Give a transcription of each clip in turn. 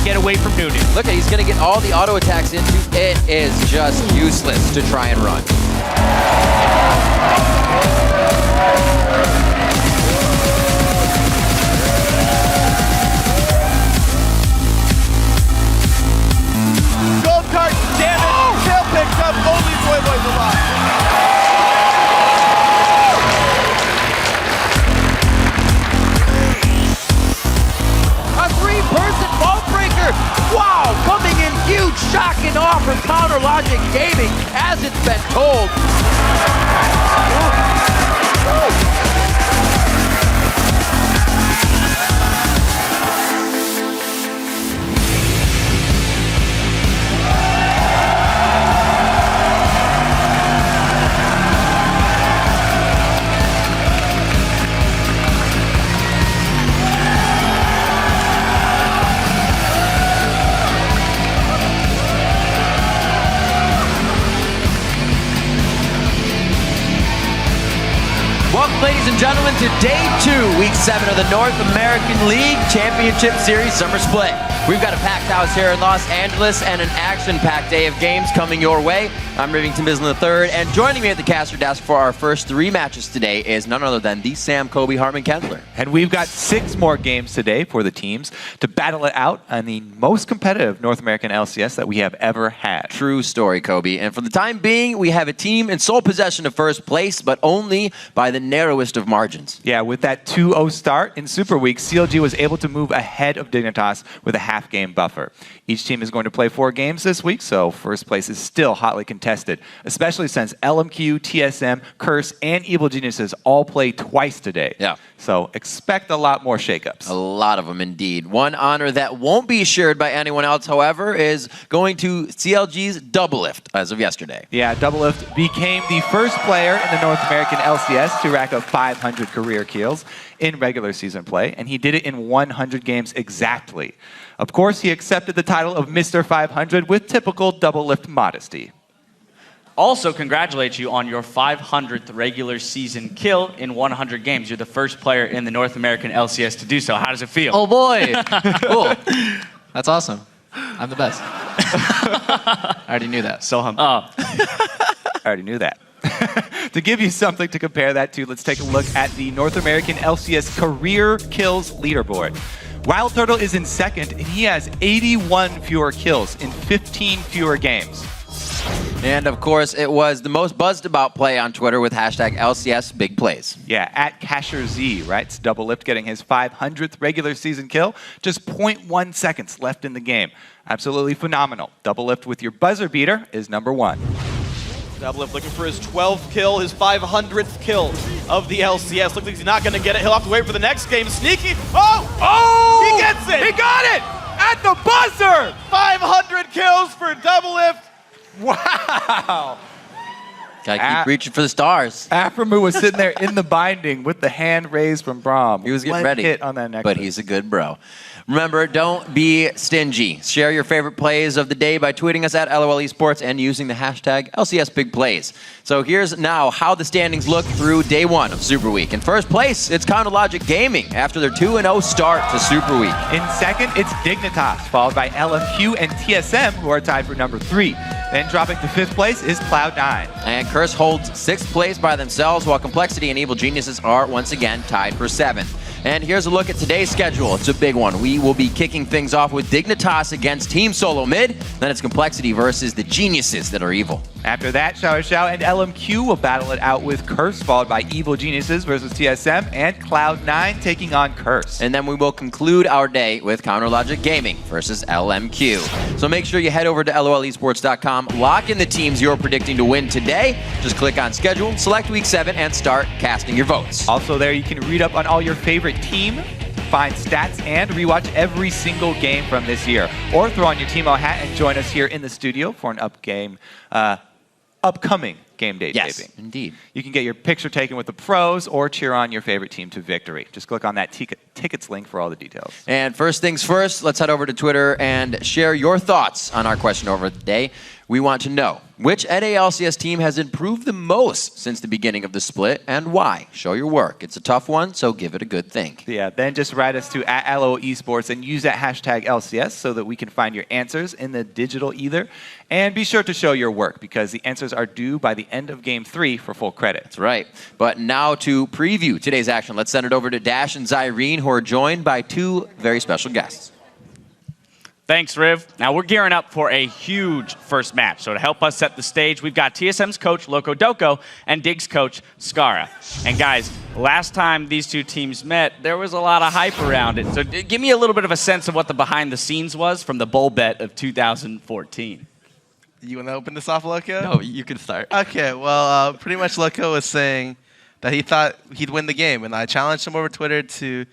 get away from Nunu. Look at, he's going to get all the auto attacks into. It is just useless to try and run. Gold card, damn it! Tail picks up, only Boy's alive. A three-person vault breaker! Wow, coming in huge, shocking off from Counter Logic Gaming, as it's been told. Welcome, ladies and gentlemen, to Day 2, Week 7 of the North American League Championship Series Summer Split. We've got a packed house here in Los Angeles and an action-packed day of games coming your way. I'm Rivington Bislin III, and joining me at the caster desk for our first 3 matches today is none other than the Sam Kobe Hartman Kensler. And we've got 6 more games today for the teams to battle it out on the most competitive North American LCS that we have ever had. True story, Kobe. And for the time being, we have a team in sole possession of first place, but only by the narrowest of margins. Yeah, with that 2-0 start in Superweek, CLG was able to move ahead of Dignitas with a half-game buffer. Each team is going to play 4 games this week, so first place is still hotly contested, especially since LMQ, TSM, Curse, and Evil Geniuses all play twice today. Yeah. So expect a lot more shakeups. A lot of them, indeed. One honor that won't be shared by anyone else, however, is going to CLG's Doublelift as of yesterday. Yeah, Doublelift became the first player in the North American LCS to rack up 500 career kills in regular season play, and he did it in 100 games exactly. Of course, he accepted the title of Mr. 500 with typical Doublelift modesty. Also, congratulate you on your 500th regular season kill in 100 games. You're the first player in the North American LCS to do so. How does it feel? Oh boy! Cool. That's awesome. I'm the best. I already knew that. So humble. Oh. I already knew that. To give you something to compare that to, let's take a look at the North American LCS career kills leaderboard. Wild Turtle is in second, and he has 81 fewer kills in 15 fewer games. And of course, it was the most buzzed about play on Twitter with hashtag LCS Big Plays. Yeah, at Casher Z, right? It's Doublelift getting his 500th regular season kill. Just 0.1 seconds left in the game. Absolutely phenomenal. Doublelift with your buzzer beater is number 1. Doublelift looking for his 12th kill, his 500th kill of the LCS. Looks like he's not going to get it. He'll have to wait for the next game. Sneaky. Oh! He gets it! He got it! At the buzzer! 500 kills for Doublelift. Wow! Gotta keep reaching for the stars. Aframu was sitting there in the binding with the hand raised from Braum. He was getting One ready. hit on that next but one. he's a good bro. Remember, don't be stingy. Share your favorite plays of the day by tweeting us at LOL Esports and using the hashtag LCS Big Plays. So here's now how the standings look through day 1 of Super Week. In first place, it's Counter Logic Gaming after their 2-0 start to Super Week. In second, it's Dignitas, followed by LMQ and TSM, who are tied for number 3. Then dropping to 5th place is Cloud9. And Curse holds 6th place by themselves, while Complexity and Evil Geniuses are once again tied for 7th. And here's a look at today's schedule. It's a big one. We will be kicking things off with Dignitas against Team Solo Mid. Then it's Complexity versus the Geniuses that are evil. After that, Xiao and LMQ will battle it out with Curse, followed by Evil Geniuses versus TSM, and Cloud9 taking on Curse. And then we will conclude our day with Counter Logic Gaming versus LMQ. So make sure you head over to lolesports.com, lock in the teams you're predicting to win today. Just click on schedule, select week 7, and start casting your votes. Also there, you can read up on all your favorite team, find stats, and rewatch every single game from this year. Or throw on your Teemo hat and join us here in the studio for an upcoming game day taping. Indeed. You can get your picture taken with the pros or cheer on your favorite team to victory. Just click on that tickets link for all the details. And first things first, let's head over to Twitter and share your thoughts on our question over the day. We want to know which NALCS team has improved the most since the beginning of the split and why. Show your work. It's a tough one, so give it a good think. Yeah, then just write us to @LO Esports and use that hashtag LCS so that we can find your answers in the digital ether. And be sure to show your work because the answers are due by the end of Game 3 for full credit. That's right. But now to preview today's action, let's send it over to Dash and Zyrene, who are joined by two very special guests. Thanks, Riv. Now we're gearing up for a huge first match. So to help us set the stage, we've got TSM's coach, Loco Doko, and Dig's coach, Skara. And guys, last time these two teams met, there was a lot of hype around it. So give me a little bit of a sense of what the behind the scenes was from the bowl bet of 2014. You want to open this off, Loco? No, you can start. Okay, well, pretty much Loco was saying that he thought he'd win the game, and I challenged him over Twitter to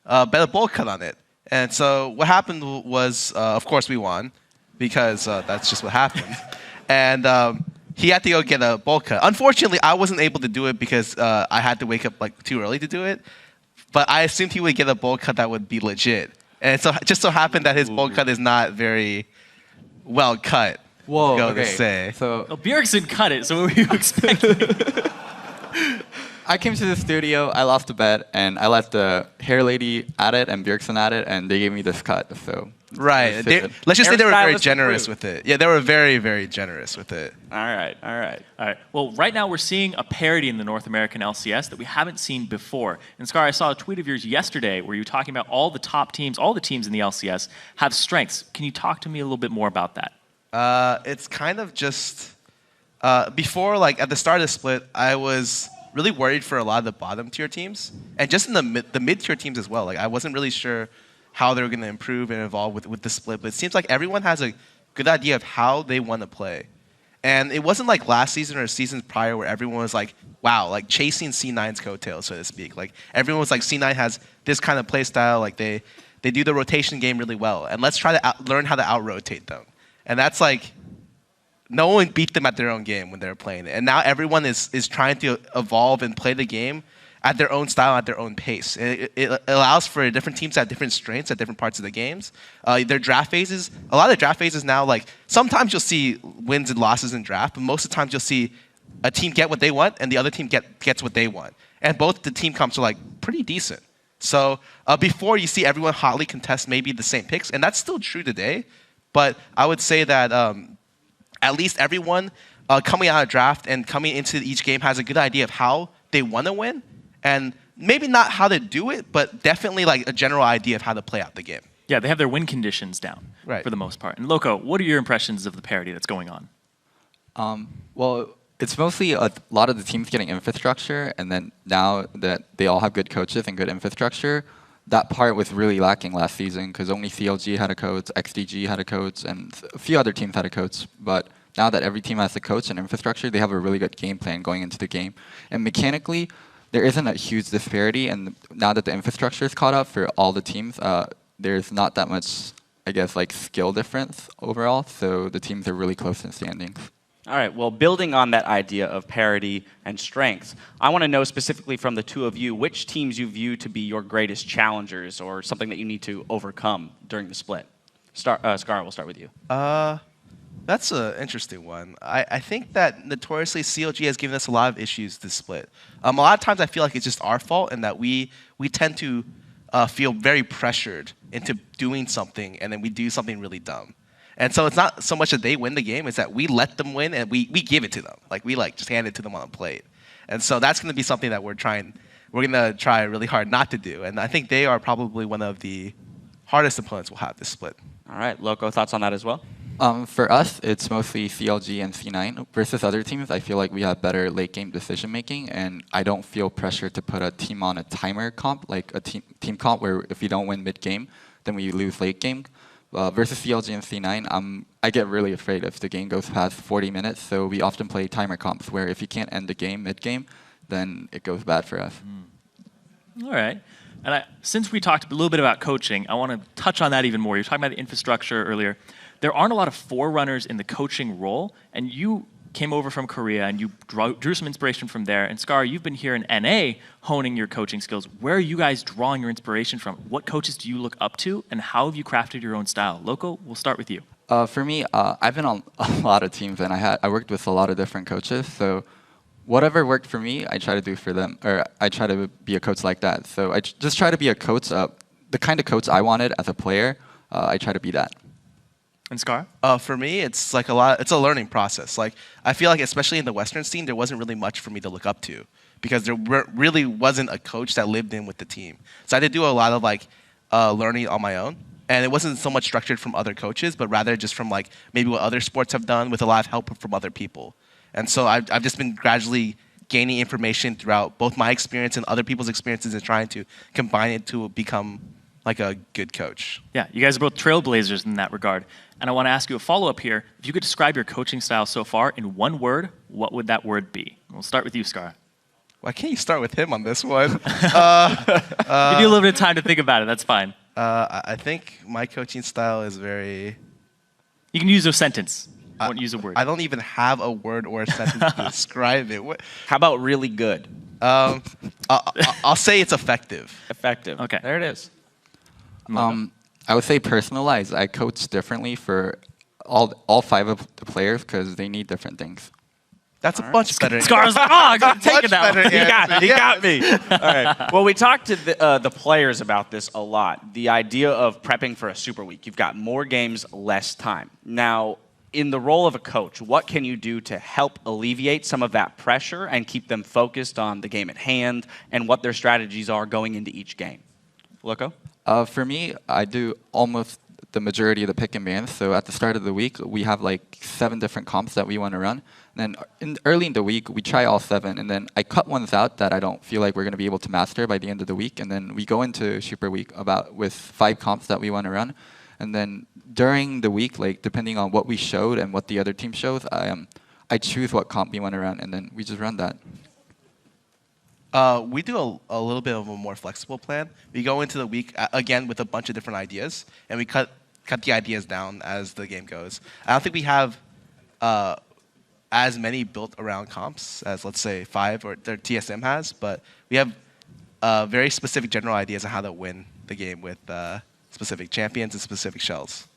bet a bowl cut on it. And so what happened was, of course, we won because that's just what happened. And he had to go get a bowl cut. Unfortunately, I wasn't able to do it because I had to wake up like too early to do it. But I assumed he would get a bowl cut that would be legit. And so it just so happened that his bowl cut is not very well cut. Whoa, go okay. to say. So Well, Bjergsen cut it, so what were you expecting? I came to the studio, I lost a bet, and I let the hair lady at it and Bjergsen at it, and they gave me this cut. So Right. Let's just say they were very Hairstylist generous approved. with it. Yeah, they were very, very generous with it. All right, all right. All right. Well, right now we're seeing a parity in the North American LCS that we haven't seen before. And Scar, I saw a tweet of yours yesterday where you were talking about all the top teams, all the teams in the LCS have strengths. Can you talk to me a little bit more about that? It's kind of just before, like at the start of the split, I was really worried for a lot of the bottom tier teams, and just in the mid tier teams as well. Like I wasn't really sure how they were going to improve and evolve with the split, but it seems like everyone has a good idea of how they want to play. And it wasn't like last season or seasons prior where everyone was like, wow, like chasing C9's coattails, so to speak. Like everyone was like, C9 has this kind of play style, like they do the rotation game really well, and let's try to learn how to out-rotate them. And that's like, no one beat them at their own game when they were playing it. And now everyone is trying to evolve and play the game at their own style, at their own pace. And it allows for different teams to have different strengths at different parts of the games. Their draft phases, a lot of the draft phases now, like sometimes you'll see wins and losses in draft, but most of the times you'll see a team get what they want and the other team gets what they want. And both the team comps are like pretty decent. So before you see everyone hotly contest maybe the same picks, and that's still true today, but I would say that at least everyone coming out of draft and coming into each game has a good idea of how they want to win, and maybe not how to do it, but definitely like a general idea of how to play out the game. Yeah, they have their win conditions down for the most part. And Loco, what are your impressions of the parity that's going on? well, it's mostly a lot of the teams getting infrastructure, and then now that they all have good coaches and good infrastructure, that part was really lacking last season because only CLG had a coach, XDG had a coach, and a few other teams had a coach. But now that every team has a coach and infrastructure, they have a really good game plan going into the game. And mechanically, there isn't a huge disparity. And now that the infrastructure is caught up for all the teams, there's not that much, I guess, like skill difference overall. So the teams are really close in standings. All right, well, building on that idea of parity and strengths, I want to know specifically from the two of you which teams you view to be your greatest challengers or something that you need to overcome during the split. Scar, we'll start with you. That's an interesting one. I think that notoriously CLG has given us a lot of issues this split. A lot of times I feel like it's just our fault and that we tend to feel very pressured into doing something and then we do something really dumb. And so it's not so much that they win the game, it's that we let them win and we give it to them. Like we like just hand it to them on a plate. And so that's going to be something that we're going to try really hard not to do. And I think they are probably one of the hardest opponents we'll have this split. All right, Loco, thoughts on that as well? For us, it's mostly CLG and C9. Versus other teams, I feel like we have better late game decision making, and I don't feel pressure to put a team on a timer comp, like a team comp where if we don't win mid game, then we lose late game. Versus CLG and C9, I get really afraid if the game goes past 40 minutes, so we often play timer comps where if you can't end the game mid-game, then it goes bad for us. All right. And since we talked a little bit about coaching, I want to touch on that even more. You're talking about the infrastructure earlier. There aren't a lot of forerunners in the coaching role, and you came over from Korea and you drew some inspiration from there. And Scar, you've been here in NA honing your coaching skills. Where are you guys drawing your inspiration from? What coaches do you look up to, and how have you crafted your own style? Loco, we'll start with you. For me, I've been on a lot of teams, and I worked with a lot of different coaches. So whatever worked for me, I try to do for them, or I try to be a coach like that. So I just try to be a coach, the kind of coach I wanted as a player. I try to be that. And Scar? For me, it's like it's a learning process. Like I feel like especially in the Western scene, there wasn't really much for me to look up to because there really wasn't a coach that lived in with the team. So I had to do a lot of like learning on my own. And it wasn't so much structured from other coaches, but rather just from like maybe what other sports have done with a lot of help from other people. And so I've just been gradually gaining information throughout both my experience and other people's experiences and trying to combine it to become like a good coach. Yeah, you guys are both trailblazers in that regard. And I want to ask you a follow-up here. If you could describe your coaching style so far in one word, what would that word be? We'll start with you, Scar. Why can't you start with him on this one? Give you a little bit of time to think about it. That's fine. I think my coaching style is very... You can use a sentence. I won't use a word. I don't even have a word or a sentence to describe it. How about really good? I'll say it's effective. Effective. Okay. There it is. I would say personalized. I coach differently for all 5 of the players because they need different things. That's a much better. Scar's like, oh, I got to take it now. He got me. All right. Well, we talked to the players about this a lot. The idea of prepping for a Super Week. You've got more games, less time. Now, in the role of a coach, what can you do to help alleviate some of that pressure and keep them focused on the game at hand and what their strategies are going into each game? Loco? For me, I do almost the majority of the pick and bans. So at the start of the week, we have like 7 different comps that we want to run. And then early in the week, we try all 7. And then I cut ones out that I don't feel like we're going to be able to master by the end of the week. And then we go into Super Week with 5 comps that we want to run. And then during the week, like depending on what we showed and what the other team shows, I choose what comp we want to run. And then we just run that. We do a little bit of a more flexible plan. We go into the week, again, with a bunch of different ideas. And we cut the ideas down as the game goes. I don't think we have as many built around comps as, let's say, 5 or their TSM has, but we have very specific general ideas on how to win the game with specific champions and specific shells.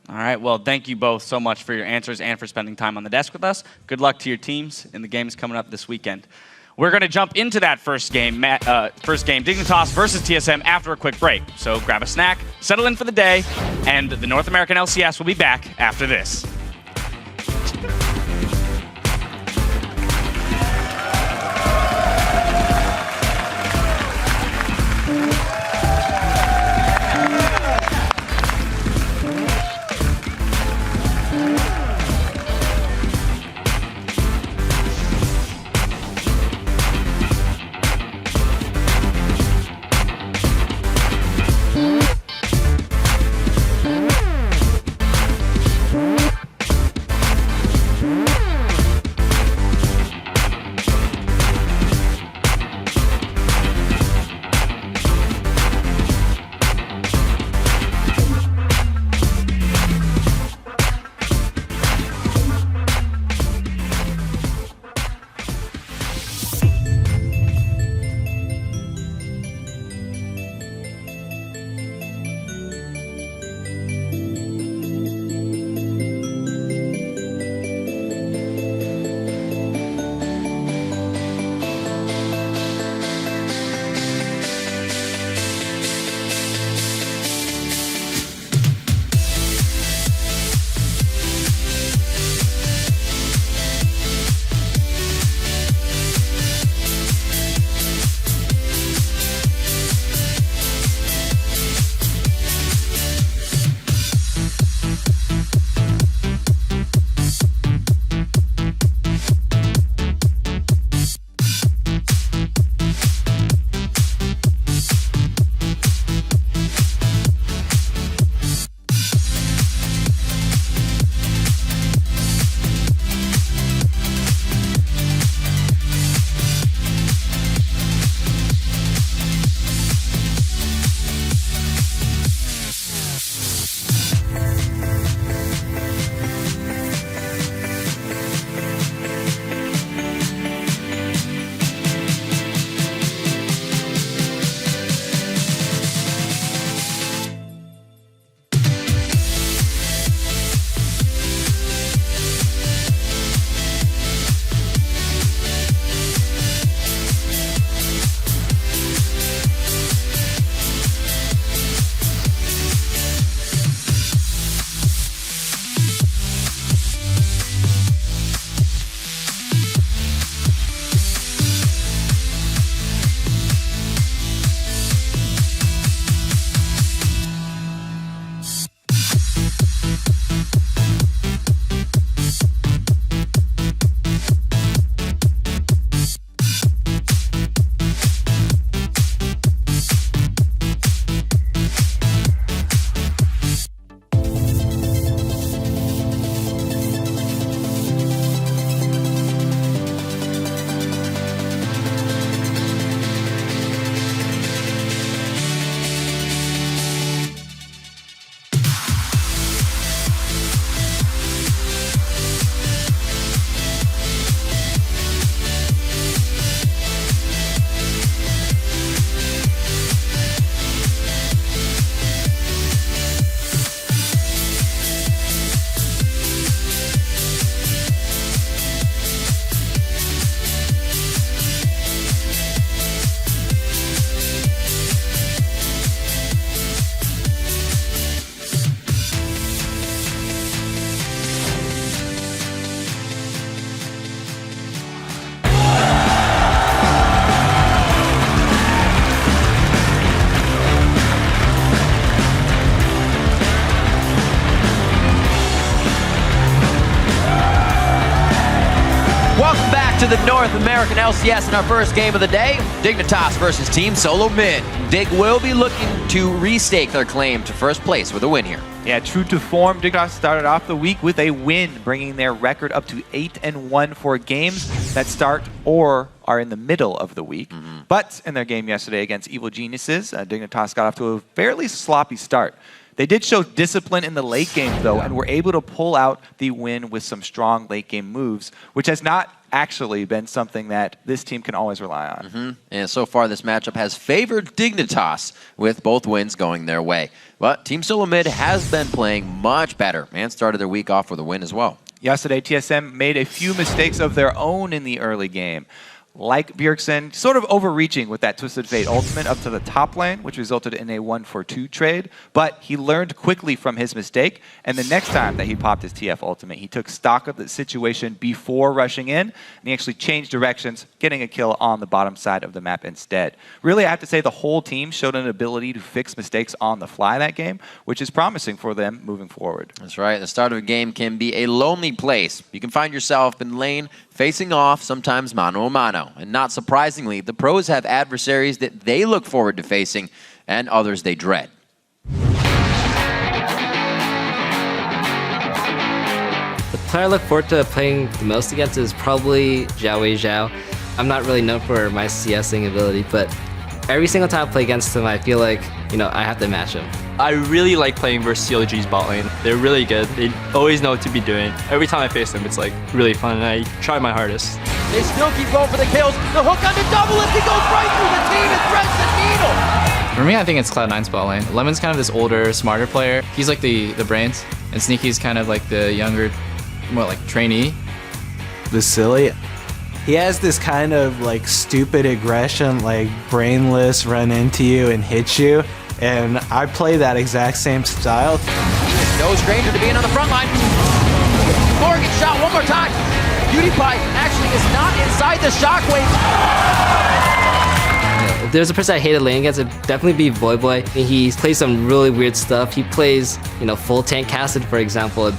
All right. Well, thank you both so much for your answers and for spending time on the desk with us. Good luck to your teams in the games coming up this weekend. We're going to jump into that first game, Dignitas versus TSM, after a quick break. So grab a snack, settle in for the day, and the North American LCS will be back after this. the North American LCS in our first game of the day. Dignitas versus Team Solo Mid. Dig will be looking to restake their claim to first place with a win here. Yeah, true to form, Dignitas started off the week with a win, bringing their record up to 8-1 for games that start or are in the middle of the week. But in their game yesterday against Evil Geniuses, Dignitas got off to a fairly sloppy start. They did show discipline in the late game, though, and were able to pull out the win with some strong late-game moves, which has not actually been something that this team can always rely on. And so far, this matchup has favored Dignitas, with both wins going their way. But Team Solo Mid has been playing much better and started their week off with a win as well. Yesterday, TSM made a few mistakes of their own in the early game. Like Bjergsen, sort of overreaching with that Twisted Fate ultimate up to the top lane, which resulted in a 1-for-2 trade. But he learned quickly from his mistake, and the next time that he popped his TF ultimate, he took stock of the situation before rushing in, and he actually changed directions, getting a kill on the bottom side of the map instead. Really, I have to say the whole team showed an ability to fix mistakes on the fly that game, which is promising for them moving forward. That's right. The start of a game can be a lonely place. You can find yourself in lane, facing off, sometimes mano-a-mano. And not surprisingly, the pros have adversaries that they look forward to facing and others they dread. The player I look forward to playing the most against is probably Zhao. I'm not really known for my CSing ability, but every single time I play against him, I feel like, I have to match him. I really like playing versus CLG's bot lane. They're really good. They always know what to be doing. Every time I face them, it's like really fun, and I try my hardest. They still keep going for the kills. The hook on the double lift, he goes right through the team and threads the needle. For me, I think it's Cloud9's bot lane. Lemon's kind of this older, smarter player. He's like the brains, and Sneaky's kind of like the younger, more like trainee. Vasily, he has this kind of like stupid aggression, like brainless, run into you and hit you. And I play that exact same style. No stranger to being on the front line. Morgan shot one more time. PewDiePie actually is not inside the shockwave. If there's a person I hated laning against, it'd definitely be Voyboy. He plays some really weird stuff. He plays, full tank casted, for example.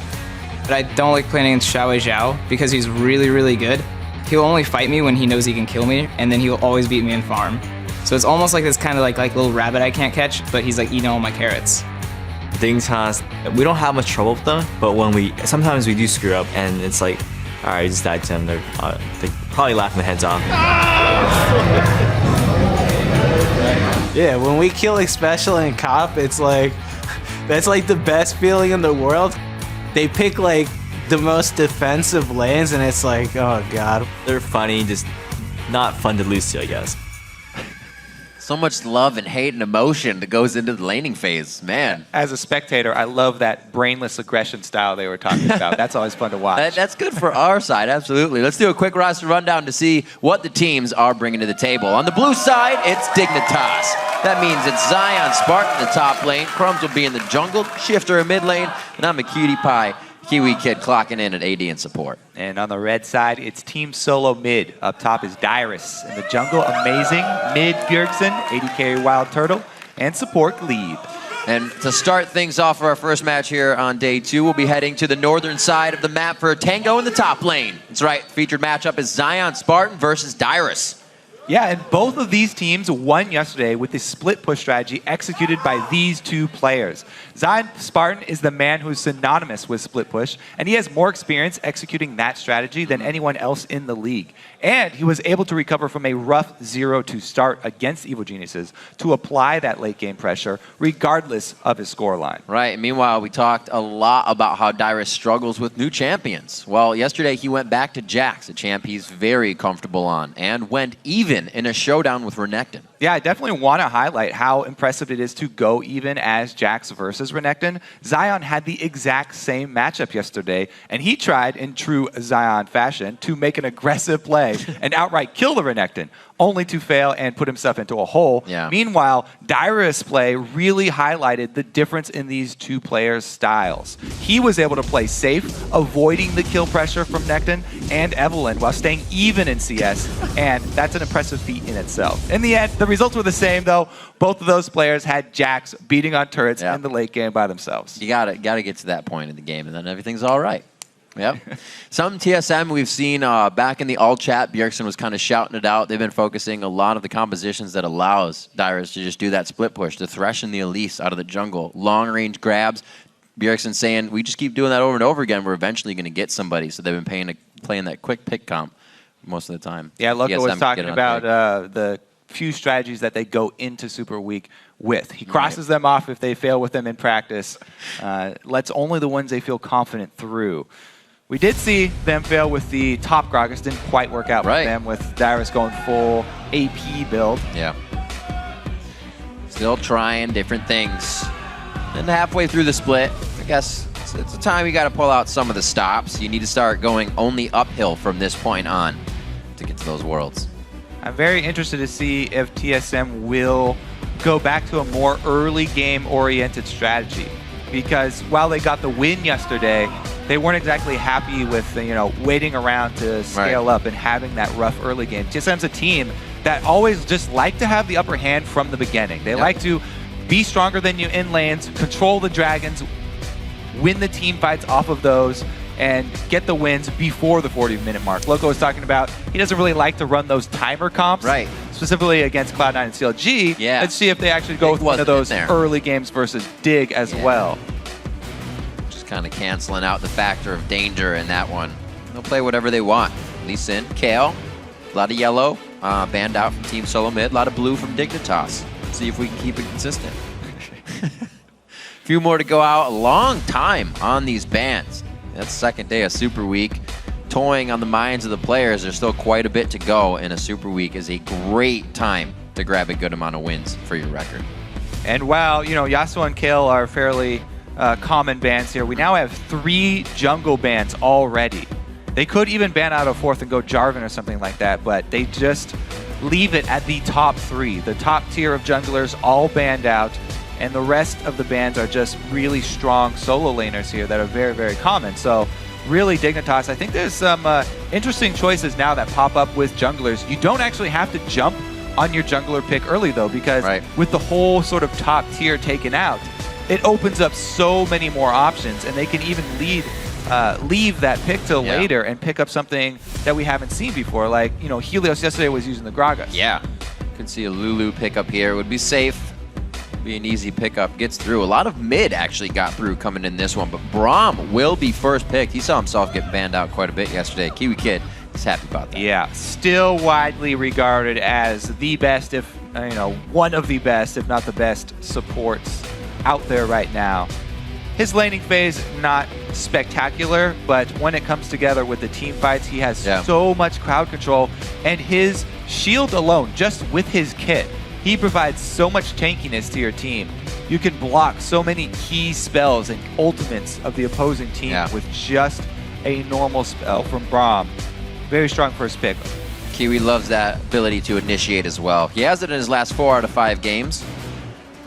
But I don't like playing against Zhao because he's really, really good. He'll only fight me when he knows he can kill me, and then he'll always beat me in farm. So it's almost like this kind of like little rabbit I can't catch, but he's like eating all my carrots. Dignitas, we don't have much trouble with them, but sometimes we do screw up, and it's like, all right, just died to them. They're probably laughing their heads off. Yeah, when we kill like Special and Cop, it's like, that's like the best feeling in the world. They pick like the most defensive lanes, and it's like, oh god. They're funny, just not fun to lose to, I guess. So much love and hate and emotion that goes into the laning phase, man. As a spectator, I love that brainless aggression style they were talking about. That's always fun to watch. That's good for our side, absolutely. Let's do a quick roster rundown to see what the teams are bringing to the table. On the blue side, it's Dignitas. That means it's Zion Spartan in the top lane, Crumbs will be in the jungle, Shifter in mid lane, and I'm a cutie pie. Kiwi Kid clocking in at AD and support. And on the red side, it's Team Solo Mid. Up top is Dyrus. In the jungle, Amazing. Mid, Bjergsen. AD carry Wild Turtle. And support, Glebe. And to start things off for our first match here on day 2, we'll be heading to the northern side of the map for Tango in the top lane. That's right, featured matchup is Zion Spartan versus Dyrus. Yeah, and both of these teams won yesterday with a split push strategy executed by these two players. Zion Spartan is the man who's synonymous with split push, and he has more experience executing that strategy than anyone else in the league. And he was able to recover from a rough 0-2 start against Evil Geniuses to apply that late game pressure regardless of his scoreline. Right, and meanwhile, we talked a lot about how Dyrus struggles with new champions. Well, yesterday he went back to Jax, a champ he's very comfortable on, and went even in a showdown with Renekton. Yeah, I definitely want to highlight how impressive it is to go even as Jax versus Renekton. Zion had the exact same matchup yesterday, and he tried in true Zion fashion to make an aggressive play and outright kill the Renekton, only to fail and put himself into a hole. Yeah. Meanwhile, Dyrus' play really highlighted the difference in these two players' styles. He was able to play safe, avoiding the kill pressure from Renekton and Evelyn while staying even in CS, and that's an impressive feat in itself. In the end, the results were the same, though. Both of those players had Jax beating on turrets in the late game by themselves. You gotta get to that point in the game, and then everything's all right. Yep. Some TSM we've seen back in the all chat, Bjergsen was kind of shouting it out. They've been focusing a lot of the compositions that allows Dyrus to just do that split push, to Thresh and the Elise out of the jungle. Long range grabs. Bjergsen saying, we just keep doing that over and over again. We're eventually going to get somebody. So they've been playing that quick pick comp most of the time. Yeah, Loco TSM was talking get it on about the few strategies that they go into Super Week with. He crosses them off if they fail with them in practice. Lets only the ones they feel confident through. We did see them fail with the top Gragas. Didn't quite work out with them, with Dyrus going full AP build. Yeah. Still trying different things. And halfway through the split, I guess it's a time you got to pull out some of the stops. You need to start going only uphill from this point on to get to those worlds. I'm very interested to see if TSM will go back to a more early game oriented strategy, because while they got the win yesterday, they weren't exactly happy with waiting around to scale up and having that rough early game. TSM's a team that always just like to have the upper hand from the beginning. They like to be stronger than you in lanes, control the dragons, win the team fights off of those, and get the wins before the 40-minute mark. Loco was talking about he doesn't really like to run those timer comps, specifically against Cloud9 and CLG. Yeah. Let's see if they actually go with one of those early games versus Dig as well. Just kind of canceling out the factor of danger in that one. They'll play whatever they want. Lee Sin, Kale, a lot of yellow, banned out from Team Solo Mid, a lot of blue from Dignitas. See if we can keep it consistent. A few more to go out. A long time on these bans. That's the second day of Super Week. Toying on the minds of the players. There's still quite a bit to go, and a Super Week is a great time to grab a good amount of wins for your record. And while, Yasuo and Kale are fairly common bans here, we now have 3 jungle bans already. They could even ban out a 4th and go Jarvan or something like that, but they just leave it at the top 3. The top tier of junglers all banned out, and the rest of the bans are just really strong solo laners here that are very, very common. So really, Dignitas, I think there's some interesting choices now that pop up with junglers. You don't actually have to jump on your jungler pick early, though, because with the whole sort of top tier taken out, it opens up so many more options, and they can even leave that pick till later and pick up something that we haven't seen before. Like, Helios yesterday was using the Gragas. Yeah. Could see a Lulu pickup here. Would be safe. Be an easy pickup. Gets through. A lot of mid actually got through coming in this one, but Braum will be first picked. He saw himself get banned out quite a bit yesterday. Kiwi Kid is happy about that. Yeah, still widely regarded as the best, if one of the best, if not the best supports out there right now. His laning phase, not spectacular, but when it comes together with the team fights, he has so much crowd control, and his shield alone, just with his kit, he provides so much tankiness to your team. You can block so many key spells and ultimates of the opposing team with just a normal spell from Braum. Very strong first pick. Kiwi loves that ability to initiate as well. He has it in his last 4 out of 5 games.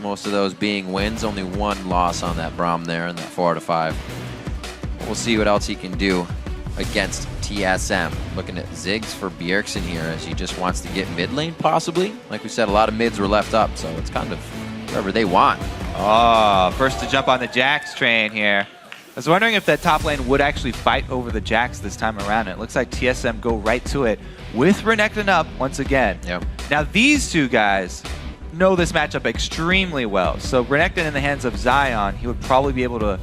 Most of those being wins. Only 1 loss on that Braum there in that 4 out of 5. We'll see what else he can do against TSM. Looking at Ziggs for Bjergsen here as he just wants to get mid lane, possibly. Like we said, a lot of mids were left up, so it's kind of whatever they want. Oh, first to jump on the Jax train here. I was wondering if that top lane would actually fight over the Jax this time around. It looks like TSM go right to it with Renekton up once again. Now these two guys know this matchup extremely well. So Renekton in the hands of Zion, he would probably be able to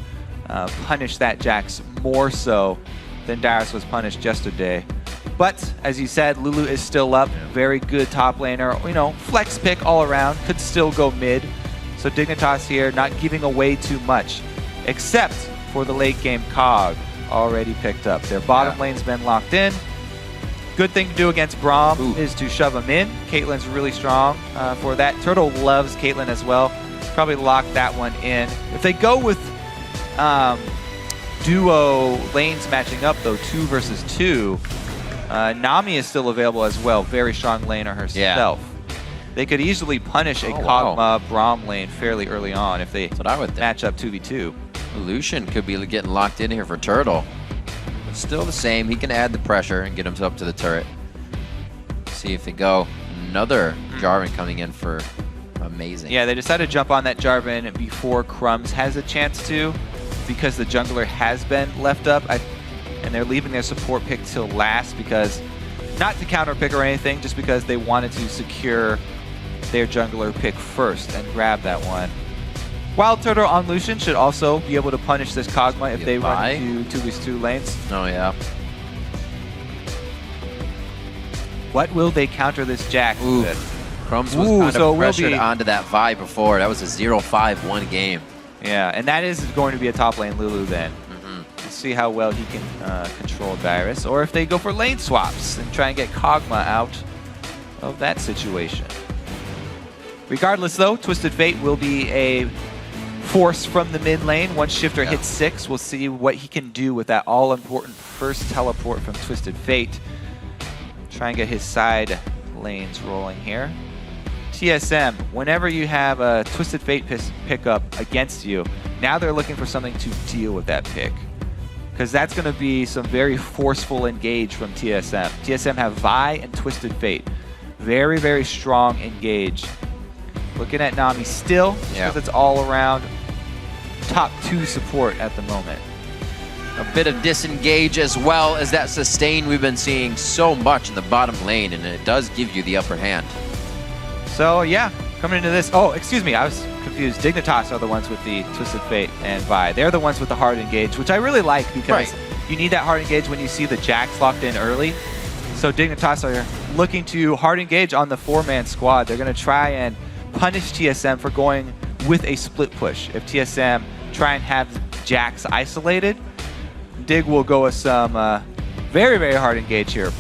punish that Jax more so than Darius was punished yesterday. But as you said, Lulu is still up. Very good top laner. Flex pick all around. Could still go mid. So Dignitas here not giving away too much, except for the late game Cog already picked up. Their bottom lane's been locked in. Good thing to do against Braum is to shove him in. Caitlyn's really strong for that. Turtle loves Caitlyn as well. Probably lock that one in. If they go with duo lanes matching up, though, 2 versus 2, Nami is still available as well. Very strong laner herself. They could easily punish a Kog'Maw Braum lane fairly early on if they match up 2v2. Lucian could be getting locked in here for Turtle. But still the same. He can add the pressure and get himself to the turret. See if they go. Another Jarvan coming in for amazing. Yeah, they decided to jump on that Jarvan before Crumbs has a chance to, because the jungler has been left up. and they're leaving their support pick till last because, not to counter pick or anything, just because they wanted to secure their jungler pick first and grab that one. Wild Turtle on Lucian should also be able to punish this Kog'Maw if they run into 2v2 lanes. Oh, yeah. What will they counter this Jax with? Crumbs was kind of pressured onto that Vi before. That was a 0-5-1 game. Yeah, and that is going to be a top lane Lulu then. Let's see how well he can control Dyrus, or if they go for lane swaps and try and get Kog'Maw out of that situation. Regardless though, Twisted Fate will be a force from the mid lane. Once Shifter hits 6, we'll see what he can do with that all-important first teleport from Twisted Fate. Try and get his side lanes rolling here. TSM, whenever you have a Twisted Fate pickup against you, now they're looking for something to deal with that pick. Because that's going to be some very forceful engage from TSM. TSM have Vi and Twisted Fate. Very, very strong engage. Looking at Nami still, because it's all around top 2 support at the moment. A bit of disengage as well as that sustain we've been seeing so much in the bottom lane, and it does give you the upper hand. So yeah, coming into this, oh, excuse me, I was confused. Dignitas are the ones with the Twisted Fate and Vi. They're the ones with the hard engage, which I really like because you need that hard engage when you see the Jax locked in early. So Dignitas are looking to hard engage on the 4-man squad. They're going to try and punish TSM for going with a split push. If TSM try and have Jax isolated, Dig will go with some very, very hard engage here.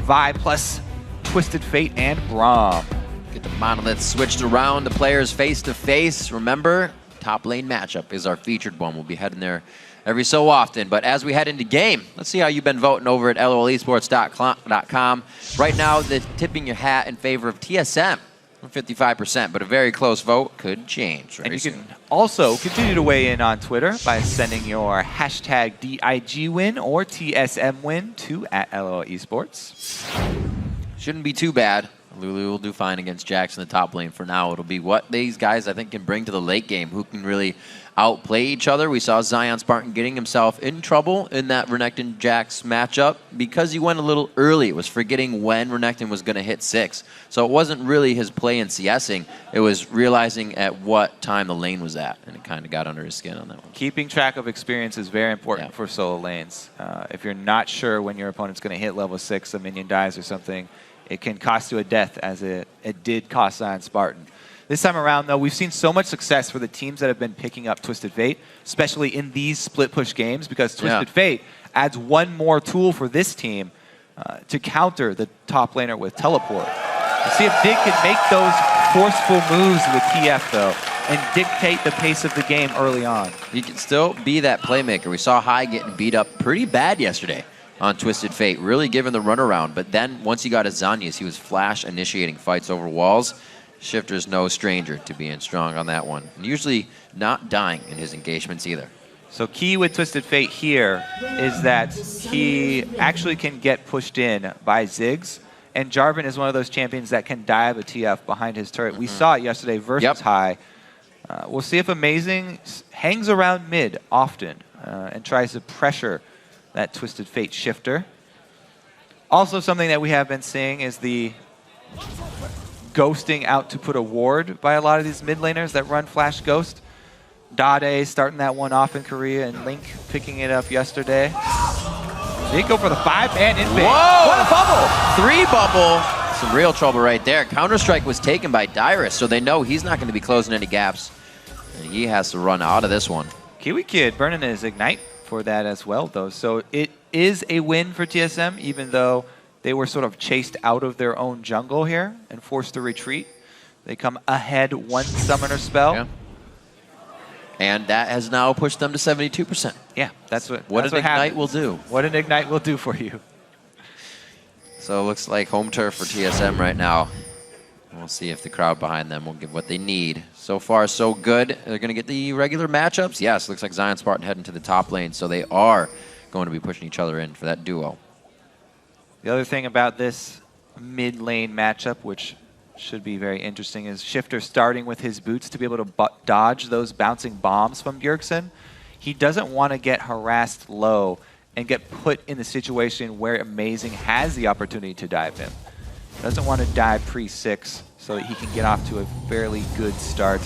Vi plus Twisted Fate and Braum. Get the monoliths switched around, the players face to face. Remember, top lane matchup is our featured one. We'll be heading there every so often. But as we head into game, let's see how you've been voting over at lolesports.com. Right now, they're tipping your hat in favor of TSM. 55%, but a very close vote could change. And you can also continue to weigh in on Twitter by sending your hashtag DIGWin or TSMWin to @LOLesports. Shouldn't be too bad. Lulu will do fine against Jax in the top lane for now. It'll be what these guys, I think, can bring to the late game, who can really outplay each other. We saw Zion Spartan getting himself in trouble in that Renekton-Jax matchup because he went a little early. It was forgetting when Renekton was going to hit 6. So it wasn't really his play in CSing. It was realizing at what time the lane was at, and it kind of got under his skin on that one. Keeping track of experience is very important for solo lanes. If you're not sure when your opponent's going to hit level 6, a minion dies or something, it can cost you a death, as it did cost Zion Spartan. This time around, though, we've seen so much success for the teams that have been picking up Twisted Fate, especially in these split push games, because Twisted Fate adds one more tool for this team to counter the top laner with teleport. Let's see if Dig can make those forceful moves with TF, though, and dictate the pace of the game early on. He can still be that playmaker. We saw High getting beat up pretty bad yesterday on Twisted Fate, really giving the runaround. But then once he got his Zanyas, he was flash initiating fights over walls. Shifter's no stranger to being strong on that one. And usually not dying in his engagements either. So key with Twisted Fate here is that he actually can get pushed in by Ziggs. And Jarvan is one of those champions that can dive a TF behind his turret. We saw it yesterday versus High. We'll see if Amazing hangs around mid often and tries to pressure that Twisted Fate Shifter. Also something that we have been seeing is the ghosting out to put a ward by a lot of these mid laners that run Flash Ghost. Dade starting that one off in Korea, and Link picking it up yesterday. They go for the 5-man invade. Whoa! What a bubble! 3 bubble. Some real trouble right there. Counter-Strike was taken by Dyrus, so they know he's not going to be closing any gaps. And he has to run out of this one. Kiwi Kid burning his Ignite for that as well, though. So it is a win for TSM, even though they were sort of chased out of their own jungle here and forced to retreat. They come ahead 1 summoner spell. Yeah. And that has now pushed them to 72%. Yeah, that's what an Ignite will do. What an Ignite will do for you. So it looks like home turf for TSM right now. We'll see if the crowd behind them will give what they need. So far, so good. They're going to get the regular matchups. Yes, looks like Zion Spartan heading to the top lane, so they are going to be pushing each other in for that duo. The other thing about this mid lane matchup, which should be very interesting, is Shifter starting with his boots to be able to dodge those bouncing bombs from Bjergsen. He doesn't want to get harassed low and get put in the situation where Amazing has the opportunity to dive him. Doesn't want to dive pre-6 so that he can get off to a fairly good start.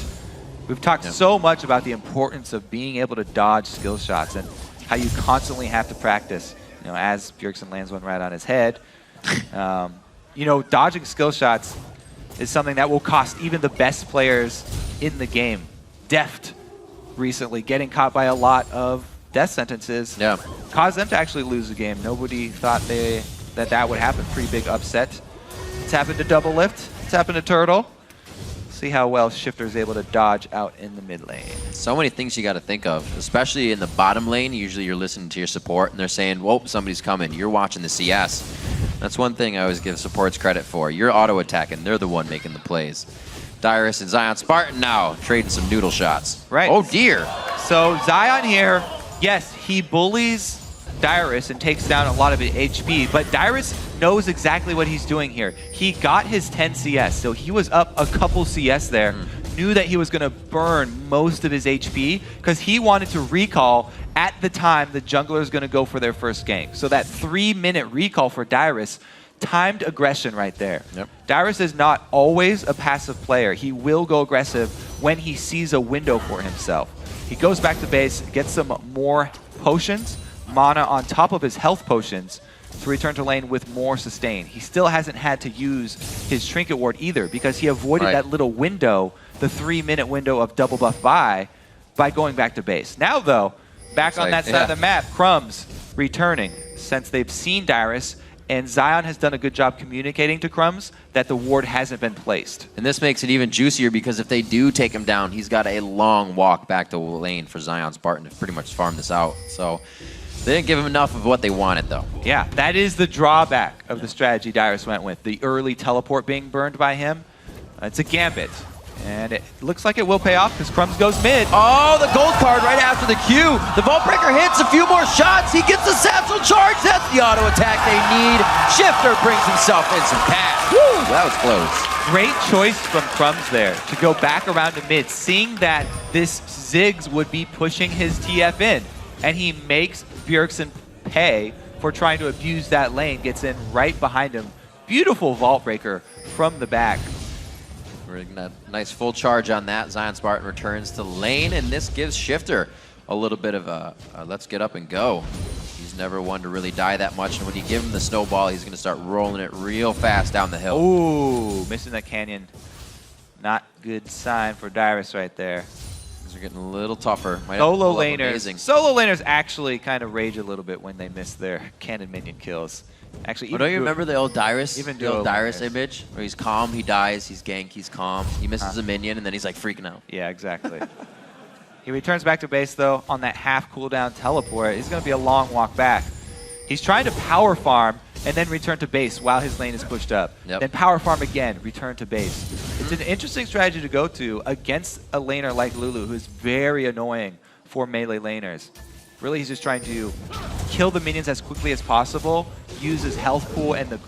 We've talked so much about the importance of being able to dodge skill shots and how you constantly have to practice. You know, as Bjergsen lands one right on his head. You know, dodging skill shots is something that will cost even the best players in the game. Deft recently getting caught by a lot of death sentences caused them to actually lose the game. Nobody thought that would happen. Pretty big upset. It's happened to Double Lift. It's happened to Turtle. See how well Shifter is able to dodge out in the mid lane. So many things you got to think of, especially in the bottom lane. Usually you're listening to your support and they're saying, whoa, somebody's coming. You're watching the CS. That's one thing I always give supports credit for. You're auto-attacking. They're the one making the plays. Dyrus and Zion Spartan now trading some noodle shots. Right. Oh, dear. So Zion here, yes, he bullies Dyrus and takes down a lot of his HP, but Dyrus knows exactly what he's doing here. He got his 10 CS, so he was up a couple CS there, knew that he was going to burn most of his HP because he wanted to recall at the time the jungler is going to go for their first gank. So that 3-minute recall for Dyrus, timed aggression right there. Dyrus is not always a passive player. He will go aggressive when he sees a window for himself. He goes back to base, gets some more potions, mana on top of his health potions, to return to lane with more sustain. He still hasn't had to use his Trinket Ward either because he avoided that little window, the 3-minute window of double buff by going back to base. Now though, back on that side of the map, Crumbs returning since they've seen Dyrus, and Zion has done a good job communicating to Crumbs that the ward hasn't been placed. And this makes it even juicier because if they do take him down, he's got a long walk back to lane for Zion Spartan to pretty much farm this out. So they didn't give him enough of what they wanted, though. Yeah, that is the drawback of the strategy Dyrus went with. The early teleport being burned by him. It's a gambit. And it looks like it will pay off because Crumbs goes mid. Oh, the gold card right after the Q. The Vault Breaker hits a few more shots. He gets the satchel charge. That's the auto attack they need. Shifter brings himself in some cash. Woo, that was close. Great choice from Crumbs there to go back around to mid, seeing that this Ziggs would be pushing his TF in. And he makes Bjergsen pay for trying to abuse that lane, gets in right behind him. Beautiful Vault Breaker from the back. We're getting a nice full charge on that. Zion Spartan returns to lane, and this gives Shifter a little bit of a let's get up and go. He's never one to really die that much, and when you give him the snowball, he's going to start rolling it real fast down the hill. Ooh, missing that canyon. Not good sign for Dyrus right there. These are getting a little tougher. Solo laners actually kind of rage a little bit when they miss their cannon minion kills. Actually, don't you remember the old Dyrus? Even the old Dyrus image where he's calm, he dies, he's gank, he's calm, he misses a minion, and then he's like freaking out. Yeah, exactly. He returns back to base though on that half cooldown teleport. It's going to be a long walk back. He's trying to power farm and then return to base while his lane is pushed up. Then power farm again, return to base. It's an interesting strategy to go to against a laner like Lulu, who is very annoying for melee laners. Really, he's just trying to kill the minions as quickly as possible, use his health pool and the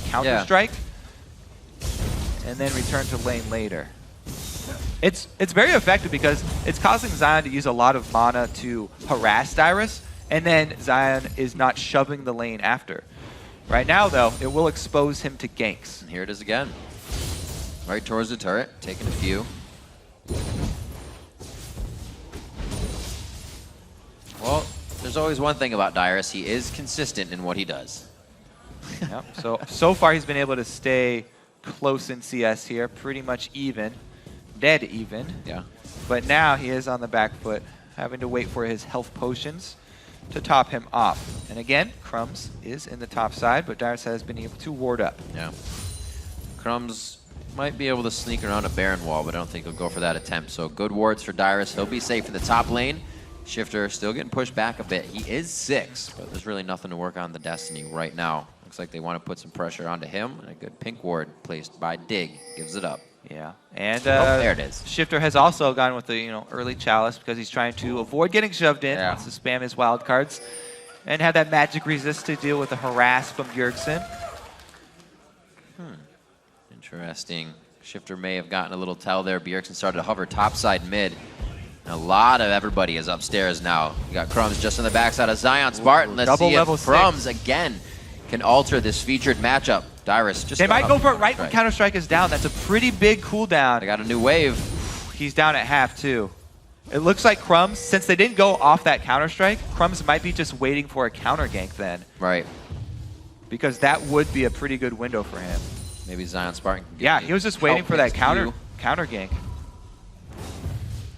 counter strike, and then return to lane later. It's very effective because it's causing Zion to use a lot of mana to harass Dyrus, and then Zion is not shoving the lane after. Right now, though, it will expose him to ganks. And here it is again. Right towards the turret, taking a few. Well, there's always one thing about Dyrus. He is consistent in what he does. So far he's been able to stay close in CS here, pretty much even, dead even. But now he is on the back foot, having to wait for his health potions to top him off. And again, Crumbs is in the top side, but Dyrus has been able to ward up. Crumbs might be able to sneak around a Baron wall, but I don't think he'll go for that attempt. So good wards for Dyrus. He'll be safe in the top lane. Shifter still getting pushed back a bit. He is 6, but there's really nothing to work on the Destiny right now. Looks like they want to put some pressure onto him. And a good pink ward placed by Dig gives it up. And there it is. Shifter has also gone with the early chalice because he's trying to avoid getting shoved in, wants to spam his wild cards, and have that magic resist to deal with the harass from Bjergsen. Interesting. Shifter may have gotten a little tell there. Bjergsen started to hover topside mid. A lot of everybody is upstairs now. You got Crumbs just on the backside of Zion Spartan. Let's double see level if Crumbs again can alter this featured matchup. Dyrus just They might go for it right when Right. Counter-Strike is down. That's a pretty big cooldown. They got a new wave. He's down at half, too. It looks like Crumbs, since they didn't go off that Counter-Strike, Crumbs might be just waiting for a counter gank then. Right. Because that would be a pretty good window for him. Maybe Zion Spartan can get Yeah, the he was just waiting for that outpaced counter gank.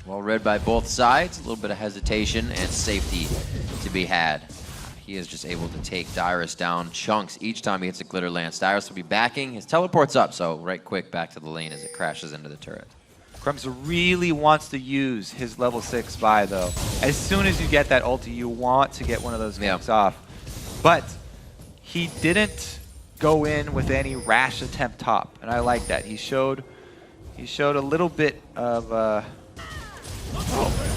Well read by both sides. A little bit of hesitation and safety to be had. He is just able to take Dyrus down chunks each time he hits a glitter lance. Dyrus will be backing. His teleport's up, so right quick back to the lane as it crashes into the turret. Crumbs really wants to use his level 6 buy, though. As soon as you get that ulti, you want to get one of those ganks off. But he didn't go in with any rash attempt top, and I like that. He showed a little bit of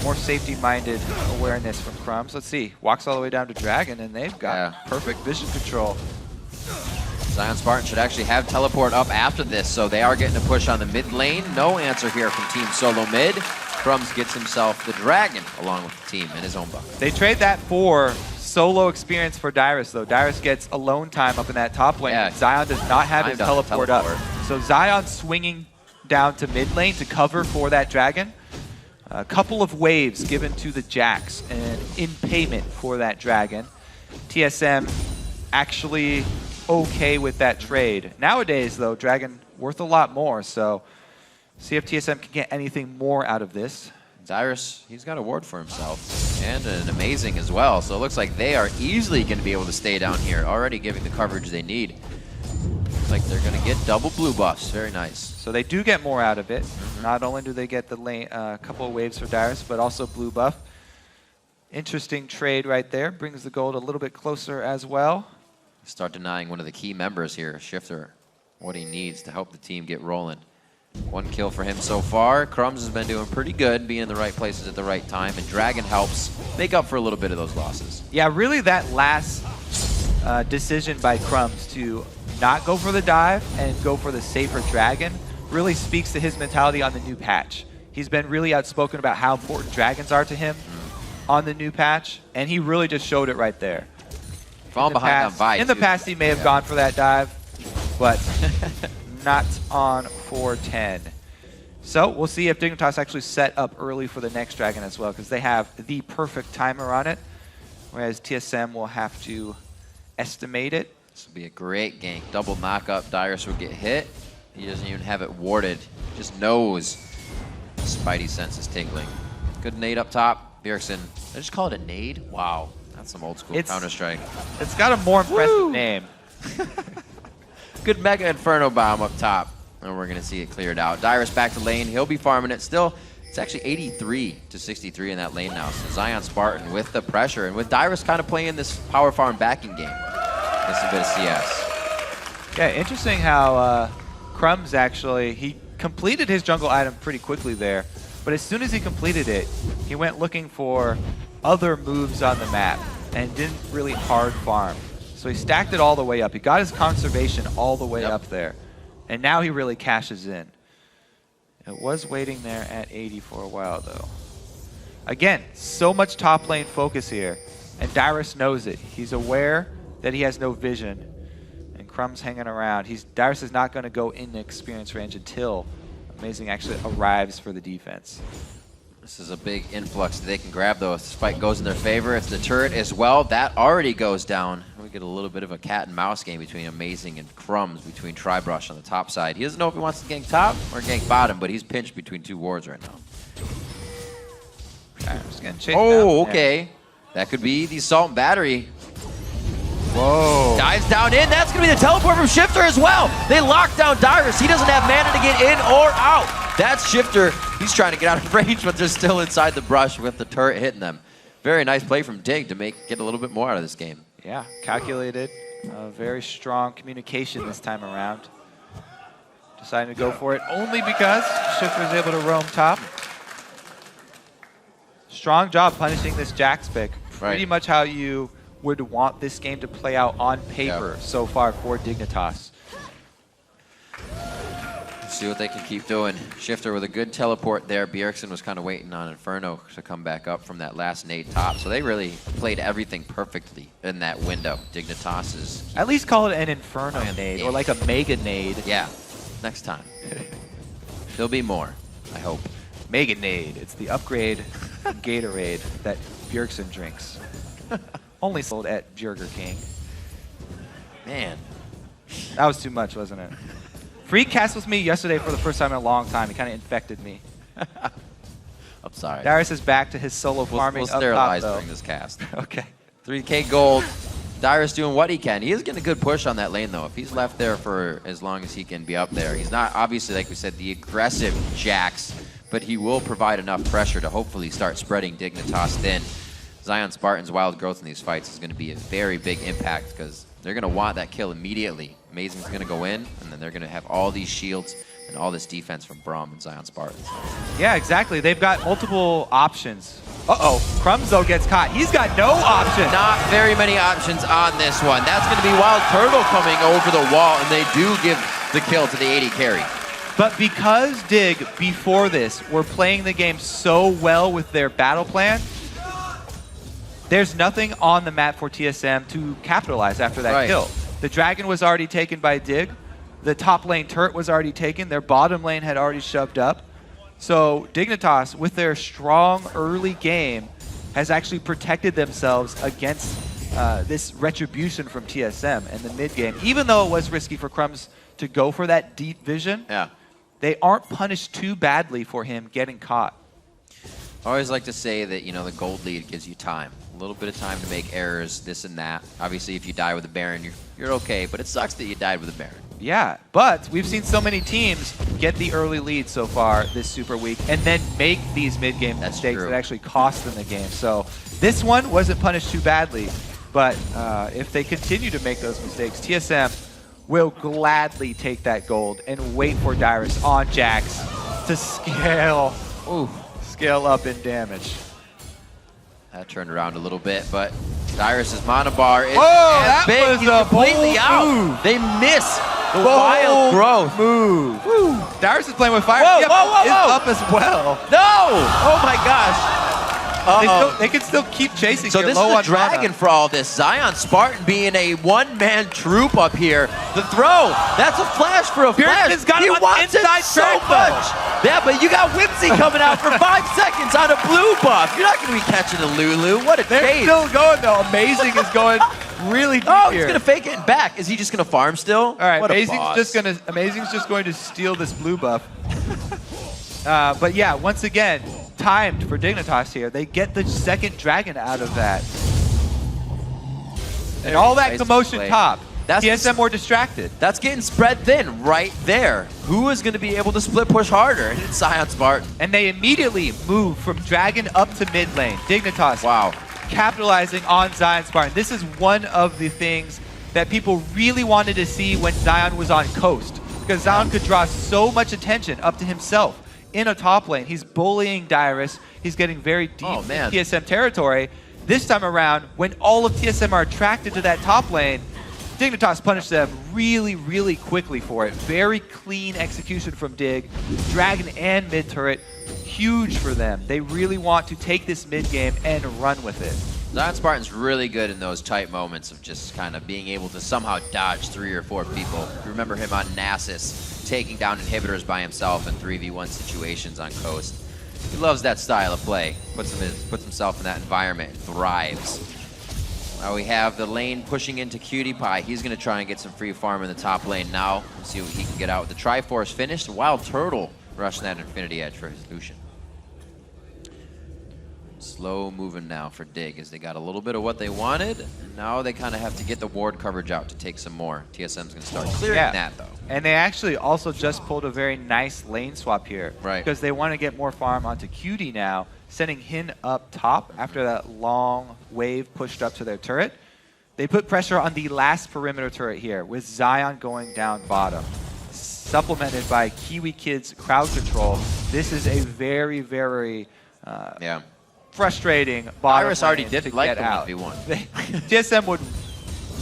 more safety-minded awareness from Crumbs. Let's see. Walks all the way down to Dragon, and they've got perfect vision control. Zion Spartan should actually have teleport up after this, so they are getting a push on the mid lane. No answer here from Team Solo Mid. Crumbs gets himself the Dragon along with the team in his own bucket. They trade that for solo experience for Dyrus, though. Dyrus gets alone time up in that top lane. Yeah. Zion does not have his Zion doesn't teleport up. So Zion swinging down to mid lane to cover for that Dragon. A couple of waves given to the Jax, and in payment for that Dragon. TSM actually okay with that trade. Nowadays, though, Dragon worth a lot more, so see if TSM can get anything more out of this. Dyrus, he's got a ward for himself, and an amazing as well. So it looks like they are easily going to be able to stay down here, already giving the coverage they need. Looks like they're going to get double blue buffs. Very nice. So they do get more out of it. Not only do they get the lane, couple of waves for Dyrus, but also blue buff. Interesting trade right there. Brings the gold a little bit closer as well. Start denying one of the key members here, Shifter, what he needs to help the team get rolling. One kill for him so far. Crumbs has been doing pretty good, being in the right places at the right time, and Dragon helps make up for a little bit of those losses. Yeah, really that last decision by Crumbs to not go for the dive and go for the safer Dragon really speaks to his mentality on the new patch. He's been really outspoken about how important Dragons are to him on the new patch, and he really just showed it right there. Falling behind on Vi. In the past, he may have gone for that dive, but not on 410. So we'll see if Dignitas actually set up early for the next Dragon as well, because they have the perfect timer on it, whereas TSM will have to estimate it. This will be a great gank. Double knock-up. Dyrus will get hit. He doesn't even have it warded. Just knows Spidey sense is tingling. Good nade up top. Bjergsen. I just call it a nade? Wow. That's some old school Counter-Strike. It's got a more impressive name. Good Mega Inferno Bomb up top. And we're going to see it cleared out. Dyrus back to lane. He'll be farming it. Still, it's actually 83 to 63 in that lane now. So Zion Spartan with the pressure. And with Dyrus kind of playing this power farm backing game. Gets a bit of CS. Yeah, interesting how Crumbs actually, he completed his jungle item pretty quickly there. But as soon as he completed it, he went looking for other moves on the map and didn't really hard farm. So he stacked it all the way up. He got his conservation all the way up there. And now he really cashes in. It was waiting there at 80 for a while, though. Again, so much top lane focus here. And Dyrus knows it. He's aware that he has no vision. And Crumbs hanging around. Dyrus is not going to go in the experience range until Amazing actually arrives for the defense. This is a big influx that they can grab, though. If this fight goes in their favor, it's the turret as well. That already goes down. We get a little bit of a cat and mouse game between Amazing and Crumbs, between Tribrush on the top side. He doesn't know if he wants to gank top or gank bottom, but he's pinched between two wards right now. Oh, okay. That could be the Assault and Battery. Whoa. Dives down in. That's going to be the teleport from Shifter as well. They lock down Dyrus. He doesn't have mana to get in or out. That's Shifter. He's trying to get out of range, but they're still inside the brush with the turret hitting them. Very nice play from Dig to get a little bit more out of this game. Yeah, calculated. Very strong communication this time around. Deciding to go for it only because Shifter is able to roam top. Strong job punishing this Jax pick. Pretty much how you would want this game to play out on paper so far for Dignitas. see what they can keep doing. Shifter with a good teleport there. Bjergsen was kind of waiting on Inferno to come back up from that last nade top. So they really played everything perfectly in that window. Dignitas is... At least call it an Inferno nade or like a Mega nade. Yeah, next time. There'll be more, I hope. Mega nade. It's the upgrade Gatorade that Bjergsen drinks. Only sold at Burger King. Man. That was too much, wasn't it? Freak cast with me yesterday for the first time in a long time. He kind of infected me. I'm sorry. Darius is back to his solo farming We'll up sterilize top, during this cast. Okay. 3K gold. Darius doing what he can. He is getting a good push on that lane, though. If he's left there for as long as he can be up there, he's not, obviously, like we said, the aggressive Jax, but he will provide enough pressure to hopefully start spreading Dignitas thin. Zion Spartan's wild growth in these fights is going to be a very big impact because they're going to want that kill immediately. Amazing's going to go in, and then they're going to have all these shields and all this defense from Braum and Zion Spartans. Yeah, exactly. They've got multiple options. Uh-oh. Crumbs, though, gets caught. He's got no options. Not very many options on this one. That's going to be Wild Turtle coming over the wall, and they do give the kill to the 80 carry. But because Dig, before this, were playing the game so well with their battle plan, there's nothing on the map for TSM to capitalize after that kill. The Dragon was already taken by Dig. The top lane turret was already taken. Their bottom lane had already shoved up. So Dignitas, with their strong early game, has actually protected themselves against this retribution from TSM in the mid game. Even though it was risky for Crumbs to go for that deep vision, they aren't punished too badly for him getting caught. I always like to say that, you know, the gold lead gives you time. A little bit of time to make errors, this and that. Obviously, if you die with a Baron, you're okay, but it sucks that you died with a Baron. Yeah, but we've seen so many teams get the early lead so far this Super Week and then make these mid-game mistakes that actually cost them the game. So this one wasn't punished too badly, but if they continue to make those mistakes, TSM will gladly take that gold and wait for Dyrus on Jax to scale up in damage. That turned around a little bit, but Dyrus' monobar is that big. was He's a completely bold out. move. They miss the wild growth. Move. Dyrus is playing with fire. Whoa, Yep, whoa, is whoa. up as well. No! Oh my gosh. They can still keep chasing. So this is a dragon for all this. Zion Spartan being a one-man troop up here. The throw, that's a flash for a flash. Bjergsen's got He him on wants it inside so track, much. Yeah, but you got Whimsy coming out for 5 seconds on a blue buff. You're not going to be catching a Lulu. What a They're chase. still going, though. Amazing is going really deep Oh, here. he's going to fake it and back. Is he just going to farm still? All right, what Amazing's just going to steal this blue buff. But yeah, once again, timed for Dignitas here. They get the second dragon out of that. And all that commotion top. TSM more distracted. That's getting spread thin right there. Who is going to be able to split push harder? And it's Zion Spartan. And they immediately move from dragon up to mid lane. Dignitas. Wow. Capitalizing on Zion Spartan. This is one of the things that people really wanted to see when Zion was on coast. Because Zion could draw so much attention up to himself in a top lane. He's bullying Dyrus. He's getting very deep in TSM territory. This time around, when all of TSM are attracted to that top lane, Dignitas punished them really, really quickly for it. Very clean execution from Dig. Dragon and mid turret, huge for them. They really want to take this mid game and run with it. Zion Spartan's really good in those tight moments of just kind of being able to somehow dodge 3 or 4 people. You remember him on Nasus, taking down inhibitors by himself in 3v1 situations on Coast. He loves that style of play. Puts himself in that environment and thrives. Now we have the lane pushing into Cutie Pie. He's going to try and get some free farm in the top lane now. Let's see what he can get out. The Triforce finished. Wild Turtle rushing that Infinity Edge for his Lucian. Slow moving now for Dig as they got a little bit of what they wanted. And now they kind of have to get the ward coverage out to take some more. TSM's going to start clearing that though. And they actually also just pulled a very nice lane swap here. Right. Because they want to get more farm onto Cutie now, sending him up top after that long wave pushed up to their turret. They put pressure on the last perimeter turret here with Zion going down bottom. Supplemented by Kiwi Kid's crowd control. This is a very, very frustrating bottom Iris already lane didn't to like get the out. 1v1. TSM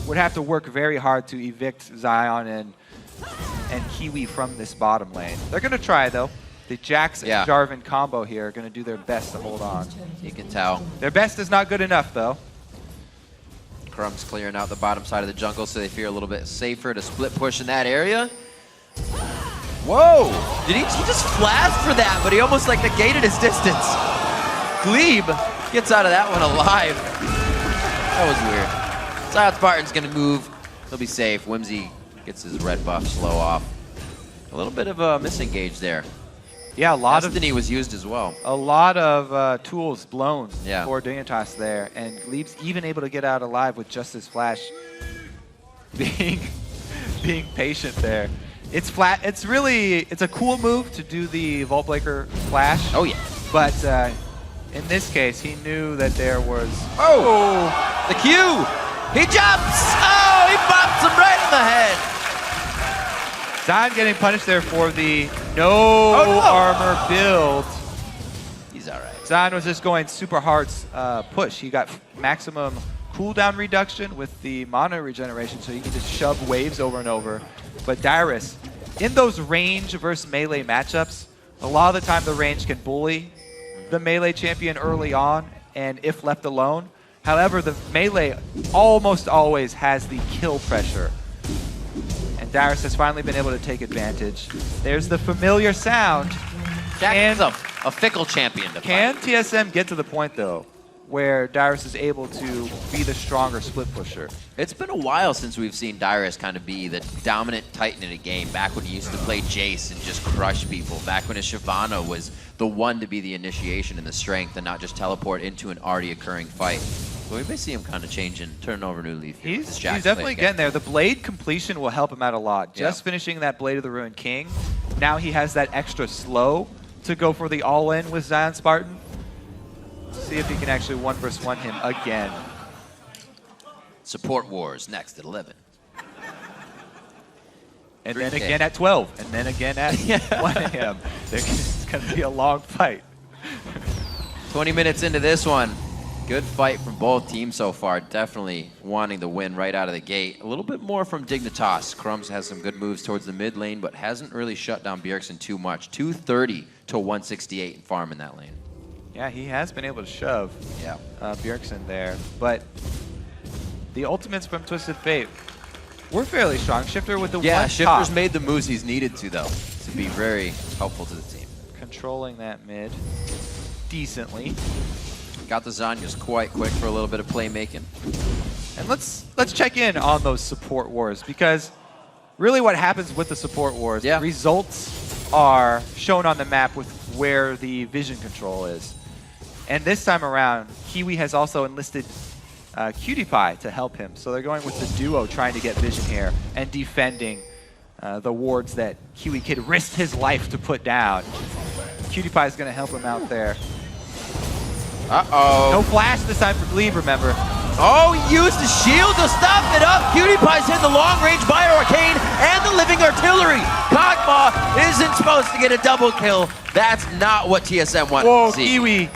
would have to work very hard to evict Zion and and Kiwi from this bottom lane. They're going to try, though. The Jax and Jarvan combo here are going to do their best to hold on. You can tell. Their best is not good enough, though. Crumb's clearing out the bottom side of the jungle, so they feel a little bit safer to split push in that area. Whoa! Did he just flashed for that, but he almost like negated his distance. Glebe gets out of that one alive. That was weird. Zion Spartan's gonna move. He'll be safe. Whimsy gets his red buff slow off. A little bit of a misengage there. Yeah, a lot Destiny was used as well. A lot of tools blown Yeah. for Dignitas there, and Glebe's even able to get out alive with just his flash. Being patient there. It's flat. It's a cool move to do the Vault Breaker flash. Oh yeah. But in this case, he knew that there was. Oh! The Q! He jumps! Oh, he bops him right in the head. Zion getting punished there for the no armor build. He's all right. Zion was just going super hard push. He got maximum cooldown reduction with the mana regeneration, so he can just shove waves over and over. But Dyrus, in those range versus melee matchups, a lot of the time the range can bully the melee champion early on, and if left alone. However, the melee almost always has the kill pressure. And Dyrus has finally been able to take advantage. There's the familiar sound. Jack is a fickle champion to Can fight. TSM get to the point, though, where Dyrus is able to be the stronger split pusher? It's been a while since we've seen Dyrus kind of be the dominant Titan in a game, back when he used to play Jace and just crush people, back when his Shyvana was the one to be the initiation and the strength and not just teleport into an already occurring fight. But we may see him kind of changing, turning over a new leaf. He's definitely getting there. The blade completion will help him out a lot. Just finishing that Blade of the Ruined King, now he has that extra slow to go for the all-in with Zion Spartan. See if he can actually 1v1 him again. Support Wars next at 11. And then again at 12. And then again at 1 a.m. It's going to be a long fight. 20 minutes into this one. Good fight from both teams so far. Definitely wanting the win right out of the gate. A little bit more from Dignitas. Crumbs has some good moves towards the mid lane, but hasn't really shut down Bjergsen too much. 230 to 168 in farm in that lane. Yeah, he has been able to shove Bjergsen there. But the ultimates from Twisted Fate were fairly strong. Shifter with the one Shifter's top. made the moves he's needed to, though, to be very helpful to the team. Controlling that mid decently. Got the Zanyas quite quick for a little bit of playmaking. And let's check in on those support wars, because really what happens with the support wars, the results are shown on the map with where the vision control is. And this time around, Kiwi has also enlisted Cutie Pie to help him. So they're going with the duo trying to get vision here and defending the wards that Kiwi Kid risked his life to put down. Cutie Pie is going to help him out there. Uh-oh. No flash this time for Glebe, remember. Oh, he used the shield to stop it up. Cutie Pie's hit the long-range Bio Arcane and the Living Artillery. Kog'Maw isn't supposed to get a double kill. That's not what TSM wanted to see. Kiwi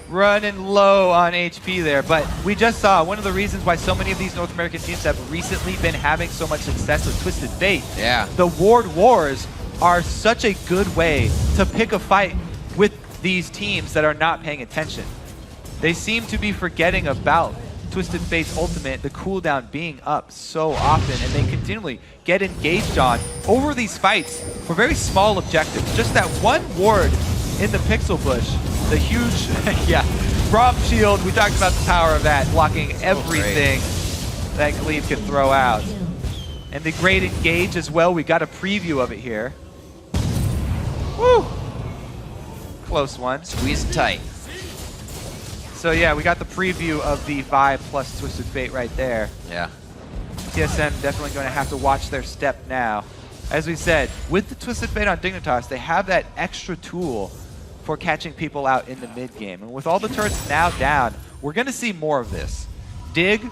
running low on HP there. But we just saw one of the reasons why so many of these North American teams have recently been having so much success with Twisted Fate. Yeah. The ward wars are such a good way to pick a fight with these teams that are not paying attention. They seem to be forgetting about Twisted Fate's ultimate, the cooldown being up so often, and they continually get engaged on over these fights for very small objectives. Just that one ward in the pixel bush, the huge, Braum shield, we talked about the power of that, blocking everything that Glebe can throw out. And the great engage as well, we got a preview of it here. Woo! Close one. Squeeze it tight. So yeah, we got the preview of the Vi plus Twisted Fate right there. Yeah. TSM definitely going to have to watch their step now. As we said, with the Twisted Fate on Dignitas, they have that extra tool for catching people out in the mid game. And with all the turrets now down, we're going to see more of this. Dig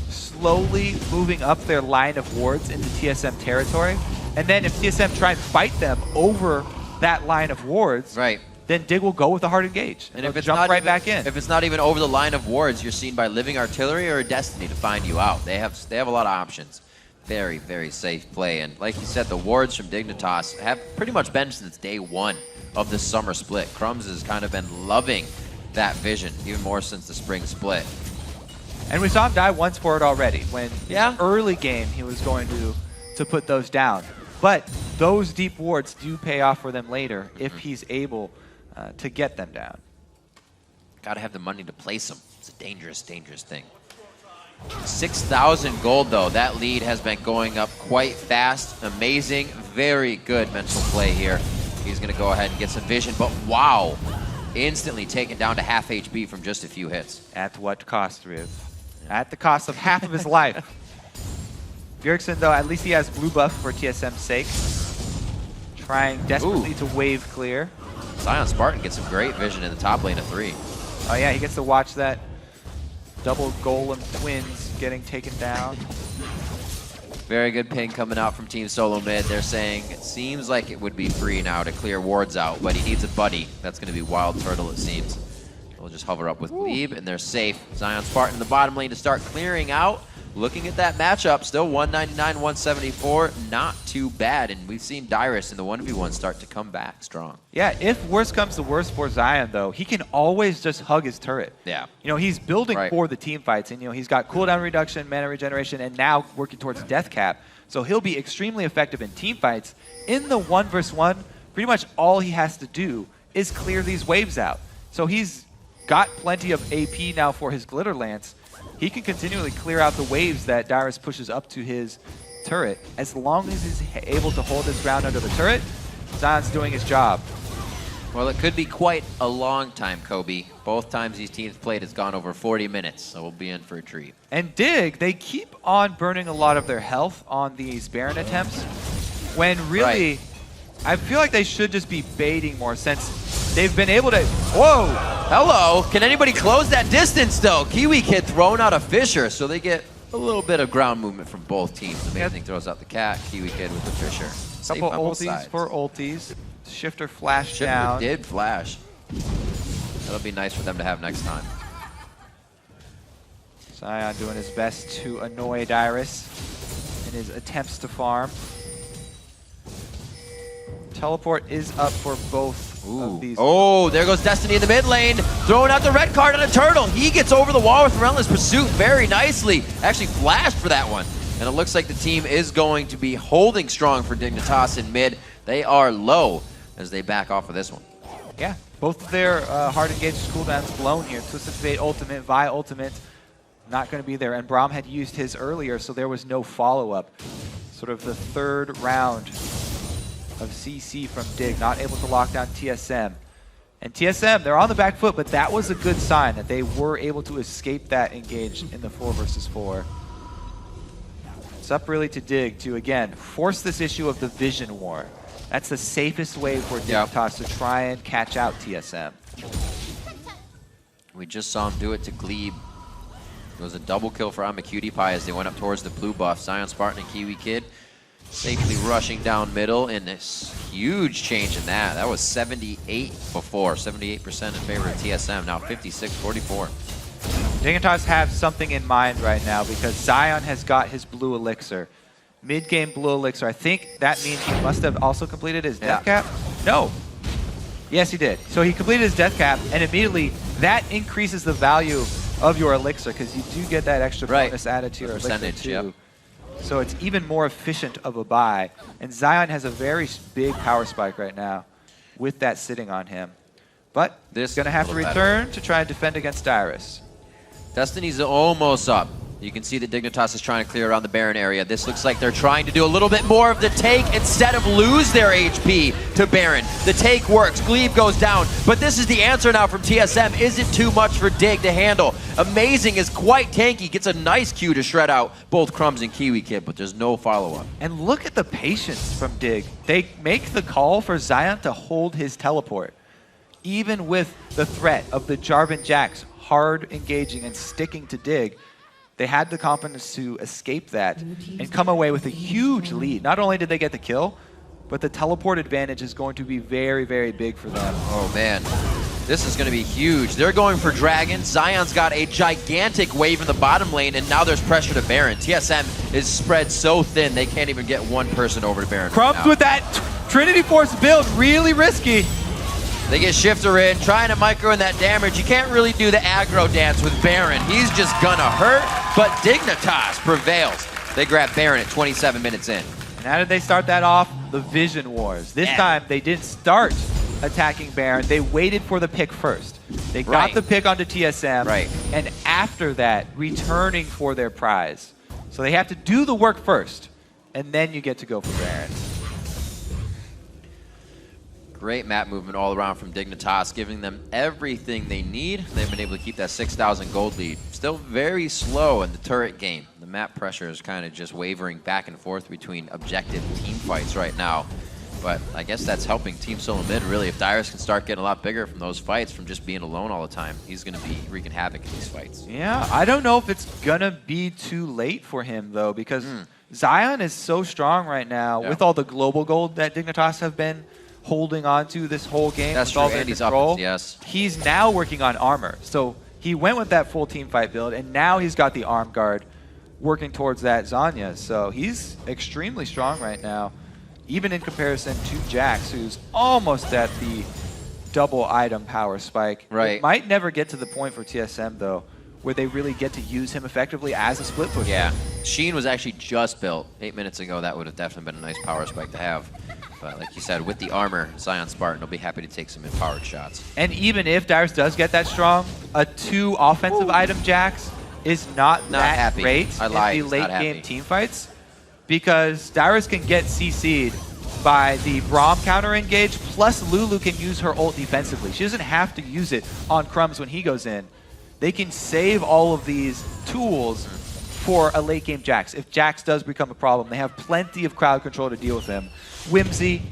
slowly moving up their line of wards into TSM territory. And then if TSM try and fight them over that line of wards, then Dig will go with a hard engage. And if it's jump not right even, back in. If it's not even over the line of wards, you're seen by Living Artillery or Destiny to find you out. They have a lot of options. Very, very safe play. And like you said, the wards from Dignitas have pretty much been since day one of the summer split. Crumbs has kind of been loving that vision, even more since the spring split. And we saw him die once for it already. When early game, he was going to put those down. But those deep wards do pay off for them later if he's able to get them down. Gotta have the money to place them. It's a dangerous, dangerous thing. 6,000 gold though. That lead has been going up quite fast. Amazing, very good mental play here. He's gonna go ahead and get some vision, but wow. Instantly taken down to half HP from just a few hits. At what cost, Riv? At the cost of half of his life. Bjergsen, though, at least he has blue buff for TSM's sake. Trying desperately to wave clear. Zion Spartan gets some great vision in the top lane of 3. Oh yeah, he gets to watch that double golem twins getting taken down. Very good ping coming out from Team Solo Mid. They're saying it seems like it would be free now to clear wards out, but he needs a buddy. That's going to be Wild Turtle, it seems. We'll just hover up with Glebe, and they're safe. Zion Spartan in the bottom lane to start clearing out. Looking at that matchup, still 199, 174. Not too bad, and we've seen Dyrus in the 1v1 start to come back strong. Yeah, if worse comes to worse for Zion, though, he can always just hug his turret. Yeah. You know, he's building for the team fights, and, you know, he's got cooldown reduction, mana regeneration, and now working towards death cap. So he'll be extremely effective in team fights. In the 1v1, pretty much all he has to do is clear these waves out. So he's got plenty of AP now for his Glitter Lance. He can continually clear out the waves that Dyrus pushes up to his turret. As long as he's able to hold his ground under the turret, Zion's doing his job. Well, it could be quite a long time, Kobe. Both times these teams played, it's gone over 40 minutes, so we'll be in for a treat. And Dig, they keep on burning a lot of their health on these Baron attempts, when really, I feel like they should just be baiting more since they've been able to... Whoa! Hello! Can anybody close that distance, though? Kiwi Kid throwing out a Fisher, so they get a little bit of ground movement from both teams. Amazing throws out the cat, Kiwi Kid with the Fisher. Couple ultis for ultis. Shifter flash down. Shifter did flash. That'll be nice for them to have next time. Zion doing his best to annoy Dyrus in his attempts to farm. Teleport is up for both of these. Oh, there goes Destiny in the mid lane. Throwing out the red card on a turtle. He gets over the wall with Relentless Pursuit very nicely. Actually flashed for that one. And it looks like the team is going to be holding strong for Dignitas in mid. They are low as they back off of this one. Yeah, both of their hard engaged cooldowns blown here. Twisted Fate ultimate, Vi ultimate, not going to be there. And Braum had used his earlier, so there was no follow-up. Sort of the third round of CC from Dig, not able to lock down TSM. And TSM, they're on the back foot, but that was a good sign that they were able to escape that engage in the 4 versus 4. It's up really to Dig to, again, force this issue of the vision war. That's the safest way for Dignitas to try and catch out TSM. We just saw him do it to Glebe. It was a double kill for AmaCutiePie as they went up towards the blue buff. Zion Spartan and Kiwi Kid safely rushing down middle, and this huge change in that. That was 78 before, 78% in favor of TSM, now 56-44. Dignitas have something in mind right now because Zion has got his blue elixir. Mid-game blue elixir. I think that means he must have also completed his death cap. No. Yes, he did. So he completed his death cap, and immediately that increases the value of your elixir because you do get that extra bonus added to your elixir too. So it's even more efficient of a buy. And Zion has a very big power spike right now with that sitting on him. But this is going to have to return to try and defend against Dyrus. Destiny's almost up. You can see that Dignitas is trying to clear around the Baron area. This looks like they're trying to do a little bit more of the take instead of lose their HP to Baron. The take works. Glebe goes down. But this is the answer now from TSM. Isn't too much for Dig to handle. Amazing is quite tanky. Gets a nice Q to shred out both Crumbs and Kiwi Kid, but there's no follow-up. And look at the patience from Dig. They make the call for Zion to hold his teleport. Even with the threat of the Jarvan Jax hard engaging and sticking to Dig, they had the confidence to escape that and come away with a huge lead. Not only did they get the kill, but the teleport advantage is going to be very, very big for them. Oh, man. This is going to be huge. They're going for Dragon. Zion's got a gigantic wave in the bottom lane, and now there's pressure to Baron. TSM is spread so thin, they can't even get one person over to Baron. Crumbs right with that Trinity Force build, really risky. They get Shifter in, trying to micro in that damage. You can't really do the aggro dance with Baron. He's just gonna hurt, but Dignitas prevails. They grab Baron at 27 minutes in. And how did they start that off? The Vision Wars. This time, they didn't start attacking Baron. They waited for the pick first. They got the pick onto TSM, and after that, returning for their prize. So they have to do the work first, and then you get to go for Baron. Great map movement all around from Dignitas, giving them everything they need. They've been able to keep that 6,000 gold lead. Still very slow in the turret game. The map pressure is kind of just wavering back and forth between objective team fights right now. But I guess that's helping Team Solo Mid, really. If Dyrus can start getting a lot bigger from those fights, from just being alone all the time, he's going to be wreaking havoc in these fights. Yeah, I don't know if it's going to be too late for him, though, because Zion is so strong right now with all the global gold that Dignitas have been holding on to this whole game. That's with all true, their and he's control. up, yes. He's now working on armor. So he went with that full team fight build, and now he's got the arm guard working towards that Zanya. So he's extremely strong right now, even in comparison to Jax, who's almost at the double item power spike. Right. It might never get to the point for TSM, though, where they really get to use him effectively as a split pusher. Yeah. Sheen was actually just built 8 minutes ago. That would have definitely been a nice power spike to have. But like you said, with the armor, Zion Spartan will be happy to take some empowered shots. And even if Dyrus does get that strong, a 2 offensive item Jax is not that happy. great I lied, in he's the not late game happy. team fights, because Dyrus can get CC'd by the Braum counter engage, plus Lulu can use her ult defensively. She doesn't have to use it on Crumbs when he goes in. They can save all of these tools for a late game Jax. If Jax does become a problem, they have plenty of crowd control to deal with him. Whimsy,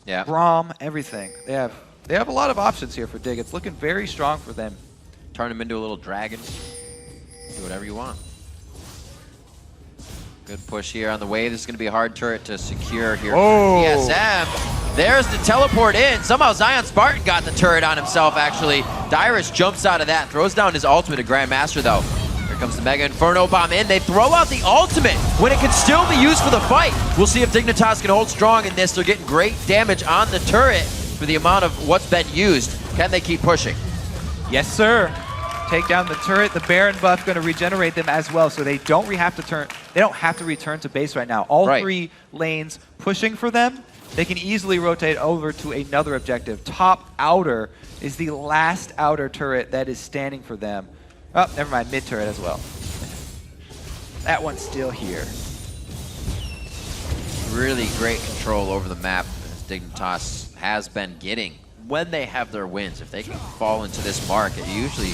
Braum, everything. They have a lot of options here for Dig. It's looking very strong for them. Turn him into a little dragon. Do whatever you want. Good push here on the wave. This is going to be a hard turret to secure here. Oh. TSM. There's the teleport in. Somehow Zion Spartan got the turret on himself, actually. Dyrus jumps out of that, throws down his ultimate to Grandmaster, though. Here comes the Mega Inferno Bomb in. They throw out the ultimate when it can still be used for the fight. We'll see if Dignitas can hold strong in this. They're getting great damage on the turret for the amount of what's been used. Can they keep pushing? Yes, sir. Take down the turret. The Baron buff going to regenerate them as well, so they don't have to return to base right now. All 3 lanes pushing for them. They can easily rotate over to another objective. Top outer is the last outer turret that is standing for them. Oh, never mind, mid turret as well. That one's still here. Really great control over the map as Dignitas has been getting when they have their wins. If they can fall into this mark, it usually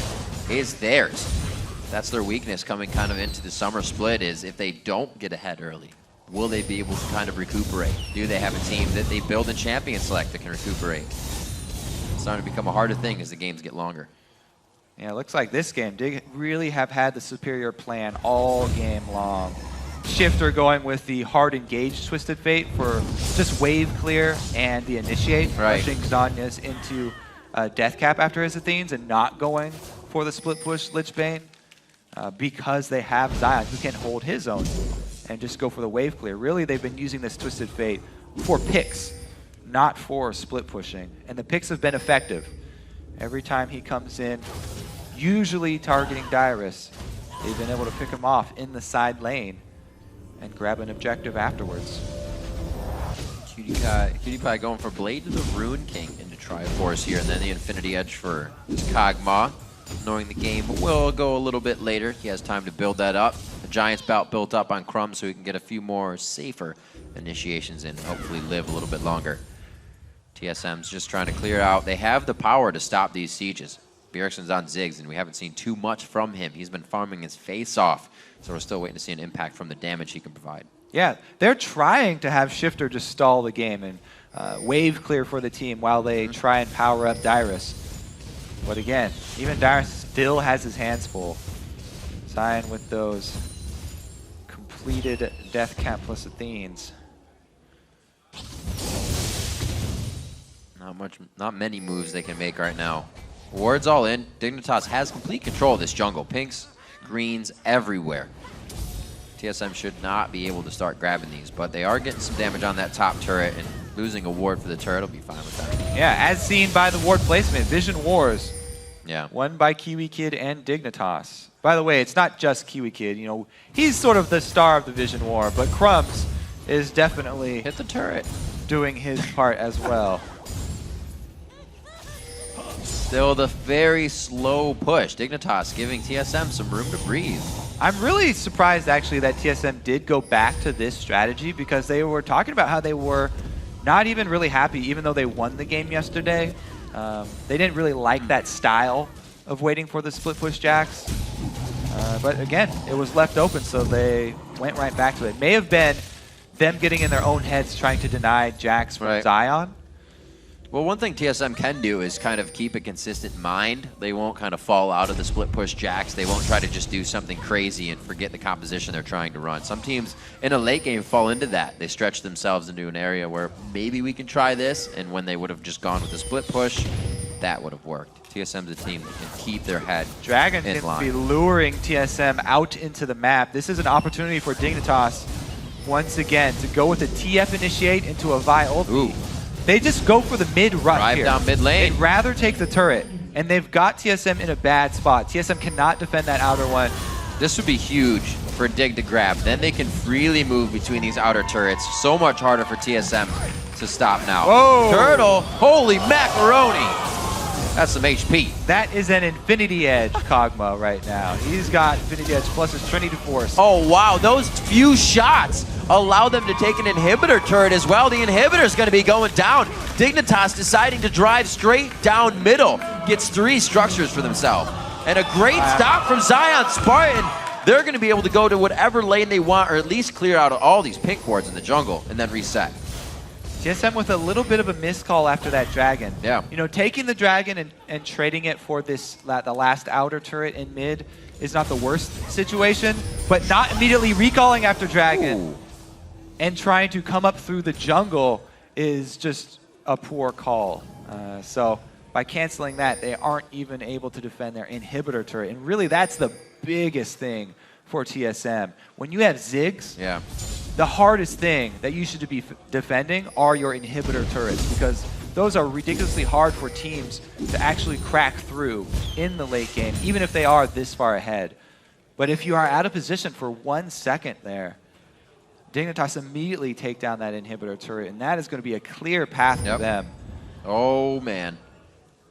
is theirs. That's their weakness coming kind of into the summer split, is if they don't get ahead early, will they be able to kind of recuperate? Do they have a team that they build in Champion Select that can recuperate? It's starting to become a harder thing as the games get longer. Yeah, it looks like this game, Dig really have had the superior plan all game long. Shifter going with the hard engaged Twisted Fate for just wave clear and the initiate, pushing Xanyas into death cap after his Athenes and not going for the split push Lich Bane because they have Zion who can hold his own and just go for the wave clear. Really, they've been using this Twisted Fate for picks, not for split pushing. And the picks have been effective. Every time he comes in, usually targeting Dyrus, they've been able to pick him off in the side lane and grab an objective afterwards. Cutie Pie going for Blade to the Rune King into Triforce here, and then the Infinity Edge for his Kog'Maw. Knowing the game will go a little bit later, he has time to build that up. The Giants bout built up on Crumbs so he can get a few more safer initiations and hopefully live a little bit longer. TSM's just trying to clear out. They have the power to stop these sieges. Bjergsen's on Ziggs, and we haven't seen too much from him. He's been farming his face off, so we're still waiting to see an impact from the damage he can provide. Yeah, they're trying to have Shifter just stall the game and wave clear for the team while they try and power up Dyrus. But again, even Dyrus still has his hands full. Zion with those completed Death Cap plus Athenes. Not many moves they can make right now. Ward's all in. Dignitas has complete control of this jungle. Pinks, greens, everywhere. TSM should not be able to start grabbing these, but they are getting some damage on that top turret, and losing a ward for the turret will be fine with that. Yeah, as seen by the ward placement, Vision Wars. Yeah. Won by Kiwi Kid and Dignitas. By the way, it's not just Kiwi Kid. You know, he's sort of the star of the Vision War, but Crumbs is definitely hit the turret, doing his part as well. Still the very slow push. Dignitas giving TSM some room to breathe. I'm really surprised actually that TSM did go back to this strategy, because they were talking about how they were not even really happy, even though they won the game yesterday. They didn't really like that style of waiting for the split push jacks. But again, it was left open, so they went right back to it. May have been them getting in their own heads trying to deny jacks from Zion. Well, one thing TSM can do is kind of keep a consistent mind. They won't kind of fall out of the split push jacks. They won't try to just do something crazy and forget the composition they're trying to run. Some teams in a late game fall into that. They stretch themselves into an area where maybe we can try this, and when they would have just gone with the split push, that would have worked. TSM's a team that can keep their head Dragon in can line. be luring TSM out into the map. This is an opportunity for Dignitas once again to go with a TF initiate into a Vi ulti. Ooh. They just go for the mid rush Drive here. down mid lane. They'd rather take the turret, and they've got TSM in a bad spot. TSM cannot defend that outer one. This would be huge for Dig to grab. Then they can freely move between these outer turrets. So much harder for TSM to stop now. Whoa. Turtle, holy macaroni. That's some HP. That is an Infinity Edge Kog'Maw right now. He's got Infinity Edge plus his Trinity Force. Oh, wow. Those few shots allow them to take an inhibitor turret as well. The inhibitor's going to be going down. Dignitas deciding to drive straight down middle. Gets 3 structures for themselves. And a great stop from Zion Spartan. They're going to be able to go to whatever lane they want, or at least clear out all these pink wards in the jungle and then reset. TSM with a little bit of a miscall after that dragon. Yeah. You know, taking the dragon and trading it for this the last outer turret in mid is not the worst situation, but not immediately recalling after dragon. Ooh. And trying to come up through the jungle is just a poor call. So by canceling that, they aren't even able to defend their inhibitor turret. And really, that's the biggest thing for TSM. When you have Ziggs, the hardest thing that you should be defending are your inhibitor turrets, because those are ridiculously hard for teams to actually crack through in the late game, even if they are this far ahead. But if you are out of position for 1 second there, Dignitas immediately take down that inhibitor turret, and that is going to be a clear path for them. Oh, man.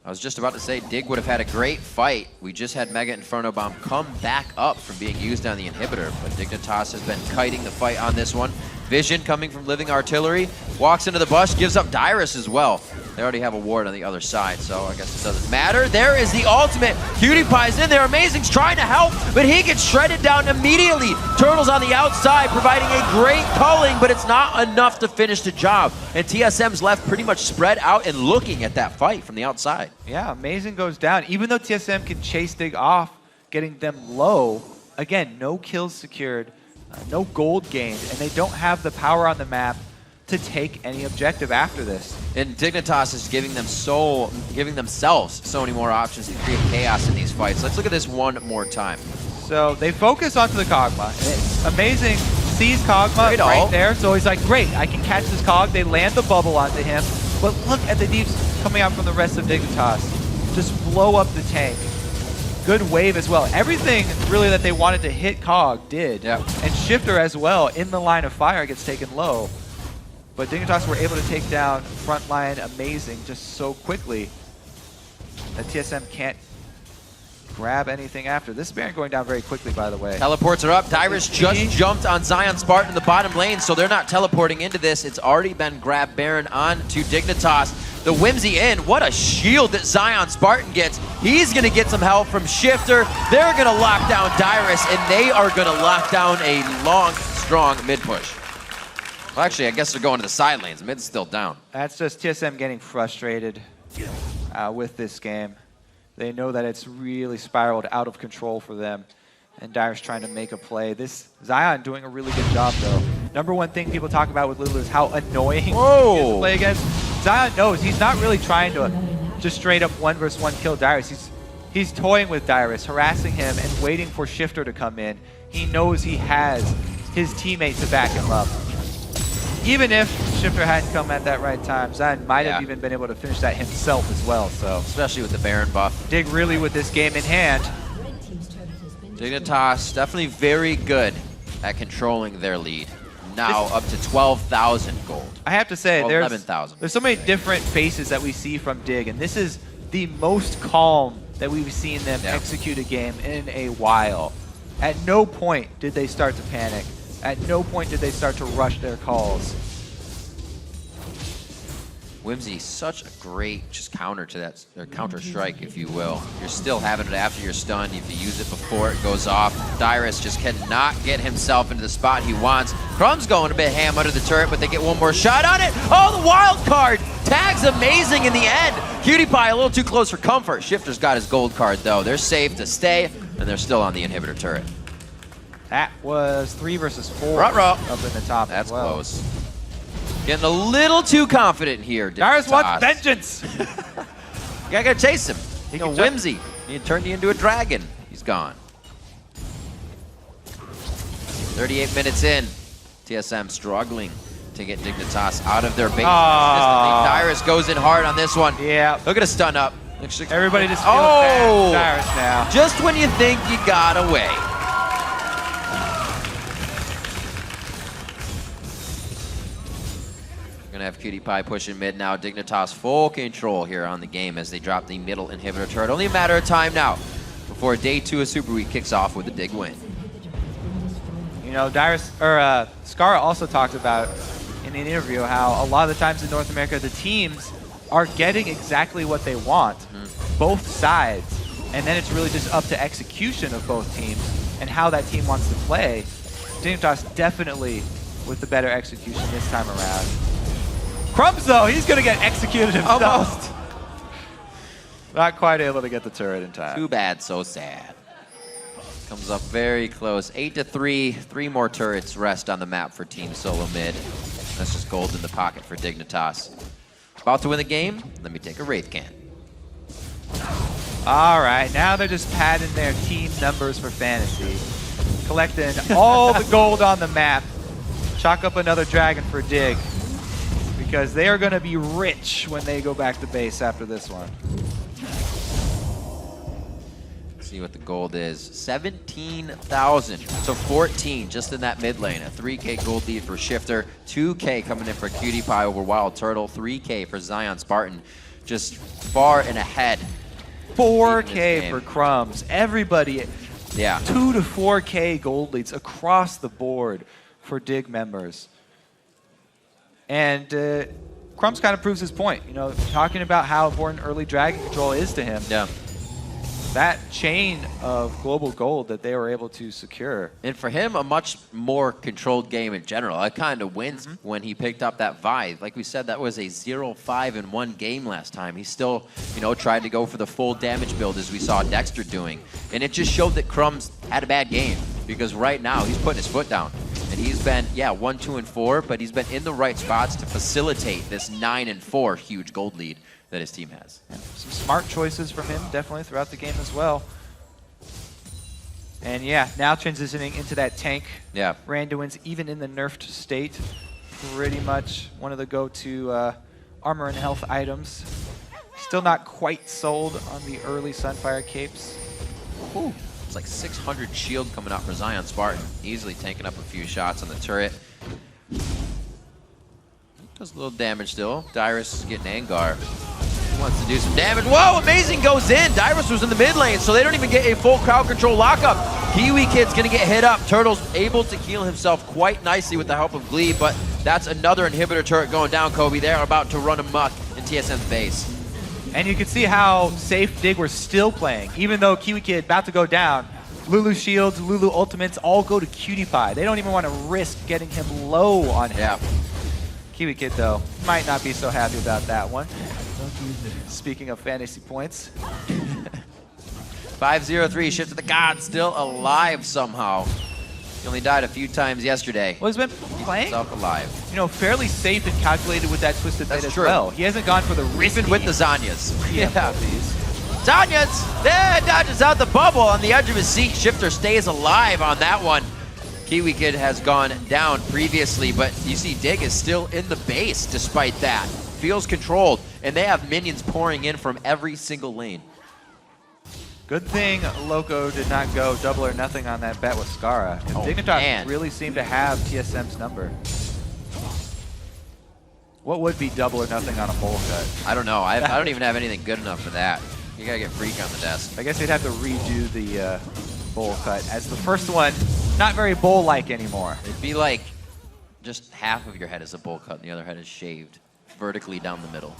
I was just about to say, Dig would have had a great fight. We just had Mega Inferno Bomb come back up from being used on the inhibitor, but Dignitas has been kiting the fight on this one. Vision coming from Living Artillery, walks into the bush, gives up Dyrus as well. They already have a ward on the other side, so I guess it doesn't matter. There is the ultimate. Cutie Pie's in there. Amazing's trying to help, but he gets shredded down immediately. Turtle's on the outside, providing a great culling, but it's not enough to finish the job. And TSM's left pretty much spread out and looking at that fight from the outside. Yeah, Amazing goes down. Even though TSM can chase Dig off, getting them low, again, no kills secured, no gold gained, and they don't have the power on the map to take any objective after this. And Dignitas is giving themselves so many more options to create chaos in these fights. Let's look at this one more time. So they focus onto the Kog'Maw. And Amazing sees Kog'Maw right there, so he's like, great, I can catch this Kog. They land the bubble onto him, but look at the deeps coming out from the rest of Dignitas. Just blow up the tank. Good wave as well. Everything really that they wanted to hit Kog did. Yep. And Shifter as well in the line of fire gets taken low. But Dignitas were able to take down frontline Amazing just so quickly that TSM can't grab anything after. This Baron going down very quickly, by the way. Teleports are up. Dyrus just jumped on Zion Spartan in the bottom lane, so they're not teleporting into this. It's already been grabbed Baron on to Dignitas. The Whimsy in. What a shield that Zion Spartan gets. He's going to get some help from Shifter. They're going to lock down Dyrus, and they are going to lock down a long, strong mid push. Well, actually, I guess they're going to the side lanes. Mid's still down. That's just TSM getting frustrated with this game. They know that it's really spiraled out of control for them, and Dyrus trying to make a play. This Zion doing a really good job, though. Number one thing people talk about with Lulu is how annoying he is to play against. Zion knows he's not really trying to just straight up 1v1 kill Dyrus. He's toying with Dyrus, harassing him and waiting for Shifter to come in. He knows he has his teammate to back him up. Even if Shifter hadn't come at that right time, Zion might have even been able to finish that himself as well. So, especially with the Baron buff. Dig really with this game in hand. Dignitas definitely very good at controlling their lead. Now up to 12,000 gold. I have to say, well, there's 11,000. so many different faces that we see from Dig, and this is the most calm that we've seen them execute a game in a while. At no point did they start to panic. At no point did they start to rush their calls. Whimsy, such a great just counter to that, or counter strike, if you will. You're still having it after you're stunned. You have to use it before it goes off. Dyrus just cannot get himself into the spot he wants. Crumb's going a bit ham under the turret, but they get one more shot on it. Oh, the wild card! Tag's amazing in the end. Cutie Pie a little too close for comfort. Shifter's got his gold card, though. They're safe to stay, and they're still on the inhibitor turret. That was 3 versus 4 Ruh-roh. up in the top. That's as well. close. Getting a little too confident here. Dyrus wants vengeance. You gotta chase him. You know, Whimsy. He turned you into a dragon. He's gone. 38 minutes in. TSM struggling to get Dignitas out of their base. Dyrus goes in hard on this one. Yeah. Look at a stun up. Everybody just feels bad for Dyrus now. Just when you think you got away. Gonna have Cutie Pie pushing mid now. Dignitas full control here on the game as they drop the middle inhibitor turret. Only a matter of time now before day 2 of Super Week kicks off with a Dig win. You know, Scarra also talked about in an interview how a lot of the times in North America the teams are getting exactly what they want, both sides, and then it's really just up to execution of both teams and how that team wants to play. Dignitas definitely with the better execution this time around. Crumbs, though, he's going to get executed himself. Almost. Not quite able to get the turret in time. Too bad, so sad. Comes up very close. 8-3. 3 more turrets rest on the map for Team Solo Mid. That's just gold in the pocket for Dignitas. About to win the game? Let me take a Wraith Can. All right, now they're just padding their team numbers for fantasy. Collecting all the gold on the map. Chalk up another dragon for Dig. Because they are going to be rich when they go back to base after this one. Let's see what the gold is. 17,000 to 14 just in that mid lane. A 3K gold lead for Shifter. 2K coming in for Cutie Pie over Wild Turtle. 3K for Zion Spartan. Just far and ahead. 4K for Crumbs. Everybody, 2 to 4K gold leads across the board for Dig members. And Crumbs kind of proves his point, you know, talking about how important early dragon control is to him. Yeah. That chain of global gold that they were able to secure. And for him, a much more controlled game in general. I kind of wins when he picked up that Vive. Like we said, that was a 0-5-1 game last time. He still, you know, tried to go for the full damage build as we saw Dexter doing. And it just showed that Crumbs had a bad game because right now he's putting his foot down. And he's been, 1, 2, and 4, but he's been in the right spots to facilitate this 9-4 huge gold lead that his team has. Yeah, some smart choices from him definitely throughout the game as well. And yeah, now transitioning into that tank. Yeah. Randuin's even in the nerfed state. Pretty much one of the go-to armor and health items. Still not quite sold on the early Sunfire capes. Ooh. It's like 600 shield coming out for Zion Spartan. Easily tanking up a few shots on the turret. Does a little damage still. Dyrus is getting Angar. He wants to do some damage. Whoa, Amazing goes in. Dyrus was in the mid lane, so they don't even get a full crowd control lockup. Kiwi Kid's gonna get hit up. Turtle's able to heal himself quite nicely with the help of Glee, but that's another inhibitor turret going down, Kobe. They're about to run amok in TSM's base. And you can see how safe Dig were still playing. Even though Kiwi Kid about to go down, Lulu shields, Lulu ultimates all go to Cutie Pie. They don't even want to risk getting him low on him. Yeah. Kiwi Kid, though, might not be so happy about that one. Speaking of fantasy points. 5-0-3, Shift to the God, still alive somehow. He only died a few times yesterday. Well, he's been playing, Himself alive. you know, fairly safe and calculated with that twisted That's blade as true. well. He hasn't gone for the risky. Even with the Zanyas. Yeah. Zanyas! There, dodges out the bubble on the edge of his seat. Shifter stays alive on that one. Kiwi Kid has gone down previously, but you see Dig is still in the base despite that. Feels controlled, and they have minions pouring in from every single lane. Good thing Loco did not go double or nothing on that bet with Skara. Oh, Dignitas man. really seemed to have TSM's number. What would be double or nothing on a bowl cut? I don't know. I don't even have anything good enough for that. You gotta get Freak on the desk. I guess they'd have to redo the bowl cut, as the first one, not very bowl-like anymore. It'd be like just half of your head is a bowl cut and the other head is shaved vertically down the middle.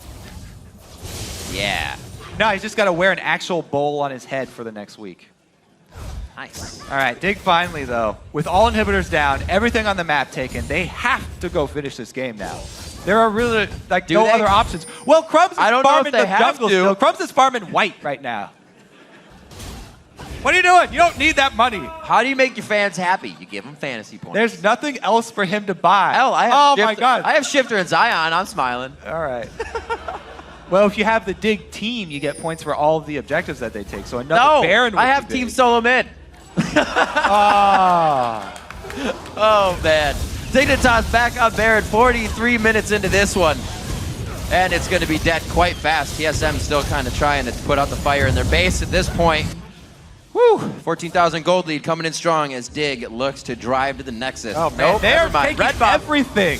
Yeah. No, he's just got to wear an actual bowl on his head for the next week. Nice. All right, Dig finally, though. With all inhibitors down, everything on the map taken, they have to go finish this game now. There are really like no other options. Well, Crumbs is farming the jungle still. Crumbs is farming white right now. What are you doing? You don't need that money. How do you make your fans happy? You give them fantasy points. There's nothing else for him to buy. Hell, I have oh Shifter, my God. I have Shifter and Zion. I'm smiling. All right. Well, if you have the Dig team, you get points for all of the objectives that they take. So another Baron would I have be Team big. Solo Mid. Ah. Oh, man. Dignitas back on Baron 43 minutes into this one. And it's going to be dead quite fast. TSM still kind of trying to put out the fire in their base at this point. Woo! 14,000 gold lead coming in strong as Dig looks to drive to the Nexus. Oh, man. Nope, They're never mind. taking Red bomb. everything.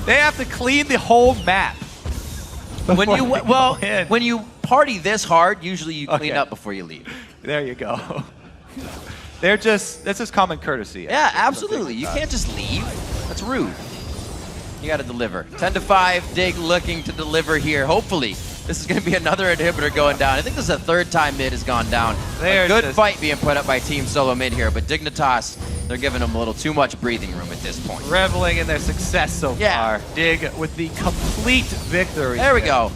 They have to clean the whole map. When you party this hard, usually you clean up before you leave. There you go. That's just common courtesy. Yeah, absolutely. You can't just leave. That's rude. You got to deliver. 10-5, Dig looking to deliver here. Hopefully, this is going to be another inhibitor going down. I think this is the third time mid has gone down. A good fight being put up by Team Solo Mid here, but Dignitas, they're giving them a little too much breathing room at this point. Reveling in their success so far. Dig with the complete victory. There we go.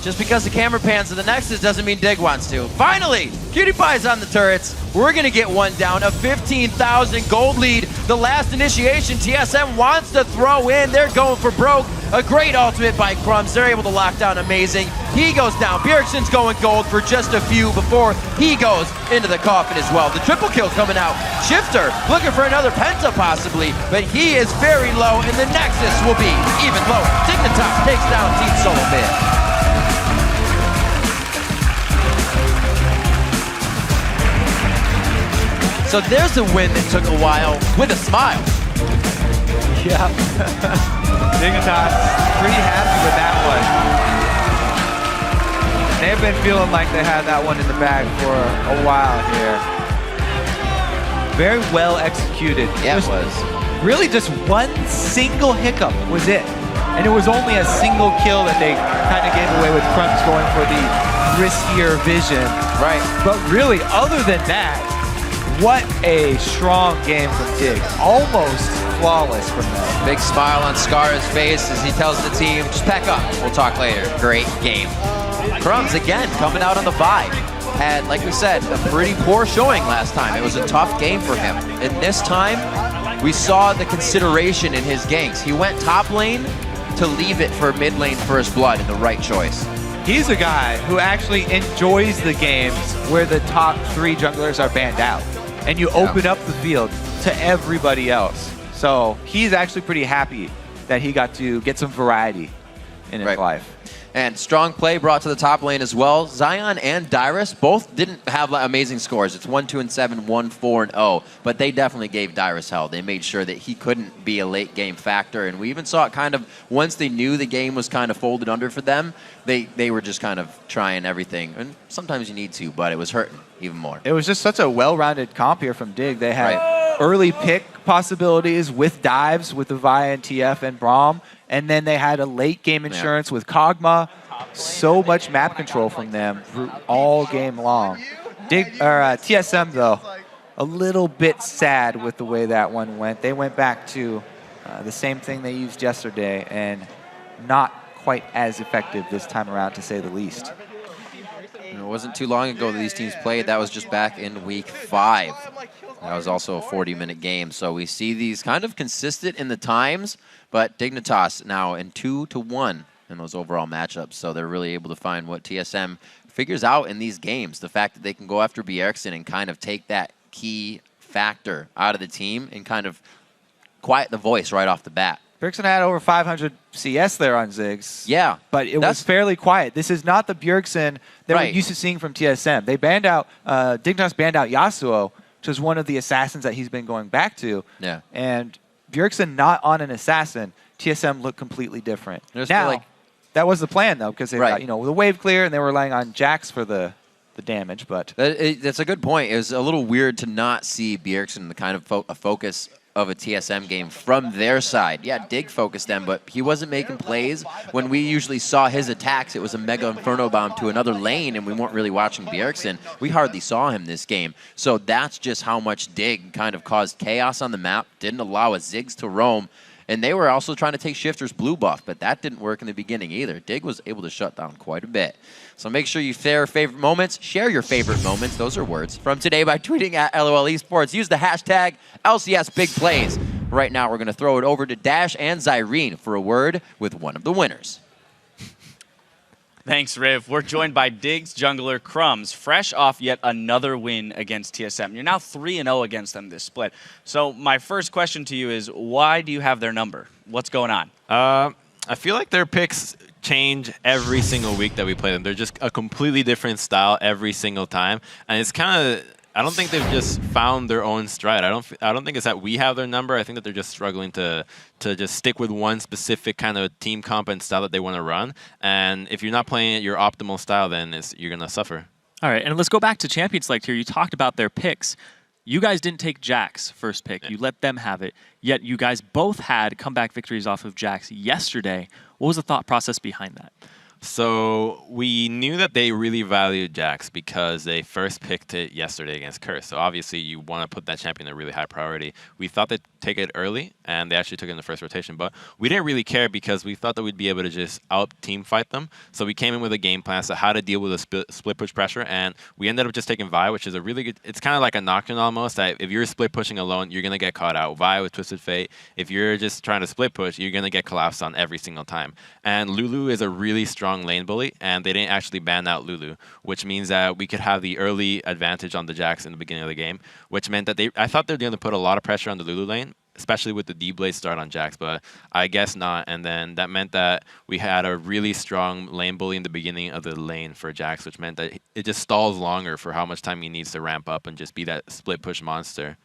Just because the camera pans to the Nexus doesn't mean Dig wants to. Finally, Cutie Pie's on the turrets. We're going to get one down, a 15,000 gold lead. The last initiation TSM wants to throw in. They're going for broke. A great ultimate by Crumbs. They're able to lock down amazing. He goes down. Bjergsen's going gold for just a few before he goes into the coffin as well. The triple kill coming out. Shifter looking for another penta possibly, but he is very low and the Nexus will be even lower. Dignitas takes down Team Solo Mid. So there's a win that took a while with a smile. Yeah. Dignitas pretty happy with that one. They've been feeling like they had that one in the bag for a while here. Very well executed. Yeah, it was. Really just one single hiccup was it. And it was only a single kill that they kind of gave away with Crumbs going for the riskier vision. Right. But really, other than that, what a strong game from Dig. Almost flawless from them. Big smile on Skara's face as he tells the team, just pack up. We'll talk later. Great game. Crumbs, again, coming out on the bye. Had, like we said, a pretty poor showing last time. It was a tough game for him. And this time, we saw the consideration in his ganks. He went top lane to leave it for mid lane first blood, and the right choice. He's a guy who actually enjoys the games where the top three junglers are banned out. And you open up the field to everybody else. So he's actually pretty happy that he got to get some variety in his life. And strong play brought to the top lane as well. Zion and Dyrus both didn't have amazing scores. It's 1-2-7, 1-4-0. But they definitely gave Dyrus hell. They made sure that he couldn't be a late game factor. And we even saw it kind of, once they knew the game was kind of folded under for them, they were just kind of trying everything. And sometimes you need to, but it was hurting even more. It was just such a well-rounded comp here from Dig. They had early pick possibilities with dives with the Vi and TF and Braum. And then they had a late game insurance with Kog'Maw. So much map control from them all game long. TSM, though, a little bit sad with the way that one went. They went back to the same thing they used yesterday and not quite as effective this time around, to say the least. It wasn't too long ago that these teams played. That was just back in week 5. That was also a 40-minute game. So we see these kind of consistent in the times, but Dignitas now in 2-1 in those overall matchups. So they're really able to find what TSM figures out in these games. The fact that they can go after Bjergsen and kind of take that key factor out of the team and kind of quiet the voice right off the bat. Bjergsen had over 500 CS there on Ziggs. Yeah. But it was fairly quiet. This is not the Bjergsen that we're Right. used to seeing from TSM. They banned out, Dignitas banned out Yasuo, which is one of the assassins that he's been going back to. Yeah. And Bjergsen not on an assassin, TSM looked completely different. Just Now, like- that was the plan, though, because they Right. got, you know, the wave clear, and they were relying on Jax for the damage. But That's a good point. It was a little weird to not see Bjergsen the kind of a focus of a TSM game from their side. Yeah, Dig focused them, but he wasn't making plays. When we usually saw his attacks, it was a Mega Inferno Bomb to another lane, and we weren't really watching Bjergsen. We hardly saw him this game. So that's just how much Dig kind of caused chaos on the map, didn't allow a Ziggs to roam. And they were also trying to take Shifter's blue buff, but that didn't work in the beginning either. Dig was able to shut down quite a bit. So make sure you share favorite moments. Share your favorite moments. Those are words from today by tweeting at LOL Esports. Use the hashtag LCS Big Plays. Right now, we're going to throw it over to Dash and Zyrene for a word with one of the winners. Thanks, Riv. We're joined by Diggs jungler Crumbs, fresh off yet another win against TSM. You're now 3-0 against them this split. So my first question to you is, why do you have their number? What's going on? I feel like their picks change every single week that we play them. They're just a completely different style every single time, and it's kind of, I don't think they've just found their own stride. I don't think it's that we have their number. I think that they're just struggling to just stick with one specific kind of team comp and style that they want to run. And if you're not playing at your optimal style, then you're gonna suffer. All right, and let's go back to Champion Select here. You talked about their picks. You guys didn't take Jax first pick. Yeah. You let them have it. Yet you guys both had comeback victories off of Jax yesterday. What was the thought process behind that? So we knew that they really valued Jax because they first picked it yesterday against Curse. So obviously you want to put that champion a really high priority. We thought they'd take it early, and they actually took it in the first rotation. But we didn't really care because we thought that we'd be able to just out-team fight them. So we came in with a game plan as to how to deal with a split push pressure, and we ended up just taking Vi, which is a really good... It's kind of like a Nocturne almost. That if you're split pushing alone, you're going to get caught out. Vi with Twisted Fate. If you're just trying to split push, you're going to get collapsed on every single time. And Lulu is a really strong lane bully, and they didn't actually ban out Lulu, which means that we could have the early advantage on the Jax in the beginning of the game, which meant that I thought they were going to put a lot of pressure on the Lulu lane, especially with the D-Blade start on Jax, but I guess not. And then that meant that we had a really strong lane bully in the beginning of the lane for Jax, which meant that it just stalls longer for how much time he needs to ramp up and just be that split push monster.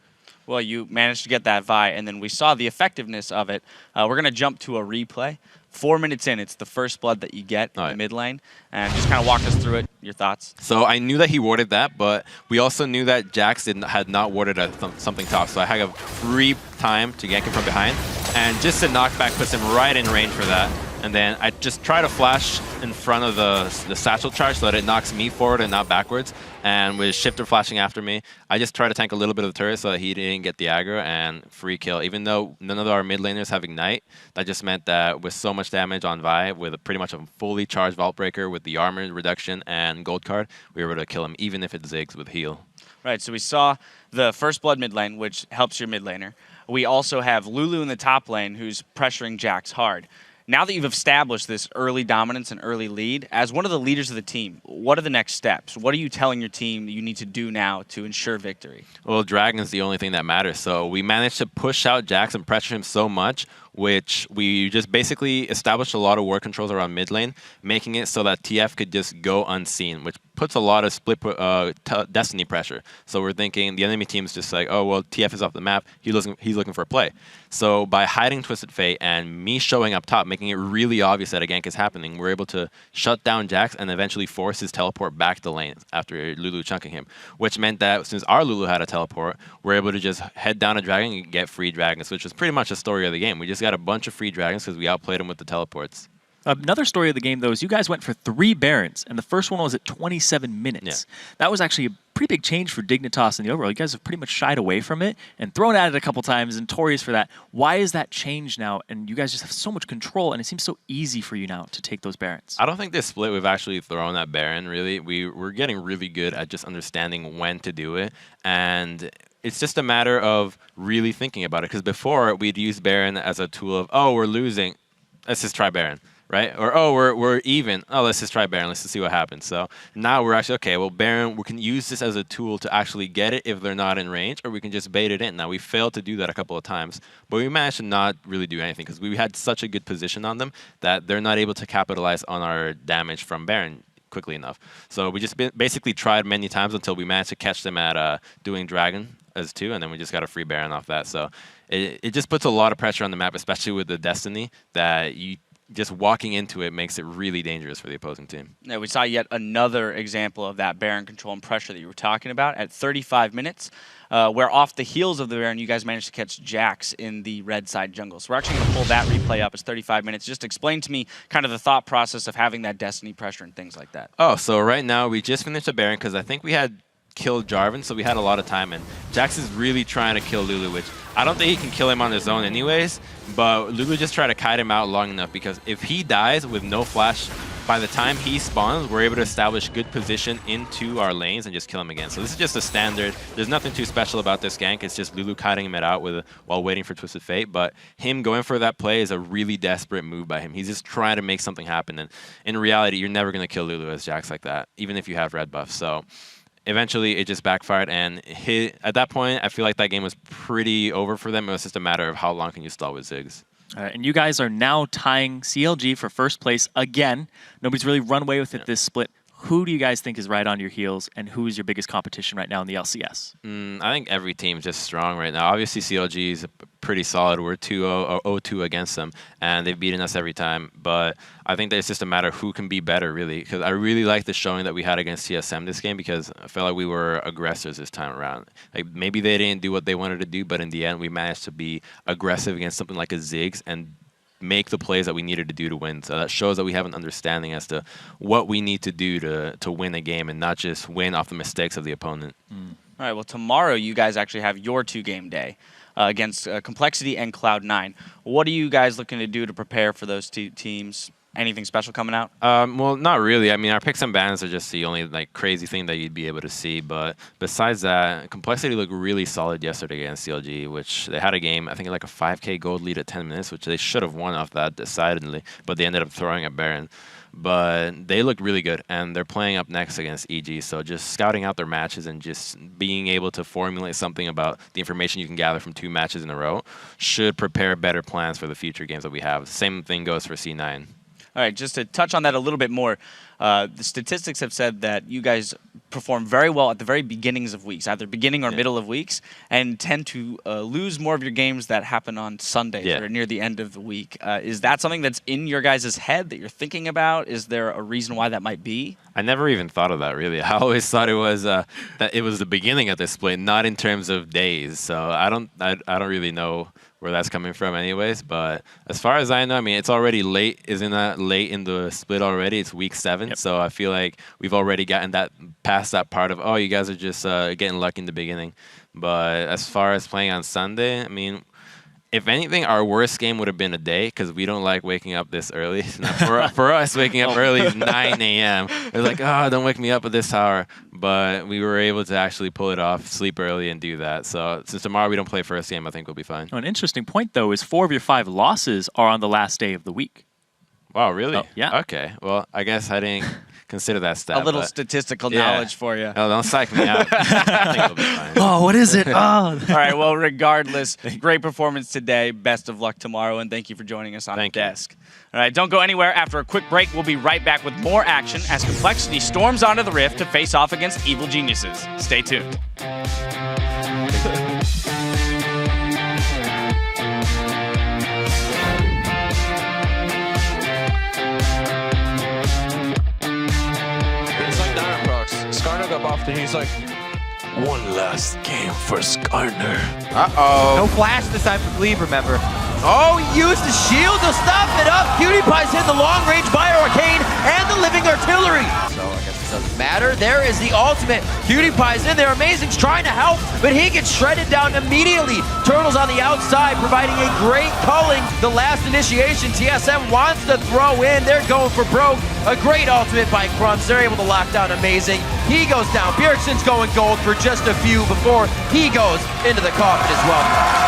Well, you managed to get that Vi, and then we saw the effectiveness of it. We're going to jump to a replay. 4 minutes in, it's the first blood that you get in the mid lane. And just kind of walk us through it, your thoughts. So I knew that he warded that, but we also knew that Jax had not warded something top. So I had a free time to gank him from behind. And just a knockback puts him right in range for that. And then I just try to flash in front of the satchel charge so that it knocks me forward and not backwards. And with Shifter flashing after me, I just try to tank a little bit of the turret so that he didn't get the aggro and free kill. Even though none of our mid laners have Ignite, that just meant that with so much damage on Vi, with pretty much a fully charged Vault Breaker with the armor reduction and gold card, we were able to kill him even if it zigs with heal. Right, so we saw the first blood mid lane, which helps your mid laner. We also have Lulu in the top lane, who's pressuring Jax hard. Now that you've established this early dominance and early lead, as one of the leaders of the team, what are the next steps? What are you telling your team that you need to do now to ensure victory? Well, Dragon's the only thing that matters. So we managed to push out Jax and pressure him so much, which we just basically established a lot of ward controls around mid lane, making it so that TF could just go unseen, which puts a lot of split Destiny pressure. So we're thinking the enemy team's just like, oh, well, TF is off the map. He's looking for a play. So by hiding Twisted Fate and me showing up top, making it really obvious that a gank is happening, we're able to shut down Jax and eventually force his teleport back to lane after Lulu chunking him, which meant that since our Lulu had a teleport, we're able to just head down a dragon and get free dragons, which was pretty much the story of the game. We just got a bunch of free dragons because we outplayed them with the teleports. Another story of the game, though, is you guys went for 3 Barons, and the first one was at 27 minutes. Yeah. That was actually a pretty big change for Dignitas in the overall. You guys have pretty much shied away from it and thrown at it a couple times, and Tori's for that. Why is that change now? And you guys just have so much control, and it seems so easy for you now to take those Barons. I don't think this split we've actually thrown at Baron, really. We're getting really good at just understanding when to do it. And it's just a matter of really thinking about it. Because before, we'd use Baron as a tool of, oh, we're losing, let's just try Baron, right? Or, oh, we're even, oh, let's just try Baron, let's just see what happens. So now we're actually, okay, well, Baron, we can use this as a tool to actually get it if they're not in range, or we can just bait it in. Now, we failed to do that a couple of times, but we managed to not really do anything because we had such a good position on them that they're not able to capitalize on our damage from Baron quickly enough. So we just basically tried many times until we managed to catch them at doing Dragon as 2, and then we just got a free Baron off that. So it just puts a lot of pressure on the map, especially with the Destiny, that you just walking into it makes it really dangerous for the opposing team. Yeah, we saw yet another example of that Baron control and pressure that you were talking about at 35 minutes, where off the heels of the Baron, you guys managed to catch Jax in the red side jungle. So we're actually going to pull that replay up. It's 35 minutes. Just explain to me kind of the thought process of having that Destiny pressure and things like that. Oh, so right now we just finished the Baron because I think we had killed Jarvan, so we had a lot of time, and Jax is really trying to kill Lulu, which I don't think he can kill him on his own anyways, but Lulu just tried to kite him out long enough because if he dies with no flash, by the time he spawns, we're able to establish good position into our lanes and just kill him again. So this is just a standard. There's nothing too special about this gank. It's just Lulu kiting him out while waiting for Twisted Fate, but him going for that play is a really desperate move by him. He's just trying to make something happen, and in reality, you're never going to kill Lulu as Jax like that, even if you have red buff. So eventually, it just backfired, and at that point, I feel like that game was pretty over for them. It was just a matter of how long can you stall with Ziggs. All right, and you guys are now tying CLG for first place again. Nobody's really run away with it this split. Who do you guys think is right on your heels, and who is your biggest competition right now in the LCS? I think every team's just strong right now. Obviously, CLG is pretty solid. We're 2-0 against them, and they've beaten us every time. But I think that it's just a matter of who can be better, really. Because I really like the showing that we had against TSM this game, because I felt like we were aggressors this time around. Like maybe they didn't do what they wanted to do, but in the end, we managed to be aggressive against something like a Ziggs and make the plays that we needed to do to win. So that shows that we have an understanding as to what we need to do to win a game and not just win off the mistakes of the opponent. All right, well, tomorrow you guys actually have your 2-game day against Complexity and Cloud9. What are you guys looking to do to prepare for those two teams? Anything special coming out? Well, not really. I mean, our picks and bans are just the only crazy thing that you'd be able to see. But besides that, Complexity looked really solid yesterday against CLG, which they had a game, I think, like a 5K gold lead at 10 minutes, which they should have won off that decidedly. But they ended up throwing a Baron. But they looked really good, and they're playing up next against EG. So just scouting out their matches and just being able to formulate something about the information you can gather from 2 matches in a row should prepare better plans for the future games that we have. Same thing goes for C9. All right, just to touch on that a little bit more, the statistics have said that you guys perform very well at the very beginnings of weeks, either beginning or middle of weeks, and tend to lose more of your games that happen on Sundays or near the end of the week. Is that something that's in your guys' head that you're thinking about? Is there a reason why that might be? I never even thought of that, really. I always thought it was that it was the beginning of the split, not in terms of days. So I don't really know where that's coming from anyways, but as far as I know, I mean, it's already late. Isn't that late in the split already? It's week 7, so I feel like we've already gotten that past that part of, oh, you guys are just getting lucky in the beginning. But as far as playing on Sunday, I mean, if anything, our worst game would have been a day, because we don't like waking up this early. For us, waking up early is 9 a.m. It's like, oh, don't wake me up at this hour. But we were able to actually pull it off, sleep early, and do that. So since tomorrow we don't play first game, I think we'll be fine. An interesting point, though, is 4 of your 5 losses are on the last day of the week. Wow, really? Oh, yeah. Okay. Well, I guess I didn't consider that stat. A little statistical knowledge for you. No, don't psych me out. I think it'll be fine. Oh, what is it? Oh. All right, well, regardless, great performance today. Best of luck tomorrow, and thank you for joining us on the desk. All right, don't go anywhere. After a quick break, we'll be right back with more action as Complexity storms onto the Rift to face off against Evil Geniuses. Stay tuned. And he's like, one last game for Skarner. No flash this time for Glebe, remember. Oh, he used the shield to stop it up. Cutie Pie's hit the long range bio arcane and the living artillery. So I guess this doesn't matter. scatter. There is the ultimate. Cutie Pie's in there. Amazing's trying to help, but he gets shredded down immediately. Turtle's on the outside, providing a great culling. The last initiation, TSM wants to throw in. They're going for broke. A great ultimate by Crumbs. They're able to lock down Amazing. He goes down. Bjergsen's going gold for just a few before he goes into the coffin as well.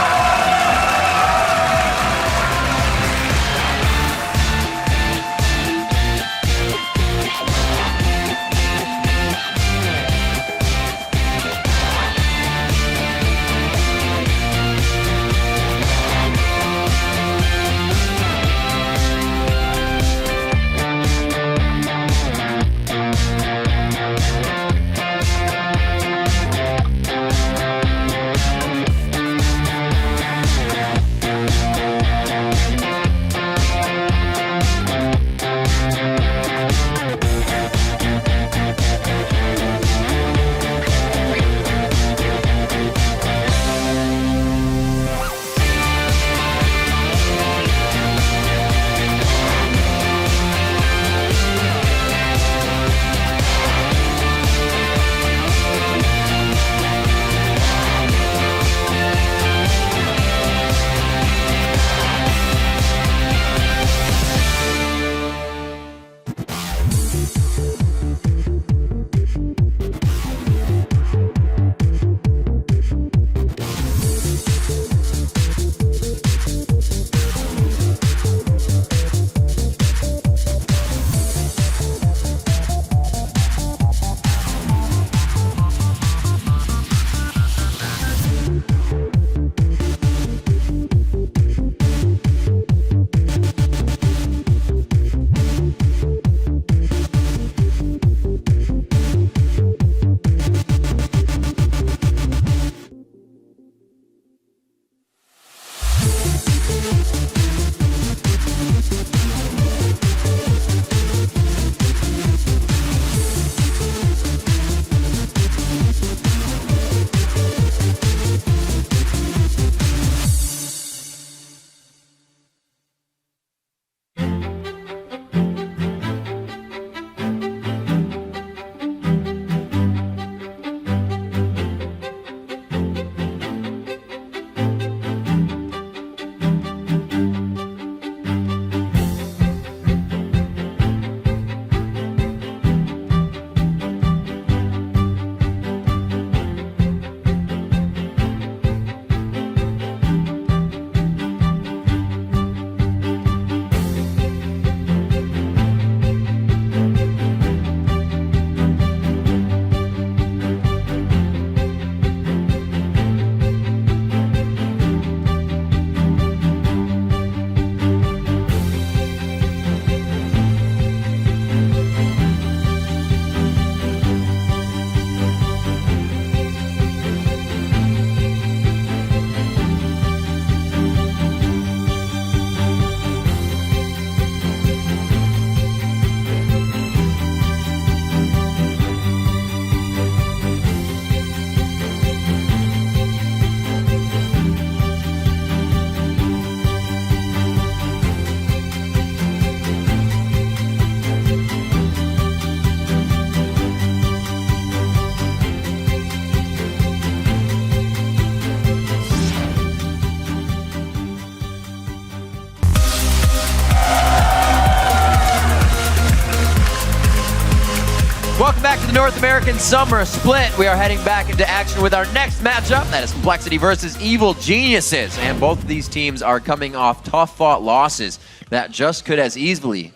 Welcome back to the North American Summer Split. We are heading back into action with our next matchup. That is Complexity versus Evil Geniuses. And both of these teams are coming off tough-fought losses that just could as easily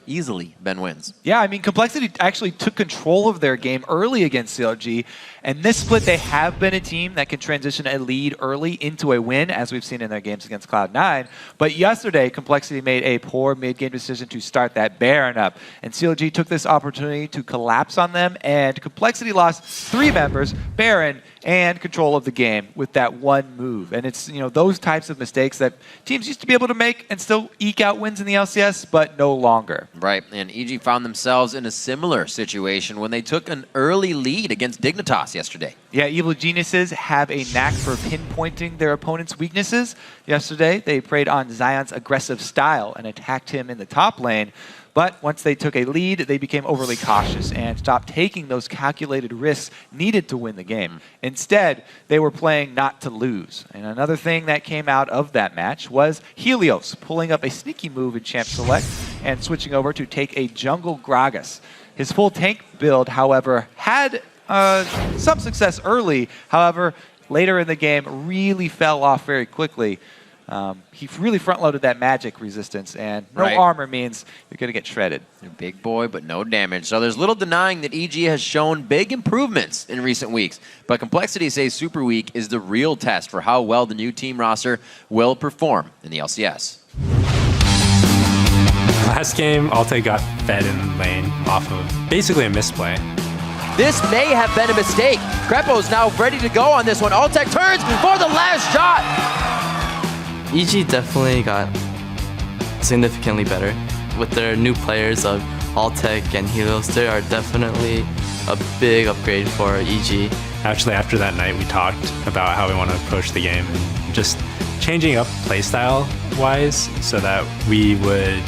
been wins. Yeah, I mean, Complexity actually took control of their game early against CLG. And this split, they have been a team that can transition a lead early into a win, as we've seen in their games against Cloud9. But yesterday, Complexity made a poor mid-game decision to start that Baron up. And CLG took this opportunity to collapse on them, and Complexity lost 3 members, Baron, and control of the game with that one move. And it's, you know, those types of mistakes that teams used to be able to make and still eke out wins in the LCS, but no longer. Right, and EG found themselves in a similar situation when they took an early lead against Dignitas yesterday. Yeah, Evil Geniuses have a knack for pinpointing their opponent's weaknesses. Yesterday, they preyed on Zion's aggressive style and attacked him in the top lane. But once they took a lead, they became overly cautious and stopped taking those calculated risks needed to win the game. Instead, they were playing not to lose. And another thing that came out of that match was Helios pulling up a sneaky move in Champ Select and switching over to take a jungle Gragas. His full tank build, however, had some success early. However, later in the game, really fell off very quickly. He really front-loaded that magic resistance, and no armor means you're going to get shredded. A big boy, but no damage. So there's little denying that EG has shown big improvements in recent weeks. But Complexity says Superweek is the real test for how well the new team roster will perform in the LCS. Last game, Alte got fed in lane off of basically a misplay. This may have been a mistake. Crepo's now ready to go on this one. Altec turns for the last shot. EG definitely got significantly better. With their new players of Altec and Helios, they are definitely a big upgrade for EG. Actually, after that night, we talked about how we want to approach the game and just changing up playstyle-wise so that we would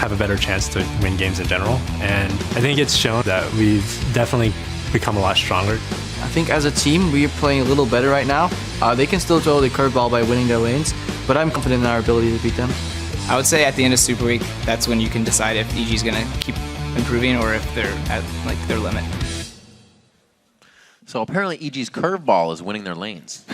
have a better chance to win games in general. And I think it's shown that we've definitely become a lot stronger. I think as a team, we are playing a little better right now. They can still throw the curveball by winning their lanes, but I'm confident in our ability to beat them. I would say at the end of Super Week, that's when you can decide if EG is going to keep improving or if they're at their limit. So apparently EG's curveball is winning their lanes.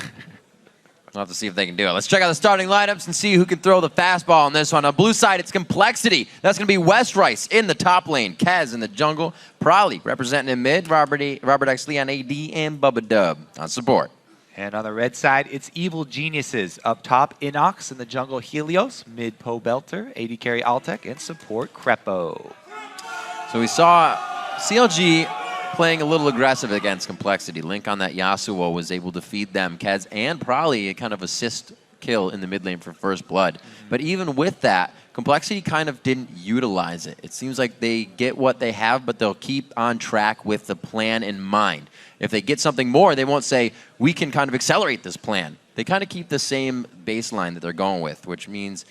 We'll have to see if they can do it. Let's check out the starting lineups and see who can throw the fastball on this one. On blue side, it's Complexity. That's going to be West Rice in the top lane. Kaz in the jungle. Prolly representing in mid. Robert X. Lee on AD. And Bubba Dub on support. And on the red side, it's Evil Geniuses. Up top, Inox in the jungle, Helios. Mid, Po Belter. AD carry Altec. And support, Crepo. So we saw CLG playing a little aggressive against Complexity. Link on that Yasuo was able to feed them. Kaz and Prolly a kind of assist kill in the mid lane for first blood. But even with that, Complexity kind of didn't utilize it. It seems like they get what they have, but they'll keep on track with the plan in mind. If they get something more, they won't say, we can kind of accelerate this plan. They kind of keep the same baseline that they're going with, which means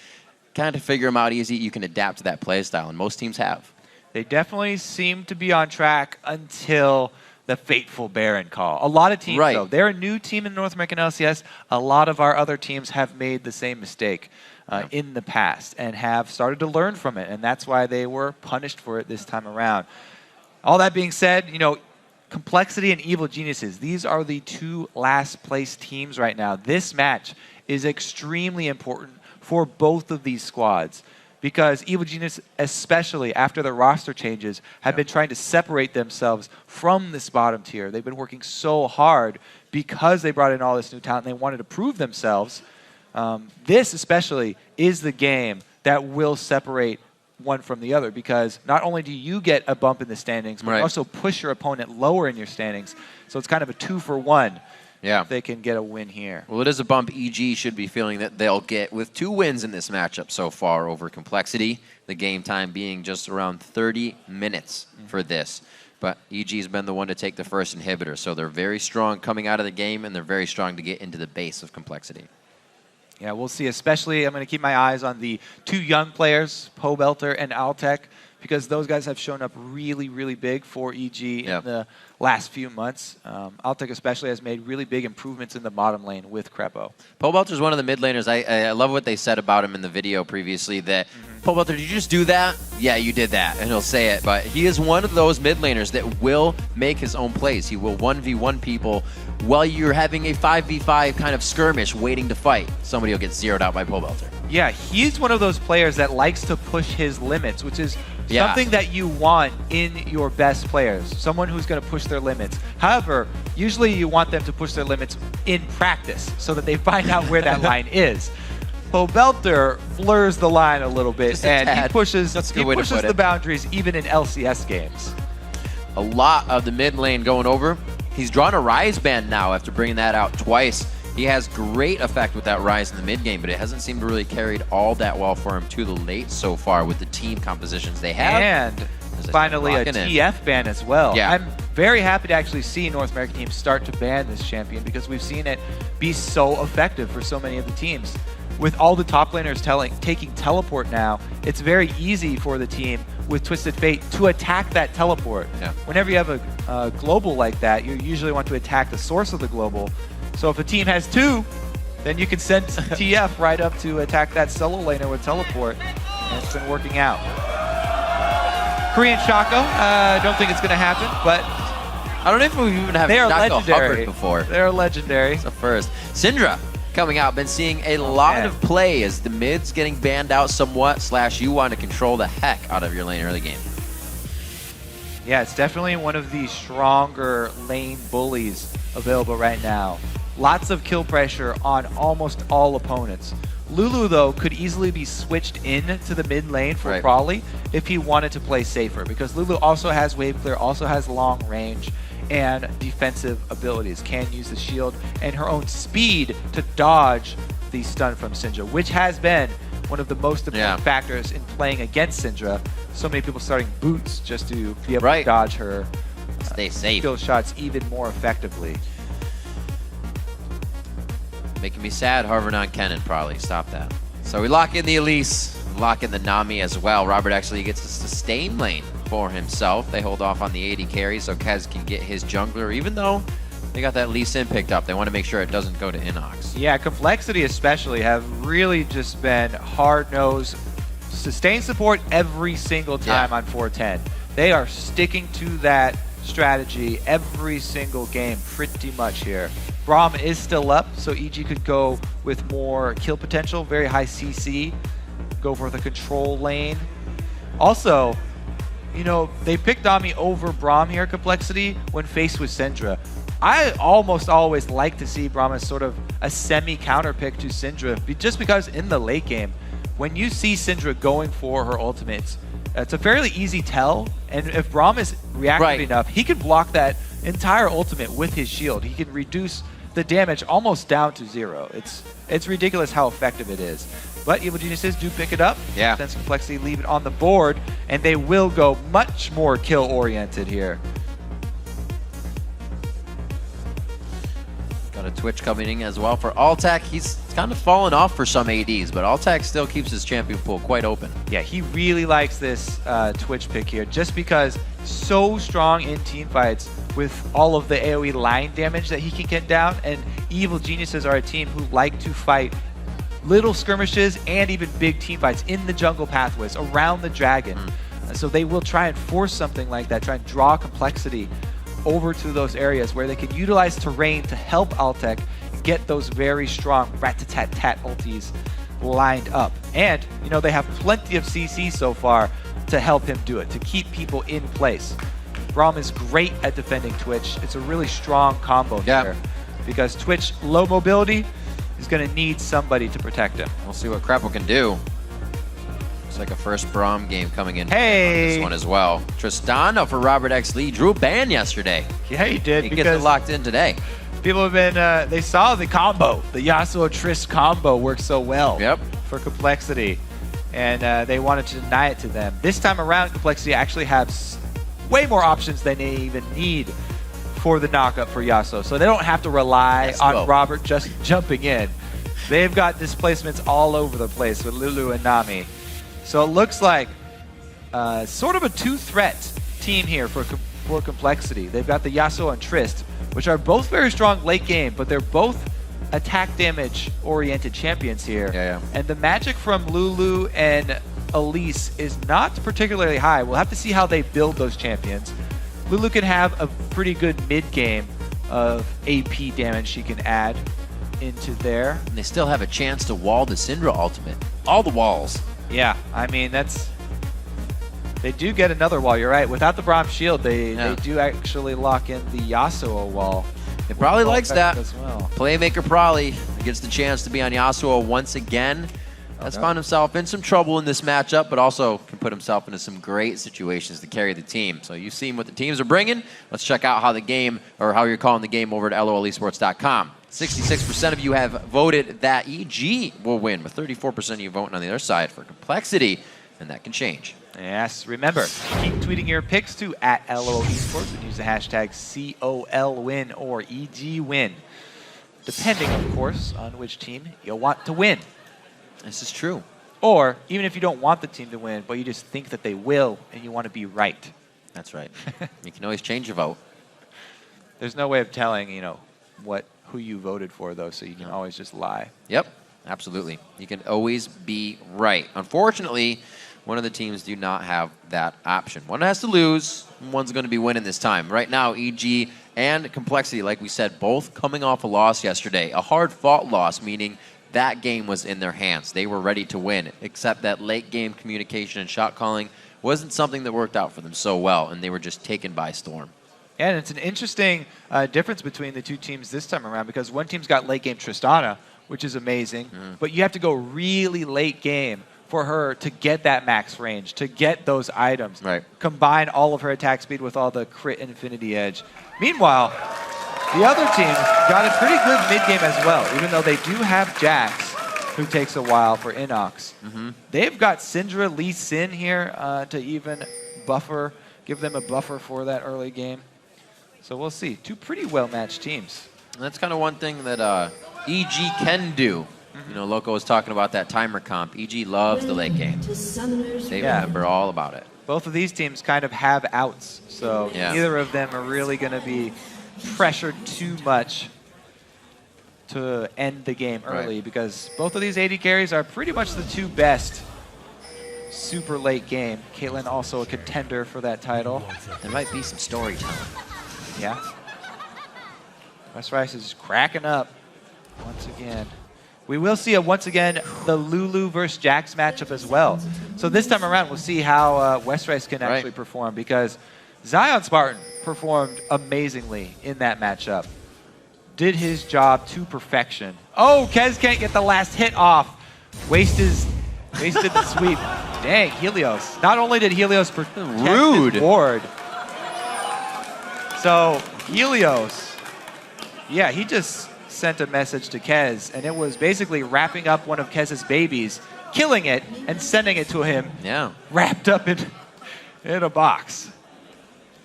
kind of figure them out easy. You can adapt to that play style, and most teams have. They definitely seem to be on track until the fateful Baron call. A lot of teams, though, they're a new team in North American LCS. A lot of our other teams have made the same mistake in the past and have started to learn from it, and that's why they were punished for it this time around. All that being said, you know, Complexity and Evil Geniuses, these are the two last place teams right now. This match is extremely important for both of these squads, because Evil Genius, especially after the roster changes, have been trying to separate themselves from this bottom tier. They've been working so hard because they brought in all this new talent and they wanted to prove themselves. This especially is the game that will separate one from the other, because not only do you get a bump in the standings, but also push your opponent lower in your standings. So it's kind of a 2-for-1. Yeah. If they can get a win here. Well, it is a bump EG should be feeling that they'll get with 2 wins in this matchup so far over Complexity. The game time being just around 30 minutes for this. But EG's been the one to take the first inhibitor, so they're very strong coming out of the game, and they're very strong to get into the base of Complexity. Yeah, we'll see. Especially, I'm going to keep my eyes on the 2 young players, Po Belter and Altec, because those guys have shown up really, really big for EG in the last few months. Altec especially has made really big improvements in the bottom lane with Crepo. Po Belter's one of the mid laners. I love what they said about him in the video previously, that Po Belter, did you just do that? Yeah, you did that. And he'll say it. But he is one of those mid laners that will make his own plays. He will 1v1 people while you're having a 5v5 kind of skirmish waiting to fight. Somebody will get zeroed out by Po Belter. Yeah, he's one of those players that likes to push his limits, which is something that you want in your best players. Someone who's going to push their limits. However, usually you want them to push their limits in practice so that they find out where that line is. Po Belter blurs the line a little bit, and he pushes the boundaries even in LCS games. A lot of the mid lane going over. He's drawn a Rise band now after bringing that out twice. He has great effect with that Rise in the mid game, but it hasn't seemed to really carried all that well for him to the late so far with the team compositions they have. And finally a TF ban as well. Yeah. I'm very happy to actually see North American teams start to ban this champion, because we've seen it be so effective for so many of the teams. with all the top laners taking teleport now, it's very easy for the team with Twisted Fate to attack that teleport. Yeah. Whenever you have a global like that, you usually want to attack the source of the global. So if a team has 2, then you can send TF right up to attack that solo laner with teleport, and it's been working out. Korean Shaco, don't think it's going to happen, but I don't know if we even have they are Shaco legendary hovered before. They're legendary. It's a first. Syndra coming out, been seeing a lot of play as the mid's getting banned out somewhat, / you want to control the heck out of your lane early game. Yeah, it's definitely one of the stronger lane bullies available right now. Lots of kill pressure on almost all opponents. Lulu, though, could easily be switched in to the mid lane for Crawley if he wanted to play safer, because Lulu also has wave clear, also has long range and defensive abilities, can use the shield and her own speed to dodge the stun from Syndra, which has been one of the most important factors in playing against Syndra. So many people starting boots just to be able to dodge her stay safe skill shots even more effectively. Making me sad, Harvard on Kennen probably. Stop that. So we lock in the Elise, lock in the Nami as well. Robert actually gets a sustain lane for himself. They hold off on the 80 carry so Kez can get his jungler, even though they got that Lee Sin picked up. They want to make sure it doesn't go to Inox. Yeah, Complexity especially have really just been hard-nosed, sustain support every single time on 410. They are sticking to that strategy every single game pretty much here. Braum is still up, so EG could go with more kill potential, very high CC, go for the control lane. Also, you know, they picked Nami over Braum here, Complexity, when faced with Syndra. I almost always like to see Braum as sort of a semi-counter pick to Syndra, just because in the late game, when you see Syndra going for her ultimates, it's a fairly easy tell, and if Braum is reactive enough, he can block that entire ultimate with his shield. He can reduce the damage almost down to 0. It's ridiculous how effective it is. But Evil Geniuses do pick it up. Sense Complexity leave it on the board, and they will go much more kill-oriented here. Got a Twitch coming in as well for Altac. He's kind of fallen off for some ADs, but Altac still keeps his champion pool quite open. Yeah, he really likes this Twitch pick here, just because so strong in team fights with all of the AoE line damage that he can get down, and Evil Geniuses are a team who like to fight little skirmishes and even big team fights in the jungle pathways around the dragon. So they will try and force something like that, try and draw Complexity over to those areas where they can utilize terrain to help Altec get those very strong rat-tat-tat ultis lined up. And, you know, they have plenty of CC so far to help him do it, to keep people in place. Braum is great at defending Twitch. It's a really strong combo here, because Twitch, low mobility, is going to need somebody to protect him. We'll see what Crapple can do. Looks like a first Braum game coming in on Hey! this one as well. Tristana for Robert X. Lee drew a ban yesterday. Yeah, he did. He gets it locked in today. People have been, they saw the combo. The Yasuo Trist combo worked so well for Complexity, and they wanted to deny it to them. This time around, Complexity actually has way more options than they even need for the knockup for Yasuo. So they don't have to rely on Robert just jumping in. They've got displacements all over the place with Lulu and Nami. So it looks like sort of a two-threat team here for Complexity. They've got the Yasuo and Trist, which are both very strong late game, but they're both attack damage oriented champions here. And the magic from Lulu and Elise is not particularly high. We'll have to see how they build those champions. Lulu can have a pretty good mid game of AP damage she can add into there. And they still have a chance to wall the Syndra ultimate. All the walls. Yeah, I mean, they do get another wall, you're right. Without the Braum shield, they do actually lock in the Yasuo wall. It probably likes that. As well. Playmaker probably gets the chance to be on Yasuo once again. Has found himself in some trouble in this matchup, but also can put himself into some great situations to carry the team. So you've seen what the teams are bringing. Let's check out how the game, or how you're calling the game over at LOLesports.com. 66% of you have voted that EG will win, with 34% of you voting on the other side for Complexity, and that can change. Yes, remember, keep tweeting your picks to @LOLesports and use the hashtag COLWin or EGWin, depending, of course, on which team you'll want to win. This is true. Or even if you don't want the team to win, but you just think that they will and you want to be right. That's right. You can always change your vote. There's no way of telling, who you voted for, though, so you can always just lie. Yep, absolutely. You can always be right. Unfortunately, one of the teams do not have that option. One has to lose, and one's going to be winning this time. Right now, EG and Complexity, like we said, both coming off a loss yesterday. A hard-fought loss, meaning that game was in their hands. They were ready to win, except that late-game communication and shot calling wasn't something that worked out for them so well, and they were just taken by storm. And it's an interesting difference between the two teams this time around, because one team's got late-game Tristana, which is amazing, but you have to go really late game for her to get that max range, to get those items. Right. Combine all of her attack speed with all the crit infinity edge. Meanwhile, the other team got a pretty good mid-game as well, even though they do have Jax, who takes a while for Inox. They've got Syndra, Lee Sin here to even give them a buffer for that early game. So we'll see. Two pretty well-matched teams. And that's kind of one thing that EG can do. Loco was talking about that timer comp. EG loves the late game. They remember all about it. Both of these teams kind of have outs, so neither of them are really going to be pressured too much to end the game early, because both of these AD carries are pretty much the two best super late game. Caitlyn also a contender for that title. There might be some storytelling. Yeah. West Rice is cracking up once again. We will see once again the Lulu versus Jax matchup as well. So this time around, we'll see how West Rice can actually perform, because Zion Spartan performed amazingly in that matchup. Did his job to perfection. Oh, Kez can't get the last hit off. Wasted the sweep. Dang, Helios. Not only did Helios protect his ward, so Helios, he just sent a message to Kez, and it was basically wrapping up one of Kez's babies, killing it, and sending it to him wrapped up in a box.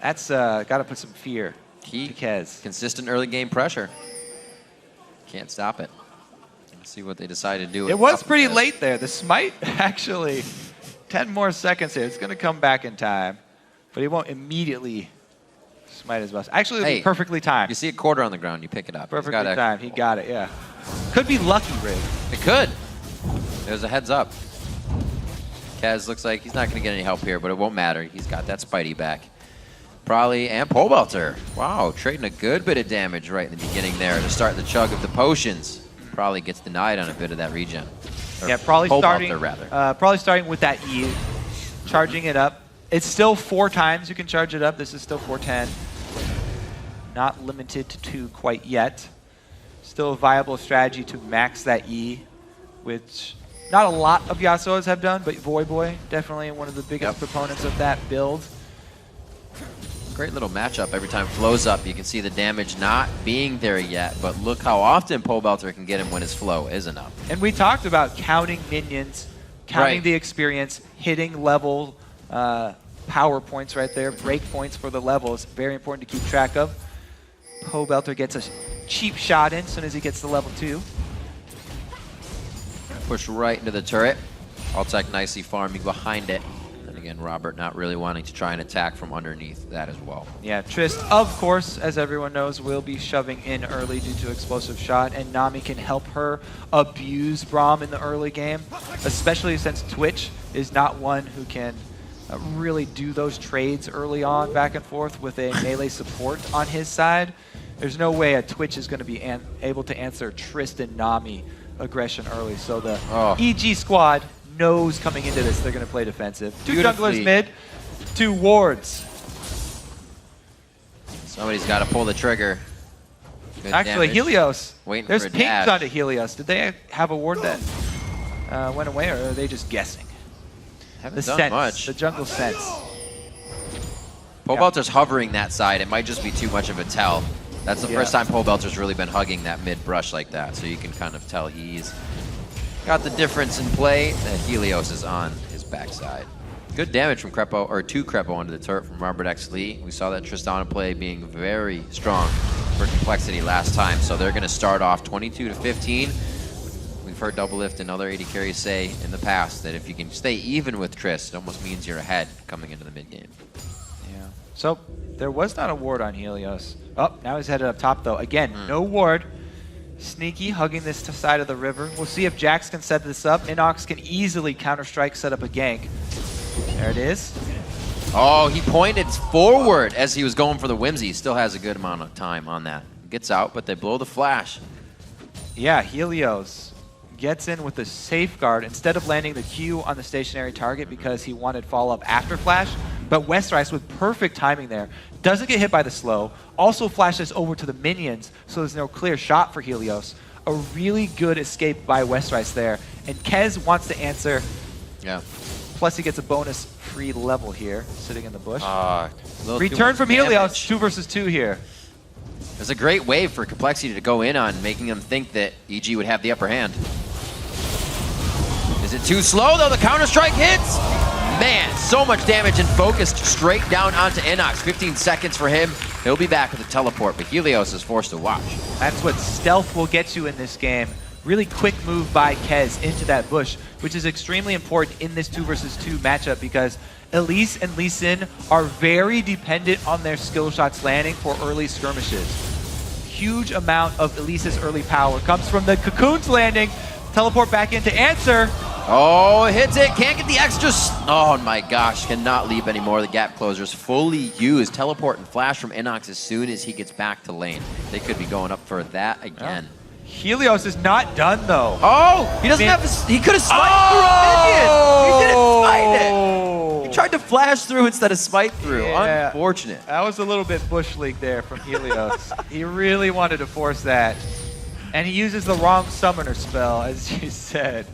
That's got to put some fear to Kez. Consistent early game pressure. Can't stop it. Let's see what they decide to do. It was pretty late there. The smite, actually, 10 more seconds here. It's going to come back in time, but he won't immediately smite his boss. Actually, it was perfectly timed. You see a quarter on the ground, you pick it up. Perfectly timed. He got it, yeah. Could be lucky, Rig. It could. There's a heads up. Kaz looks like he's not going to get any help here, but it won't matter. He's got that Spidey back. Probably, and Pole Belter. Wow, trading a good bit of damage right in the beginning there to start the chug of the potions. Probably gets denied on a bit of that regen. Yeah, probably starting, rather. Probably starting with that E, charging it up. It's still 4 times you can charge it up. This is still 410. Not limited to 2 quite yet. Still a viable strategy to max that E, which not a lot of Yasuo's have done, but Voyboy definitely one of the biggest proponents of that build. Great little matchup. Every time it flows up, you can see the damage not being there yet, but look how often Pole Belter can get him when his flow isn't up. And we talked about counting minions, counting the experience, hitting level power points right there, break points for the levels. Very important to keep track of. Pole Belter gets a cheap shot in as soon as he gets to level 2. Push right into the turret. Altec nicely farming behind it. Again, Robert not really wanting to try and attack from underneath that as well. Yeah, Trist, of course, as everyone knows, will be shoving in early due to explosive shot, and Nami can help her abuse Braum in the early game, especially since Twitch is not one who can really do those trades early on back and forth with a melee support on his side. There's no way a Twitch is going to be able to answer Trist and Nami aggression early, so the EG squad knows coming into this they're going to play defensive. 2 junglers mid, 2 wards. Somebody's got to pull the trigger. Good Actually, damage. Helios. Waiting There's for a pings dash. onto Helios. Did they have a ward that went away, or are they just guessing? Haven't The done sense, much. the jungle sense. Pole Belter's hovering that side. It might just be too much of a tell. That's the first time Pole Belter's really been hugging that mid brush like that, so you can kind of tell he's got the difference in play that Helios is on his backside. Good damage from Crepo, or 2 Crepo onto the turret from Robert X. Lee. We saw that Tristana play being very strong for Complexity last time, so they're going to start off 22 to 15. We've heard Doublelift and other AD carries say in the past that if you can stay even with Triss, it almost means you're ahead coming into the mid game. Yeah. So there was not a ward on Helios. Oh, now he's headed up top though. Again, no ward. Sneaky hugging this side of the river. We'll see if Jax can set this up. Inox can easily Counter-Strike, set up a gank. There it is. Oh, he pointed forward as he was going for the Whimsy. He still has a good amount of time on that. Gets out, but they blow the flash. Yeah, Helios gets in with the safeguard instead of landing the Q on the stationary target because he wanted follow-up after flash. But Westrice with perfect timing there. Doesn't get hit by the slow. Also flashes over to the minions, so there's no clear shot for Helios. A really good escape by Westrice there. And Kez wants to answer. Yeah. Plus he gets a bonus free level here, sitting in the bush. Return from Helios, 2 versus 2 here. There's a great wave for Complexity to go in on, making them think that EG would have the upper hand. Is it too slow though? The Counter-Strike hits! Man, so much damage and focused straight down onto Inox. 15 seconds for him. He'll be back with a teleport, but Helios is forced to watch. That's what stealth will get you in this game. Really quick move by Kez into that bush, which is extremely important in this 2 versus 2 matchup because Elise and Lee Sin are very dependent on their skill shots landing for early skirmishes. Huge amount of Elise's early power comes from the Cocoons landing. Teleport back in to answer. Oh, hits it, can't get the extra. Oh my gosh, cannot leap anymore. The gap closer's fully used. Teleport and flash from Inox as soon as he gets back to lane. They could be going up for that again. Helios is not done though. Oh, he doesn't have his, he could have smite through a minion. He didn't smite it. He tried to flash through instead of smite through. Yeah. Unfortunate. That was a little bit bush league there from Helios. He really wanted to force that. And he uses the wrong summoner spell, as you said.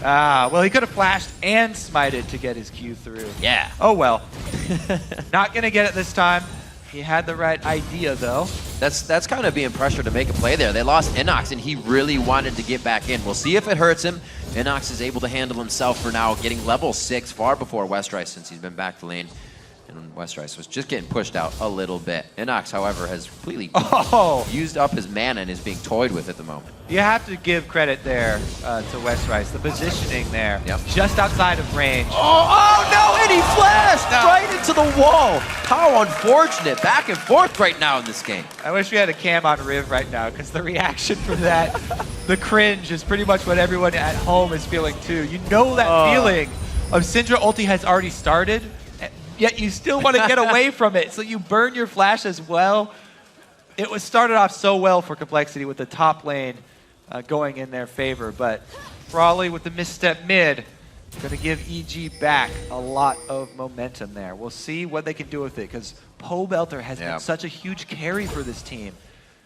Well, he could have flashed and smited to get his Q through. Yeah. Oh well. Not gonna get it this time. He had the right idea though. That's kind of being pressured to make a play there. They lost Inox and he really wanted to get back in. We'll see if it hurts him. Inox is able to handle himself for now, getting level 6 far before Westrice since he's been back to lane. And Westrice was just getting pushed out a little bit. Inox, however, has completely used up his mana and is being toyed with at the moment. You have to give credit there to Westrice. The positioning there, just outside of range. Oh no, and he flashed right into the wall. How unfortunate. Back and forth right now in this game. I wish we had a cam on Riv right now because the reaction from that, the cringe is pretty much what everyone at home is feeling too. You know that feeling of Syndra ulti has already started, yet you still want to get away from it, so you burn your flash as well. It was started off so well for Complexity with the top lane going in their favor, but Frawley with the misstep mid, going to give EG back a lot of momentum there. We'll see what they can do with it, because Pobelter has been such a huge carry for this team,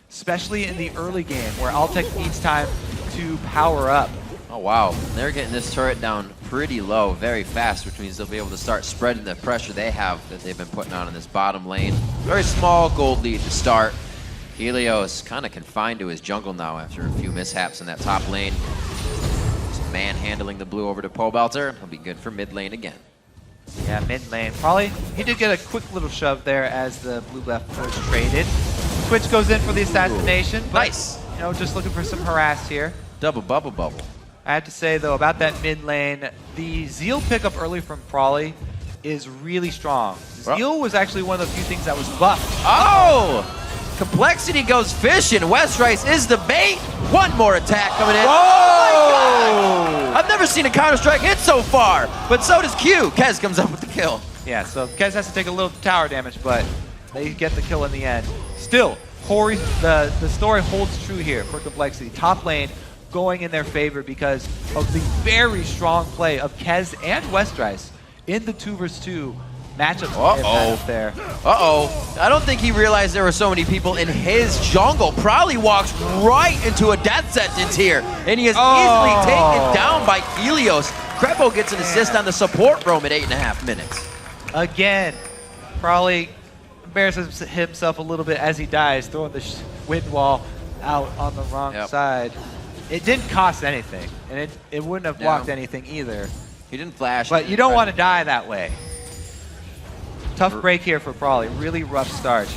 especially in the early game, where Altec needs time to power up. Oh wow, they're getting this turret down pretty low very fast, which means they'll be able to start spreading the pressure they have that they've been putting on in this bottom lane. Very small gold lead to start. Helios kind of confined to his jungle now after a few mishaps in that top lane. Just manhandling the blue over to Pobelter. He'll be good for mid lane again. Yeah, mid lane. Probably, he did get a quick little shove there as the blue left was traded. Twitch goes in for the assassination. But, nice. You know, just looking for some harass here. Double bubble bubble. I have to say, though, about that mid lane, the Zeal pickup early from Frawley is really strong. Zeal was actually one of the few things that was buffed. Oh! Complexity goes fishing. Westrice is the bait. One more attack coming in. Whoa! Oh my God! I've never seen a Counter-Strike hit so far, but so does Q. Kez comes up with the kill. Yeah, so Kez has to take a little tower damage, but they get the kill in the end. Still, Corey, the story holds true here for Complexity. Top lane going in their favor because of the very strong play of Kez and Westrice in the 2 versus 2 matchups there. I don't think he realized there were so many people in his jungle. Probably walks right into a death sentence here, and he is easily taken down by Helios. Crepo gets an assist on the support roam at 8.5 minutes. Again, probably embarrasses himself a little bit as he dies, throwing the wind wall out on the wrong side. It didn't cost anything, and it wouldn't have blocked anything either. He didn't flash. But you don't want to die that way. Tough break here for Frawley. Really rough start.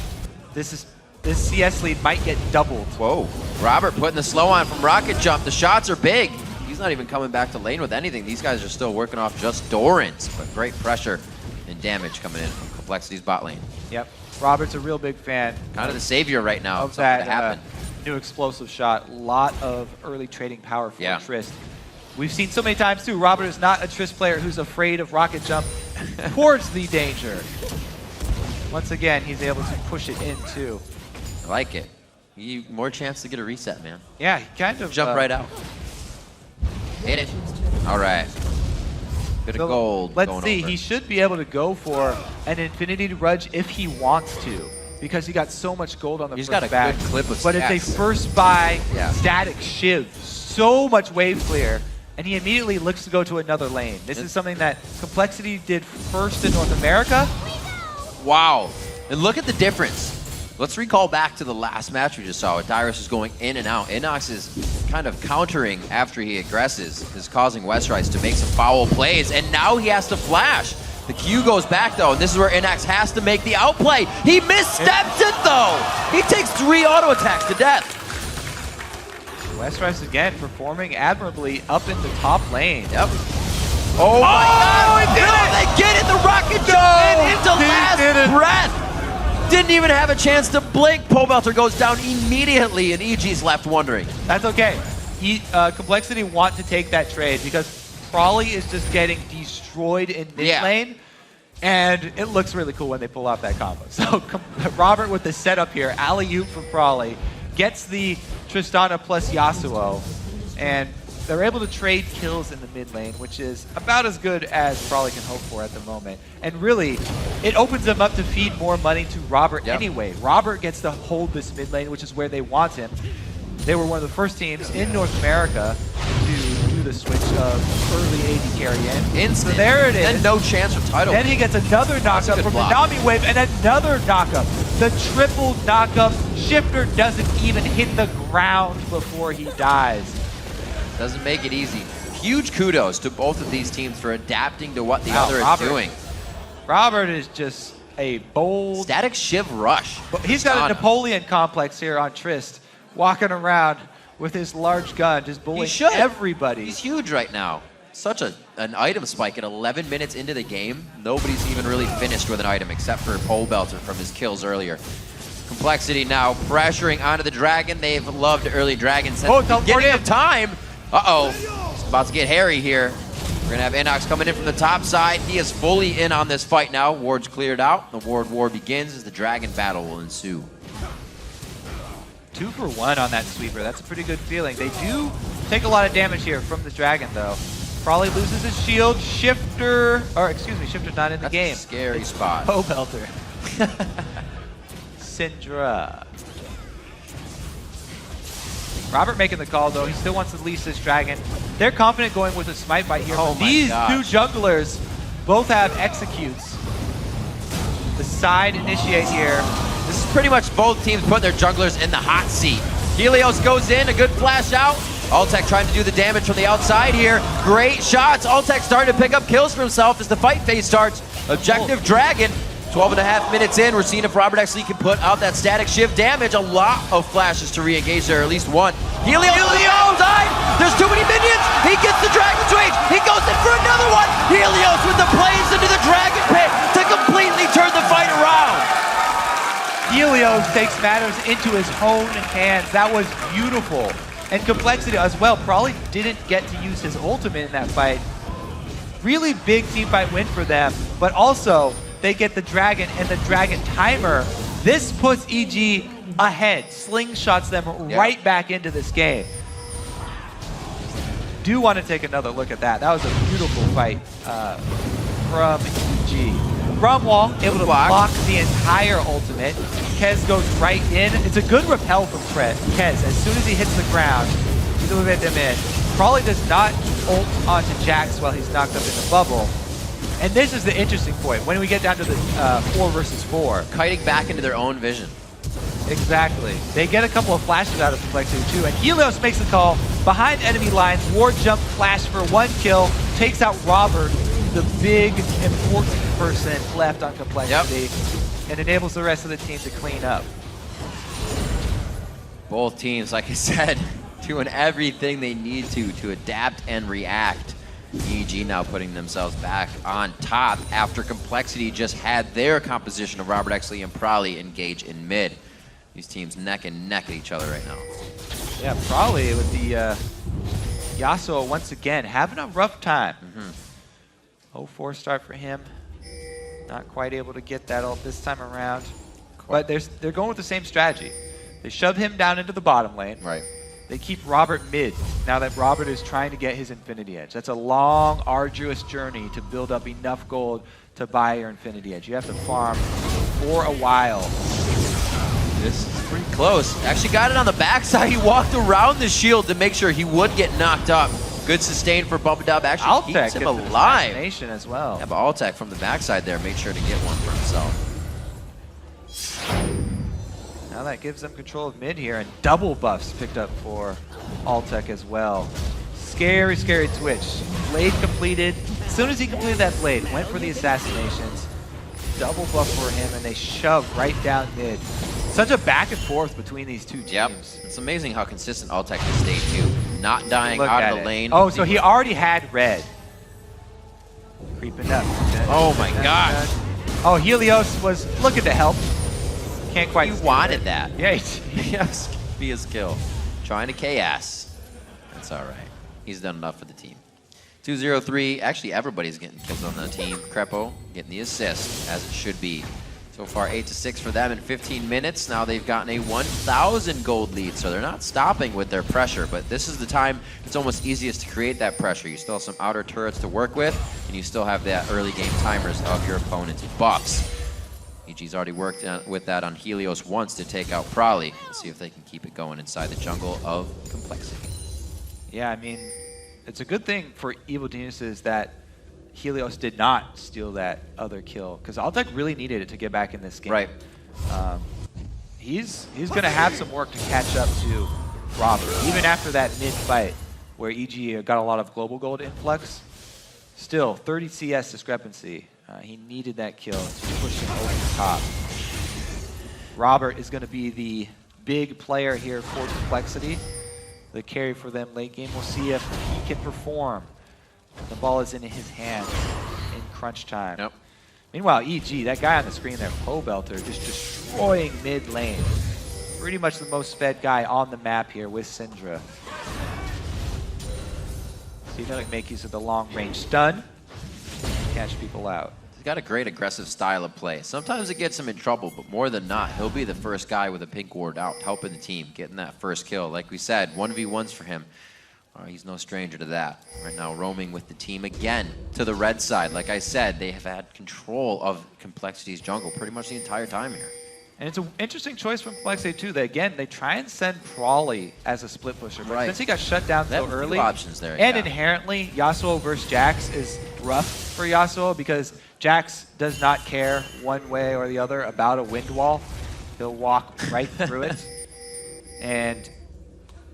This is this CS lead might get doubled. Whoa. Robert putting the slow on from Rocket Jump. The shots are big. He's not even coming back to lane with anything. These guys are still working off just Dorans, but great pressure and damage coming in from Complexity's bot lane. Yep. Robert's a real big fan. Kind of the savior right now. Of that new explosive shot. Lot of early trading power for Trist. We've seen so many times too, Robert is not a Trist player who's afraid of Rocket Jump towards the danger. Once again, he's able to push it in too. I like it. More chance to get a reset, man. Yeah, he kind of jump right out. Hit it. All right. Bit of gold. Let's see. He should be able to go for an Infinity Rudge if he wants to, because he got so much gold on the first back. He's got a good clip of But it's a first buy static shiv. So much wave clear, and he immediately looks to go to another lane. This is something that Complexity did first in North America. Wow. And look at the difference. Let's recall back to the last match we just saw. Dyrus is going in and out. Inox is kind of countering after he aggresses, is causing Westrise to make some foul plays, and now he has to flash. The Q goes back though, and this is where Inox has to make the outplay. He missteps it though! He takes 3 auto attacks to death. Westrise again performing admirably up in the top lane. Yep. Oh my God! They get it! The rocket jump into last breath! Didn't even have a chance to blink. Pobelter goes down immediately, and EG's left wondering. That's okay. Complexity want to take that trade because Prawley is just getting destroyed in mid lane, and it looks really cool when they pull off that combo. So Robert with the setup here, alley-oop from Prawley, gets the Tristana plus Yasuo, and they're able to trade kills in the mid lane, which is about as good as Prawley can hope for at the moment. And really, it opens them up to feed more money to Robert anyway. Robert gets to hold this mid lane, which is where they want him. They were one of the first teams in North America to do the switch of early AD carry in. So there it is. Then no chance for title. Then he gets another knockup from the Nami wave and another knockup. The triple knockup. Shifter doesn't even hit the ground before he dies. Doesn't make it easy. Huge kudos to both of these teams for adapting to what the other is doing. Robert is just a bold... Static Shiv rush. But he's got a Napoleon complex here on Trist, walking around with his large gun, just bullying everybody. He's huge right now. Such an item spike at 11 minutes into the game. Nobody's even really finished with an item except for Pobelter from his kills earlier. Complexity now pressuring onto the Dragon. They've loved early Dragon since the beginning of time. Uh-oh, it's about to get hairy here. We're gonna have Inox coming in from the top side. He is fully in on this fight now. Ward's cleared out. The Ward war begins as the Dragon battle will ensue. 2 for 1 on that sweeper. That's a pretty good feeling. They do take a lot of damage here from the Dragon, though. Probably loses his shield. Shifter's not in the game. That's a scary spot. Pobelter. Syndra. Robert making the call, though. He still wants to lease this Dragon. They're confident going with a smite bite here. Oh These two junglers both have executes. The side initiate here. This is pretty much both teams put their junglers in the hot seat. Helios goes in, a good flash out. Altec trying to do the damage from the outside here. Great shots. Altec starting to pick up kills for himself as the fight phase starts. Objective Dragon. 12.5 minutes in, we're seeing if Robert actually can put out that static shift damage. A lot of flashes to re-engage there, at least one. Helios died! There's too many minions! He gets the Dragon's Rage! He goes in for another one! Helios with the plays into the Dragon Pit to completely turn the fight around! Helios takes matters into his own hands. That was beautiful. And Complexity as well probably didn't get to use his ultimate in that fight. Really big team fight win for them, but also they get the Dragon and the Dragon timer. This puts EG ahead, slingshots them right back into this game. Do want to take another look at that. That was a beautiful fight from EG. Bromwall able to block the entire ultimate. Kez goes right in. It's a good repel from Kez. As soon as he hits the ground, he's able to hit them in. Probably does not ult onto Jax while he's knocked up in the bubble. And this is the interesting point, when we get down to the 4 versus 4. Kiting back into their own vision. Exactly. They get a couple of flashes out of Complexity too, and Helios makes the call behind enemy lines, ward jump flash for 1 kill, takes out Robert, the big, important person left on Complexity, and enables the rest of the team to clean up. Both teams, like I said, doing everything they need to adapt and react. EG now putting themselves back on top after Complexity just had their composition of Robert Exley and Prolly engage in mid. These teams neck and neck at each other right now. Yeah, Prolly with the Yasuo once again having a rough time. 0-4 start for him. Not quite able to get that ult this time around. But they're going with the same strategy. They shove him down into the bottom lane. Right. They keep Robert mid, now that Robert is trying to get his Infinity Edge. That's a long, arduous journey to build up enough gold to buy your Infinity Edge. You have to farm for a while. This is pretty close. Actually got it on the backside. He walked around the shield to make sure he would get knocked up. Good sustain for Bubba Dub. Actually keeps him alive. As well. Yeah, but Altec from the backside there made sure to get one for himself. Now that gives them control of mid here, and double buffs picked up for Altec as well. Scary, scary Twitch. Blade completed. As soon as he completed that Blade, went for the assassinations. Double buff for him, and they shove right down mid. Such a back and forth between these two teams. Yep. It's amazing how consistent Altec can stay too. Not dying out of the lane. Oh, so he already had red. Creeping up. Oh my gosh. Oh, Helios was looking to help. Can't quite. He wanted that. Yeah, yes. Be his kill. Trying to chaos. That's all right. He's done enough for the team. 2-0-3. Actually, everybody's getting kills on the team. Crepo getting the assist, as it should be. So far, 8-6 for them in 15 minutes. Now they've gotten a 1,000 gold lead, so they're not stopping with their pressure, but this is the time it's almost easiest to create that pressure. You still have some outer turrets to work with, and you still have that early game timers of your opponent's buffs. EG's already worked with that on Helios once to take out Prolly. We'll see if they can keep it going inside the jungle of Complexity. Yeah, I mean, it's a good thing for Evil Geniuses that Helios did not steal that other kill, because Altec really needed it to get back in this game. Right. He's going to have some work to catch up to Robert. Even after that mid-fight where EG got a lot of global gold influx, still 30 CS discrepancy. He needed that kill to push him over the top. Robert is going to be the big player here for Complexity. The carry for them late game. We'll see if he can perform. The ball is in his hands in crunch time. Yep. Meanwhile, EG, that guy on the screen there, Pobelter, just destroying mid lane. Pretty much the most fed guy on the map here with Syndra. So he's going to make use of the long range stun, catch people out. He's got a great aggressive style of play. Sometimes it gets him in trouble, but more than not, he'll be the first guy with a pink ward out, helping the team, getting that first kill. Like we said, 1v1s for him. He's no stranger to that. Right now, roaming with the team again to the red side. Like I said, they have had control of Complexity's jungle pretty much the entire time here. And it's an interesting choice from Complexity too. That again, they try and send Prolly as a split pusher, but since he got shut down so early, options there, and inherently Yasuo versus Jax is rough for Yasuo because Jax does not care one way or the other about a wind wall. He'll walk right through it. And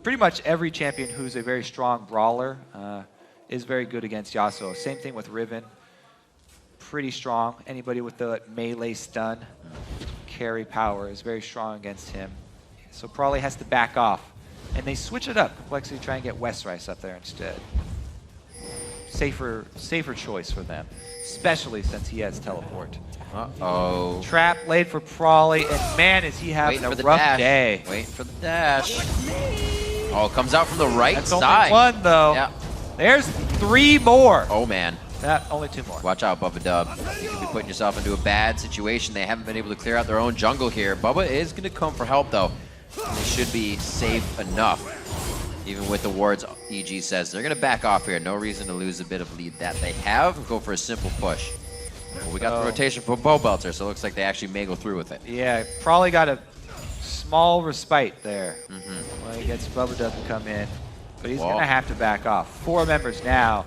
pretty much every champion who's a very strong brawler is very good against Yasuo. Same thing with Riven. Pretty strong. Anybody with the melee stun, carry power is very strong against him. So Prolly has to back off. And they switch it up. Complexity try and get Westrice up there instead. Safer choice for them, especially since he has teleport. Uh-oh. Trap laid for Prolly, and man, is he having a rough day. Waiting for the dash. Oh, it comes out from the right That's side. Only one, though. Yeah. There's 3 more. Oh, man. Only 2 more. Watch out, Bubba Dub. You could be putting yourself into a bad situation. They haven't been able to clear out their own jungle here. Bubba is going to come for help, though. They should be safe enough. Even with the wards, EG says they're going to back off here. No reason to lose a bit of lead that they have. Go for a simple push. Well, we got the rotation from Pobelter, so it looks like they actually may go through with it. Yeah, probably got a small respite there when he gets Bubba Dub to come in. But he's going to have to back off. 4 members now.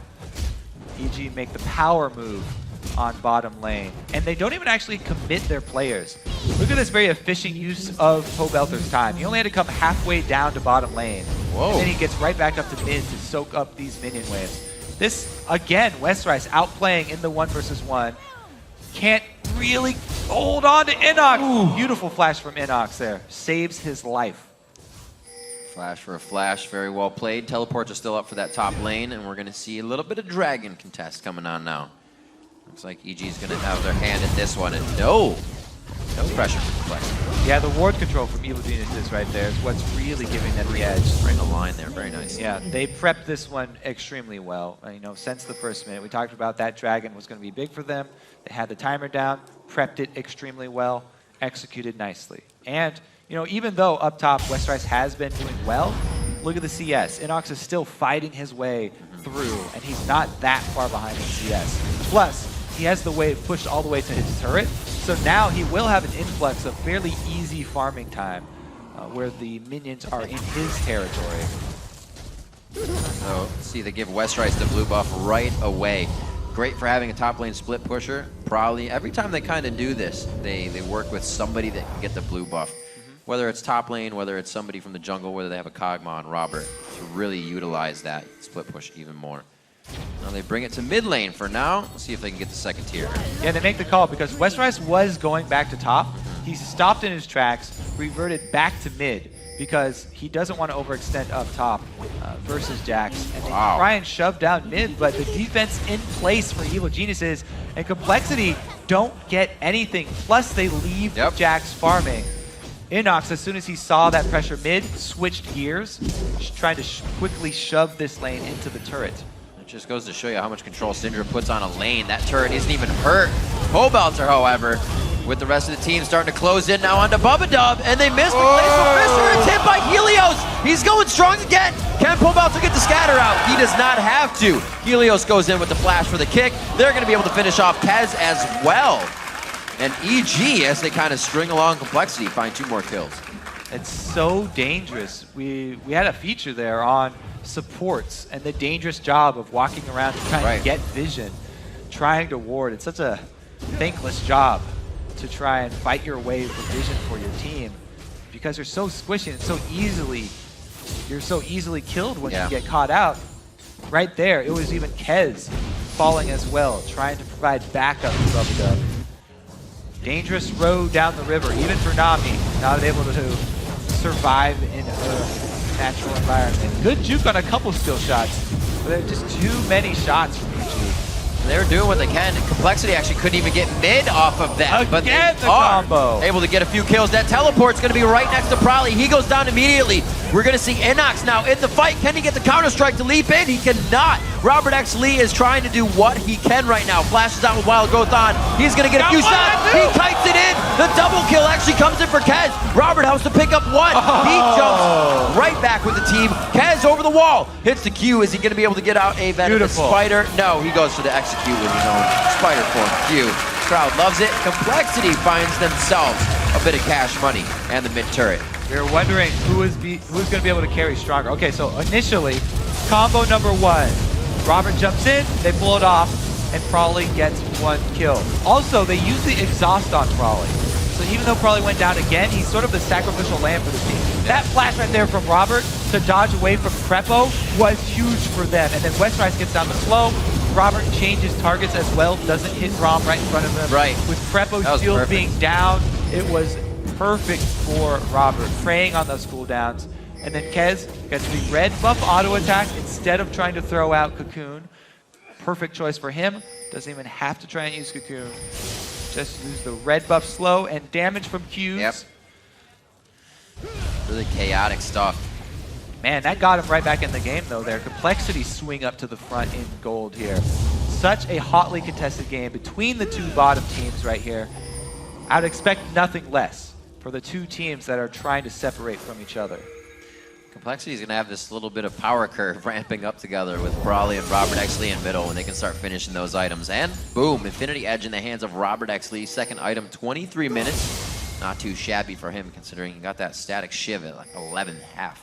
EG make the power move on bottom lane. And they don't even actually commit their players. Look at this very efficient use of Pobelter's time. He only had to come halfway down to bottom lane. Whoa. And then he gets right back up to mid to soak up these minion waves. This, again, Westrice outplaying in the 1 versus 1. Can't really hold on to Inox. Ooh. Beautiful flash from Inox there. Saves his life. Flash for a flash, very well played. Teleports are still up for that top lane, and we're going to see a little bit of Dragon contest coming on now. Looks like EG is going to have their hand in this one, and no pressure from Complexity. Yeah, the ward control from Evil Geniuses right there is what's really giving them the edge. Right in the line there, very nice. Yeah, they prepped this one extremely well. Since the first minute, we talked about that Dragon was going to be big for them. They had the timer down, prepped it extremely well, executed nicely. And, even though up top Westrise has been doing well, look at the CS. Inox is still fighting his way through, and he's not that far behind in CS. Plus, he has the wave pushed all the way to his turret, so now he will have an influx of fairly easy farming time where the minions are in his territory. So, see, they give Westrise the blue buff right away. Great for having a top lane split pusher. Probably every time they kind of do this, they work with somebody that can get the blue buff. Whether it's top lane, whether it's somebody from the jungle, whether they have a Kog'Maw and Robert to really utilize that split push even more. Now they bring it to mid lane for now. Let's see if they can get the second tier. Yeah, they make the call because Westrise was going back to top. He stopped in his tracks, reverted back to mid because he doesn't want to overextend up top versus Jax. And they try and shove down mid, but the defense in place for Evil Geniuses and Complexity don't get anything. Plus they leave Jax farming. Inox, as soon as he saw that pressure mid, switched gears, trying to quickly shove this lane into the turret. It just goes to show you how much control Syndra puts on a lane. That turret isn't even hurt. Cobelter, however, with the rest of the team starting to close in now onto Bubba Dub, and they miss the place for Fisher. It's hit by Helios. He's going strong again. Can Cobelter get the scatter out? He does not have to. Helios goes in with the flash for the kick. They're going to be able to finish off Kez as well. And EG, as they kind of string along Complexity, find 2 more kills. It's so dangerous. We had a feature there on supports and the dangerous job of walking around and trying to get vision, trying to ward. It's such a thankless job to try and fight your way for vision for your team because you're so squishy and you're so easily killed when you get caught out. Right there, it was even Kez falling as well, trying to provide backup to Bubba. Dangerous road down the river, even for Nami, not able to survive in a natural environment. Good juke on a couple skill shots, but there are just too many shots from EG. They're doing what they can. Complexity actually couldn't even get mid off of that. But they are able to get a few kills. That teleport's going to be right next to Prolly. He goes down immediately. We're going to see Inox now in the fight. Can he get the counter-strike to leap in? He cannot. Robert X. Lee is trying to do what he can right now. Flashes out with Wild Growth on. He's going to get a few shots. He kites it in. The double kill actually comes in for Kez. Robert has to pick up 1. He jumps right back with the team. Kez over the wall. Hits the Q. Is he going to be able to get out a venomous spider? No, he goes for the execute with his own spider form Q. Crowd loves it. Complexity finds themselves a bit of cash money and the mid turret. You're wondering who's going to be able to carry stronger. Okay, so initially, combo number 1. Robert jumps in, they pull it off, and Prolly gets 1 kill. Also, they use the exhaust on Prolly. So even though Prolly went down again, he's sort of the sacrificial lamb for the team. That flash right there from Robert to dodge away from Prepo was huge for them. And then Westrise gets down the slow. Robert changes targets as well, doesn't hit Rom right in front of him. Right. With Prepo's shield being down, it was perfect for Robert, preying on those cooldowns. And then Kez gets the red buff auto attack instead of trying to throw out Cocoon. Perfect choice for him. Doesn't even have to try and use Cocoon. Just use the red buff slow and damage from Qs. Yep. Really chaotic stuff. Man, that got him right back in the game though there. Complexity swing up to the front in gold here. Such a hotly contested game between the 2 bottom teams right here. I would expect nothing less for the 2 teams that are trying to separate from each other. Complexity is going to have this little bit of power curve ramping up together with Brawley and Robert X. Lee in middle when they can start finishing those items. And boom, Infinity Edge in the hands of Robert X. Lee. Second item, 23 minutes. Not too shabby for him considering he got that static shiv at like 11.5.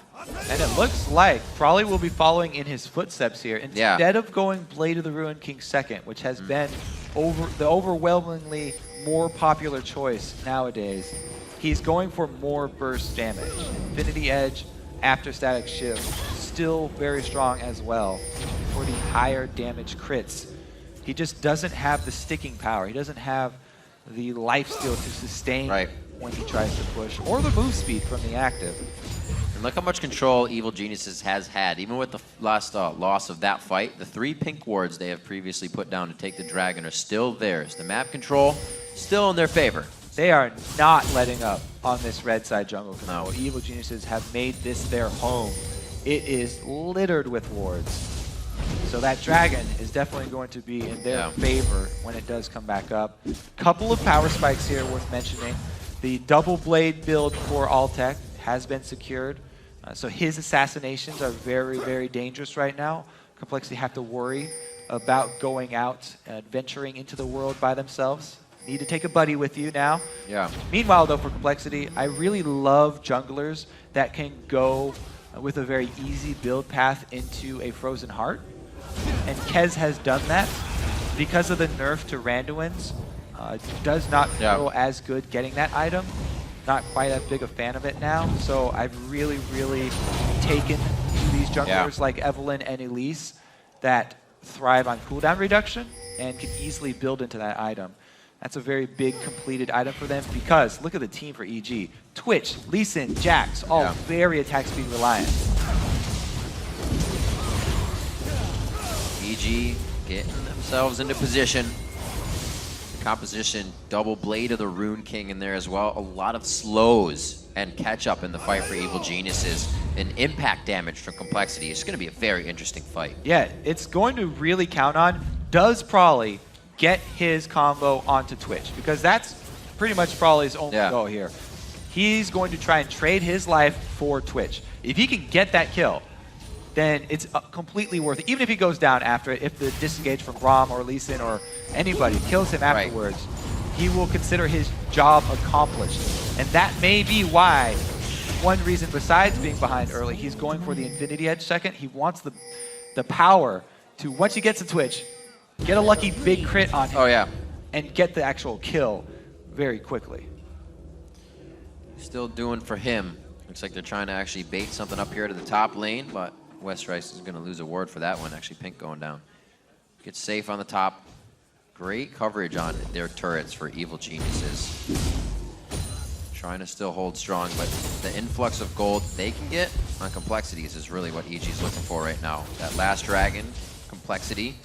And it looks like Prolly will be following in his footsteps here. Instead of going Blade of the Ruined King second, which has been the overwhelmingly more popular choice nowadays, he's going for more burst damage. Infinity Edge after static shiv, still very strong as well for the higher damage crits. He just doesn't have the sticking power. He doesn't have the life steal to sustain when he tries to push, or the move speed from the active. And look how much control Evil Geniuses has had. Even with the last loss of that fight, the 3 pink wards they have previously put down to take the dragon are still theirs. The map control, still in their favor. They are not letting up on this red side jungle control. Evil Geniuses have made this their home. It is littered with wards. So that dragon is definitely going to be in their favor when it does come back up. Couple of power spikes here worth mentioning. The double blade build for Altec has been secured. So his assassinations are very, very dangerous right now. Complexity have to worry about going out and venturing into the world by themselves. Need to take a buddy with you now. Yeah. Meanwhile, though, for Complexity, I really love junglers that can go with a very easy build path into a Frozen Heart. And Kez has done that. Because of the nerf to Randuin's, does not feel as good getting that item. Not quite as big a fan of it now. So I've really, really taken to these junglers like Evelynn and Elise that thrive on cooldown reduction and can easily build into that item. That's a very big completed item for them because look at the team for EG. Twitch, Lee Sin, Jax, all very attack speed reliant. EG getting themselves into position. Composition, double blade of the Rune King in there as well. A lot of slows and catch up in the fight for Evil Geniuses. And impact damage from Complexity. It's going to be a very interesting fight. Yeah, it's going to really count on, does Prawley get his combo onto Twitch? Because that's pretty much Prawley's only goal here. He's going to try and trade his life for Twitch. If he can get that kill, then it's completely worth it. Even if he goes down after it, if the disengage from Braum or Lee Sin or anybody kills him afterwards, he will consider his job accomplished. And that may be why, one reason besides being behind early, he's going for the Infinity Edge second. He wants the power to, once he gets to Twitch, get a lucky big crit on him and get the actual kill very quickly. Still doing for him. Looks like they're trying to actually bait something up here to the top lane, but Westrice is going to lose a ward for that one. Actually, Pink going down. Gets safe on the top. Great coverage on their turrets for Evil Geniuses. Trying to still hold strong, but the influx of gold they can get on Complexities is really what EG's looking for right now. That last dragon, Complexity,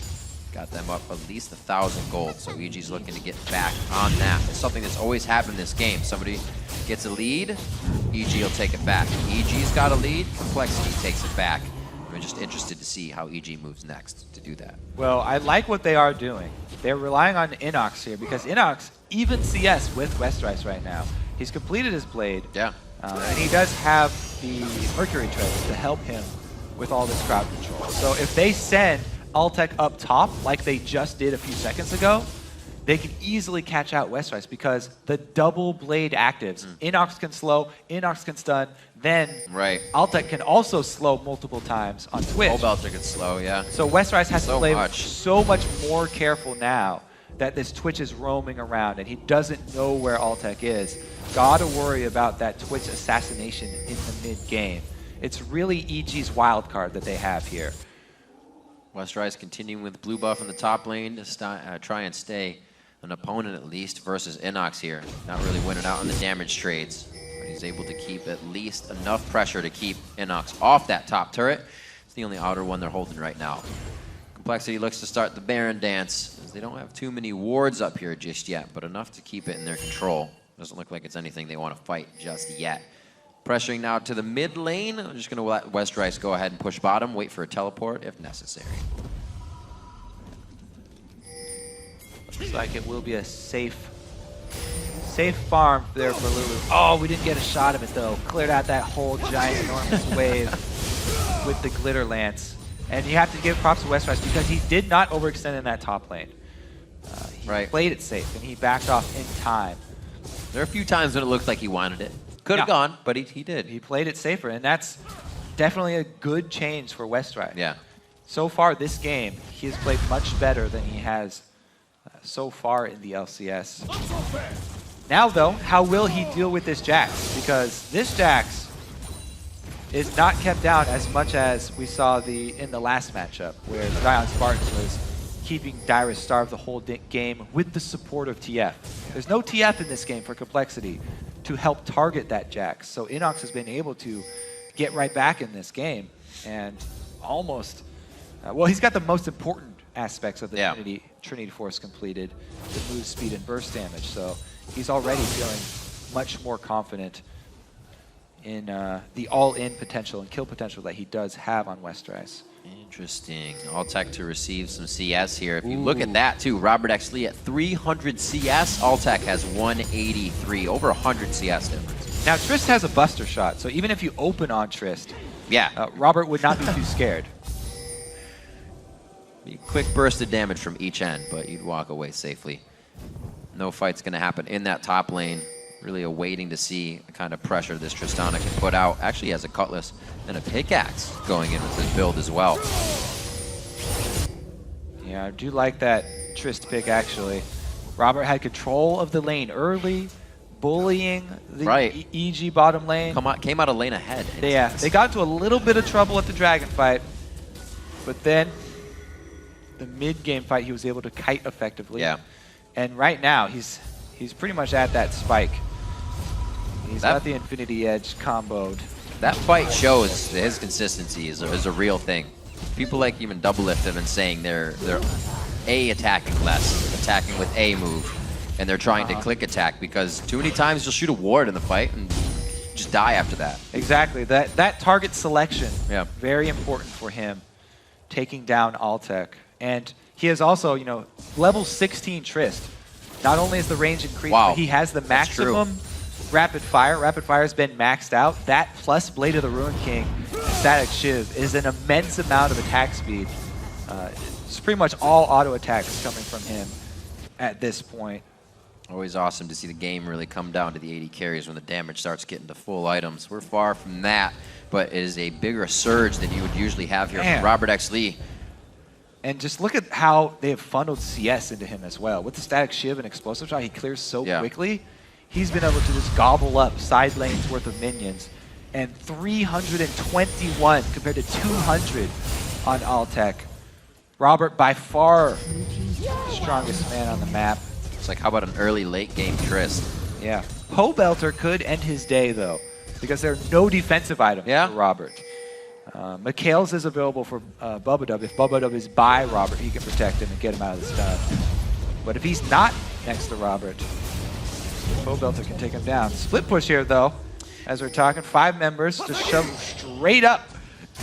got them up at least 1,000 gold, so EG's looking to get back on that. It's something that's always happened in this game. Somebody gets a lead, EG will take it back. EG's got a lead, Complexity takes it back. I'm just interested to see how EG moves next to do that. Well, I like what they are doing. They're relying on Inox here because Inox even CS with Westrice right now. He's completed his blade. Yeah. And he does have the Mercury Treads to help him with all this crowd control. So if they send Altec up top like they just did a few seconds ago, they can easily catch out Westrice because the double blade actives. Inox can slow, Inox can stun, then Altec can also slow multiple times on Twitch. Belter can slow, So Westrice has to play so much more careful now that this Twitch is roaming around and he doesn't know where Altec is. Gotta worry about that Twitch assassination in the mid-game. It's really EG's wild card that they have here. Westrice continuing with blue buff in the top lane to try and stay an opponent at least versus Inox here. Not really winning out on the damage trades, but he's able to keep at least enough pressure to keep Inox off that top turret. It's the only outer one they're holding right now. Complexity looks to start the Baron dance, as they don't have too many wards up here just yet, but enough to keep it in their control. Doesn't look like it's anything they want to fight just yet. Pressuring now to the mid lane. I'm just going to let Westrice go ahead and push bottom, wait for a teleport if necessary. Looks like it will be a safe farm there for Lulu. Oh, we didn't get a shot of it though. Cleared out that whole giant enormous wave with the glitter lance. And you have to give props to Westrice because he did not overextend in that top lane. He played it safe and he backed off in time. There are a few times when it looked like he wanted it. Could have gone, but he did. He played it safer, and that's definitely a good change for Westrice. Yeah. So far this game, he has played much better than he has so far in the LCS. Now though, how will he deal with this Jax? Because this Jax is not kept down as much as we saw in the last matchup, where Zion Spartan was keeping Dyrus starved the whole game with the support of TF. There's no TF in this game for Complexity to help target that Jax. So Inox has been able to get right back in this game and almost, well, he's got the most important aspects of the Trinity Force completed, the move speed and burst damage. So he's already feeling much more confident in the all-in potential and kill potential that he does have on Westrise. Interesting. Alltech to receive some CS here. If you look at that too, Robert X. Lee at 300 CS, Alltech has 183, over 100 CS difference. Now Trist has a buster shot, so even if you open on Trist, Robert would not be too scared. Be a quick burst of damage from each end, but you'd walk away safely. No fight's going to happen in that top lane. Really awaiting to see the kind of pressure this Tristana can put out. Actually he has a cutlass and a pickaxe going in with his build as well. Yeah, I do like that Trist pick actually. Robert had control of the lane early, bullying the EG bottom lane. Came out a lane ahead. Yeah, they got into a little bit of trouble at the dragon fight, but then the mid-game fight he was able to kite effectively. Yeah. And right now he's pretty much at that spike. He's got the Infinity Edge comboed. That fight shows that his consistency is a real thing. People like even Doublelift have been saying they're A, attacking less, attacking with A move, and they're trying to click attack because too many times you'll shoot a ward in the fight and just die after that. Exactly. That target selection, very important for him, taking down Alltech. And he is also, you know, level 16 Trist. Not only is the range increased, but he has the maximum rapid fire. Rapid fire has been maxed out. That plus Blade of the Ruin King and Static Shiv is an immense amount of attack speed. It's pretty much all auto attacks coming from him at this point. Always awesome to see the game really come down to the AD carries when the damage starts getting to full items. We're far from that, but it is a bigger surge than you would usually have here from Robert X. Lee. And just look at how they have funneled CS into him as well. With the Static Shiv and Explosive Shot, he clears so quickly. He's been able to just gobble up side lanes worth of minions. And 321 compared to 200 on Alltech. Robert, by far, strongest man on the map. It's like, how about an early late game Trist? Yeah. Pobelter could end his day, though, because there are no defensive items for Robert. Mikhail's is available for Bubba. If Bubba is by Robert, he can protect him and get him out of the stun. But if he's not next to Robert, Pobelter can take him down. Split push here, though, as we're talking. 5 members just shove straight up.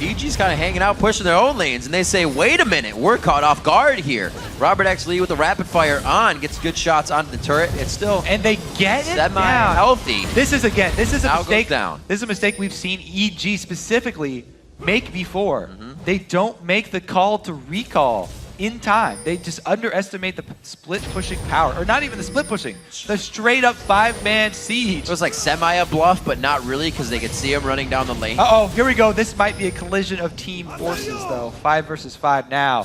EG's kind of hanging out, pushing their own lanes, and they say, wait a minute, we're caught off guard here. Robert X. Lee with the rapid fire on, gets good shots onto the turret. It's still and they get it semi-healthy. This is a mistake. Down. This is a mistake we've seen EG specifically make before. They don't make the call to recall in time. They just underestimate the split pushing power, or not even the split pushing, the straight up 5-man siege. It was like semi a bluff, but not really because they could see him running down the lane. Uh-oh, here we go. This might be a collision of team forces though. 5 versus 5 now.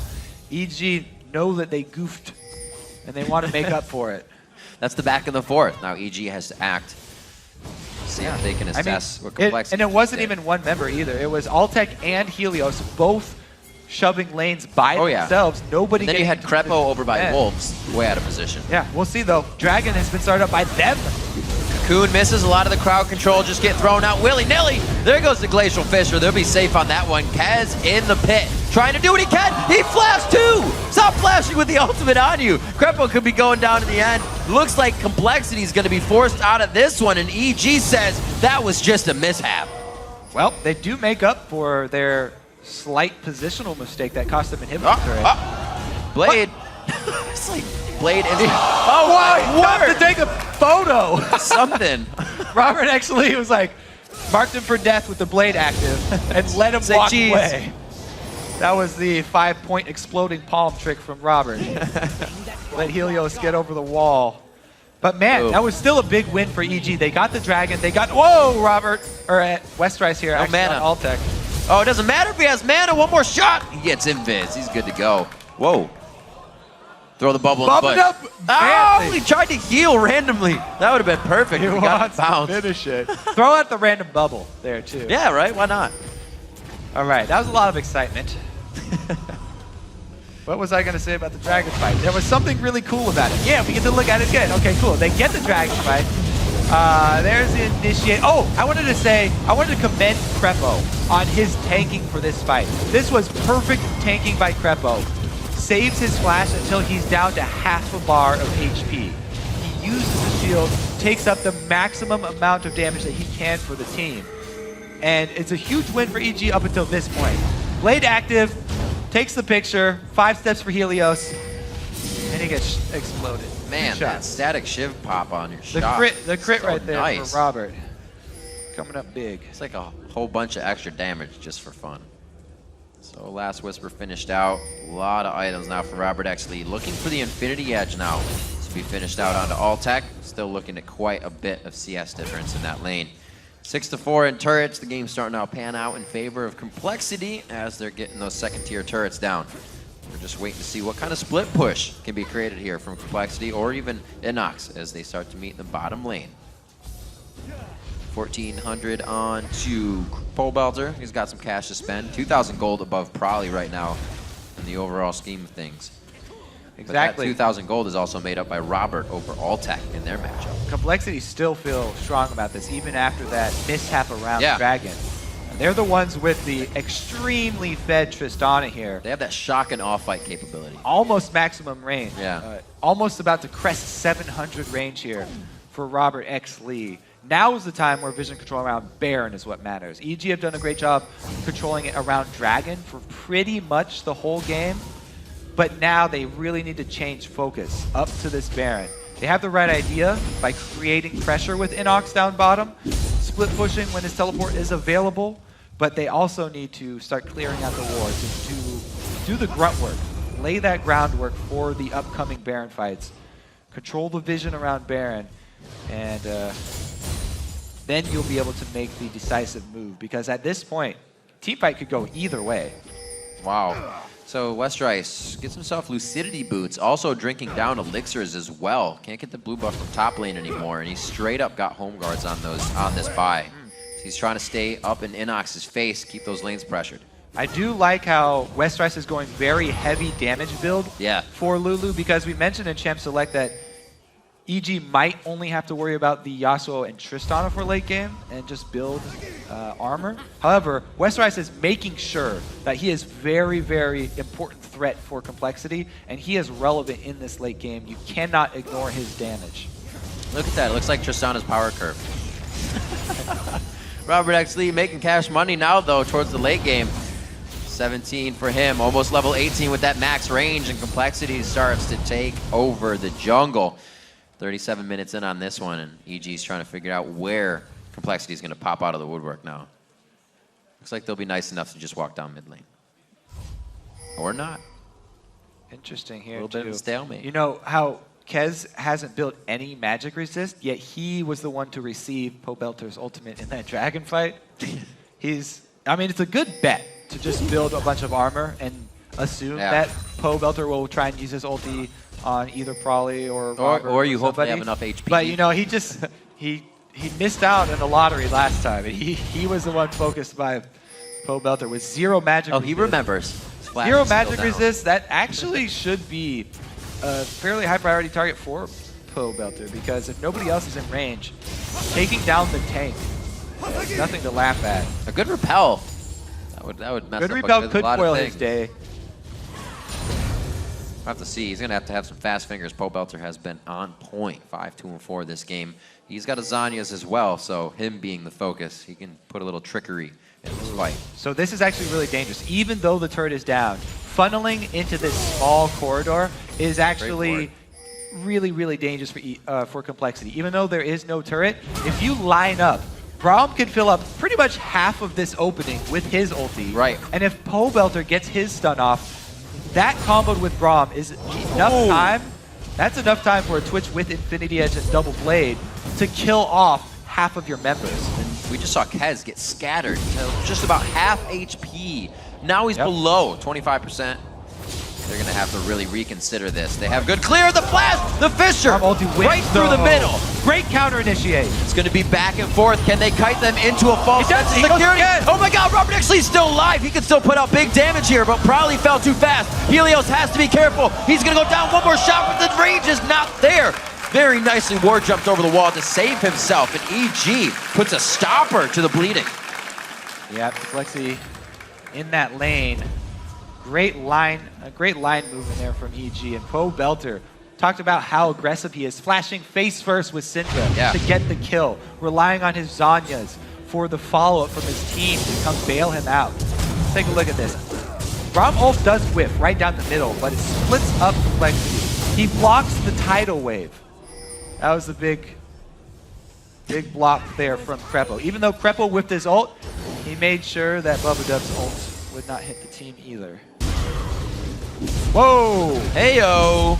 EG know that they goofed and they want to make up for it. That's the back of the 4th. Now EG has to act. See if they can assess what complexity. And it wasn't even one member either. It was Alltech and Helios both shoving lanes by themselves. Nobody. And then you had Crepo over by Wolves, way out of position. Yeah, we'll see though. Dragon has been started up by them. Cocoon misses a lot of the crowd control, just get thrown out willy-nilly. There goes the Glacial Fisher. They'll be safe on that one. Kaz in the pit, trying to do what he can. He flashed too! Stop flashing with the ultimate on you. Crepo could be going down in the end. Looks like Complexity is going to be forced out of this one, and EG says that was just a mishap. Well, they do make up for their slight positional mistake that cost them inhibitor. Blade. It's like Blade. Oh, wow, he to take a photo. Something. Robert actually was like, marked him for death with the blade active and let him walk away. That was the 5-point exploding palm trick from Robert. Let Helios get over the wall. But man, that was still a big win for EG. They got the dragon. They got, Robert, or Westrise here. No mana. Alltech. Oh, it doesn't matter if he has mana. One more shot. He gets invis. He's good to go. Whoa. Throw the bubble in the bush. Up. Oh, he tried to heal randomly. That would have been perfect. He wants to finish it. Throw out the random bubble there, too. Yeah, right? Why not? All right, that was a lot of excitement. What was I going to say about the dragon fight? There was something really cool about it. Yeah, we get to look at it again. Okay, cool. They get the dragon fight. There's the initiate. Oh, I wanted to commend Crepo on his tanking for this fight. This was perfect tanking by Crepo. Saves his flash until he's down to half a bar of HP. He uses the shield, takes up the maximum amount of damage that he can for the team. And it's a huge win for EG up until this point. Blade active, takes the picture, 5 steps for Helios, and he gets exploded. Man, that static shiv pop on your The shot. crit So right there nice. for Robert. Coming up big. It's like a whole bunch of extra damage just for fun. So Last Whisper finished out. A lot of items now for Robert Exley. Looking for the Infinity Edge now to be finished out onto Altec. Still looking at quite a bit of CS difference in that lane. 6-4 in turrets. The game's starting to pan out in favor of Complexity as they're getting those second-tier turrets down. We're just waiting to see what kind of split push can be created here from Complexity or even Inox as they start to meet the bottom lane. 1,400 on to Pobelter. He's got some cash to spend. 2,000 gold above Prolly right now in the overall scheme of things. Exactly. But that 2,000 gold is also made up by Robert over Altec in their matchup. Complexity still feel strong about this, even after that mishap around Yeah. Dragon. And they're the ones with the extremely fed Tristana here. They have that shock and off-fight capability. Almost maximum range. Yeah. Almost about to crest 700 range here for Robert X. Lee. Now is the time where vision control around Baron is what matters. EG have done a great job controlling it around Dragon for pretty much the whole game, but now they really need to change focus up to this Baron. They have the right idea by creating pressure with Inox down bottom, split pushing when his teleport is available, but they also need to start clearing out the wards to do the grunt work, lay that groundwork for the upcoming Baron fights, control the vision around Baron, and then you'll be able to make the decisive move, because at this point, teamfight could go either way. Wow. So Westrice gets himself Lucidity Boots, also drinking down elixirs as well. Can't get the blue buff from top lane anymore, and he straight up got home guards on this buy. So he's trying to stay up in Inox's face, keep those lanes pressured. I do like how Westrice is going very heavy damage build for Lulu, because we mentioned in Champ Select that EG might only have to worry about the Yasuo and Tristana for late game and just build armor. However, Westrice is making sure that he is very, very important threat for Complexity, and he is relevant in this late game. You cannot ignore his damage. Look at that, it looks like Tristana's power curve. Robert X. Lee making cash money now though towards the late game. 17 for him, almost level 18 with that max range, and Complexity starts to take over the jungle. 37 minutes in on this one, and EG's trying to figure out where Complexity is going to pop out of the woodwork now. Looks like they'll be nice enough to just walk down mid lane. Or not. Interesting here, A little bit of a stalemate. You know how Kez hasn't built any magic resist, yet he was the one to receive Pobelter's ultimate in that dragon fight. I mean, it's a good bet to just build a bunch of armor and assume that Pobelter will try and use his ulti on either Prolly or Robert or you hope they somebody. have enough HP. But you know, he missed out in the lottery last time. He was the one focused by Pobelter with 0 magic resist. He remembers. Flash 0 is still magic down. resist, that actually should be a fairly high priority target for Pobelter, because if nobody else is in range, taking down the tank, nothing to laugh at. A good repel. That would mess Good up repel a could lot foil of his things. day. We'll have to see. He's going to have some fast fingers. Pobelter has been on point, 5-2-4 this game. He's got a Zanya's as well, so him being the focus, he can put a little trickery in this fight. So this is actually really dangerous. Even though the turret is down, funneling into this small corridor is actually really, really dangerous for Complexity. Even though there is no turret, if you line up, Braum can fill up pretty much half of this opening with his ulti. Right. And if Pobelter gets his stun off, that comboed with Braum is enough time. That's enough time for a Twitch with Infinity Edge and Double Blade to kill off half of your members. And we just saw Kez get scattered to just about half HP. Now he's below 25%. They're going to have to really reconsider this. They have good clear, the flash, the Fisher, right through the middle. Great counter initiate. It's going to be back and forth. Can they kite them into a false sense of He goes security? again. Oh my God, Robert Exley's still alive. He can still put out big damage here, but probably fell too fast. Helios has to be careful. He's going to go down one more shot, but the range is not there. very nicely war jumped over the wall to save himself, and EG puts a stopper to the bleeding. Yeah, Complexity in that lane. Great line movement there from EG. And Poe Belter talked about how aggressive he is, flashing face first with Syndra to get the kill, relying on his Zhonya's for the follow-up from his team to come bail him out. Let's take a look at this. Braum ult does whiff right down the middle, but it splits up Complexity. He blocks the tidal wave. That was the big block there from Crepo. Even though Crepo whipped his ult, he made sure that Bubba Dub's ult would not hit the team either. Whoa! Heyo!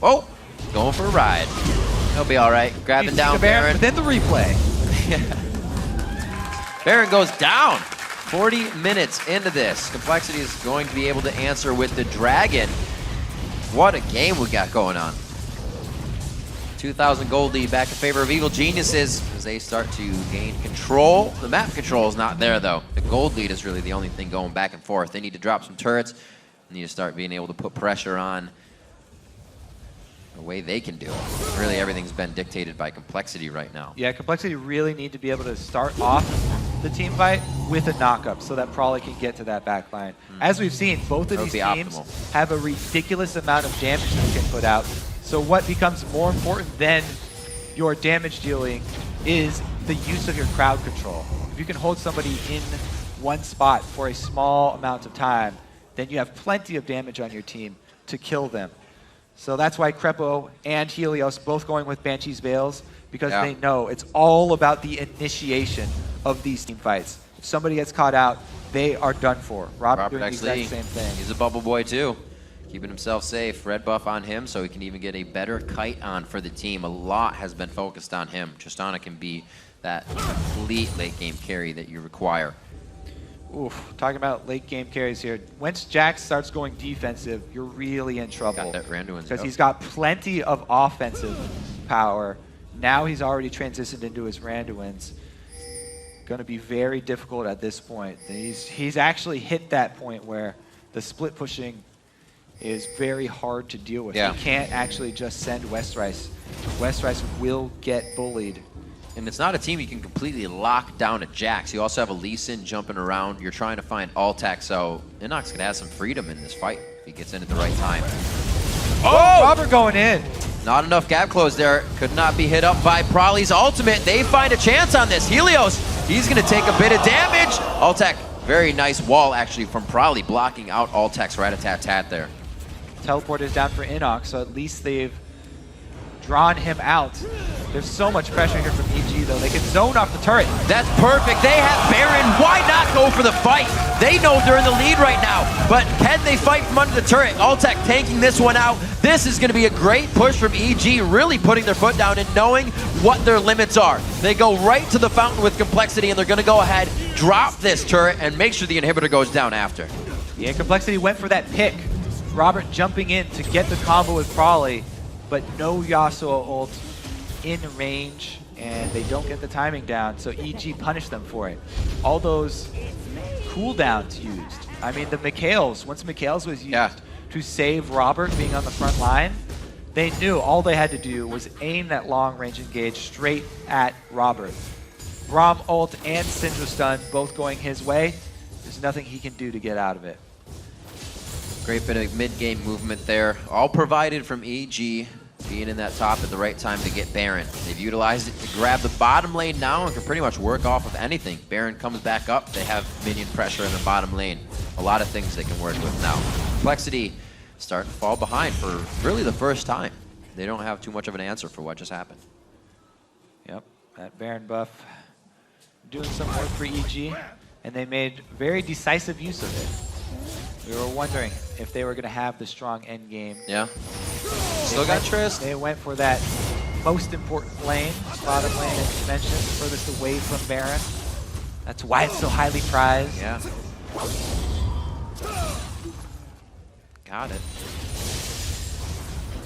Oh, going for a ride. He'll be all right. Grabbing down Baron. Within the replay. Baron goes down. 40 minutes into this. Complexity is going to be able to answer with the Dragon. What a game we got going on. 2,000 gold lead back in favor of Evil Geniuses as they start to gain control. The map control is not there though. The gold lead is really the only thing going back and forth. They need to drop some turrets. They need to start being able to put pressure on the way they can do it. Really everything's been dictated by Complexity right now. Yeah, Complexity really need to be able to start off the team fight with a knockup so that Prawley can get to that back line. As we've seen, both of these teams have a ridiculous amount of damage that they can put out. So what becomes more important than your damage dealing is the use of your crowd control. If you can hold somebody in one spot for a small amount of time, then you have plenty of damage on your team to kill them. So that's why Crepo and Helios both going with Banshee's Veils, because they know it's all about the initiation of these team fights. If somebody gets caught out, they are done for. Robert doing the exact same thing. He's a bubble boy too. Keeping himself safe. Red buff on him so he can even get a better kite on for the team. A lot has been focused on him. Tristana can be that complete late game carry that you require. Oof, talking about late game carries here. Once Jax starts going defensive, you're really in trouble. Got that Randuin's because he's got plenty of offensive power. Now he's already transitioned into his Randuin's. Going to be very difficult at this point. He's actually hit that point where the split pushing is very hard to deal with. You can't actually just send Westrice. Westrice will get bullied. And it's not a team you can completely lock down at Jax. You also have a Lee Sin jumping around. You're trying to find Altac, so Inox can have some freedom in this fight if he gets in at the right time. Oh! Robert going in. Not enough gap close there. Could not be hit up by Prawley's ultimate. They find a chance on this. Helios, he's going to take a bit of damage. Altac, very nice wall actually from Prawley, blocking out Altac's rat-a-tat-tat there. Teleport is down for Inox, so at least they've drawn him out. There's so much pressure here from EG though. They can zone off the turret. That's perfect. They have Baron. Why not go for the fight? They know they're in the lead right now, but can they fight from under the turret? Altac tanking this one out. This is going to be a great push from EG, really putting their foot down and knowing what their limits are. They go right to the fountain with Complexity, and they're going to go ahead, drop this turret, and make sure the inhibitor goes down after. Yeah, Complexity went for that pick. Robert jumping in to get the combo with Prawley, but no Yasuo ult in range, and they don't get the timing down, so EG punished them for it. All those cooldowns used. I mean, the Mikhails, once Mikhails was used to save Robert being on the front line, they knew all they had to do was aim that long range engage straight at Robert. Braum ult and Syndra stun both going his way. There's nothing he can do to get out of it. Great bit of mid-game movement there. All provided from EG, being in that top at the right time to get Baron. They've utilized it to grab the bottom lane now and can pretty much work off of anything. Baron comes back up. They have minion pressure in the bottom lane. A lot of things they can work with now. Complexity starting to fall behind for really the first time. They don't have too much of an answer for what just happened. Yep, that Baron buff doing some work for EG, and they made very decisive use of it. We were wondering if they were going to have the strong end game. Yeah. Still got Trist. They went for that most important lane, bottom lane, as you mentioned, furthest away from Baron. That's why it's so highly prized. Yeah. Got it.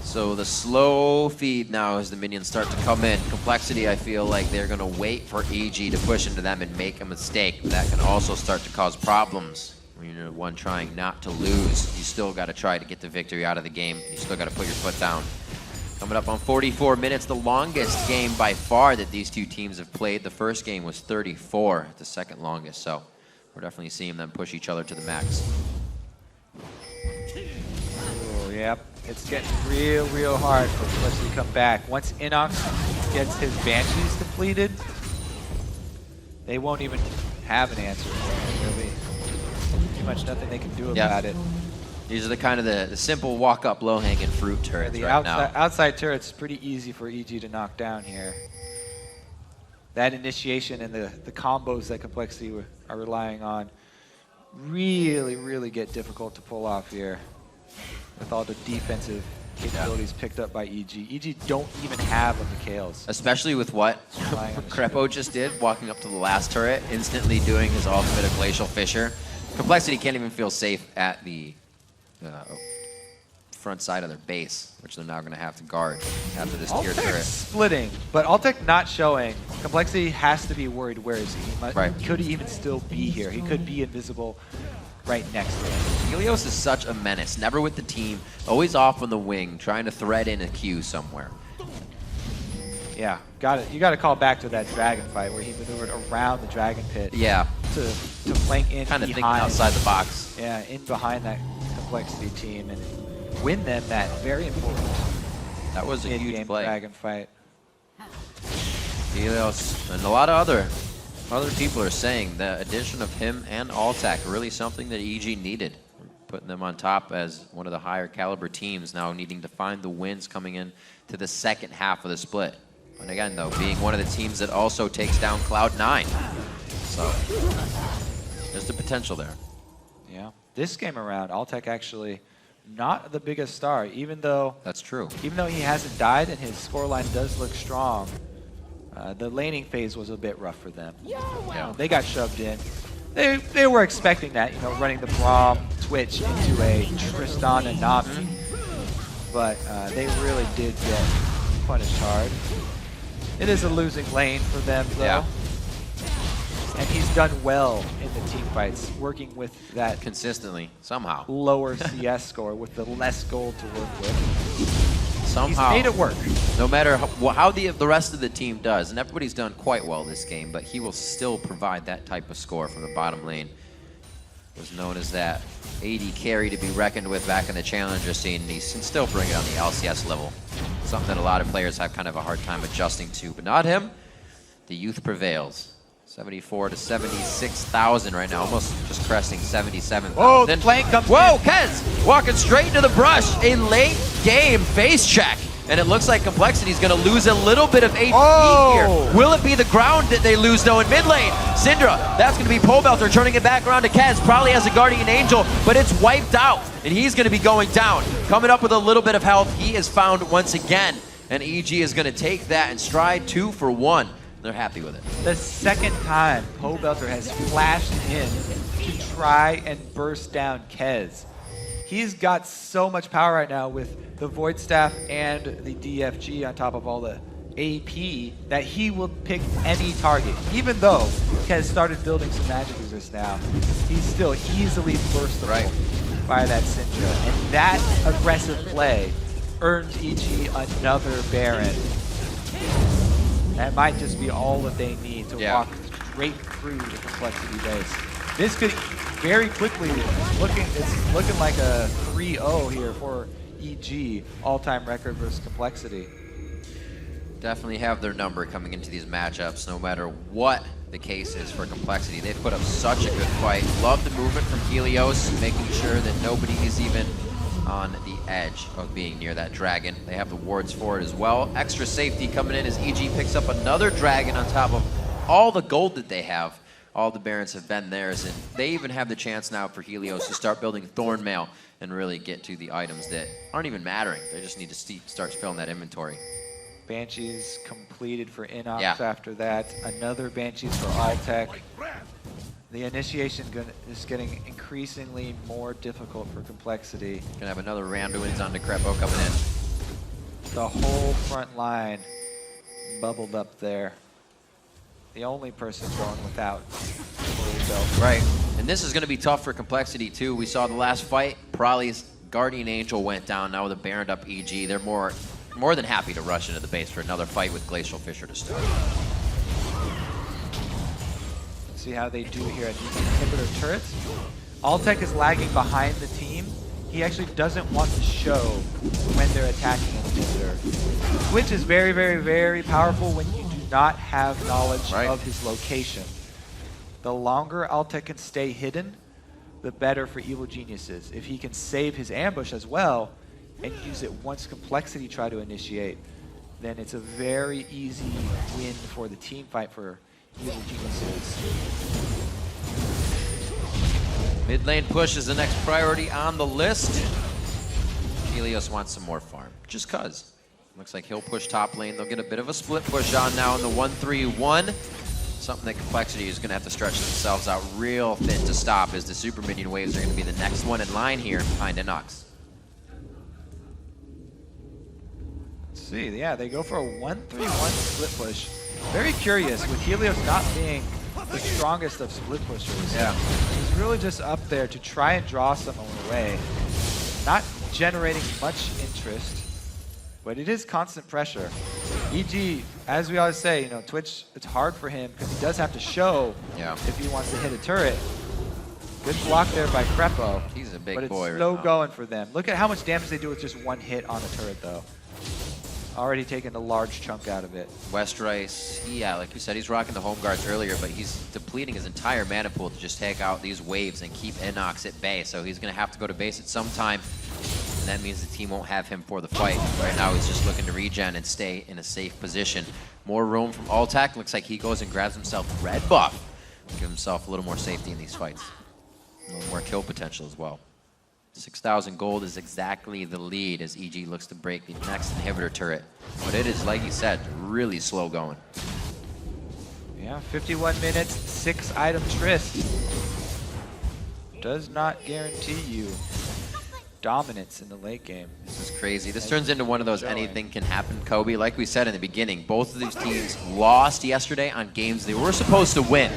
So the slow feed now as the minions start to come in. Complexity, I feel like they're going to wait for EG to push into them and make a mistake. That can also start to cause problems. When you're one trying not to lose, you still got to try to get the victory out of the game. You still got to put your foot down. Coming up on 44 minutes, the longest game by far that these two teams have played. The first game was 34, the second longest, so we're definitely seeing them push each other to the max. Oh, yep. It's getting real hard for Complexity to come back. Once Inox gets his Banshees completed, they won't even have an answer. There'll be pretty much nothing they can do about it. These are the kind of the simple walk-up, low-hanging fruit turrets right now. Outside turret's pretty easy for EG to knock down here. That initiation and the combos that Complexity are relying on really get difficult to pull off here with all the defensive capabilities picked up by EG. EG don't even have a Mikhails. Especially with what Crepo just did, walking up to the last turret, instantly doing his ultimate of Glacial Fissure. Complexity can't even feel safe at the front side of their base, which they're now going to have to guard after this tier turret. Splitting, but Altec not showing. Complexity has to be worried. Where is he? Could he even still be here? He could be invisible right next to him. Helios is such a menace, never with the team, always off on the wing, trying to thread in a Q somewhere. Yeah, you got to call back to that dragon fight where he maneuvered around the dragon pit. Yeah. To flank in kind of behind. Thinking outside the box. Yeah, in behind that Complexity team and win them that very important. That was a huge play. Dragon fight. Helios and a lot of other people are saying the addition of him and Altac really something that EG needed. Putting them on top as one of the higher caliber teams now needing to find the wins coming in to the second half of the split. And again though, being one of the teams that also takes down Cloud9. So there's the potential there. Yeah. This game around, Altec actually not the biggest star, even though that's true. Even though he hasn't died and his scoreline does look strong, the laning phase was a bit rough for them. Yeah. They got shoved in. They were expecting that, running the Braum Twitch into a Tristan and Nami, but they really did get punished hard. It is a losing lane for them though. Yeah. And he's done well in the team fights, working with that consistently, somehow. Lower CS score with the less gold to work with. Somehow. He's made it work. No matter how the rest of the team does, and everybody's done quite well this game, but he will still provide that type of score from the bottom lane. Was known as that AD carry to be reckoned with back in the Challenger scene, and he can still bring it on the LCS level. Something that a lot of players have kind of a hard time adjusting to, but not him. The youth prevails. 74 to 76,000 right now, almost just cresting 77,000. Whoa, the flank comes Whoa, Kez walking straight into the brush. A late game face check. And it looks like Complexity's going to lose a little bit of HP here. Will it be the ground that they lose though in mid lane? Syndra, that's going to be Pobelter turning it back around to Kez. Probably has a Guardian Angel, but it's wiped out. And he's going to be going down. Coming up with a little bit of health. He is found once again. And EG is going to take that and stride 2 for 1. They're happy with it. The second time Pobelter has flashed in to try and burst down Kez. He's got so much power right now with the Void Staff and the DFG on top of all the AP that he will pick any target. Even though Kez started building some magic resist now, he's still easily burstable by that Syndra. And that aggressive play earns EG another Baron. That might just be all that they need to walk straight through the Complexity base. This could very quickly, it's looking like a 3-0 here for EG, all-time record versus Complexity. Definitely have their number coming into these matchups, no matter what the case is for Complexity. They've put up such a good fight. Love the movement from Helios, making sure that nobody is even on the edge of being near that dragon. They have the wards for it as well. Extra safety coming in as EG picks up another dragon on top of all the gold that they have. All the Barons have been theirs, and they even have the chance now for Helios to start building Thornmail and really get to the items that aren't even mattering. They just need to start filling that inventory. Banshees completed for Inox after that. Another Banshees for Altec. The initiation is getting increasingly more difficult for Complexity. Gonna have another Randuin's on Decrepo coming in. The whole front line bubbled up there. The only person going without belt. Right, and this is gonna be tough for Complexity too. We saw the last fight, Prolly's Guardian Angel went down, now with a Baroned up EG. They're more more than happy to rush into the base for another fight with Glacial Fissure to start. Let's see how they do here at these inhibitor turrets. Altec is lagging behind the team. He actually doesn't want to show when they're attacking an inhibitor. Twitch is very, very, very powerful when you do not have knowledge of his location. The longer Altec can stay hidden, the better for Evil Geniuses. If he can save his ambush as well and use it once Complexity try to initiate, then it's a very easy win for the team fight for Evil Geniuses. Mid lane push is the next priority on the list. Helios wants some more farm, just cuz. Looks like he'll push top lane. They'll get a bit of a split push on now in the 1-3-1. Something that Complexity is gonna have to stretch themselves out real thin to stop, as the super minion waves are gonna be the next one in line here behind Inox. Let's see, yeah, they go for a 1-3-1 split push. Very curious, with Helios not being the strongest of split pushers. Yeah. He's really just up there to try and draw someone away. Not generating much interest, but it is constant pressure. EG, as we always say, you know, Twitch, it's hard for him because he does have to show if he wants to hit a turret. Good block there by Crepo. He's a big but boy it's right slow now. going for them. Look at how much damage they do with just one hit on a turret, though. Already taken a large chunk out of it. Westrice, yeah, like you said, he's rocking the home guards earlier, but he's depleting his entire mana pool to just take out these waves and keep Inox at bay. So he's going to have to go to base at some time, and that means the team won't have him for the fight. Right now, he's just looking to regen and stay in a safe position. More room from Altac. Looks like he goes and grabs himself red buff. Give himself a little more safety in these fights. A little more kill potential as well. 6,000 gold is exactly the lead as EG looks to break the next inhibitor turret. But it is, like you said, really slow going. Yeah, 51 minutes, 6 item Trist. Does not guarantee you dominance in the late game. This is crazy. This turns into one of those anything can happen, Kobe. Like we said in the beginning, both of these teams lost yesterday on games they were supposed to win.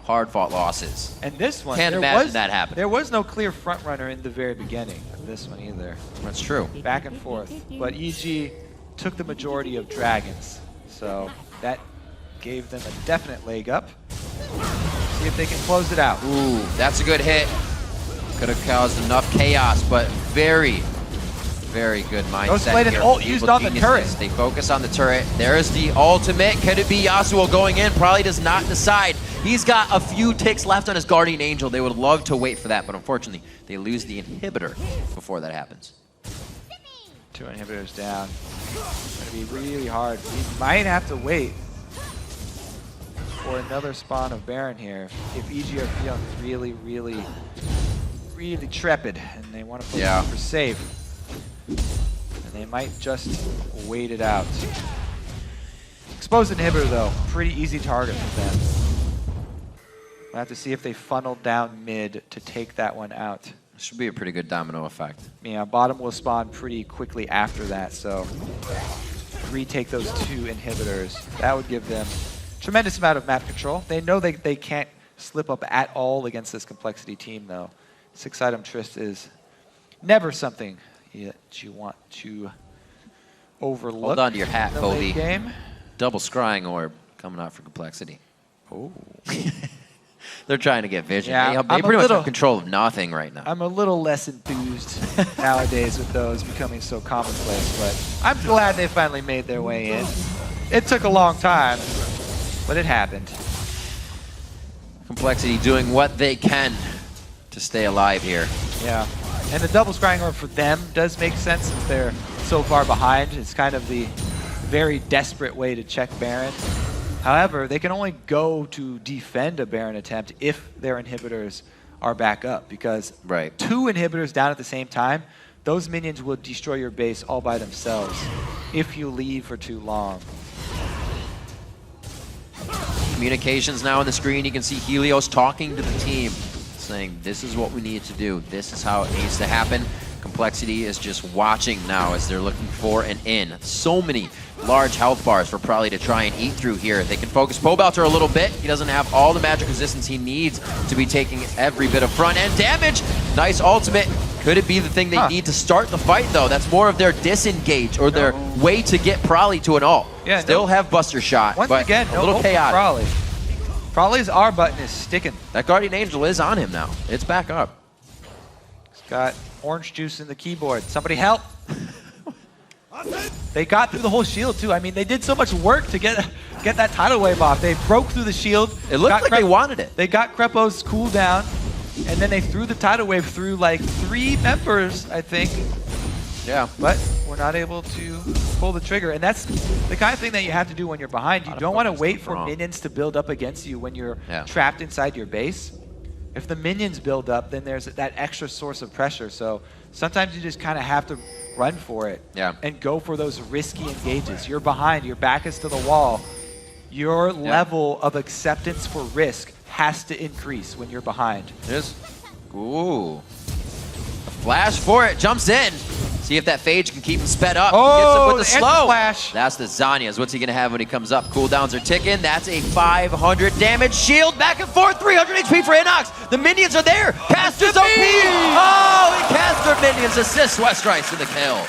Hard-fought losses. And this one, Can't imagine that happening. There was no clear front runner in the very beginning of this one either. That's true. Back and forth. But EG took the majority of dragons, so that gave them a definite leg up. See if they can close it out. Ooh, that's a good hit. Could have caused enough chaos, but very, very good mindset played an here. ult used on the turret. They focus on the turret. There's the ultimate. Could it be Yasuo going in? Probably does not decide. He's got a few ticks left on his Guardian Angel. They would love to wait for that, but unfortunately, they lose the inhibitor before that happens. 2 inhibitors down. It's going to be really hard. We might have to wait for another spawn of Baron here if EG are feeling really, really, really trepid and they want to play for safe. And they might just wait it out. Exposed inhibitor though, pretty easy target for them. We'll have to see if they funnel down mid to take that one out. Should be a pretty good domino effect. Yeah, bottom will spawn pretty quickly after that, so retake those 2 inhibitors. That would give them tremendous amount of map control. They know they can't slip up at all against this Complexity team though. 6 item Trist is never something that you want to overlook. Hold on to your hat, in the Kobe. late game. Double scrying orb coming out for Complexity. Oh. They're trying to get vision. Yeah, they pretty much have control of nothing right now. I'm a little less enthused nowadays with those becoming so commonplace, but I'm glad they finally made their way in. It took a long time, but it happened. Complexity doing what they can to stay alive here. Yeah, and the double scrying orb for them does make sense since they're so far behind. It's kind of the very desperate way to check Baron. However, they can only go to defend a Baron attempt if their inhibitors are back up, because 2 inhibitors down at the same time, those minions will destroy your base all by themselves if you leave for too long. Communications now on the screen. You can see Helios talking to the team, saying this is what we need to do. This is how it needs to happen. Complexity is just watching now as they're looking for an in. So many large health bars for Probably to try and eat through here. They can focus Pobelter a little bit. He doesn't have all the magic resistance he needs to be taking every bit of front end damage. Nice ultimate. Could it be the thing they need to start the fight, though? That's more of their disengage or their way to get Prolly to an ult. Yeah, Still have Buster Shot, Once but again, a no little hope for chaotic. Prolly. Prolly's R button is sticking. That Guardian Angel is on him now. It's back up. He's got orange juice in the keyboard. Somebody help. They got through the whole shield, too. I mean, they did so much work to get that tidal wave off. They broke through the shield. It looked like they wanted it. They got Crepo's cooldown, and then they threw the tidal wave through like 3 members, I think. Yeah. But we're not able to pull the trigger. And that's the kind of thing that you have to do when you're behind. You don't want to wait for minions to build up against you when you're trapped inside your base. If the minions build up, then there's that extra source of pressure. So sometimes you just kind of have to run for it and go for those risky engages. You're behind, your back is to the wall. Your level of acceptance for risk has to increase when you're behind. Ooh. A flash for it, jumps in. See if that Phage can keep him sped up. Oh, Gets him with the slow. Flash. That's the Zanyas. What's he gonna have when he comes up? Cooldowns are ticking. That's a 500 damage shield. Back and forth, 300 HP for Inox. The minions are there. Caster's OP. Oh, and Caster minions assist Westrice in the kill.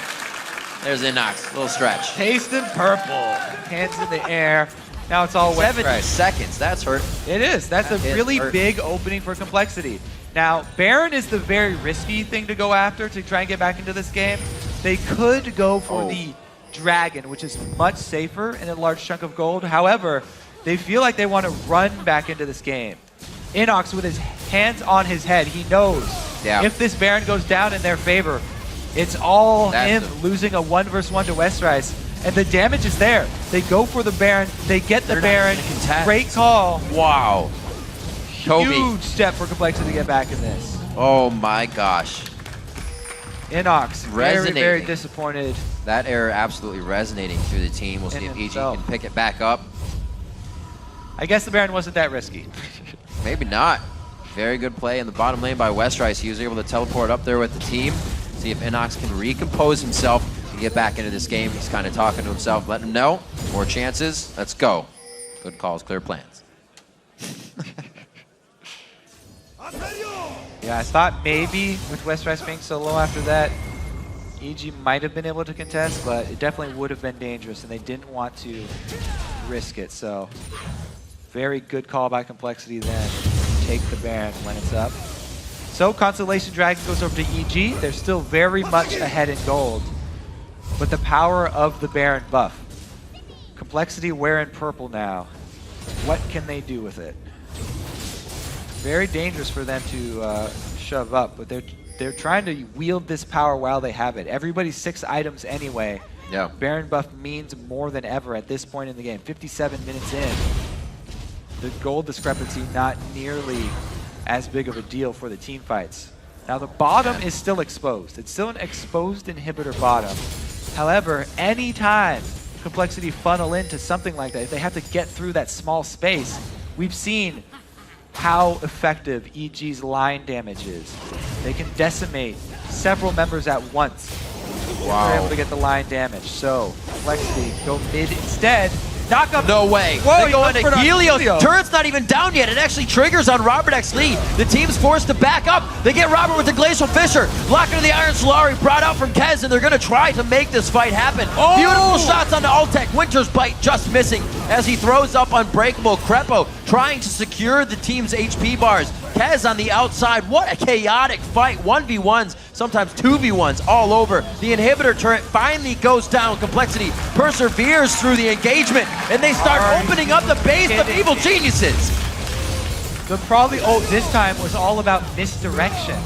There's Inox, little stretch. Tasting purple. Hands in the air. Now it's all wet. 70 seconds, that's hurt. It is. That's a really big opening for Complexity. Now, Baron is the very risky thing to go after to try and get back into this game. They could go for the Dragon, which is much safer and a large chunk of gold. However, they feel like they want to run back into this game. Inox, with his hands on his head, he knows if this Baron goes down in their favor, it's all him losing a 1v1 to Westrice. And the damage is there. They go for the Baron. They get the Baron. Great call. Wow. Huge step for Complexity to get back in this. Oh my gosh. Inox, very disappointed. That error absolutely resonating through the team. We'll see if EG can pick it back up. I guess the Baron wasn't that risky. Maybe not. Very good play in the bottom lane by Westrice. He was able to teleport up there with the team. See if Inox can recompose himself and get back into this game. He's kind of talking to himself, letting him know. More chances. Let's go. Good calls, clear plans. Yeah, I thought maybe with Westrice being so low after that, EG might have been able to contest, but it definitely would have been dangerous, and they didn't want to risk it. So very good call by Complexity then. Take the Baron when it's up. So Constellation Dragon goes over to EG. They're still very much ahead in gold, but the power of the Baron buff. Complexity wearing purple now. What can they do with it? Very dangerous for them to shove up, but they're trying to wield this power while they have it. Everybody's 6 items anyway. Yeah. Baron buff means more than ever at this point in the game. 57 minutes in. The gold discrepancy not nearly as big of a deal for the team fights. Now the bottom is still exposed. It's still an exposed inhibitor bottom. However, anytime Complexity funnel into something like that, if they have to get through that small space, we've seen how effective EG's line damage is. They can decimate several members at once. Wow. They're able to get the line damage. So, Complexity go mid instead. Knock up. No way. Whoa, they go into Helios. Turret's not even down yet. It actually triggers on Robert X. Lee. The team's forced to back up. They get Robert with the Glacial Fissure. Lock into the Iron Solari brought out from Kez, and they're going to try to make this fight happen. Beautiful shots onto Altec. Winter's Bite just missing as he throws up Unbreakable. Crepo trying to secure the team's HP bars. Kez on the outside. What a chaotic fight. 1v1s, sometimes 2v1s all over. The inhibitor turret finally goes down. Complexity perseveres through the engagement, and they start opening up the base of Evil Geniuses. The probably this time was all about misdirection.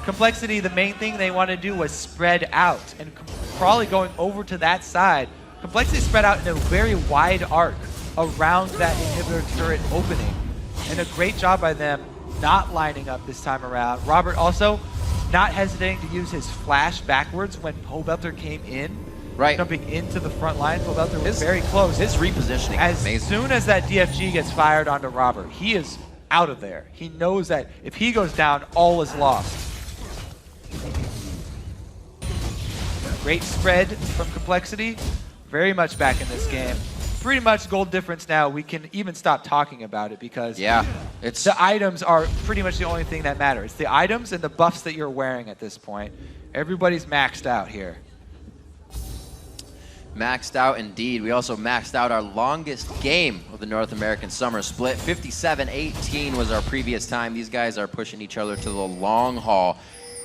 Complexity, the main thing they want to do was spread out, and probably going over to that side. Complexity spread out in a very wide arc around that inhibitor turret opening, and a great job by them not lining up this time around. Robert also not hesitating to use his flash backwards when Pobelter came in. Jumping into the front line. Pobelter was very close. His repositioning is amazing. As soon as that DFG gets fired onto Robert, he is out of there. He knows that if he goes down, all is lost. Great spread from Complexity. Very much back in this game. pretty much gold difference now. We can even stop talking about it because it's the items are pretty much the only thing that matter. It's the items and the buffs that you're wearing at this point. Everybody's maxed out here. Maxed out indeed. We also maxed out our longest game of the North American Summer Split. 57-18 was our previous time. These guys are pushing each other to the long haul.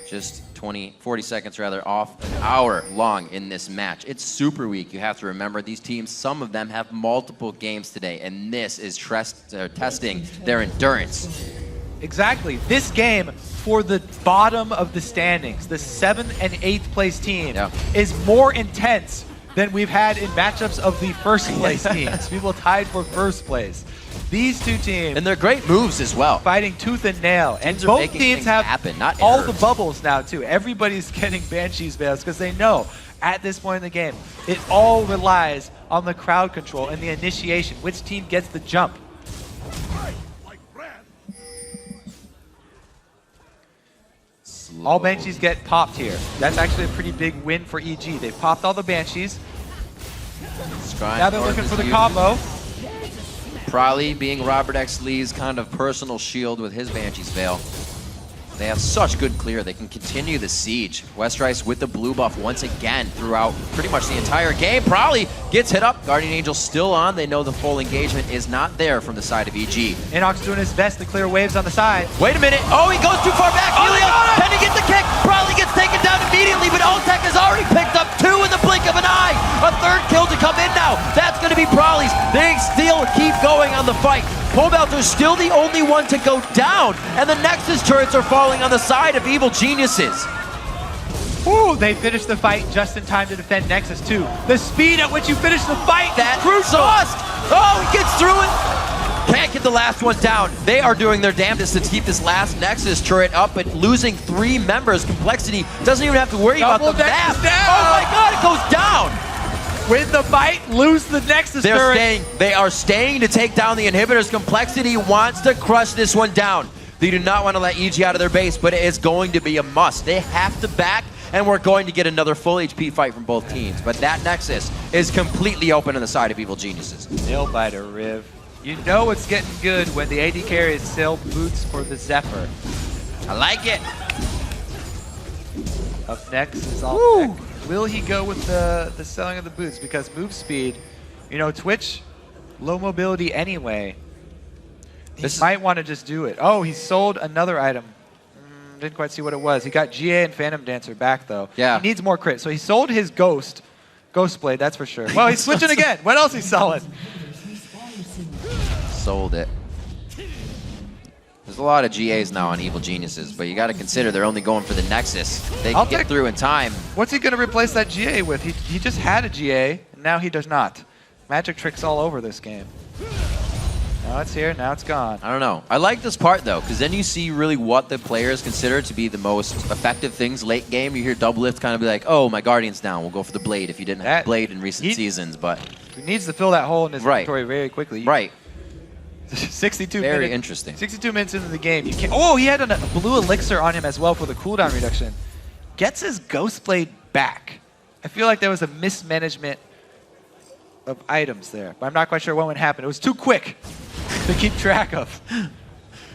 Just 40 seconds rather off an hour long in this match. It's Super Week. You have to remember these teams, some of them have multiple games today, and this is testing their endurance. Exactly. This game for the bottom of the standings, the 7th and 8th place team, is more intense than we've had in matchups of the first place teams. People tied for first place. These two teams, and they're great moves as well, fighting tooth and nail. And are both making teams things have happen, not all errors. the bubbles now too. Everybody's getting Banshee's veils because they know at this point in the game, it all relies on the crowd control and the initiation. Which team gets the jump? All Banshees get popped here. That's actually a pretty big win for EG. They've popped all the Banshees. Now they're looking for the combo. Probably being Robert X. Lee's kind of personal shield with his Banshee's Veil. They have such good clear. They can continue the siege. Westrice with the blue buff once again throughout pretty much the entire game. Probably gets hit up. Guardian Angel still on. They know the full engagement is not there from the side of EG. Inox doing his best to clear waves on the side. Wait a minute. Oh, he goes too far back. Helios, can he get the kick? Probably gets taken down immediately, but Altec has already picked up 2 in the blink of an eye. A 3rd kill to come in now. That's going to be Prolly's. They still keep going on the fight. Pobelter's still the only one to go down, and the Nexus turrets are falling on the side of Evil Geniuses. Ooh, they finished the fight just in time to defend Nexus 2. The speed at which you finish the fight is crucial. Oh, he gets through it. Can't get the last one down. They are doing their damnedest to keep this last Nexus turret up, but losing 3 members. Complexity doesn't even have to worry about the map. Oh my god, it goes down. Win the fight, lose the Nexus turret. They are staying to take down the inhibitors. Complexity wants to crush this one down. They do not want to let EG out of their base, but it is going to be a must. They have to back, and we're going to get another full HP fight from both teams. But that Nexus is completely open on the side of Evil Geniuses. Nail biter, Riv. You know it's getting good when the AD carries sell boots for the Zephyr. I like it. Up next is Altec. Will he go with the selling of the boots? Because move speed, you know, Twitch, low mobility anyway. This might want to just do it. Oh, he sold another item. Didn't quite see what it was. He got GA and Phantom Dancer back, though. Yeah. He needs more crit. So he sold his Ghost Blade, that's for sure. Well, he's switching again. What else he's selling? Sold it. There's a lot of GAs now on Evil Geniuses, but you got to consider they're only going for the Nexus. They can get through in time. What's he going to replace that GA with? He just had a GA, and now he does not. Magic tricks all over this game. Now it's here, now it's gone. I don't know. I like this part, though, because then you see really what the players consider to be the most effective things late game. You hear Doublelift kind of be like, oh, my Guardian's down. We'll go for the Blade if you didn't have Blade in recent seasons. But he needs to fill that hole in his inventory very quickly. Right. 62 Very minutes. interesting. 62 minutes into the game. You can't. Oh, he had a blue elixir on him as well for the cooldown reduction. Gets his Ghost Blade back. I feel like there was a mismanagement of items there, but I'm not quite sure what would happen. It was too quick to keep track of.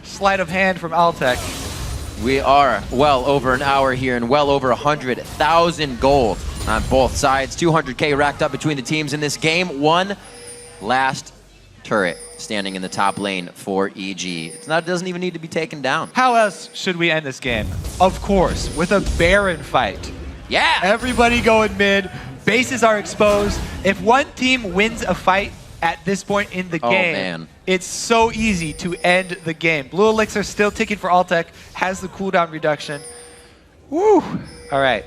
Sleight of hand from Altec. We are well over an hour here and well over 100,000 gold on both sides. 200K racked up between the teams in this game. One last turret standing in the top lane for EG. It doesn't even need to be taken down. How else should we end this game? Of course, with a Baron fight. Yeah! Everybody going mid. Bases are exposed. If one team wins a fight at this point in the game, man. It's so easy to end the game. Blue Elixir still ticking for Altec, has the cooldown reduction. Woo! All right.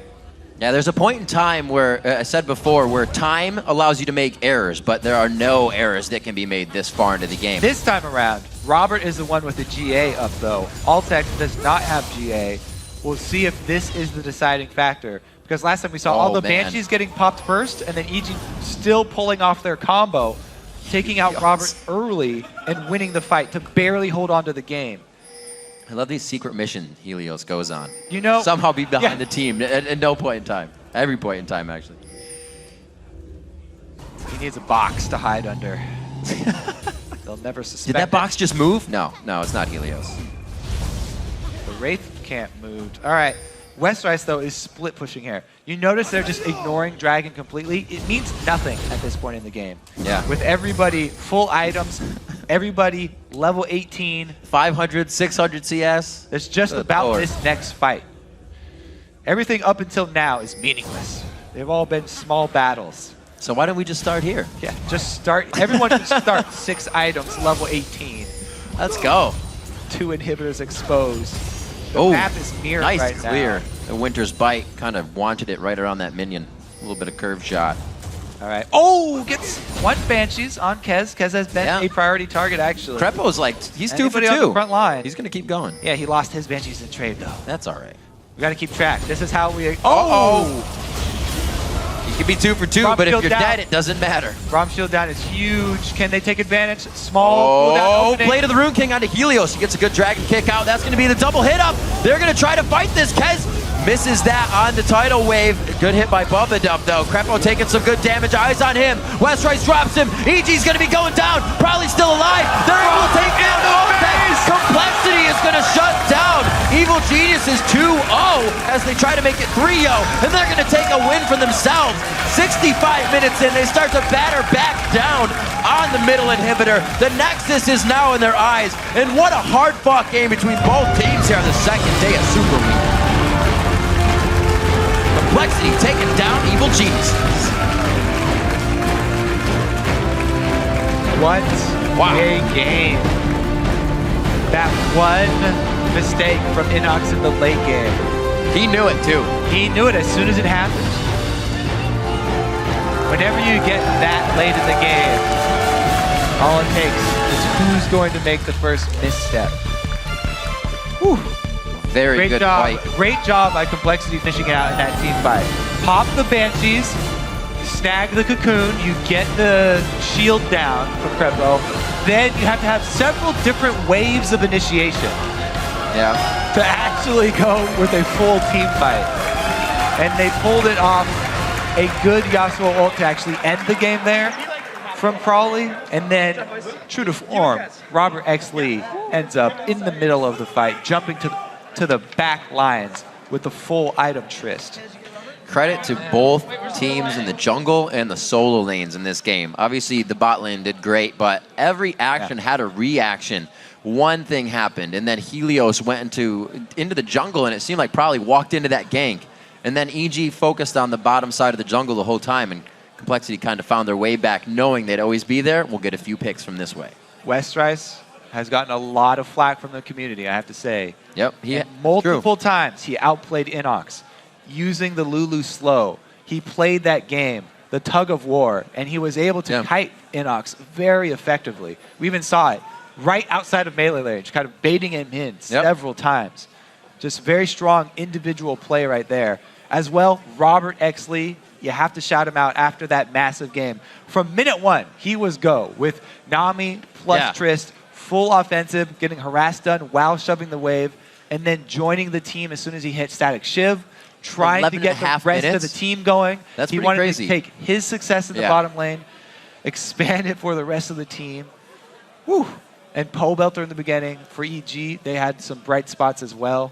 Yeah, there's a point in time where, I said before, where time allows you to make errors, but there are no errors that can be made this far into the game. This time around, Robert is the one with the GA up, though. Altec does not have GA. We'll see if this is the deciding factor. Because last time we saw all the Banshees getting popped first, and then EG still pulling off their combo, taking out Robert early and winning the fight to barely hold on to the game. I love these secret mission Helios goes on. You know, somehow be behind the team at no point in time. Every point in time, actually. He needs a box to hide under. They'll never suspect. Did that box just move? No, it's not Helios. The Wraith can't move. All right. Westrice, though, is split pushing here. You notice they're just ignoring Dragon completely. It means nothing at this point in the game. Yeah. With everybody full items, everybody level 18. 500, 600 CS. It's just about this next fight. Everything up until now is meaningless. They've all been small battles. So why don't we just start here? Yeah, just start. Everyone can start 6 items, level 18. Let's go. 2 inhibitors exposed. The Oh, map is mirrored nice right clear. now. The Winter's Bite kind of wanted it right around that minion. A little bit of curve shot. All right. Oh, gets 1 Banshees on Kez. Kez has been a priority target, actually. Crepo's like, he's 2 for Anybody 2. on the front line. He's going to keep going. Yeah, he lost his Banshees in trade, though. That's all right. We got to keep track. This is how we... You can be 2 for 2, Braum but if shield you're down. dead, it doesn't matter. Braum shield down is huge. Can they take advantage? Small cooldown opening. Play to the Rune King onto Helios. He gets a good dragon kick out. That's going to be the double hit up. They're going to try to fight this. Kez misses that on the tidal wave. Good hit by Bubba Dub, though. Crepo taking some good damage. Eyes on him. Westrice drops him. EG's going to be going down. Probably still alive. They're able to take down Altec. Complexity is going to shut down. Evil Genius is 2-0 as they try to make it 3-0. And they're going to take a win for themselves. 65 minutes in, they start to batter back down on the middle inhibitor. The Nexus is now in their eyes. And what a hard-fought game between both teams here on the second day of Superweek. Complexity taking down Evil Geniuses. What a game. That one mistake from Inox in the late game. He knew it, too. He knew it as soon as it happened. Whenever you get that late in the game, all it takes is who's going to make the first misstep. Whew. Very Great good job. fight. Great job by Complexity finishing it out in that team fight. Pop the Banshees, snag the Cocoon, you get the shield down from Crepo. Then you have to have several different waves of initiation. Yeah. To actually go with a full team fight. And they pulled it off. A good Yasuo ult to actually end the game there from Crawley. And then, true to form, Robert X. Lee ends up in the middle of the fight, jumping to the back lines with the full item Trist. Credit to both teams in the jungle and the solo lanes in this game. Obviously, the bot lane did great, but every action had a reaction. One thing happened, and then Helios went into the jungle, and it seemed like probably walked into that gank. And then EG focused on the bottom side of the jungle the whole time, and Complexity kind of found their way back, knowing they'd always be there. We'll get a few picks from this way. Westrice has gotten a lot of flack from the community, I have to say. Yep. Multiple times he outplayed Inox using the Lulu slow. He played that game, the tug of war, and he was able to kite Inox very effectively. We even saw it right outside of melee range, kind of baiting him in several times. Just very strong individual play right there. As well, Robert X. Lee, you have to shout him out after that massive game. From minute 1, he was go with Nami plus Trist, full offensive, getting harassed done while shoving the wave, and then joining the team as soon as he hit Static Shiv, trying to get the rest of the team going. That's he pretty wanted crazy. to take his success in the bottom lane, expand it for the rest of the team. Whew. And Pole Belter in the beginning for EG, they had some bright spots as well.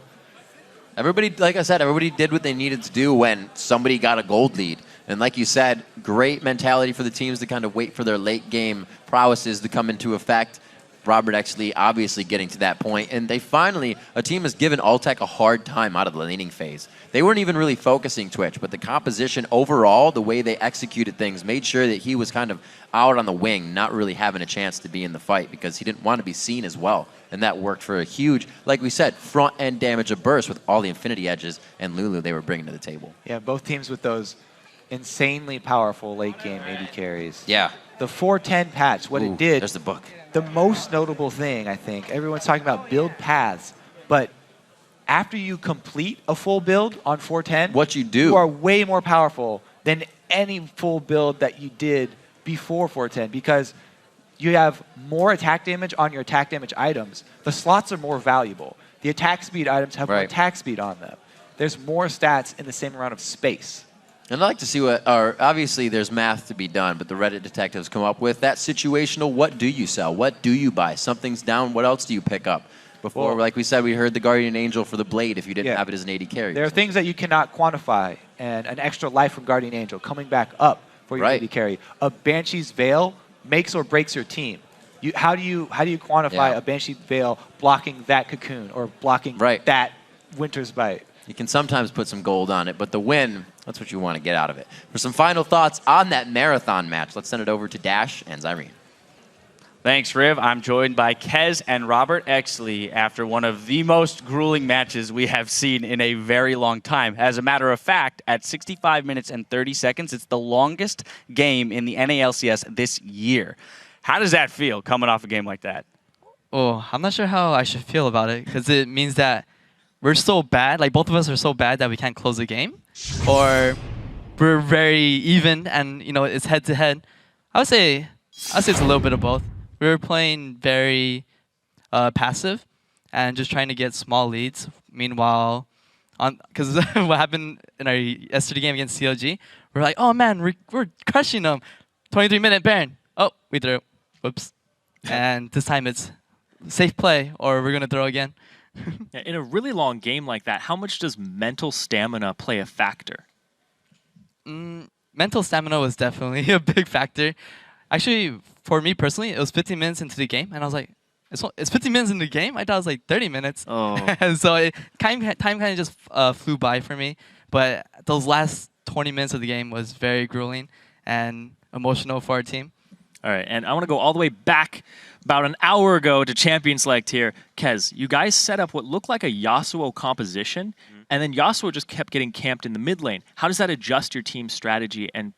Everybody, like I said, everybody did what they needed to do when somebody got a gold lead. And like you said, great mentality for the teams to kind of wait for their late game prowesses to come into effect. Robert X. Lee obviously getting to that point. And they finally, a team has given Altec a hard time out of the laning phase. They weren't even really focusing Twitch, but the composition overall, the way they executed things, made sure that he was kind of out on the wing, not really having a chance to be in the fight because he didn't want to be seen as well. And that worked for a huge, like we said, front-end damage of burst with all the Infinity Edges and Lulu they were bringing to the table. Yeah, both teams with those insanely powerful late-game AD carries. Yeah. The 410 patch, what it did, there's the book. The most notable thing, I think, everyone's talking about build paths, but after you complete a full build on 410, what you do, you are way more powerful than any full build that you did before 410 because you have more attack damage on your attack damage items. The slots are more valuable. The attack speed items have more attack speed on them. There's more stats in the same amount of space. And I'd like to see what, or obviously there's math to be done, but the Reddit detectives come up with that situational, what do you sell? What do you buy? Something's down, what else do you pick up? Before, like we said, we heard the Guardian Angel for the Blade if you didn't have it as an AD carry. There are things that you cannot quantify, and an extra life from Guardian Angel coming back up for your AD carry. A Banshee's Veil makes or breaks your team. How do you quantify a Banshee's Veil blocking that cocoon or blocking that Winter's Bite? You can sometimes put some gold on it, but the win, that's what you want to get out of it. For some final thoughts on that marathon match, let's send it over to Dash and Zyrene. Thanks, Riv. I'm joined by Kez and Robert Exley after one of the most grueling matches we have seen in a very long time. As a matter of fact, at 65 minutes and 30 seconds, it's the longest game in the NALCS this year. How does that feel, coming off a game like that? Oh, I'm not sure how I should feel about it, because it means that we're so bad, like both of us are so bad that we can't close the game, or we're very even and it's head to head. I would say it's a little bit of both. We were playing very passive and just trying to get small leads. Meanwhile, because what happened in our yesterday game against CLG, we're like, oh man, we're crushing them. 23-minute Baron. Oh, we threw. Whoops. And this time it's safe play or we're going to throw again. In a really long game like that, how much does mental stamina play a factor? Mental stamina was definitely a big factor. Actually, for me personally, it was 15 minutes into the game, and I was like, it's 15 minutes into the game? I thought it was like 30 minutes. Oh. So time kind of just flew by for me. But those last 20 minutes of the game was very grueling and emotional for our team. All right, and I want to go all the way back about an hour ago to Champion Select here. Kez, you guys set up what looked like a Yasuo composition, and then Yasuo just kept getting camped in the mid lane. How does that adjust your team's strategy and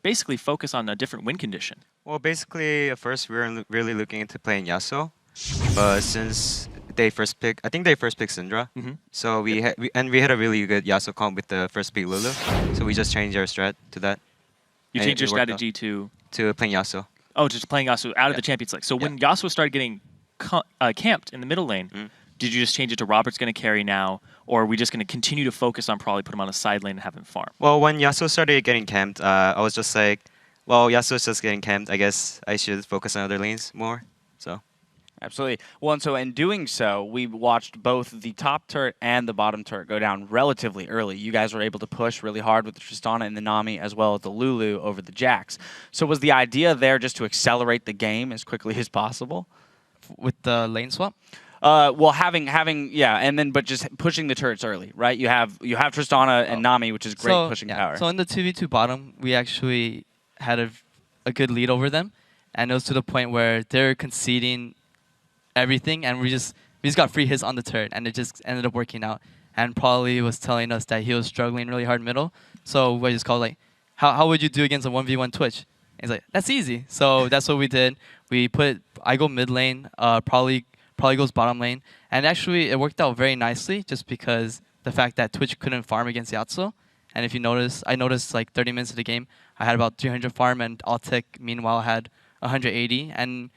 basically focus on a different win condition? Well, basically, at first we were really looking into playing Yasuo, but since they first picked, I think they first picked Syndra, so we had a really good Yasuo comp with the first pick Lulu, so we just changed our strat to that. You changed your strategy to playing Yasuo. Oh, just playing Yasuo out of the Champion Select. So when Yasuo started getting camped in the middle lane, did you just change it to Robert's going to carry now, or are we just going to continue to focus on probably put him on a side lane and have him farm? Well, when Yasuo started getting camped, I was just like, well, Yasuo's just getting camped. I guess I should focus on other lanes more. So. Absolutely. Well, and so in doing so, we watched both the top turret and the bottom turret go down relatively early. You guys were able to push really hard with the Tristana and the Nami, as well as the Lulu over the Jax. So was the idea there just to accelerate the game as quickly as possible? With the lane swap? Well, having and then but just pushing the turrets early, right? You have Tristana and Nami, which is great pushing power. So in the 2v2 bottom, we actually had a good lead over them, and it was to the point where they're conceding everything, and we just got free hits on the turret, and it just ended up working out. And probably was telling us that he was struggling really hard middle, so we just called like, how would you do against a 1v1 Twitch? And he's like, that's easy. So that's what we did. I go mid lane, probably goes bottom lane, and actually it worked out very nicely just because the fact that Twitch couldn't farm against Yasuo. And if you notice, I noticed like 30 minutes of the game, I had about 300 farm, and Altek meanwhile had 180, and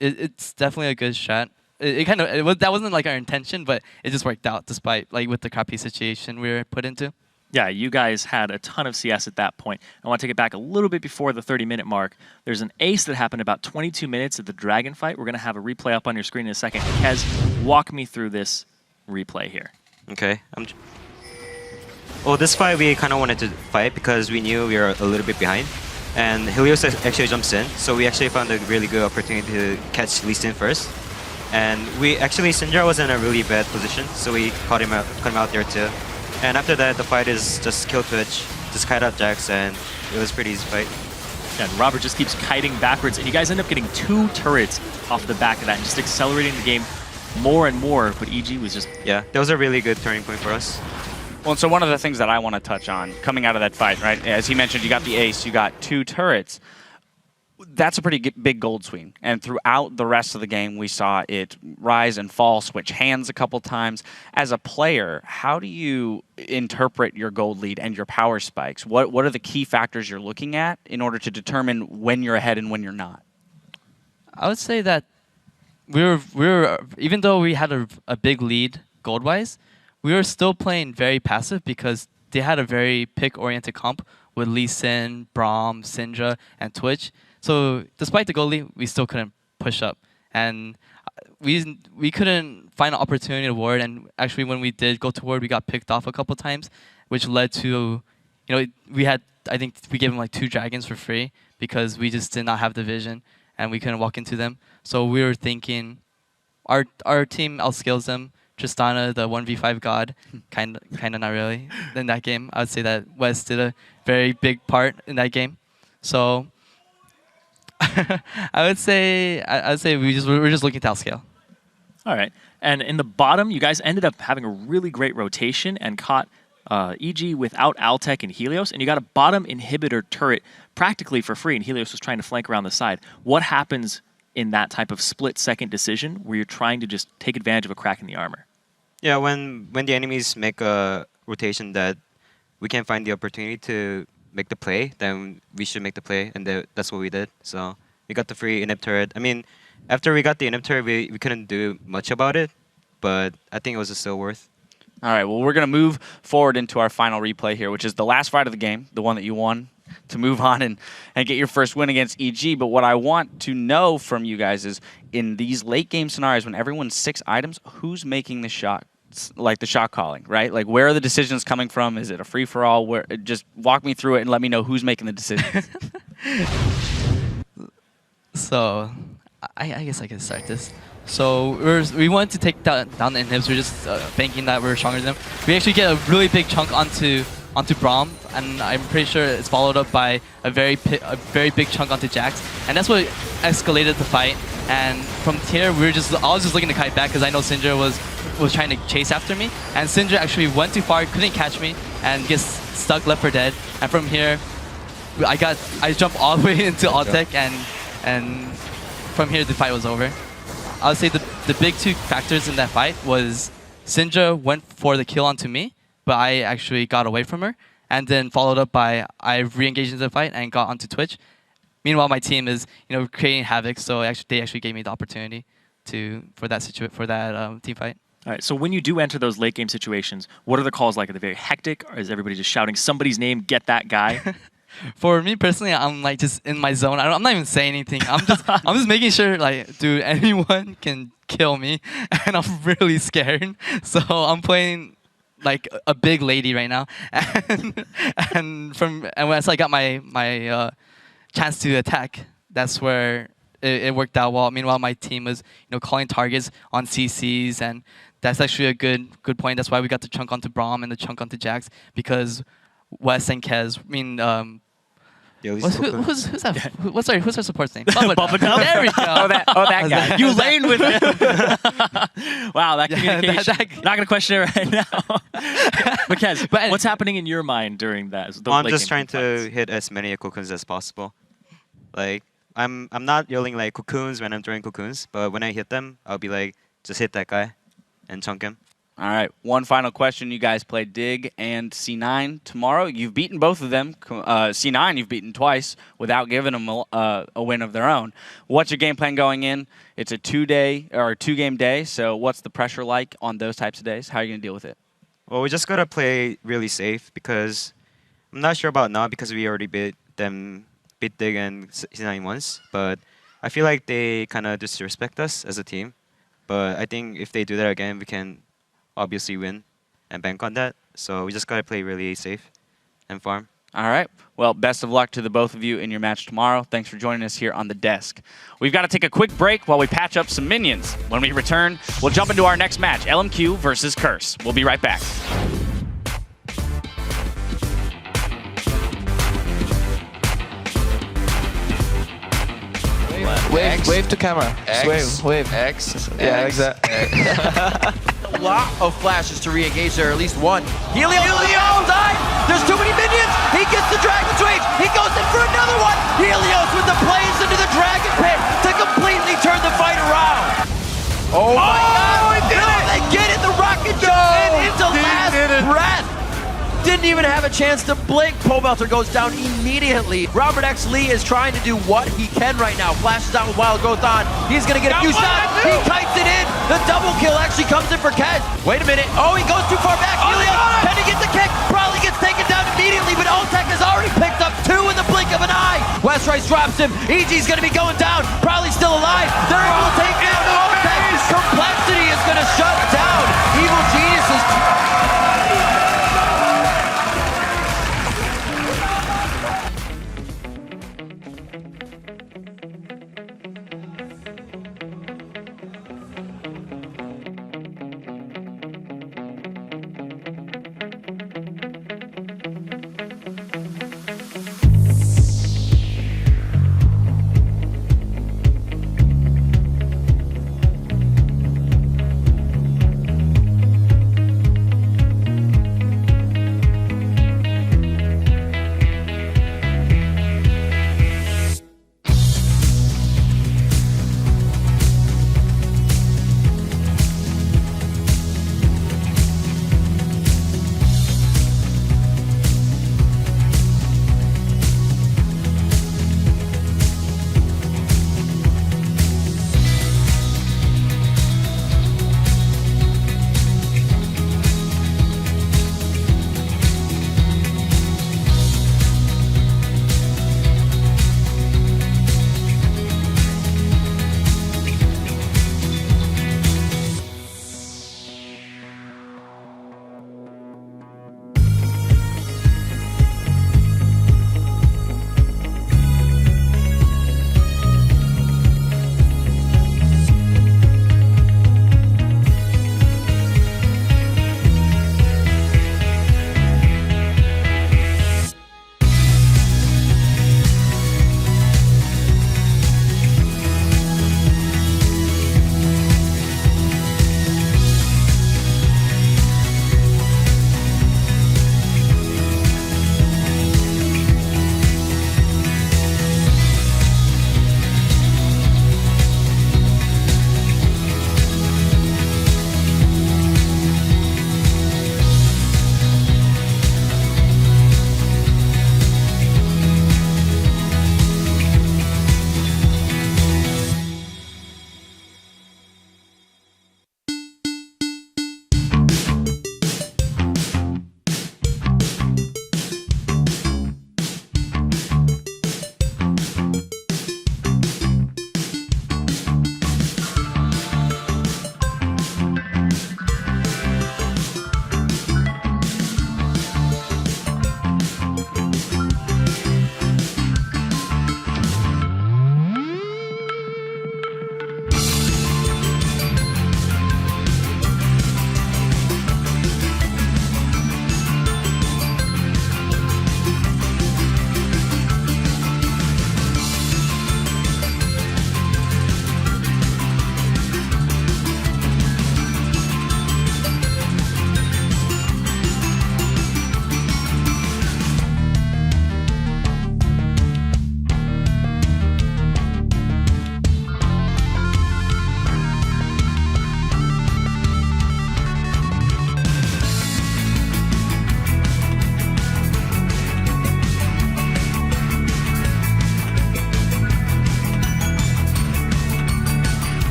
it's definitely a good strat. That wasn't like our intention, but it just worked out despite like with the crappy situation we were put into. Yeah, you guys had a ton of CS at that point. I want to take it back a little bit before the 30-minute mark. There's an ace that happened about 22 minutes at the Dragon fight. We're going to have a replay up on your screen in a second. Kez, walk me through this replay here. Okay. Well, this fight we kind of wanted to fight because we knew we were a little bit behind. And Helios actually jumps in, so we actually found a really good opportunity to catch Lee Sin first. And Syndra was in a really bad position, so we caught him out there too. And after that, the fight is just kill Twitch, just kite out Jax, and it was a pretty easy fight. Yeah, and Robert just keeps kiting backwards, and you guys end up getting 2 turrets off the back of that, and just accelerating the game more and more, but EG was just... Yeah, that was a really good turning point for us. Well, and so one of the things that I want to touch on coming out of that fight, right? As he mentioned, you got the ace, you got 2 turrets. That's a pretty big gold swing. And throughout the rest of the game, we saw it rise and fall, switch hands a couple times. As a player, how do you interpret your gold lead and your power spikes? What are the key factors you're looking at in order to determine when you're ahead and when you're not? I would say that we were even though we had a big lead gold-wise, we were still playing very passive because they had a very pick-oriented comp with Lee Sin, Braum, Syndra, and Twitch. So despite the gold lead, we still couldn't push up. And we couldn't find an opportunity to ward. And actually, when we did go to ward, we got picked off a couple times, which led to, I think we gave them like 2 dragons for free because we just did not have the vision and we couldn't walk into them. So we were thinking, our team outscales them. Tristana, the 1v5 god, kind of not really in that game. I would say that Wes did a very big part in that game. So I would say we're just looking to outscale. All right. And in the bottom, you guys ended up having a really great rotation and caught EG without Altec and Helios, and you got a bottom inhibitor turret practically for free, and Helios was trying to flank around the side. What happens in that type of split-second decision where you're trying to just take advantage of a crack in the armor? Yeah, when the enemies make a rotation that we can't find the opportunity to make the play, then we should make the play, and that's what we did. So we got the free inhib turret. I mean, after we got the inhib turret, we couldn't do much about it, but I think it was still worth. All right, well, we're going to move forward into our final replay here, which is the last fight of the game, the one that you won, to move on and get your first win against EG. But what I want to know from you guys is, in these late game scenarios, when everyone's 6 items, who's making the shot, like the shot calling, right? Like, where are the decisions coming from? Is it a free-for-all? Where, just walk me through it and let me know who's making the decisions. So I guess I can start this. So we wanted to take down the inhibs. We're just thinking that we're stronger than them. We actually get a really big chunk onto Braum, and I'm pretty sure it's followed up by a very big chunk onto Jax, and that's what escalated the fight. And from here, I was just looking to kite back because I know Syndra was trying to chase after me, and Syndra actually went too far, couldn't catch me, and gets stuck, left for dead. And from here, I jumped all the way into Altec, and from here the fight was over. I would say the big 2 factors in that fight was Syndra went for the kill onto me, but I actually got away from her, and then followed up by I re-engaged into the fight and got onto Twitch. Meanwhile, my team is creating havoc, so they actually gave me the opportunity for that team fight. All right, so when you do enter those late game situations, what are the calls like? Are they very hectic, or is everybody just shouting somebody's name, get that guy? For me personally, I'm like just in my zone. I'm not even saying anything. I'm just making sure, like, dude, anyone can kill me, and I'm really scared. So I'm playing like a big lady right now, and once I got my chance to attack, that's where it worked out well. Meanwhile, my team was calling targets on CCs, and that's actually a good point. That's why we got the chunk onto Braum and the chunk onto Jax, because Wes and Kez. Who's that? Who's our support's name? Bubba. There we go. Oh, that guy. You lane with him. Wow, that communication. Not going to question it right now. But Kez, what's happening in your mind during that? I'm just trying to hit as many cocoons as possible. Like, I'm not yelling like cocoons when I'm throwing cocoons, but when I hit them, I'll be like, just hit that guy and chunk him. All right, one final question. You guys play Dig and C9 tomorrow. You've beaten both of them. C9 you've beaten twice without giving them a win of their own. What's your game plan going in? It's a 2-game day, so what's the pressure like on those types of days? How are you going to deal with it? Well, we just got to play really safe, because I'm not sure about now because we already beat Dig and C9 once, but I feel like they kind of disrespect us as a team. But I think if they do that again, we can obviously win and bank on that. So we just got to play really safe and farm. All right. Well, best of luck to the both of you in your match tomorrow. Thanks for joining us here on the desk. We've got to take a quick break while we patch up some minions. When we return, we'll jump into our next match, LMQ versus Curse. We'll be right back. Wave to camera. X. Wave. X. Yeah, exactly. A lot of flashes to re-engage there, at least one. Helios died! There's too many minions! He gets the Dragon Rage! He goes in for another one! Helios with the plays into the Dragon Pit to completely turn the fight around! Oh my God! They get it! The rocket goes into last breath! Didn't even have a chance to blink. Pole Belter goes down immediately. Robert X. Lee is trying to do what he can right now. Flashes out with Wild Growth on. He's going to get a few shots. He kites it in. The double kill actually comes in for Kez. Wait a minute. Oh, he goes too far back. Helios, can he get the kick? Probably gets taken of an eye. Westrice drops him. EG's going to be going down. Probably still alive. They're able to take down Altec. Complexity is going to shut down Evil Geniuses.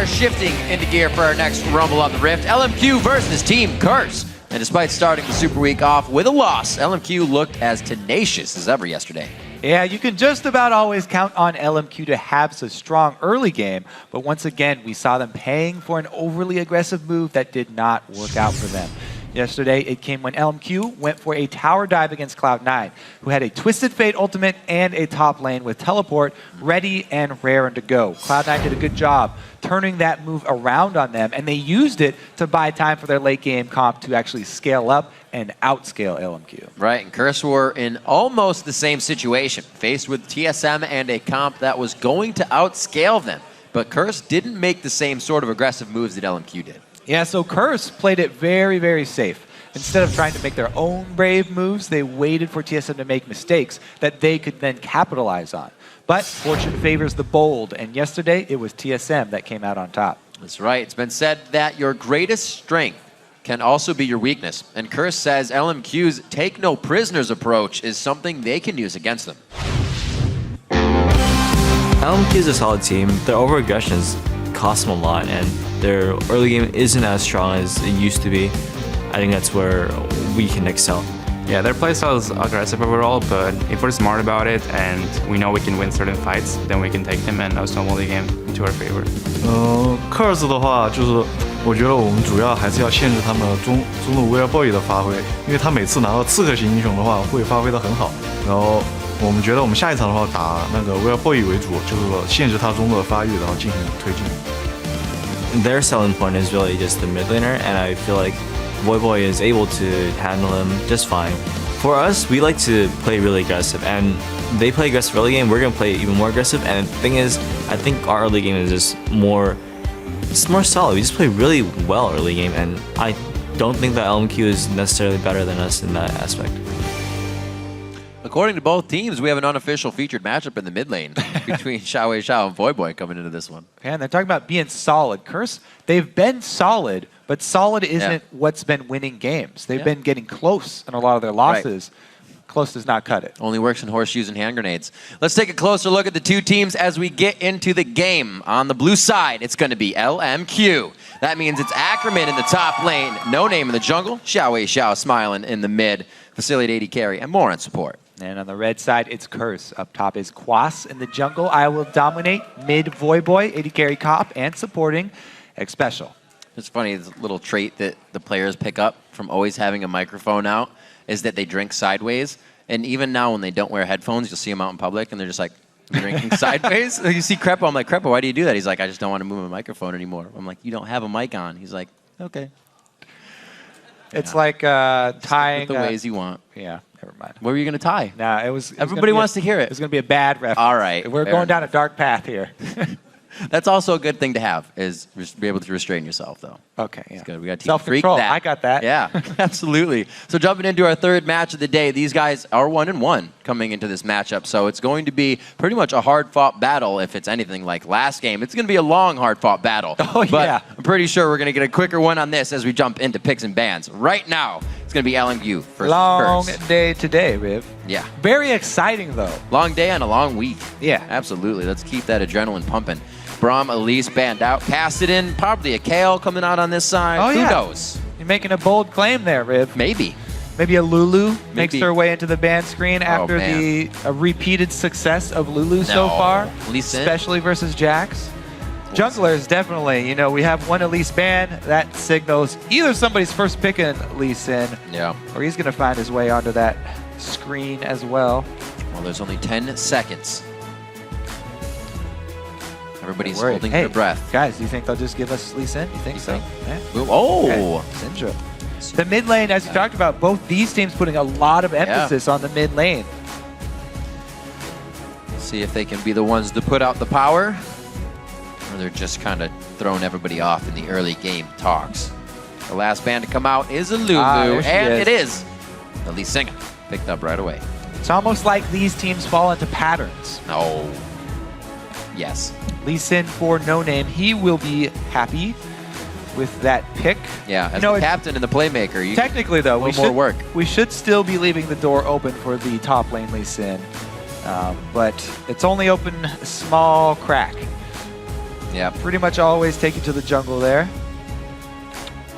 are shifting into gear for our next Rumble on the Rift. LMQ versus Team Curse. And despite starting the Super Week off with a loss, LMQ looked as tenacious as ever yesterday. Yeah, you can just about always count on LMQ to have a strong early game, but once again, we saw them paying for an overly aggressive move that did not work out for them. Yesterday, it came when LMQ went for a tower dive against Cloud9, who had a Twisted Fate ultimate and a top lane with teleport ready and raring to go. Cloud9 did a good job turning that move around on them, and they used it to buy time for their late game comp to actually scale up and outscale LMQ. Right, and Curse were in almost the same situation, faced with TSM and a comp that was going to outscale them. But Curse didn't make the same sort of aggressive moves that LMQ did. Yeah, so Curse played it very, very safe. Instead of trying to make their own brave moves, they waited for TSM to make mistakes that they could then capitalize on. But fortune favors the bold, and yesterday it was TSM that came out on top. That's right. It's been said that your greatest strength can also be your weakness. And Curse says LMQ's take no prisoners approach is something they can use against them. LMQ is a solid team. Their over-aggressions cost them a lot, and their early game isn't as strong as it used to be. I think that's where we can excel. Yeah, their playstyle is aggressive overall, but if we're smart about it and we know we can win certain fights, then we can take them and snowball the game into our favor. Curse 的话，就是我觉得我们主要还是要限制他们中路 Weir Boy 的发挥，因为他每次拿到刺客型英雄的话会发挥得很好。然后我们觉得我们下一场的话打那个 Weir Boy 为主，就是说限制他中路的发育，然后进行推进。Their selling point is really just the mid laner, and I feel like Voyboy is able to handle him just fine. For us, we like to play really aggressive, and they play aggressive early game, we're going to play even more aggressive, and the thing is, I think our early game is just more solid. We just play really well early game, and I don't think that LMQ is necessarily better than us in that aspect. According to both teams, we have an unofficial featured matchup in the mid lane between Xiao and Voyboy coming into this one. And they're talking about being solid. Curse, they've been solid, but solid isn't what's been winning games. They've been getting close in a lot of their losses. Right. Close does not cut it. Only works in horseshoes and hand grenades. Let's take a closer look at the two teams as we get into the game. On the blue side, it's going to be LMQ. That means it's Ackerman in the top lane, No Name in the jungle, Xiao smiling in the mid, Facilitate 80 carry, and more on support. And on the red side, it's Curse. Up top is Quas in the jungle. I will dominate mid Voyboy, 80 carry cop, and supporting X Special. It's funny, this little trait that the players pick up from always having a microphone out is that they drink sideways. And even now when they don't wear headphones, you'll see them out in public and they're just like drinking sideways. You see Crepo, I'm like, Crepo, why do you do that? He's like, I just don't want to move my microphone anymore. I'm like, you don't have a mic on. He's like, okay. It's like tying the ways you want. Yeah, never mind. What were you going to tie? Nah, it was Everybody wants to hear it. It was going to be a bad reference. All right. We're going down a dark path here. That's also a good thing to have, is be able to restrain yourself, though. Okay, yeah. It's good. We got Team Freak Self-control, that. I got that. Yeah, absolutely. So jumping into our third match of the day, these guys are 1-1 coming into this matchup. So it's going to be pretty much a hard-fought battle. If it's anything like last game, it's going to be a long, hard-fought battle. Oh, but yeah. I'm pretty sure we're going to get a quicker one on this as we jump into picks and bans. Right now, it's going to be LMQ versus Long Curse. day today, Riv. Yeah. Very exciting, though. Long day and a long week. Yeah. Absolutely. Let's keep that adrenaline pumping. Braum, Elise banned out. Passed it in. Probably a Kale coming out on this side. Oh, Who yeah. knows? You're making a bold claim there, Riv. Maybe. Maybe a Lulu makes Maybe. their way into the ban screen after man. the repeated success of Lulu so far, Lee Sin. especially versus Jax. Junglers, definitely. You know, we have one Elise ban. That signals either somebody's first picking Lee Sin, or he's going to find his way onto that screen as well. Well, there's only 10 seconds. Everybody's Worried. holding Hey, their breath. Guys, do you think they'll just give us Lee Sin? You think so? Yeah. Oh! Okay. Syndra. The mid lane, as you talked about, both these teams putting a lot of emphasis on the mid lane. See if they can be the ones to put out the power, or they're just kind of throwing everybody off in the early game talks. The last band to come out is a Lulu, and it is the Lee Sin picked up right away. It's almost like these teams fall into patterns. No. Yes. Lee Sin for No Name. He will be happy with that pick. Yeah, as the captain and the playmaker. You technically, though, we should still be leaving the door open for the top lane Lee Sin. But it's only open a small crack. Yeah. Pretty much always take it to the jungle there.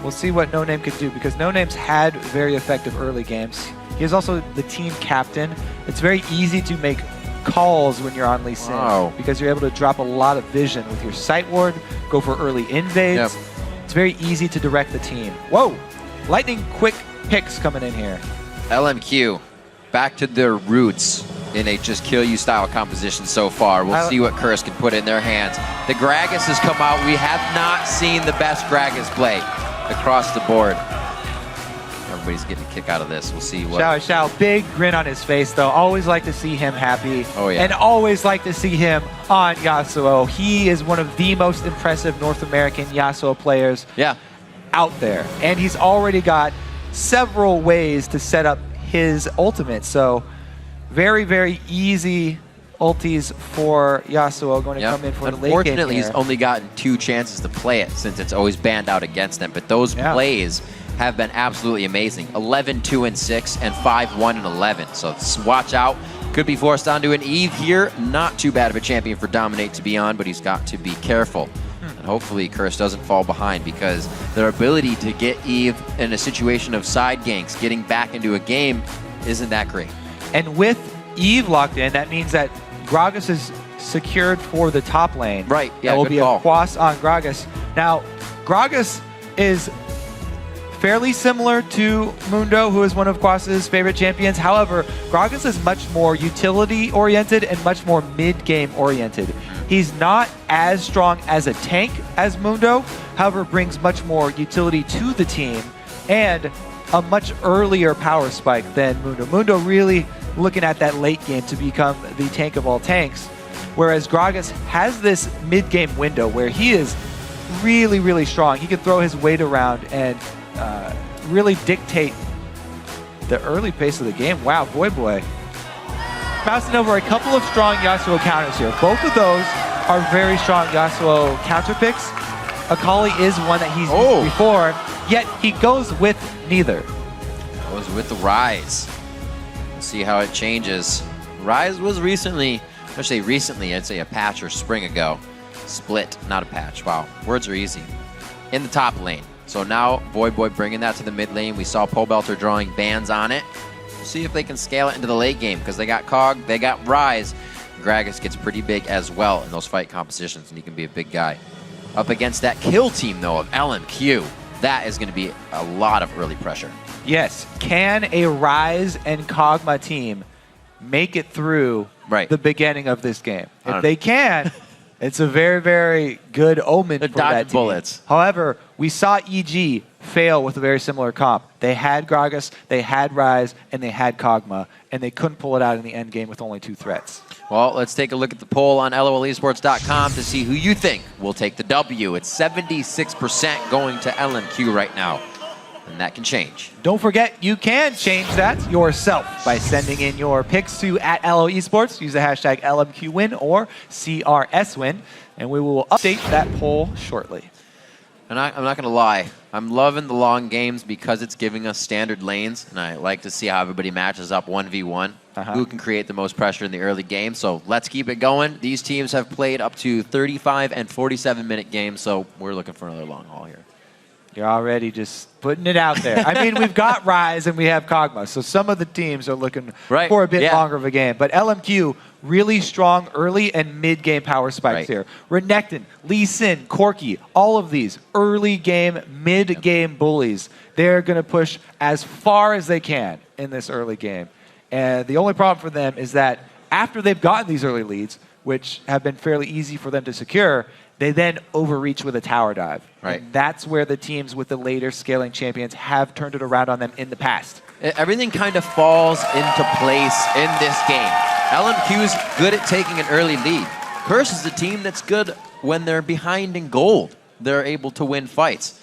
We'll see what No Name could do, because No Name's had very effective early games. He is also the team captain. It's very easy to make calls when you're on Lee Sin, because you're able to drop a lot of vision with your sight ward, go for early invades. It's very easy to direct the team. Whoa! Lightning quick picks coming in here. LMQ, back to their roots in a just kill you style composition so far. We'll see what Curse can put in their hands. The Gragas has come out. We have not seen the best Gragas play across the board. Everybody's getting a kick out of this. We'll see what... Xiao, big grin on his face, though. Always like to see him happy. Oh, yeah. And always like to see him on Yasuo. He is one of the most impressive North American Yasuo players out there. And he's already got several ways to set up his ultimate. So very, very easy ultis for Yasuo going to come in for the late game. Unfortunately, he's only gotten 2 chances to play it since it's always banned out against him. But those plays have been absolutely amazing. 11-2-6 and 5-1-11. So watch out. Could be forced onto an Eve here. Not too bad of a champion for Dominate to be on, but he's got to be careful. And hopefully Curse doesn't fall behind, because their ability to get Eve in a situation of side ganks, getting back into a game, isn't that great. And with Eve locked in, that means that Gragas is secured for the top lane. Right, yeah, That will good be call. a Quas on Gragas. Now, Gragas is fairly similar to Mundo, who is one of Quas's favorite champions. However, Gragas is much more utility-oriented and much more mid-game oriented. He's not as strong as a tank as Mundo, however, brings much more utility to the team and a much earlier power spike than Mundo. Mundo really looking at that late game to become the tank of all tanks, whereas Gragas has this mid-game window where he is really, really strong. He can throw his weight around and really dictate the early pace of the game. Wow, Boy. Bouncing over a couple of strong Yasuo counters here. Both of those are very strong Yasuo counter picks. Akali is one that he's used before, yet he goes with neither. Goes with the Rise. We'll see how it changes. Rise was recently, I say recently, I'd say a patch or spring ago. Split, not a patch. Wow, words are easy. In the top lane. So now Boy bringing that to the mid lane. We saw Pobelter drawing bans on it. We'll see if they can scale it into the late game, because they got Cog, they got Rise. Gragas gets pretty big as well in those fight compositions, and he can be a big guy. Up against that kill team, though, of LMQ. That is going to be a lot of early pressure. Yes. Can a Rise and Kog'Maw team make it through the beginning of this game? If they can, it's a very, very good omen for that team. Bullets. However, we saw EG fail with a very similar comp. They had Gragas, they had Rise, and they had Kog'Maw, and they couldn't pull it out in the end game with only 2 threats. Well, let's take a look at the poll on LOLesports.com to see who you think will take the W. It's 76% going to LMQ right now, and that can change. Don't forget, you can change that yourself by sending in your picks to @LOEsports. Use the hashtag LMQWin or CRSWin, and we will update that poll shortly. And I'm not going to lie. I'm loving the long games because it's giving us standard lanes, and I like to see how everybody matches up 1v1. Who can create the most pressure in the early game. So let's keep it going. These teams have played up to 35 and 47-minute games, so we're looking for another long haul here. You're already just putting it out there. I mean, we've got Rise and we have Kog'Maw, so some of the teams are looking for a bit longer of a game. But LMQ, really strong early and mid-game power spikes here. Renekton, Lee Sin, Corki, all of these early game, mid-game bullies. They're going to push as far as they can in this early game. And the only problem for them is that after they've gotten these early leads, which have been fairly easy for them to secure, they then overreach with a tower dive. And that's where the teams with the later scaling champions have turned it around on them in the past. Everything kind of falls into place in this game. LMQ's good at taking an early lead. Curse is a team that's good when they're behind in gold. They're able to win fights.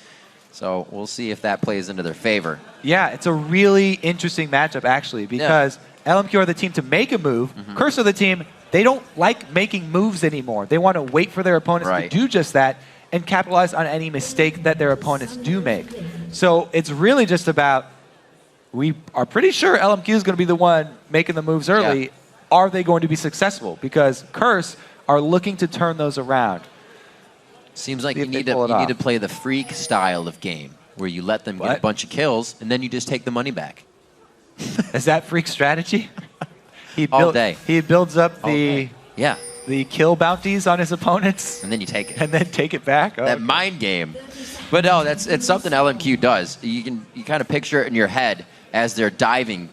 So we'll see if that plays into their favor. Yeah, it's a really interesting matchup, actually, because LMQ are the team to make a move. Curse are the team, they don't like making moves anymore. They want to wait for their opponents to do just that and capitalize on any mistake that their opponents do make. So it's really just about, we are pretty sure LMQ is going to be the one making the moves early. Are they going to be successful? Because Curse are looking to turn those around. Seems like you need to play the freak style of game, where you let them get a bunch of kills, and then you just take the money back. Is that freak strategy? All day. He builds up the the kill bounties on his opponents, and then you take it, and then take it back. That mind game. But no, it's something LMQ does. You kind of picture it in your head as they're diving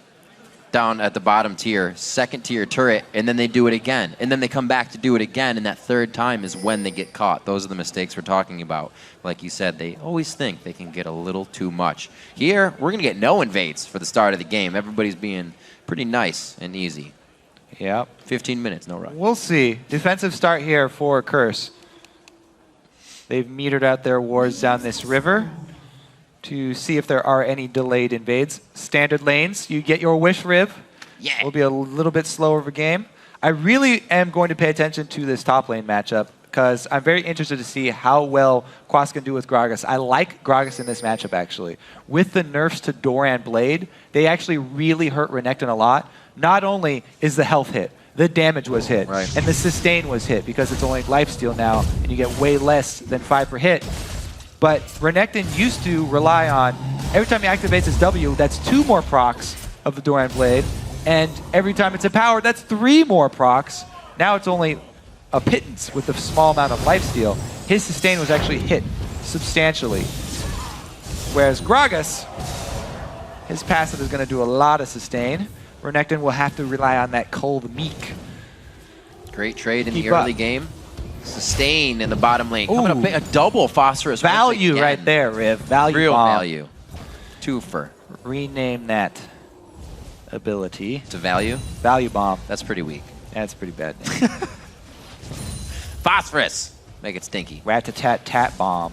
down at the bottom tier, second tier turret, and then they do it again. And then they come back to do it again, and that third time is when they get caught. Those are the mistakes we're talking about. Like you said, they always think they can get a little too much. Here, we're going to get no invades for the start of the game. Everybody's being pretty nice and easy. Yep. 15 minutes, no rush. We'll see. Defensive start here for Curse. They've metered out their wards down this river to see if there are any delayed invades. Standard lanes, you get your wish, Riv. Will be a little bit slower of a game. I really am going to pay attention to this top lane matchup, because I'm very interested to see how well Quas can do with Gragas. I like Gragas in this matchup, actually. With the nerfs to Doran Blade, they actually really hurt Renekton a lot. Not only is the health hit, the damage was hit, and the sustain was hit because it's only lifesteal now, and you get way less than 5 per hit. But Renekton used to rely on, every time he activates his W, that's 2 more procs of the Doran Blade, and every time it's empowered, that's 3 more procs. Now it's only a pittance with a small amount of lifesteal. His sustain was actually hit substantially. Whereas Gragas, his passive is going to do a lot of sustain. Renekton will have to rely on that cold meek. Great trade in the early game. Sustain in the bottom lane. Coming up, a double phosphorus. Value right there, Riv. Value Real bomb. value. Twofer. Rename that ability. To value? Value bomb. That's pretty weak. That's pretty bad. Phosphorus. Make it stinky. Rat-a-tat-tat bomb.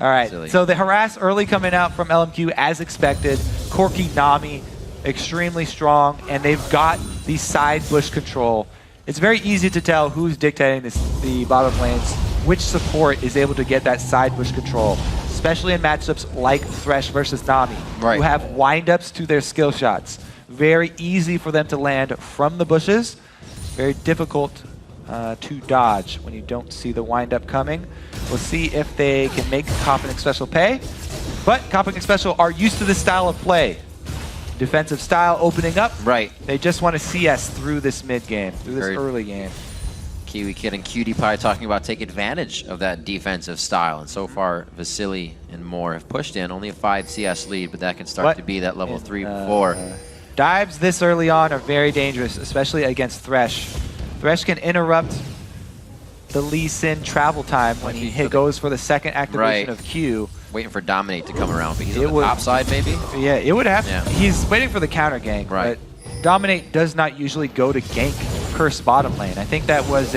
All right, so the harass early coming out from LMQ as expected. Corki, Nami, extremely strong, and they've got the side bush control. It's very easy to tell who's dictating the bottom lanes, which support is able to get that side bush control, especially in matchups like Thresh versus Nami, who have windups to their skill shots. Very easy for them to land from the bushes, very difficult to dodge when you don't see the windup coming. We'll see if they can make Comp and Special pay, but Comp and Special are used to this style of play. Defensive style opening up. Right. They just want to CS through this mid game, through this early game. Kiwi Kid and Cutie Pie talking about take advantage of that defensive style. And so far, Vasily and Moore have pushed in. Only a 5 CS lead, but that can start to be that level 3, 4. Dives this early on are very dangerous, especially against Thresh. Thresh can interrupt the Lee Sin travel time when he goes for the second activation of Q. Waiting for Dominate to come around, but he's on the top side, maybe? Yeah, it would have to. He's waiting for the counter gank, but Dominate does not usually go to gank Curse bottom lane. I think that was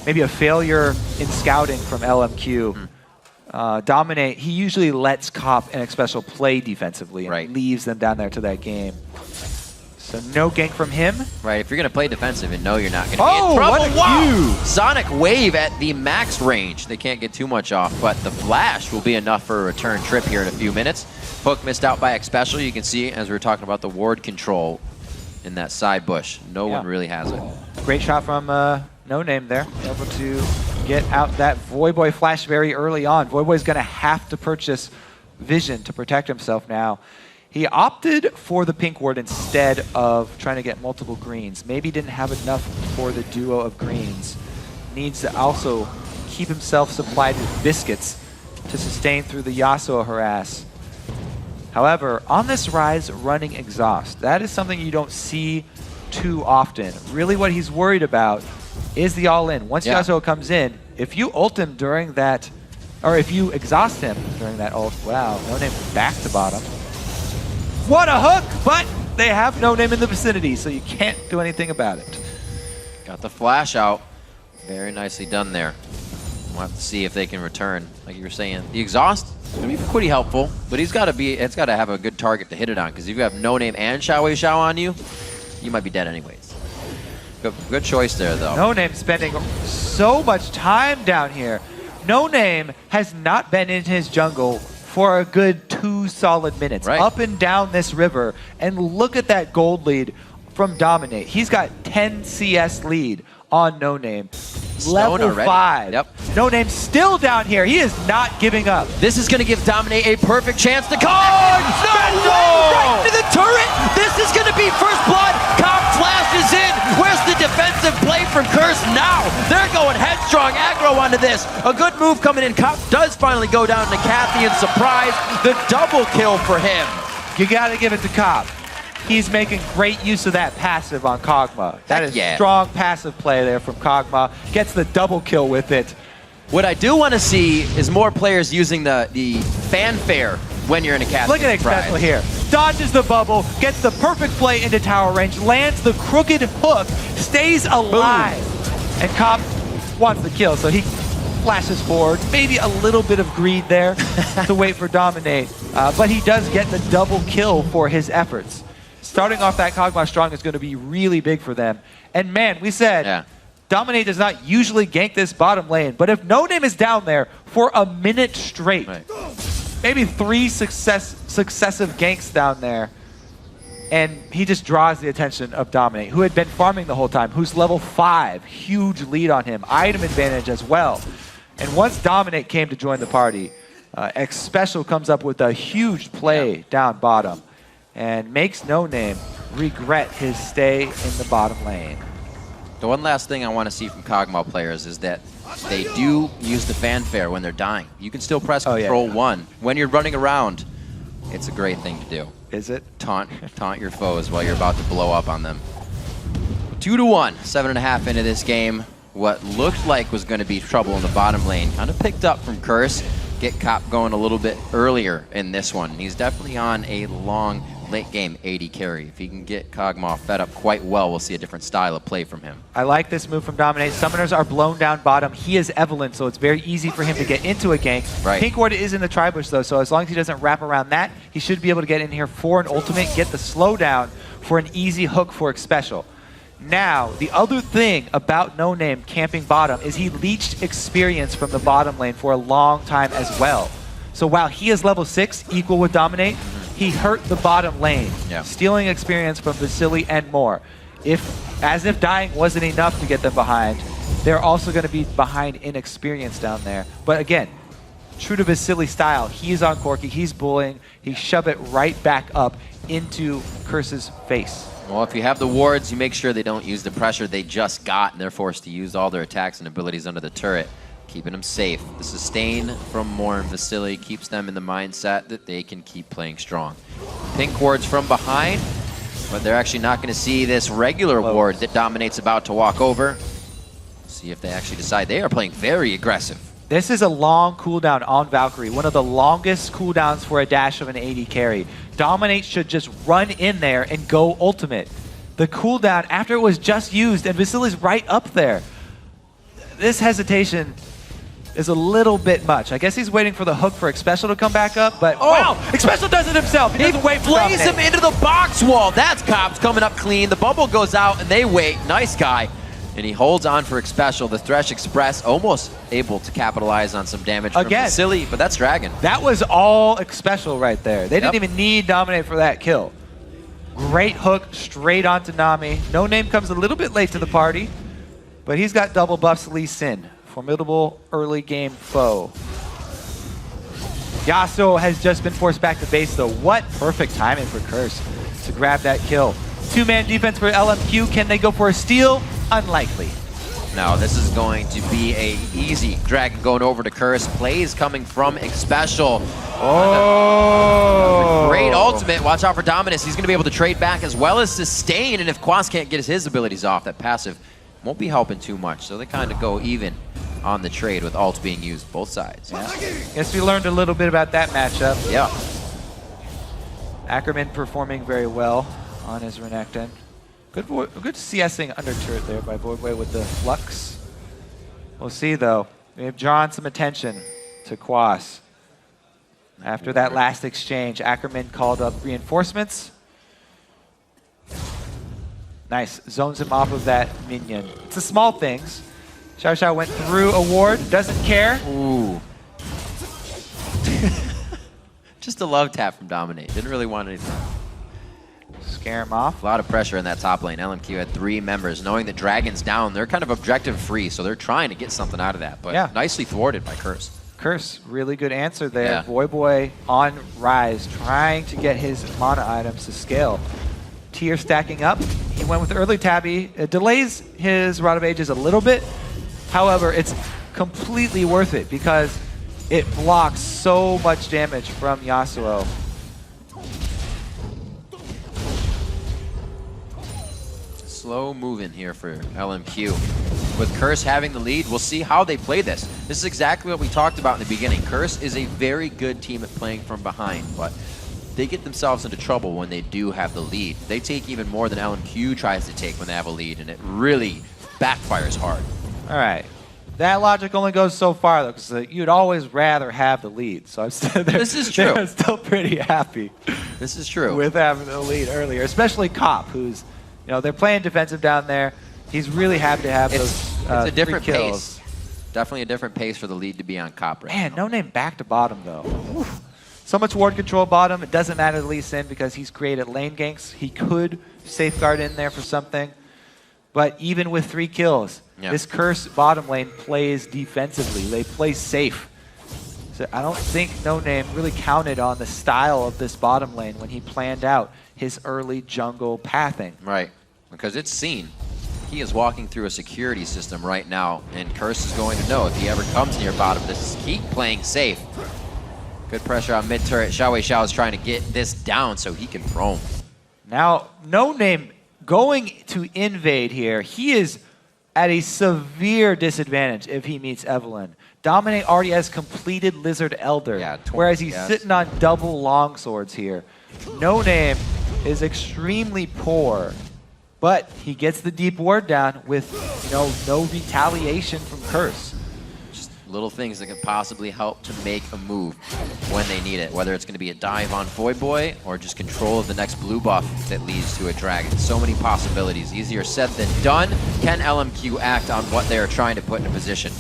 maybe a failure in scouting from LMQ. Dominate, he usually lets Cop and Special play defensively and leaves them down there to that game. So no gank from him. Right, if you're going to play defensive and know you're not going to be in trouble. Wow! Sonic Wave at the max range. They can't get too much off, but the flash will be enough for a return trip here in a few minutes. Hook missed out by X-Special. You can see, as we were talking about, the ward control in that side bush. No one really has it. Great shot from No Name there. Able to get out that Voyboy flash very early on. Voyboy's going to have to purchase Vision to protect himself now. He opted for the pink ward instead of trying to get multiple greens. Maybe didn't have enough for the duo of greens. Needs to also keep himself supplied with biscuits to sustain through the Yasuo harass. However, on this Rise running exhaust, that is something you don't see too often. Really what he's worried about is the all-in. Once Yasuo comes in, if you ult him during that, or if you exhaust him during that ult, wow, No Name back to bottom. What a hook, but they have No Name in the vicinity, so you can't do anything about it. Got the flash out. Very nicely done there. We'll have to see if they can return. Like you were saying, the exhaust is going to be pretty helpful, but it's got to have a good target to hit it on, because if you have No Name and Xiao on you, you might be dead anyways. Good choice there, though. No Name spending so much time down here. No Name has not been in his jungle for a good 2 solid minutes, up and down this river. And look at that gold lead from Dominate. He's got 10 CS lead on No Name. Level 5. No Name still down here. He is not giving up. This is going to give Dominate a perfect chance to come right to the turret. This is going to be first blood. Comp flashes in. Where's the defensive play from Curse now? They're going headstrong aggro onto this. A good move coming in. Comp does finally go down to Kathy in surprise. The double kill for him. You got to give it to Comp. He's making great use of that passive on Kog'Maw. That is strong passive play there from Kog'Maw. Gets the double kill with it. What I do want to see is more players using the fanfare when you're in a Kathy. Look at X-Special here. Dodges the bubble, gets the perfect play into tower range, lands the crooked hook, stays alive. Boom. And Comp wants the kill, so he flashes forward. Maybe a little bit of greed there to wait for Dominate. But he does get the double kill for his efforts. Starting off that Kog'Maw strong is going to be really big for them. And man, we said Dominate does not usually gank this bottom lane, but if No Name is down there for a minute straight, maybe 3 successive ganks down there, and he just draws the attention of Dominate, who had been farming the whole time, who's level 5, huge lead on him, item advantage as well. And once Dominate came to join the party, X-Special comes up with a huge play down bottom and makes No Name regret his stay in the bottom lane. The one last thing I want to see from Kog'Maw players is that they do use the fanfare when they're dying. You can still press Control 1. When you're running around, it's a great thing to do. Is it? Taunt your foes while you're about to blow up on them. 2-1, 7.5 into this game. What looked like was going to be trouble in the bottom lane kind of picked up from Curse. Get Cop going a little bit earlier in this one. He's definitely on a long late game AD carry. If he can get Kog'Maw fed up quite well, we'll see a different style of play from him. I like this move from Dominate. Summoners are blown down bottom. He is Evelyn, so it's very easy for him to get into a gank. Pink Ward is in the Tribush though, so as long as he doesn't wrap around that, he should be able to get in here for an ultimate, get the slowdown for an easy hook for X-Special. Now, the other thing about No Name camping bottom is he leached experience from the bottom lane for a long time as well. So while he is level 6, equal with Dominate, he hurt the bottom lane, stealing experience from Vasily and more. As if dying wasn't enough to get them behind, they're also going to be behind in experience down there. But again, true to Vasily's style, he's on Corki, he's bullying, he shove it right back up into Curse's face. Well, if you have the wards, you make sure they don't use the pressure they just got, and they're forced to use all their attacks and abilities under the turret, keeping them safe. The sustain from Moore and Vasily keeps them in the mindset that they can keep playing strong. Pink wards from behind, but they're actually not going to see this regular ward that Dominate's about to walk over. See if they actually decide. They are playing very aggressive. This is a long cooldown on Valkyrie, one of the longest cooldowns for a dash of an AD carry. Dominate should just run in there and go ultimate. The cooldown after it was just used, and Vasily's right up there. This hesitation is a little bit much. I guess he's waiting for the hook for X-Special to come back up, but wow, X-Special does it himself. He doesn't wait for Plays Dominate. him into the box wall. That's Cops coming up clean. The bubble goes out, and they wait. Nice guy. And he holds on for X-Special. The Thresh Express almost able to capitalize on some damage from Vasily, but that's Dragon. That was all X-Special right there. They didn't even need Dominate for that kill. Great hook straight onto Nami. No Name comes a little bit late to the party, but he's got double buffs Lee Sin. Formidable early game foe. Yasuo has just been forced back to base though. What perfect timing for Curse to grab that kill. 2-man defense for LMQ. Can they go for a steal? Unlikely. Now this is going to be a easy Dragon going over to Curse. Plays coming from X-Special. Great ultimate. Watch out for Dominus. He's going to be able to trade back as well as sustain. And if Quas can't get his abilities off, that passive won't be helping too much. So they kind of go even on the trade with ults being used both sides. Guess we learned a little bit about that matchup. Yeah. Ackerman performing very well on his Renekton. Good CSing under turret there by Voidway with the Flux. We'll see though. They've drawn some attention to Quas. After that last exchange, Ackerman called up reinforcements. Nice, zones him off of that minion. It's the small things. Xiao Xiao went through a ward, doesn't care. Ooh. Just a love tap from Dominate. Didn't really want anything. Scare him off. A lot of pressure in that top lane. LMQ had 3 members. Knowing that Dragon's down, they're kind of objective free, so they're trying to get something out of that. But nicely thwarted by Curse. Curse, really good answer there. Voidboy on Rise, trying to get his mana items to scale. Tier stacking up. He went with early Tabby. It delays his Rod of Ages a little bit. However, it's completely worth it because it blocks so much damage from Yasuo. Slow moving here for LMQ. With Curse having the lead, we'll see how they play this. This is exactly what we talked about in the beginning. Curse is a very good team at playing from behind, but they get themselves into trouble when they do have the lead. They take even more than LMQ tries to take when they have a lead, and it really backfires hard. All right. That logic only goes so far, though, because you'd always rather have the lead. So I'm still, this is true. I'm still pretty happy. This is true. With having the lead earlier, especially Cop, who's, they're playing defensive down there. He's really happy to have those It's a different 3 kills. pace. Definitely a different pace for the lead to be on Cop right Man, now. no name back to bottom though. Oof. So much ward control bottom. It doesn't matter to Lee Sin because he's created lane ganks. He could safeguard in there for something. But even with 3 kills, this Curse bottom lane plays defensively. They play safe. So I don't think No Name really counted on the style of this bottom lane when he planned out his early jungle pathing. Right, because it's seen. He is walking through a security system right now, and Curse is going to know if he ever comes near bottom. This keep playing safe. Good pressure on mid turret. Xiao is trying to get this down so he can roam. Now, No Name going to invade here. He is at a severe disadvantage if he meets Evelynn. Dominate already has completed Lizard Elder, whereas he's sitting on double longswords here. No Name is extremely poor, but he gets the deep ward down with no retaliation from Curse. Just little things that could possibly help to make a move when they need it, whether it's going to be a dive on Void Boy or just control of the next blue buff that leads to a dragon. So many possibilities. Easier said than done. Can LMQ act on what they are trying to put in a position?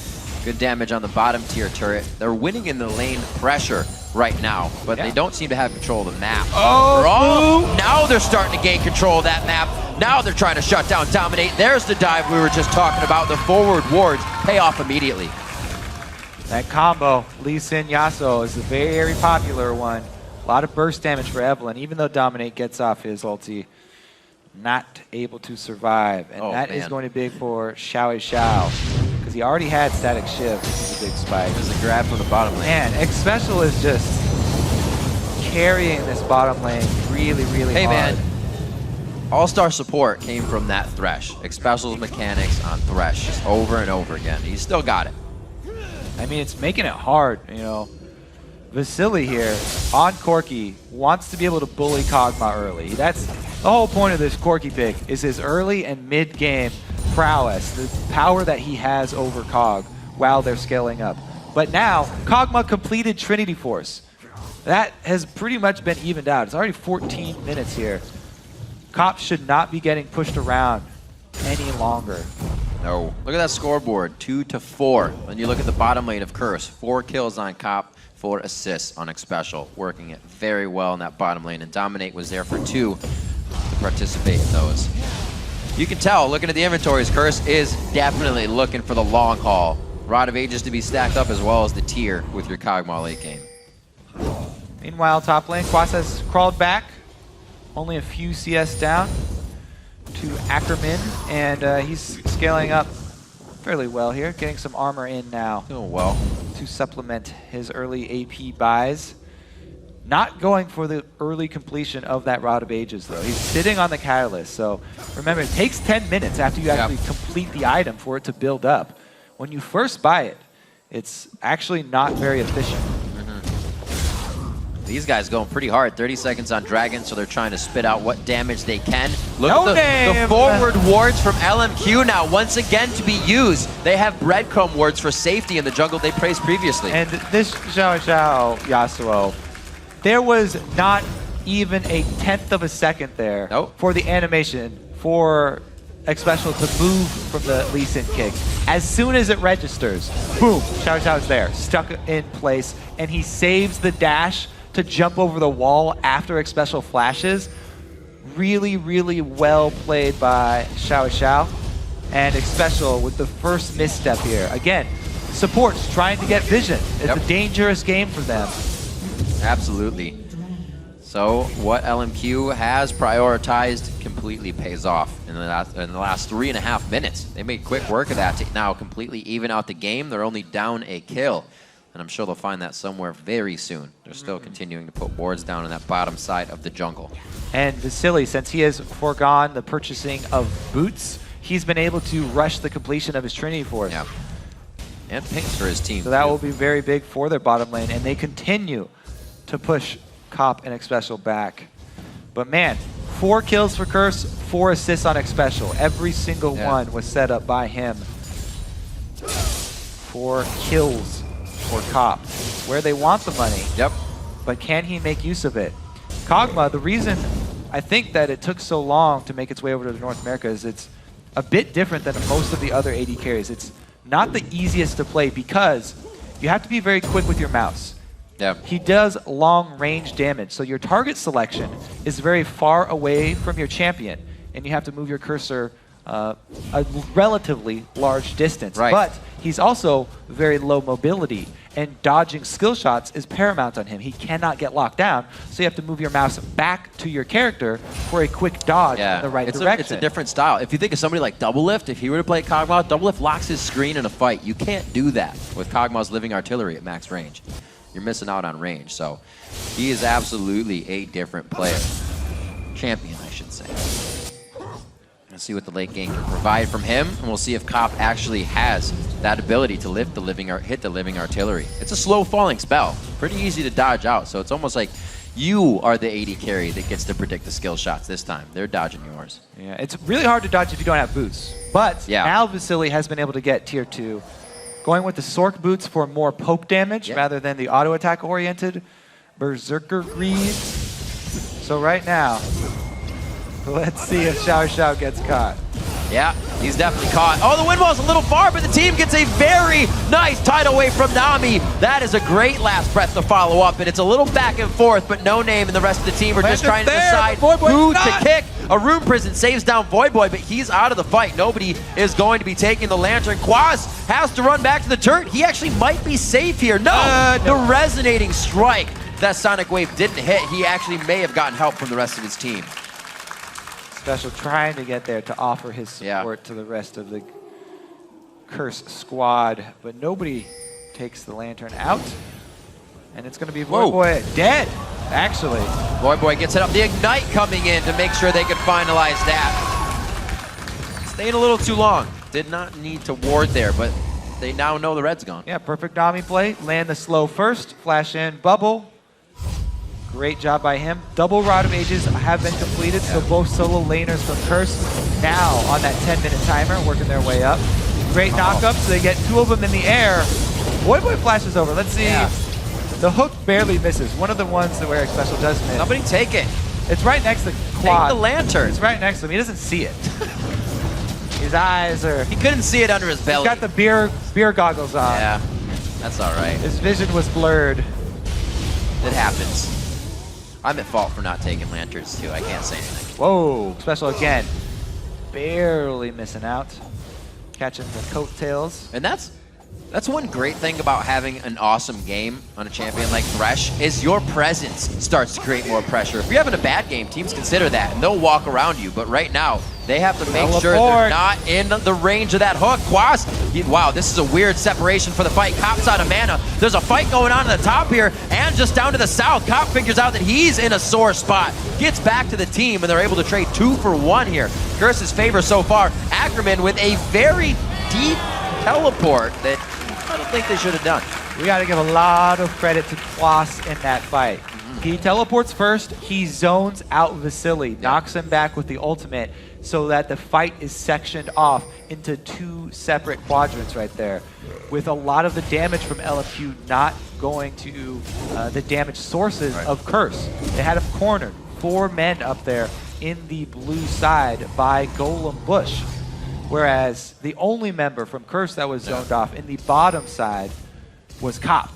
Good damage on the bottom tier turret. They're winning in the lane pressure right now, but they don't seem to have control of the map. Now they're starting to gain control of that map. Now they're trying to shut down Dominate. There's the dive we were just talking about. The forward wards pay off immediately. That combo, Lee Sin Yasuo, is a very popular one. A lot of burst damage for Evelynn, even though Dominate gets off his ulti. Not able to survive. And that is going to be big for Xiao, because he already had Static Shift. This is a big spike. There's a grab from the bottom lane. Man, X Special is just carrying this bottom lane really, really hard. Hey man, all-star support came from that Thresh. X Special's mechanics on Thresh just over and over again. He's still got it. I mean, it's making it hard, Vasily here on Corki wants to be able to bully Kog'Maw early. That's the whole point of this Corki pick, is his early and mid-game prowess, the power that he has over Kog while they're scaling up. But now, Kog'Maw completed Trinity Force. That has pretty much been evened out. It's already 14 minutes here. Cop should not be getting pushed around any longer. No. Look at that scoreboard, 2-4. When you look at the bottom lane of Curse, 4 kills on Cop, 4 assists on X Special, working it very well in that bottom lane, and Dominate was there for 2 to participate in those. You can tell, looking at the inventories, Curse is definitely looking for the long haul. Rod of Ages to be stacked up as well as the tier with your Kog'Maw late game. Meanwhile, top lane, Quas has crawled back, only a few CS down to Ackerman, and he's scaling up fairly well here, getting some armor in now. Doing well. To supplement his early AP buys. Not going for the early completion of that Rod of Ages, though. He's sitting on the Catalyst, so remember, it takes 10 minutes after you actually complete the item for it to build up. When you first buy it, it's actually not very efficient. These guys going pretty hard. 30 seconds on Dragon, so they're trying to spit out what damage they can. Look at the forward wards from LMQ now, once again to be used. They have breadcrumb wards for safety in the jungle they praised previously. And this Xiao Yasuo, there was not even a 1/10 of a second there for the animation for X Special to move from the Lee Sin kick. As soon as it registers, boom, Xiao is there, stuck in place, and he saves the dash to jump over the wall after X Special flashes. Really, really well played by Xiao. And X Special with the first misstep here. Again, supports trying to get vision. It's a dangerous game for them. Absolutely. So what LMQ has prioritized completely pays off in the last 3.5 minutes. They made quick work of that to now completely even out the game. They're only down a kill. And I'm sure they'll find that somewhere very soon. They're still continuing to put wards down on that bottom side of the jungle. And Vasily, since he has foregone the purchasing of boots, he's been able to rush the completion of his Trinity Force. Yeah. And pinks for his team. So that will be very big for their bottom lane, and they continue to push Cop and X Special back. But man, 4 kills for Curse, 4 assists on X Special. Every single one was set up by him. 4 kills for Cop. Where they want the money. Yep. But can he make use of it? Kog'Maw, the reason I think that it took so long to make its way over to North America is it's a bit different than most of the other AD carries. It's not the easiest to play because you have to be very quick with your mouse. Yeah. He does long range damage, so your target selection is very far away from your champion, and you have to move your cursor a relatively large distance. Right. But he's also very low mobility, and dodging skill shots is paramount on him. He cannot get locked down, so you have to move your mouse back to your character for a quick dodge in the right direction. It's a different style. If you think of somebody like Double Lift, if he were to play Kog'Maw, Double Lift locks his screen in a fight. You can't do that with Kog'Maw's living artillery at max range. You're missing out on range. So he is absolutely a different player. Champion, I should say. Let's see what the late game can provide from him, and we'll see if Cop actually has that ability to hit the living artillery. It's a slow falling spell, pretty easy to dodge out, so it's almost like you are the AD carry that gets to predict the skill shots this time. They're dodging yours. Yeah, it's really hard to dodge if you don't have boots. But now Vasily has been able to get tier 2, going with the Sork boots for more poke damage rather than the auto attack oriented Berserker Greaves. So right now, let's see if Xiao Xiao gets caught. Yeah, he's definitely caught. Oh, the wind wall's a little far, but the team gets a very nice tidal wave from Nami. That is a great last breath to follow up, and it's a little back and forth, but No Name and the rest of the team are just trying to decide who to kick. A Rune Prison saves down Void Boy, but he's out of the fight. Nobody is going to be taking the Lantern. Quas has to run back to the turret. He actually might be safe here. No, the resonating strike. That Sonic Wave didn't hit. He actually may have gotten help from the rest of his team. Special trying to get there to offer his support to the rest of the Curse squad, but nobody takes the Lantern out. And it's going to be Void Boy dead, actually. Void Boy gets it up. The Ignite coming in to make sure they could finalize that. Staying a little too long. Did not need to ward there, but they now know the red's gone. Yeah, perfect Nami play. Land the slow first, flash in, bubble. Great job by him. Double Rod of Ages have been completed, so both solo laners from Curse now on that 10-minute timer, working their way up. Great knockup, so they get 2 of them in the air. Void Boy flashes over. Let's see. The hook barely misses. One of the ones that where Special does miss. Somebody take it. It's right next to Quad. Take the Lantern. It's right next to him. He doesn't see it. His eyes are... He couldn't see it under his belly. He's got the beer goggles on. Yeah, that's all right. His vision was blurred. It happens. I'm at fault for not taking Lanterns, too. I can't say anything. Whoa, Special again. Barely missing out. Catching the coattails. And that's one great thing about having an awesome game on a champion like Thresh, is your presence starts to create more pressure. If you're having a bad game, teams consider that, and they'll walk around you. But right now, they have to make sure they're not in the range of that hook. Quas, wow, this is a weird separation for the fight. Cop's out of mana. There's a fight going on in the top here, and just down to the south. Cop figures out that he's in a sore spot. Gets back to the team, and they're able to trade 2 for 1 here. Curse's favor so far. Ackerman with a very deep teleport that I don't think they should have done. We got to give a lot of credit to Quas in that fight. He teleports first, he zones out Vasily, knocks him back with the ultimate so that the fight is sectioned off into 2 separate quadrants right there, with a lot of the damage from LFQ not going to the damage sources of Curse. They had him cornered, 4 men up there in the blue side by Golem Bush. Whereas the only member from Curse that was zoned off in the bottom side was Cop.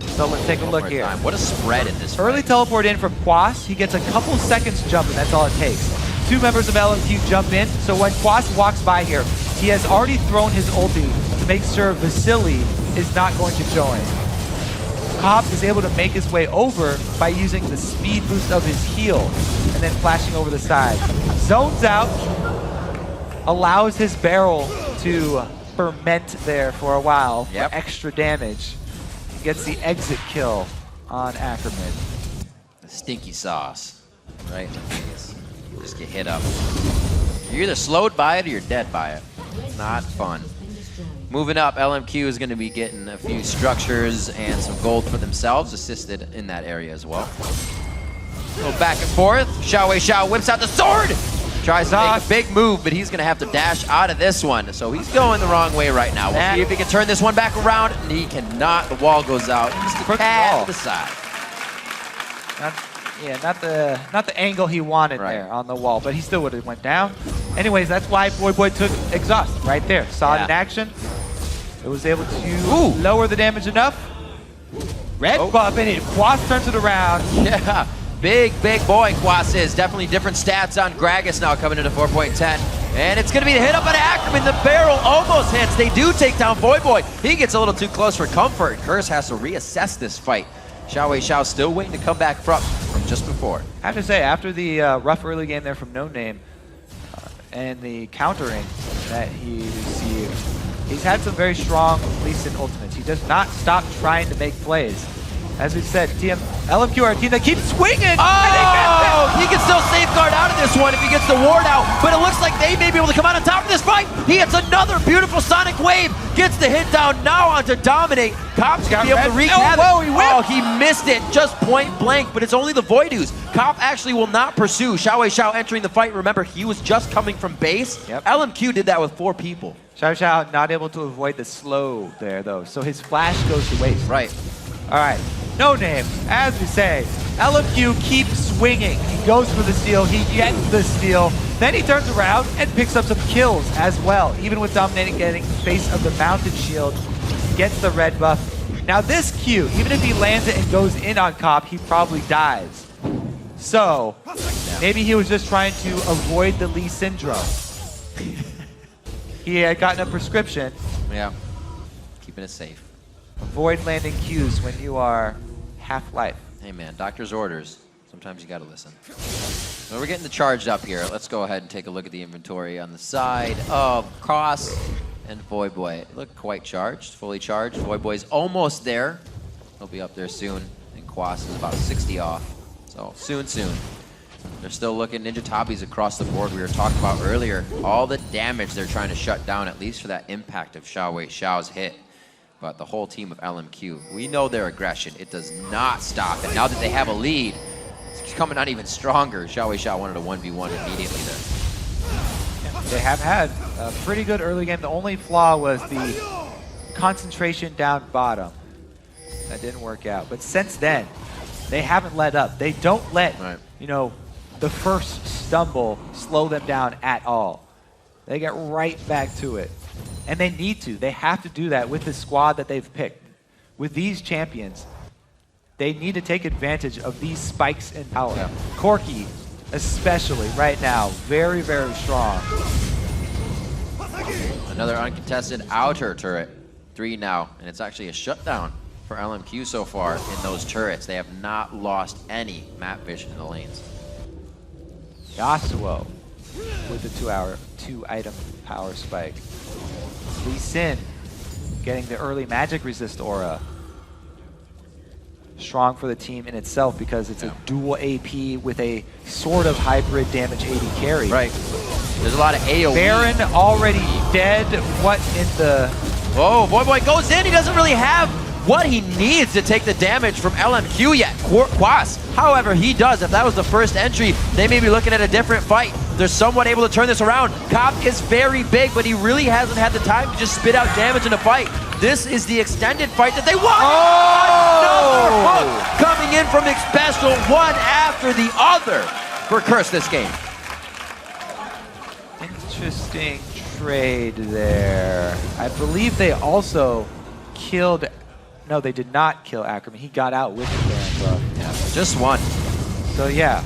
So let's take a look here. What a spread in this Early teleport in from Quas. He gets a couple seconds jumping. That's all it takes. 2 members of LMQ jump in. So when Quas walks by here, he has already thrown his ulti to make sure Vasily is not going to join. Cop is able to make his way over by using the speed boost of his heal and then flashing over the side. Zones out. Allows his barrel to ferment there for a while for extra damage. Gets the exit kill on Ackerman. The stinky sauce, right? Just get hit up. You're either slowed by it or you're dead by it. Not fun. Moving up, LMQ is going to be getting a few structures and some gold for themselves, assisted in that area as well. Go back and forth. Xiao Wei Xiao whips out the sword! Tries to make a big move, but he's going to have to dash out of this one. So he's going the wrong way right now. We'll see if he can turn this one back around. And he cannot. The wall goes out. Just a tad to the side. Not the angle he wanted there on the wall, but he still would have went down. Anyways, that's why Voyboy took Exhaust right there. Saw it in action. It was able to lower the damage enough. Red buff in it. Quas turns it around. Yeah. Big boy Quas is. Definitely different stats on Gragas now coming into 4.10. And it's going to be the hit up on Ackerman. The barrel almost hits. They do take down Voyboy. He gets a little too close for comfort. Curse has to reassess this fight. Xiao still waiting to come back from just before. I have to say, after the rough early game there from No Name and the countering that he received, he's had some very strong Lee Sin ultimates. He does not stop trying to make plays. As we said, LMQ are a team that keeps swinging. Oh, he can still safeguard out of this one if he gets the ward out, but it looks like they may be able to come out on top of this fight. He hits another beautiful Sonic Wave, gets the hit down now onto Dominate. Cop's gonna be able to wreak havoc. Oh, he missed it just point blank, but it's only the Voidoos. Cop actually will not pursue. Xiao entering the fight. Remember, he was just coming from base. LMQ did that with 4 people. Xiao not able to avoid the slow there, though, so his flash goes to waste. Right. All right, No Name, as we say, LMQ keeps swinging. He goes for the steal, he gets the steal, then he turns around and picks up some kills as well. Even with Dominating getting face of the mounted shield, gets the red buff. Now this Q, even if he lands it and goes in on Cop, he probably dies. So, maybe he was just trying to avoid the Lee syndrome. He had gotten a prescription. Yeah, keeping it safe. Avoid landing Qs when you are half-life. Hey man, doctor's orders. Sometimes you gotta listen. So we're getting the charged up here. Let's go ahead and take a look at the inventory on the side of Cross and Voyboy. Look quite charged, fully charged. Voyboy's almost there. He'll be up there soon. And Quas is about 60 off. So soon. They're still looking Ninja Tabis across the board we were talking about earlier. All the damage they're trying to shut down, at least for that impact of Xiao's hit. But the whole team of LMQ, we know their aggression. It does not stop. And now that they have a lead, it's coming out even stronger. Xiao wanted a 1v1 immediately there. They have had a pretty good early game. The only flaw was the concentration down bottom. That didn't work out. But since then, they haven't let up. They don't let, the first stumble slow them down at all. They get right back to it. And they need to. They have to do that with the squad that they've picked. With these champions, they need to take advantage of these spikes in power. Yeah. Corki, especially right now, very strong. Another uncontested outer turret. 3 now, and it's actually a shutdown for LMQ so far in those turrets. They have not lost any map vision in the lanes. Yasuo with the 2-item power spike. Lee Sin getting the early magic resist aura. Strong for the team in itself because it's a dual AP with a sort of hybrid damage AD carry. Right. There's a lot of AoE. Baron already dead. What in the... Oh, Voyboy goes in. He doesn't really have what he needs to take the damage from LMQ yet. Quas, however, he does. If that was the first entry, they may be looking at a different fight. They're somewhat able to turn this around. Cop is very big, but he really hasn't had the time to just spit out damage in a fight. This is the extended fight that they want. Another hook coming in from Special, one after the other for Curse this game. Interesting trade there. I believe they also killed... No, they did not kill Ackerman. He got out with the Baron buff. Yeah, just one. So yeah,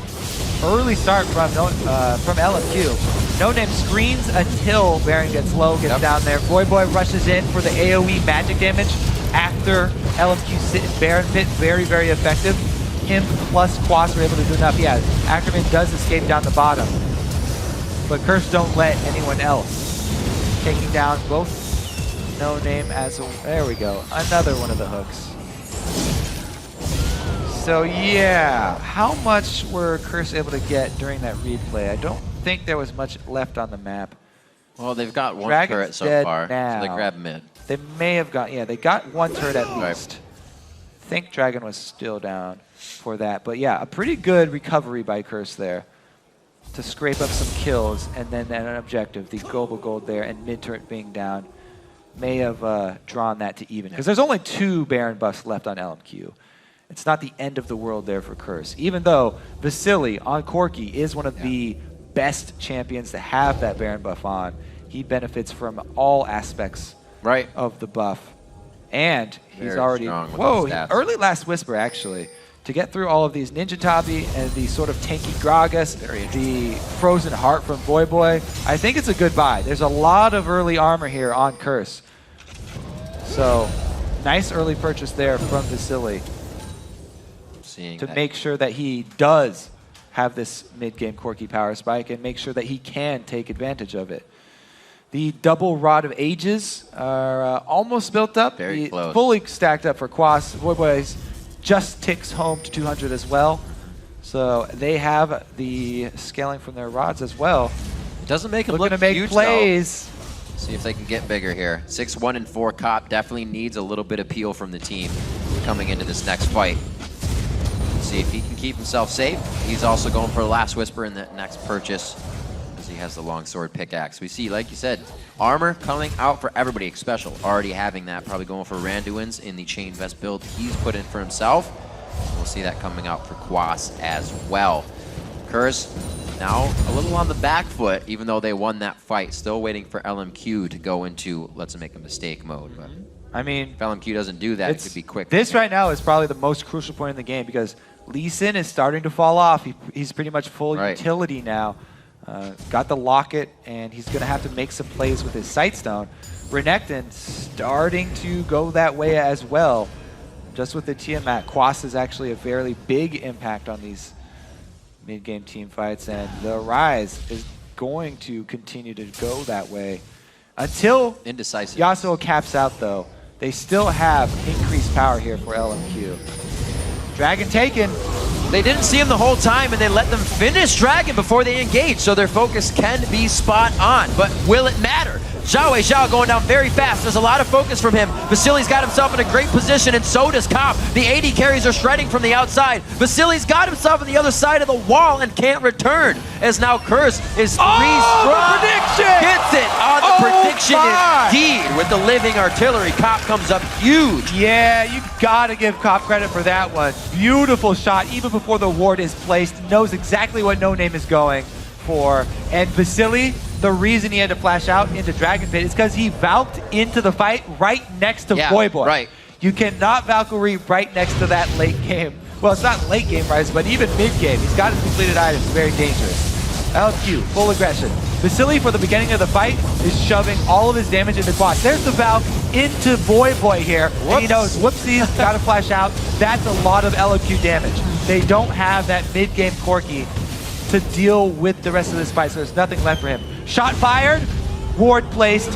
early start from LMQ. No Name screens until Baron gets low, gets down there. Voyboy rushes in for the AoE magic damage after LMQ sit in Baron pit. Very effective. Him plus Quas were able to do enough. Yeah, Ackerman does escape down the bottom, but Curse don't let anyone else. Taking down both No Name as a... There we go. Another one of the hooks. So yeah, how much were Curse able to get during that replay? I don't think there was much left on the map. Well, they've got one Dragon's turret so dead far, now. so they grab mid. They may have got... Yeah, they got one turret at least. I think Dragon was still down for that. But yeah, a pretty good recovery by Curse there to scrape up some kills, and then an objective, the global gold there, and mid turret being down. May have drawn that to even. Because there's only 2 Baron buffs left on LMQ. It's not the end of the world there for Curse. Even though Vasily on Corki is one of the best champions to have that Baron buff on. He benefits from all aspects of the buff. And he's Very already, strong with whoa, those stats. early Last Whisper actually. To get through all of these Ninja Tabi and the sort of tanky Gragas, the Frozen Heart from Voyboy, I think it's a good buy. There's a lot of early armor here on Curse. So, nice early purchase there from Vasily to make sure that he does have this mid-game Corki power spike and make sure that he can take advantage of it. The double Rod of Ages are almost built up. Very close. Fully stacked up for Quas. Voyboy's just ticks home to 200 as well. So they have the scaling from their rods as well. It doesn't make them Looking look to make huge, plays. though. See if they can get bigger here. 6-1 and 4 Cop definitely needs a little bit of peel from the team coming into this next fight. See if he can keep himself safe. He's also going for the Last Whisper in the next purchase as he has the longsword pickaxe. We see, like you said, armor coming out for everybody. Special already having that, probably going for Randuin's in the chain vest build he's put in for himself. We'll see that coming out for Quas as well. Curse now a little on the back foot, even though they won that fight. Still waiting for LMQ to go into let's make a mistake mode. But I mean, if LMQ doesn't do that, it could be quick. This right now is probably the most crucial point in the game because Lee Sin is starting to fall off. He's pretty much full utility now. Got the locket, and he's going to have to make some plays with his Sightstone. Renekton starting to go that way as well. Just with the Tiamat, Quas is actually a fairly big impact on these mid-game team fights, and the Rise is going to continue to go that way. Until Indecisive. Yasuo caps out, though, they still have increased power here for LMQ. Dragon taken. They didn't see him the whole time, and they let them finish Dragon before they engage, so their focus can be spot on. But will it matter? Zhao going down very fast. There's a lot of focus from him. Vasily's got himself in a great position, and so does Cop. The AD carries are shredding from the outside. Vasily's got himself on the other side of the wall and can't return, as now Curse is three-struck. Prediction! Gets it on the prediction indeed. With the living artillery, Cop comes up huge. Yeah, you gotta give Cop credit for that one. Beautiful shot, even before the ward is placed. Knows exactly what No Name is going for. And Vasily, the reason he had to flash out into Dragon Pit is because he Valked into the fight right next to Voyboy. Right. You cannot Valkyrie right next to that late game. Well, it's not late game Rise, but even mid game. He's got his completed items. Very dangerous. LQ, full aggression. Vasily, for the beginning of the fight, is shoving all of his damage into Quas. There's the Valk into Voyboy here. And he knows, whoopsies, gotta flash out. That's a lot of LQ damage. They don't have that mid-game Corki to deal with the rest of this fight, so there's nothing left for him. Shot fired, ward placed,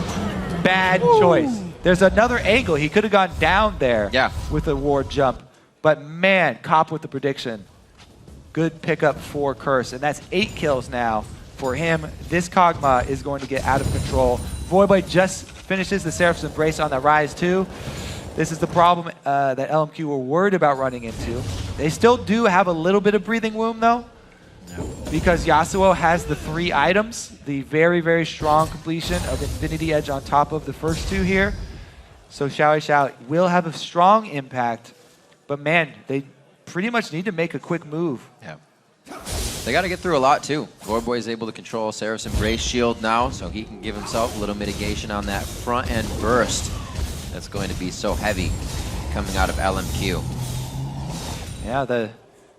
bad choice. There's another angle. He could have gone down there with a ward jump. But man, Cop with the prediction. Good pickup for Curse, and that's 8 kills now for him. This Kog'Maw is going to get out of control. Voyboy just finishes the Seraph's Embrace on the Rise too. This is the problem that LMQ were worried about running into. They still do have a little bit of breathing room though, because Yasuo has the 3 items, the very, very strong completion of Infinity Edge on top of the first 2 here. So Xiao will have a strong impact, but man, they pretty much need to make a quick move. Yeah. They got to get through a lot too. Voyboy is able to control Seraph's Embrace shield now, so he can give himself a little mitigation on that front end burst that's going to be so heavy coming out of LMQ. Yeah,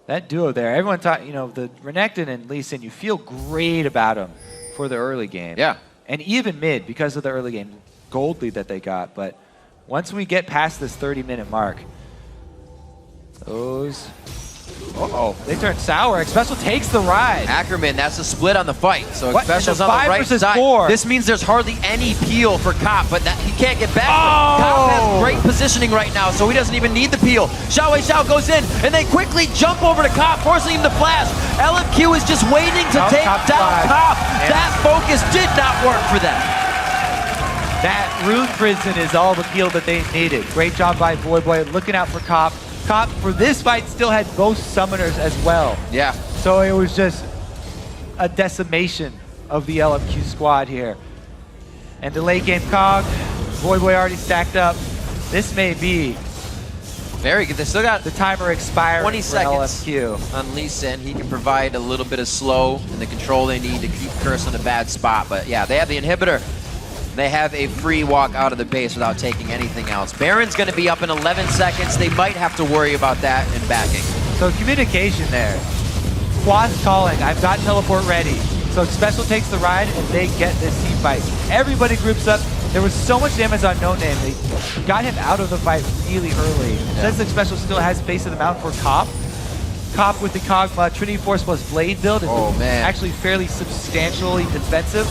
that duo there. Everyone thought, you know, the Renekton and Lee Sin, you feel great about them for the early game. Yeah. And even mid because of the early game gold lead that they got. But once we get past this 30-minute mark, those... Uh-oh, they turn sour. Special takes the ride. Ackerman, that's a split on the fight. So What? Special's It's a on the 5 right versus side. 4. This means there's hardly any peel for Cop, but that he can't get back. Oh! Cop has great positioning right now, so he doesn't even need the peel. Xiao goes in, and they quickly jump over to Cop, forcing him to flash. LMQ is just waiting to take down Cop. Yeah. That focus did not work for them. That Rune Prison is all the peel that they needed. Great job by Voyboy looking out for Cop. Cop, for this fight, still had both summoners as well. Yeah. So it was just a decimation of the LMQ squad here. And the late game Cog, Voyboy already stacked up. This may be Very good. They still got the timer expiring 20 for seconds LFQ. on Lee Sin. He can provide a little bit of slow and the control they need to keep Curse in a bad spot. But yeah, they have the inhibitor. They have a free walk out of the base without taking anything else. Baron's going to be up in 11 seconds. They might have to worry about that in backing. So communication there. Quad's calling, I've got teleport ready. So Special takes the ride and they get this team fight. Everybody groups up. There was so much damage on No Name. They got him out of the fight really early. Says that Special still has Face of the Mountain for Cop. Cop with the Kog'Maw Trinity Force plus Blade build is actually fairly substantially defensive.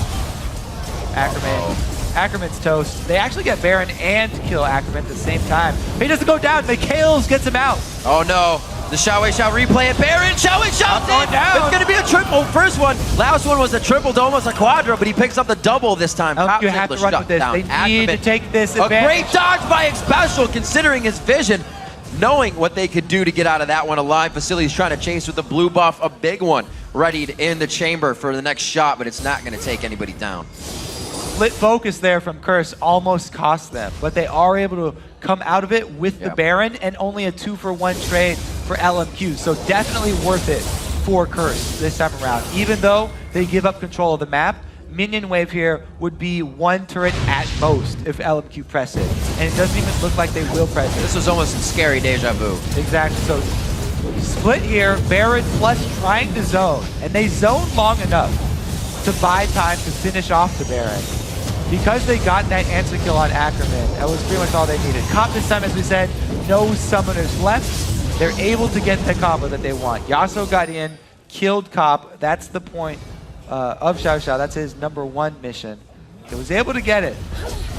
Ackerman's toast. They actually get Baron and kill Ackerman at the same time. He doesn't go down. Mikhails gets him out. Oh no. The Xiaowei Xiao replay it. Baron, Xiaowei Xiao going down. It's going to be a triple. First one. Last one was a triple to almost a quadra, but he picks up the double this time. You have to run with this. They need to take this advantage. A great dodge by Xpecial considering his vision. Knowing what they could do to get out of that one alive. Facility's trying to chase with the blue buff. A big one. Readied in the chamber for the next shot, but it's not going to take anybody down. Split focus there from Curse almost cost them, but they are able to come out of it with the Baron and only a 2-for-1 trade for LMQ. So definitely worth it for Curse this time around. Even though they give up control of the map, minion wave here would be 1 turret at most if LMQ press it. And it doesn't even look like they will press it. This was almost some scary deja vu. Exactly. So split here, Baron plus trying to zone. And they zone long enough to buy time to finish off the Baron. Because they got that answer kill on Ackerman, that was pretty much all they needed. Cop this time, as we said, no summoners left. They're able to get the combo that they want. Yasuo got in, killed Cop. That's the point of Xiao Xiao. That's his #1 mission. He was able to get it,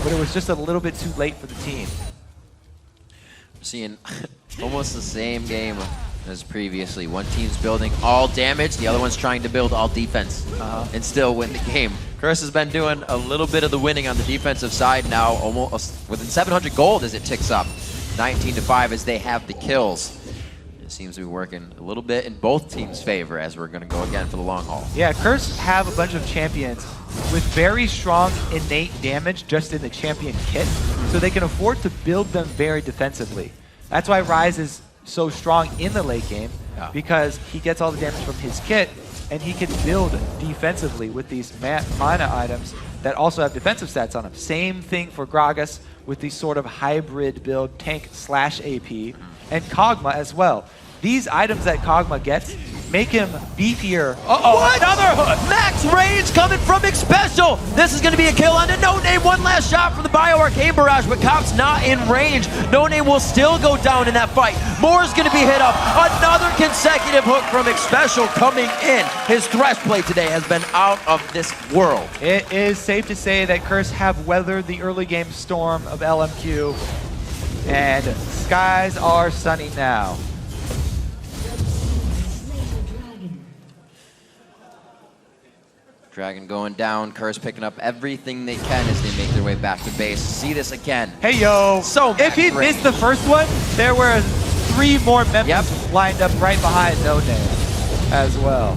but it was just a little bit too late for the team. Seeing almost the same game as previously. One team's building all damage, the other one's trying to build all defense and still win the game. Curse has been doing a little bit of the winning on the defensive side now, almost within 700 gold as it ticks up. 19-5 as they have the kills. It seems to be working a little bit in both teams' favor as we're going to go again for the long haul. Yeah, Curse have a bunch of champions with very strong innate damage just in the champion kit, so they can afford to build them very defensively. That's why Ryze is so strong in the late game, because he gets all the damage from his kit, and he can build defensively with these mana items that also have defensive stats on them. Same thing for Gragas with these sort of hybrid build, tank/AP, and Kog'Maw as well. These items that Kog'Maw gets make him beefier. What? Another max range coming from Xpecial. This is going to be a kill on the No Name. One last shot from the Bio Arcane Barrage, but Cop's not in range. No Name will still go down in that fight. Moore's going to be hit up. Another consecutive hook from Xpecial coming in. His thresh play today has been out of this world. It is safe to say that Curse have weathered the early game storm of LMQ, and skies are sunny now. Dragon going down, Curse picking up everything they can as they make their way back to base. See this again. Hey, yo. So if he missed the first one, there were 3 more members lined up right behind No Name as well.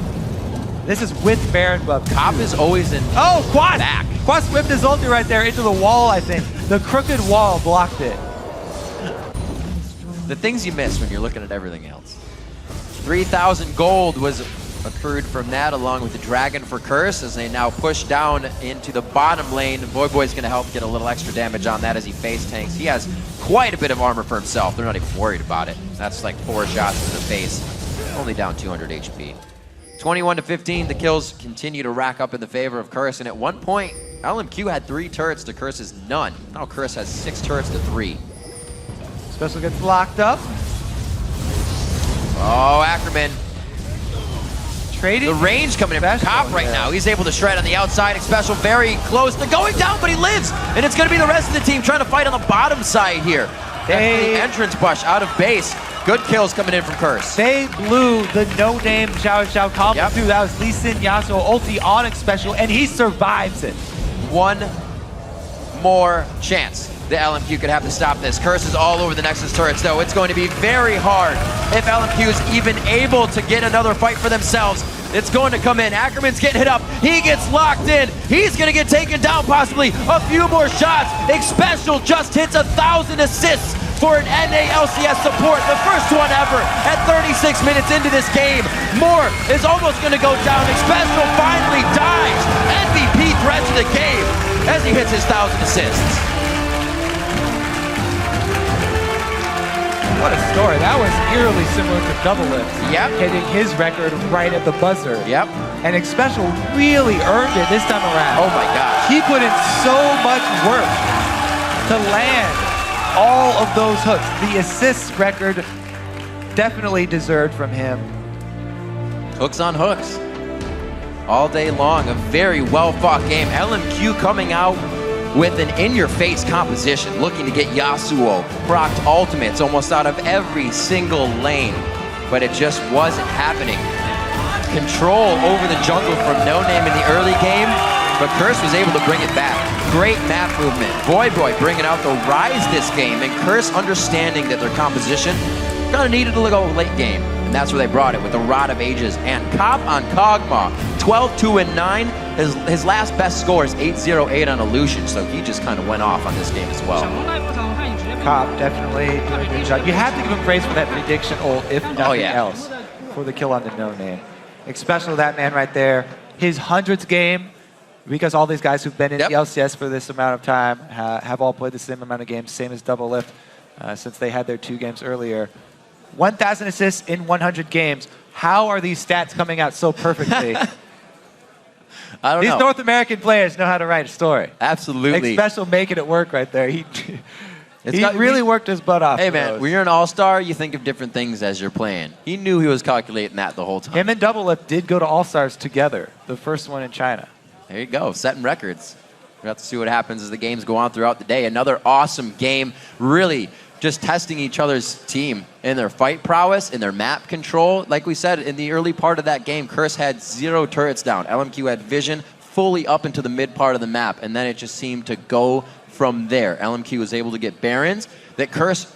This is with Baron Buff. Cop is always in Quad! back. Quad whipped his ulti right there into the wall, I think. The crooked wall blocked it. The things you miss when you're looking at everything else. 3,000 gold was accrued from that, along with the Dragon for Curse, as they now push down into the bottom lane. Voyboy's going to help get a little extra damage on that as he face tanks. He has quite a bit of armor for himself. They're not even worried about it. That's like 4 shots to the face. Only down 200 HP. 21-15, the kills continue to rack up in the favor of Curse, and at one point, LMQ had 3 turrets to Curse's none. Now Curse has 6 turrets to 3. Special gets locked up. Oh, Ackerman. Trading. The range coming in from Cop right now. He's able to shred on the outside. Xpecial very close to going down, but he lives. And it's going to be the rest of the team trying to fight on the bottom side here. The entrance push out of base. Good kills coming in from Curse. They blew the No Name Xiao Xiao combo through. That was Lee Sin Yasuo ulti on Xpecial, and he survives it. One more chance the LMQ could have to stop this. Curse is all over the Nexus turrets, though. It's going to be very hard if LMQ is even able to get another fight for themselves. It's going to come in. Ackerman's getting hit up. He gets locked in. He's going to get taken down, possibly. A few more shots. Xpecial just hits 1,000 assists for an NA LCS support, the first one ever at 36 minutes into this game. Moore is almost going to go down. Xpecial finally dies. MVP threat to the game as he hits his 1,000 assists. What a story. That was eerily similar to Double Lift. Yep. Hitting his record right at the buzzer. Yep. And Xpecial really earned it this time around. Oh my gosh. He put in so much work to land all of those hooks. The assists record definitely deserved from him. Hooks on hooks. All day long, a very well-fought game. LMQ coming out with an in-your-face composition, looking to get Yasuo procced ultimates almost out of every single lane, but it just wasn't happening. Control over the jungle from No Name in the early game, but Curse was able to bring it back. Great map movement. Boy bringing out the Rise this game, and Curse understanding that their composition kind of needed to go late game, and that's where they brought it with the Rod of Ages. And Cop on Kog'Maw, 12-2-9. His last best score is 8-0-8 on Illusion, so he just kind of went off on this game as well. Cop definitely doing a good job. You have to give him praise for that prediction ult, if nothing else, for the kill on the No Name. Especially that man right there. His 100th game, because all these guys who've been in the LCS for this amount of time have all played the same amount of games, same as Double Lift, since they had their 2 games earlier. 1,000 assists in 100 games. How are these stats coming out so perfectly? I don't know. These North American players know how to write a story. Absolutely. Xpecial making it work right there. He really worked his butt off. Hey man, when you're an all-star, you think of different things as you're playing. He knew he was calculating that the whole time. Him and Double Lift did go to All-Stars together, the first one in China. There you go, setting records. We'll have to see what happens as the games go on throughout the day. Another awesome game, really just testing each other's team in their fight prowess, in their map control. Like we said, in the early part of that game, Curse had 0 turrets down. LMQ had vision fully up into the mid part of the map, and then it just seemed to go from there. LMQ was able to get Barons that Curse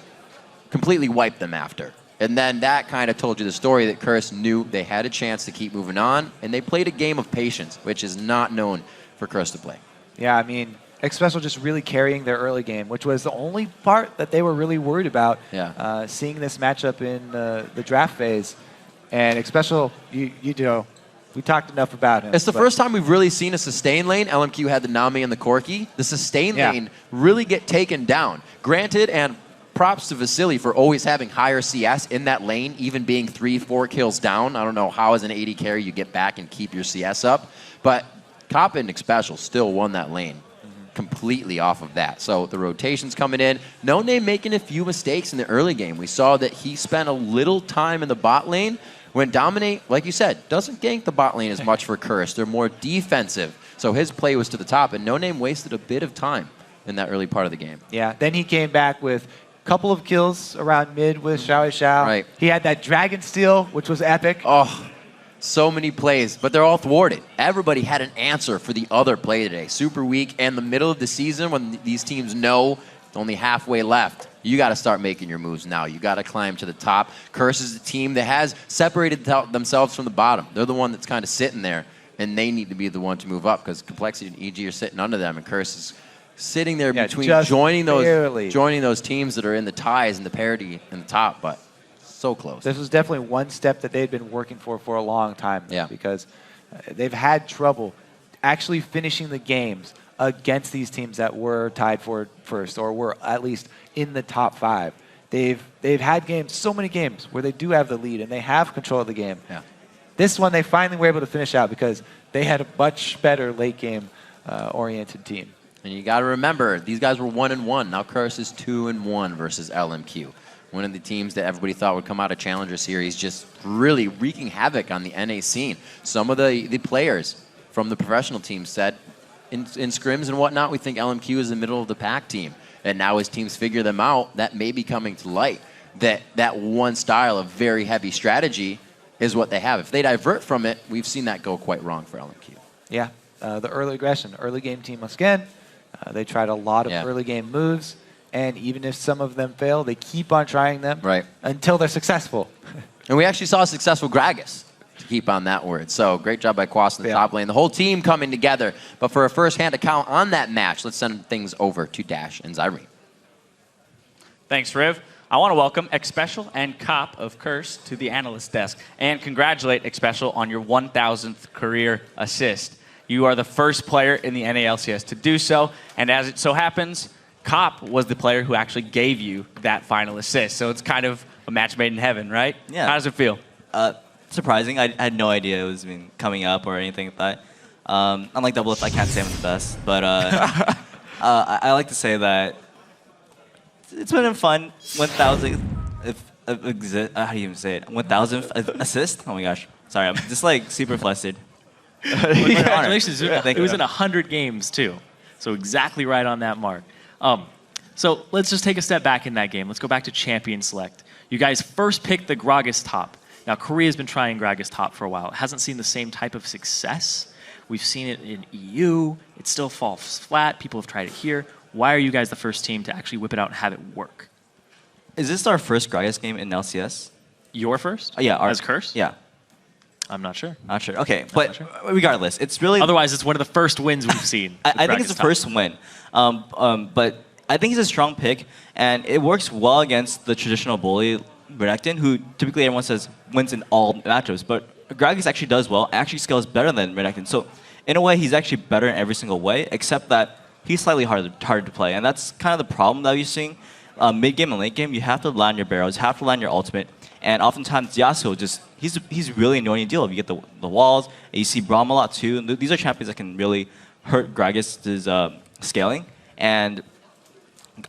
completely wiped them after. And then that kind of told you the story that Curse knew they had a chance to keep moving on, and they played a game of patience, which is not known for Curse to play. Yeah, I mean, Xpecial just really carrying their early game, which was the only part that they were really worried about, seeing this matchup in the draft phase. And Xpecial, you know, we talked enough about him. It's the first time we've really seen a sustain lane. LMQ had the Nami and the Corki. The sustain lane really get taken down. Granted, and props to Vasily for always having higher CS in that lane, even being 3-4 kills down. I don't know how as an AD carry you get back and keep your CS up, but Cop and Xpecial still won that lane completely off of that. So the rotations coming in. No Name making a few mistakes in the early game. We saw that he spent a little time in the bot lane when Dominate, like you said, doesn't gank the bot lane as much for Curse. They're more defensive. So his play was to the top, and No Name wasted a bit of time in that early part of the game. Yeah, then he came back with a couple of kills around mid with Xiao. Right. He had that Dragon Steal, which was epic. Oh, so many plays, but they're all thwarted. Everybody had an answer for the other play today. Superweek and the middle of the season when these teams know it's only halfway left. You got to start making your moves now. You got to climb to the top. Curse is the team that has separated themselves from the bottom. They're the one that's kind of sitting there, and they need to be the one to move up because Complexity and EG are sitting under them, and Curse is sitting there between joining those teams that are in the ties and the parity in the top, but so close. This was definitely one step that they'd been working for a long time. Yeah. Because they've had trouble actually finishing the games against these teams that were tied for first or were at least in the top 5. They've had games, so many games, where they do have the lead and they have control of the game. Yeah. This one they finally were able to finish out because they had a much better late game oriented team. And you got to remember, these guys were 1-1. Now Curse is 2-1 versus LMQ. One of the teams that everybody thought would come out of Challenger Series, just really wreaking havoc on the NA scene. Some of the players from the professional team said in scrims and whatnot, we think LMQ is the middle of the pack team. And now as teams figure them out, that may be coming to light. That one style of very heavy strategy is what they have. If they divert from it, we've seen that go quite wrong for LMQ. Yeah, the early aggression, early game team once again. They tried a lot of early game moves. And even if some of them fail, they keep on trying them until they're successful. And we actually saw a successful Gragas, to keep on that word. So great job by Quas in the top lane. The whole team coming together. But for a first-hand account on that match, let's send things over to Dash and Zyrene. Thanks, Riv. I want to welcome Xpecial and Cop of Curse to the analyst desk and congratulate Xpecial on your 1,000th career assist. You are the first player in the NALCS to do so, and as it so happens, Cop was the player who actually gave you that final assist. So it's kind of a match made in heaven, right? Yeah. How does it feel? Surprising. I had no idea it was coming up or anything like that. Unlike Double Lift, I can't say I'm the best, but I like to say that it's been fun. 1,000, how do you even say it? 1,000th assist? Oh my gosh. Sorry, I'm just like super flustered. Congratulations. Thank It was you. in 100 games, too. So exactly right on that mark. So let's just take a step back in that game. Let's go back to Champion Select. You guys first picked the Gragas top. Now, Korea's been trying Gragas top for a while. It hasn't seen the same type of success. We've seen it in EU. It still falls flat. People have tried it here. Why are you guys the first team to actually whip it out and have it work? Is this our first Gragas game in LCS? Your first? Oh, yeah. As Curse? Yeah. I'm not sure. Not sure. Okay, but regardless, it's really... Otherwise, it's one of the first wins we've seen. I think it's the first win. But I think he's a strong pick, and it works well against the traditional bully, Renekton, who typically everyone says wins in all matchups. But Gragas actually does well, actually scales better than Renekton. So in a way, he's actually better in every single way, except that he's slightly harder to play. And that's kind of the problem that you're seeing. Mid-game and late game, you have to land your barrels, you have to land your ultimate. And oftentimes, Yasuo he's really annoying to deal with. You get the walls, and you see Braum a lot too. And these are champions that can really hurt Gragas' scaling. And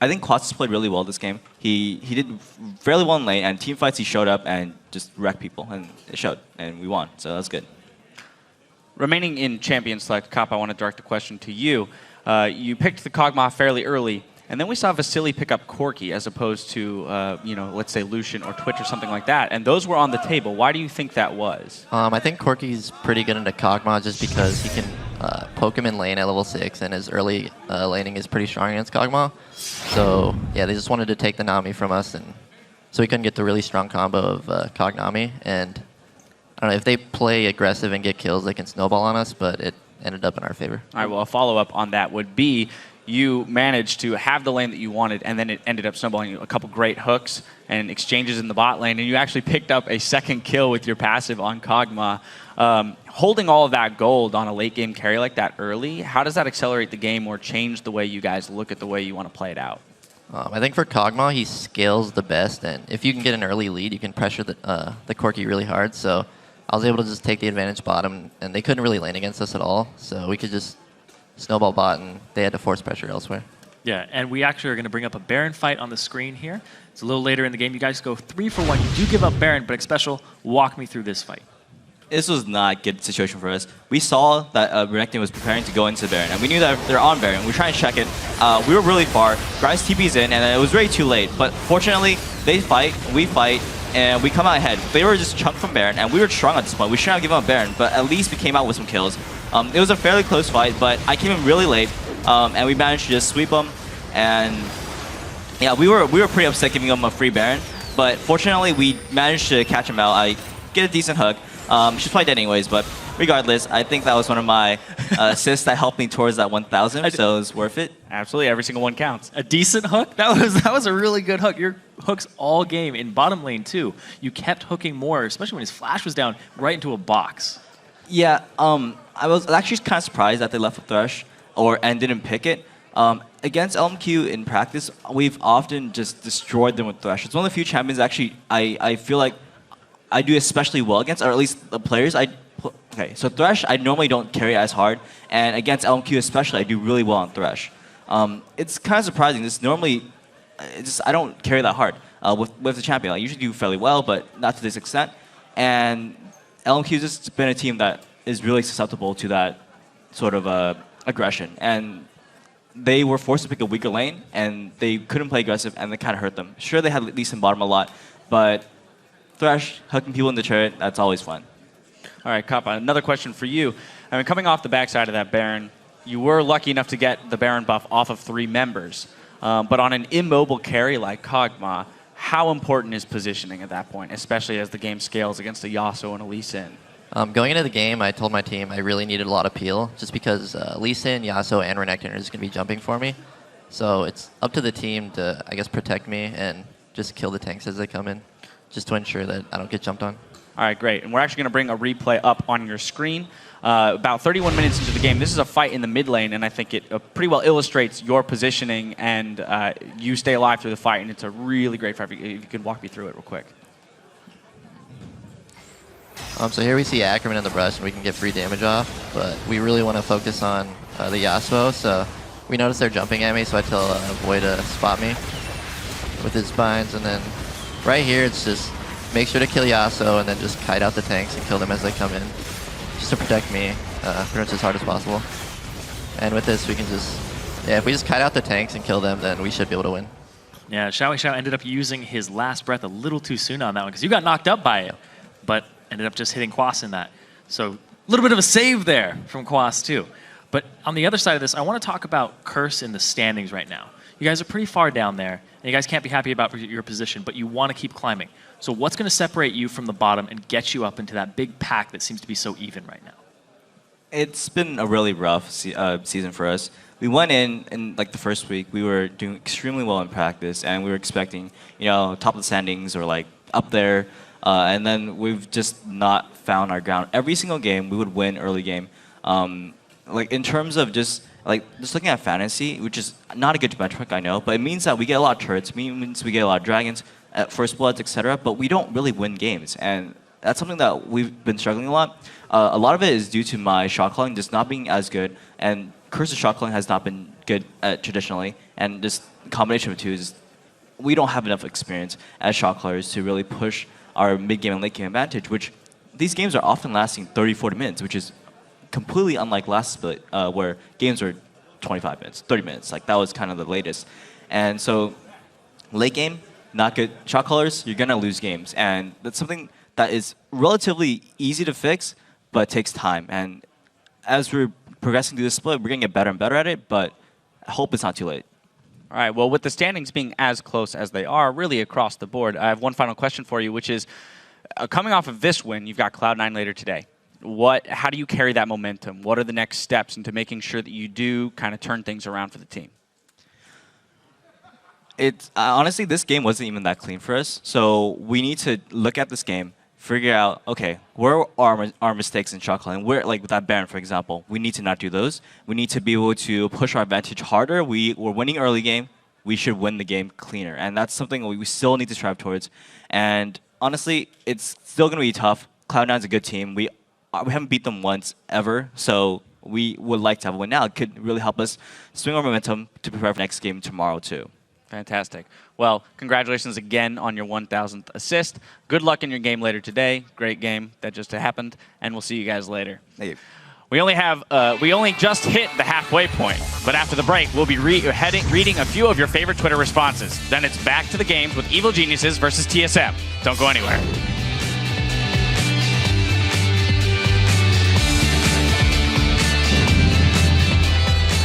I think Quasis played really well this game. He did fairly well in lane, and team fights he showed up and just wrecked people, and it showed, and we won, so that's good. Remaining in Champion Select, Cop, I want to direct the question to you. You picked the Kog'Maw fairly early, and then we saw Vasily pick up Corki as opposed to, let's say Lucian or Twitch or something like that, and those were on the table. Why do you think that was? I think Corki's pretty good into Kog'Maw just because he can poke him in lane at level 6, and his early laning is pretty strong against Kog'Maw. So yeah, they just wanted to take the Nami from us, and so we couldn't get the really strong combo of Kog'Nami. And I don't know, if they play aggressive and get kills, they can snowball on us, but it ended up in our favor. All right, well, a follow-up on that would be you managed to have the lane that you wanted, and then it ended up snowballing you a couple great hooks and exchanges in the bot lane, and you actually picked up a second kill with your passive on Kog'Maw. Holding all of that gold on a late-game carry like that early, how does that accelerate the game or change the way you guys look at the way you want to play it out? I think for Kog'Maw, he scales the best, and if you can get an early lead, you can pressure the Corki really hard. So I was able to just take the advantage bottom, and they couldn't really lane against us at all, so we could just snowball bot, and they had to force pressure elsewhere. Yeah, and we actually are going to bring up a Baron fight on the screen here. It's a little later in the game. You guys go 3 for 1. You do give up Baron, but Xpecial, walk me through this fight. This was not a good situation for us. We saw that Renekton was preparing to go into Baron, and we knew that they're on Baron. We were trying to check it. We were really far. Gragas TP's in, and it was way too late. But fortunately, they fight, we fight, and we come out ahead. They were just chunked from Baron, and we were strong at this point. We shouldn't have given up Baron, but at least we came out with some kills. It was a fairly close fight, but I came in really late, and we managed to just sweep them. And yeah, we were pretty upset giving them a free Baron, but fortunately, we managed to catch him out. I get a decent hook. She's probably dead anyways, but regardless, I think that was one of my assists that helped me towards that 1,000, so it was worth it. Absolutely, every single one counts. A decent hook? That was a really good hook. Your hooks all game in bottom lane too. You kept hooking more, especially when his flash was down, right into a box. Yeah, I was actually kind of surprised that they left with Thresh and didn't pick it. Against LMQ in practice, we've often just destroyed them with Thresh. It's one of the few champions actually I feel like I do especially well against, or at least the players. Okay, so Thresh I normally don't carry as hard, and against LMQ especially I do really well on Thresh. It's kind of surprising. This normally, I don't carry that hard with the champion. I usually do fairly well, but not to this extent. And LMQ's just been a team that is really susceptible to that sort of aggression. And they were forced to pick a weaker lane, and they couldn't play aggressive, and they kind of hurt them. Sure, they had at least in bottom a lot, but Thresh hooking people in the turret, that's always fun. All right, Kappa, another question for you. I mean, coming off the backside of that Baron, you were lucky enough to get the Baron buff off of 3 members. But on an immobile carry like Kog'Maw, how important is positioning at that point, especially as the game scales against a Yasuo and a Lee Sin? Going into the game, I told my team I really needed a lot of peel, just because Lee Sin, Yasuo, and Renekton are just going to be jumping for me. So it's up to the team to, I guess, protect me and just kill the tanks as they come in, just to ensure that I don't get jumped on. All right, great. And we're actually going to bring a replay up on your screen. About 31 minutes into the game, this is a fight in the mid lane, and I think it pretty well illustrates your positioning, and you stay alive through the fight, and it's a really great fight. If you can walk me through it real quick. So here we see Ackerman in the brush, and we can get free damage off, but we really want to focus on the Yasuo, so we notice they're jumping at me, so I tell Void to spot me with his binds, and then right here it's just make sure to kill Yasuo and then just kite out the tanks and kill them as they come in, just to protect me pretty much as hard as possible. And with this, we can just, if we just kite out the tanks and kill them, then we should be able to win. Yeah, Xiao ended up using his last breath a little too soon on that one because you got knocked up by it, but ended up just hitting Quas in that. So a little bit of a save there from Quas too. But on the other side of this, I want to talk about Curse in the standings right now. You guys are pretty far down there, and you guys can't be happy about your position, but you want to keep climbing. So what's going to separate you from the bottom and get you up into that big pack that seems to be so even right now? It's been a really rough season for us. We went in like the first week, we were doing extremely well in practice, and we were expecting, top of the standings or like up there, and then we've just not found our ground. Every single game, we would win early game. Like in terms of just looking at fantasy, which is not a good benchmark, I know, but it means that we get a lot of turrets, it means we get a lot of dragons, first bloods, etc. But we don't really win games, and that's something that we've been struggling a lot. A lot of it is due to my shot calling just not being as good, and Curse's shot calling has not been good traditionally, and just a combination of the two is we don't have enough experience as shot callers to really push our mid game and late game advantage, which these games are often lasting 30-40 minutes, which is completely unlike last split, where games were 25 minutes, 30 minutes. Like that was kind of the latest. And so late game, not good shot callers, you're gonna lose games. And that's something that is relatively easy to fix, but takes time. And as we're progressing through the split, we're gonna get better and better at it, but I hope it's not too late. All right, well, with the standings being as close as they are, really across the board, I have one final question for you, which is, coming off of this win, you've got Cloud9 later today. How do you carry that momentum? What are the next steps into making sure that you do kind of turn things around for the team? It's honestly, this game wasn't even that clean for us. So we need to look at this game, figure out, okay, where are our mistakes in shot calling? Where, like with that Baron, for example, we need to not do those. We need to be able to push our advantage harder. We're winning early game. We should win the game cleaner. And that's something we still need to strive towards. And honestly, it's still going to be tough. Cloud9's a good team. We haven't beat them once ever, so we would like to have a win now. It could really help us swing our momentum to prepare for next game tomorrow too. Fantastic. Well, congratulations again on your 1,000th assist. Good luck in your game later today. Great game that just happened, and we'll see you guys later. Thank you. We only just hit the halfway point, but after the break, we'll be reading a few of your favorite Twitter responses. Then it's back to the games with Evil Geniuses versus TSM. Don't go anywhere.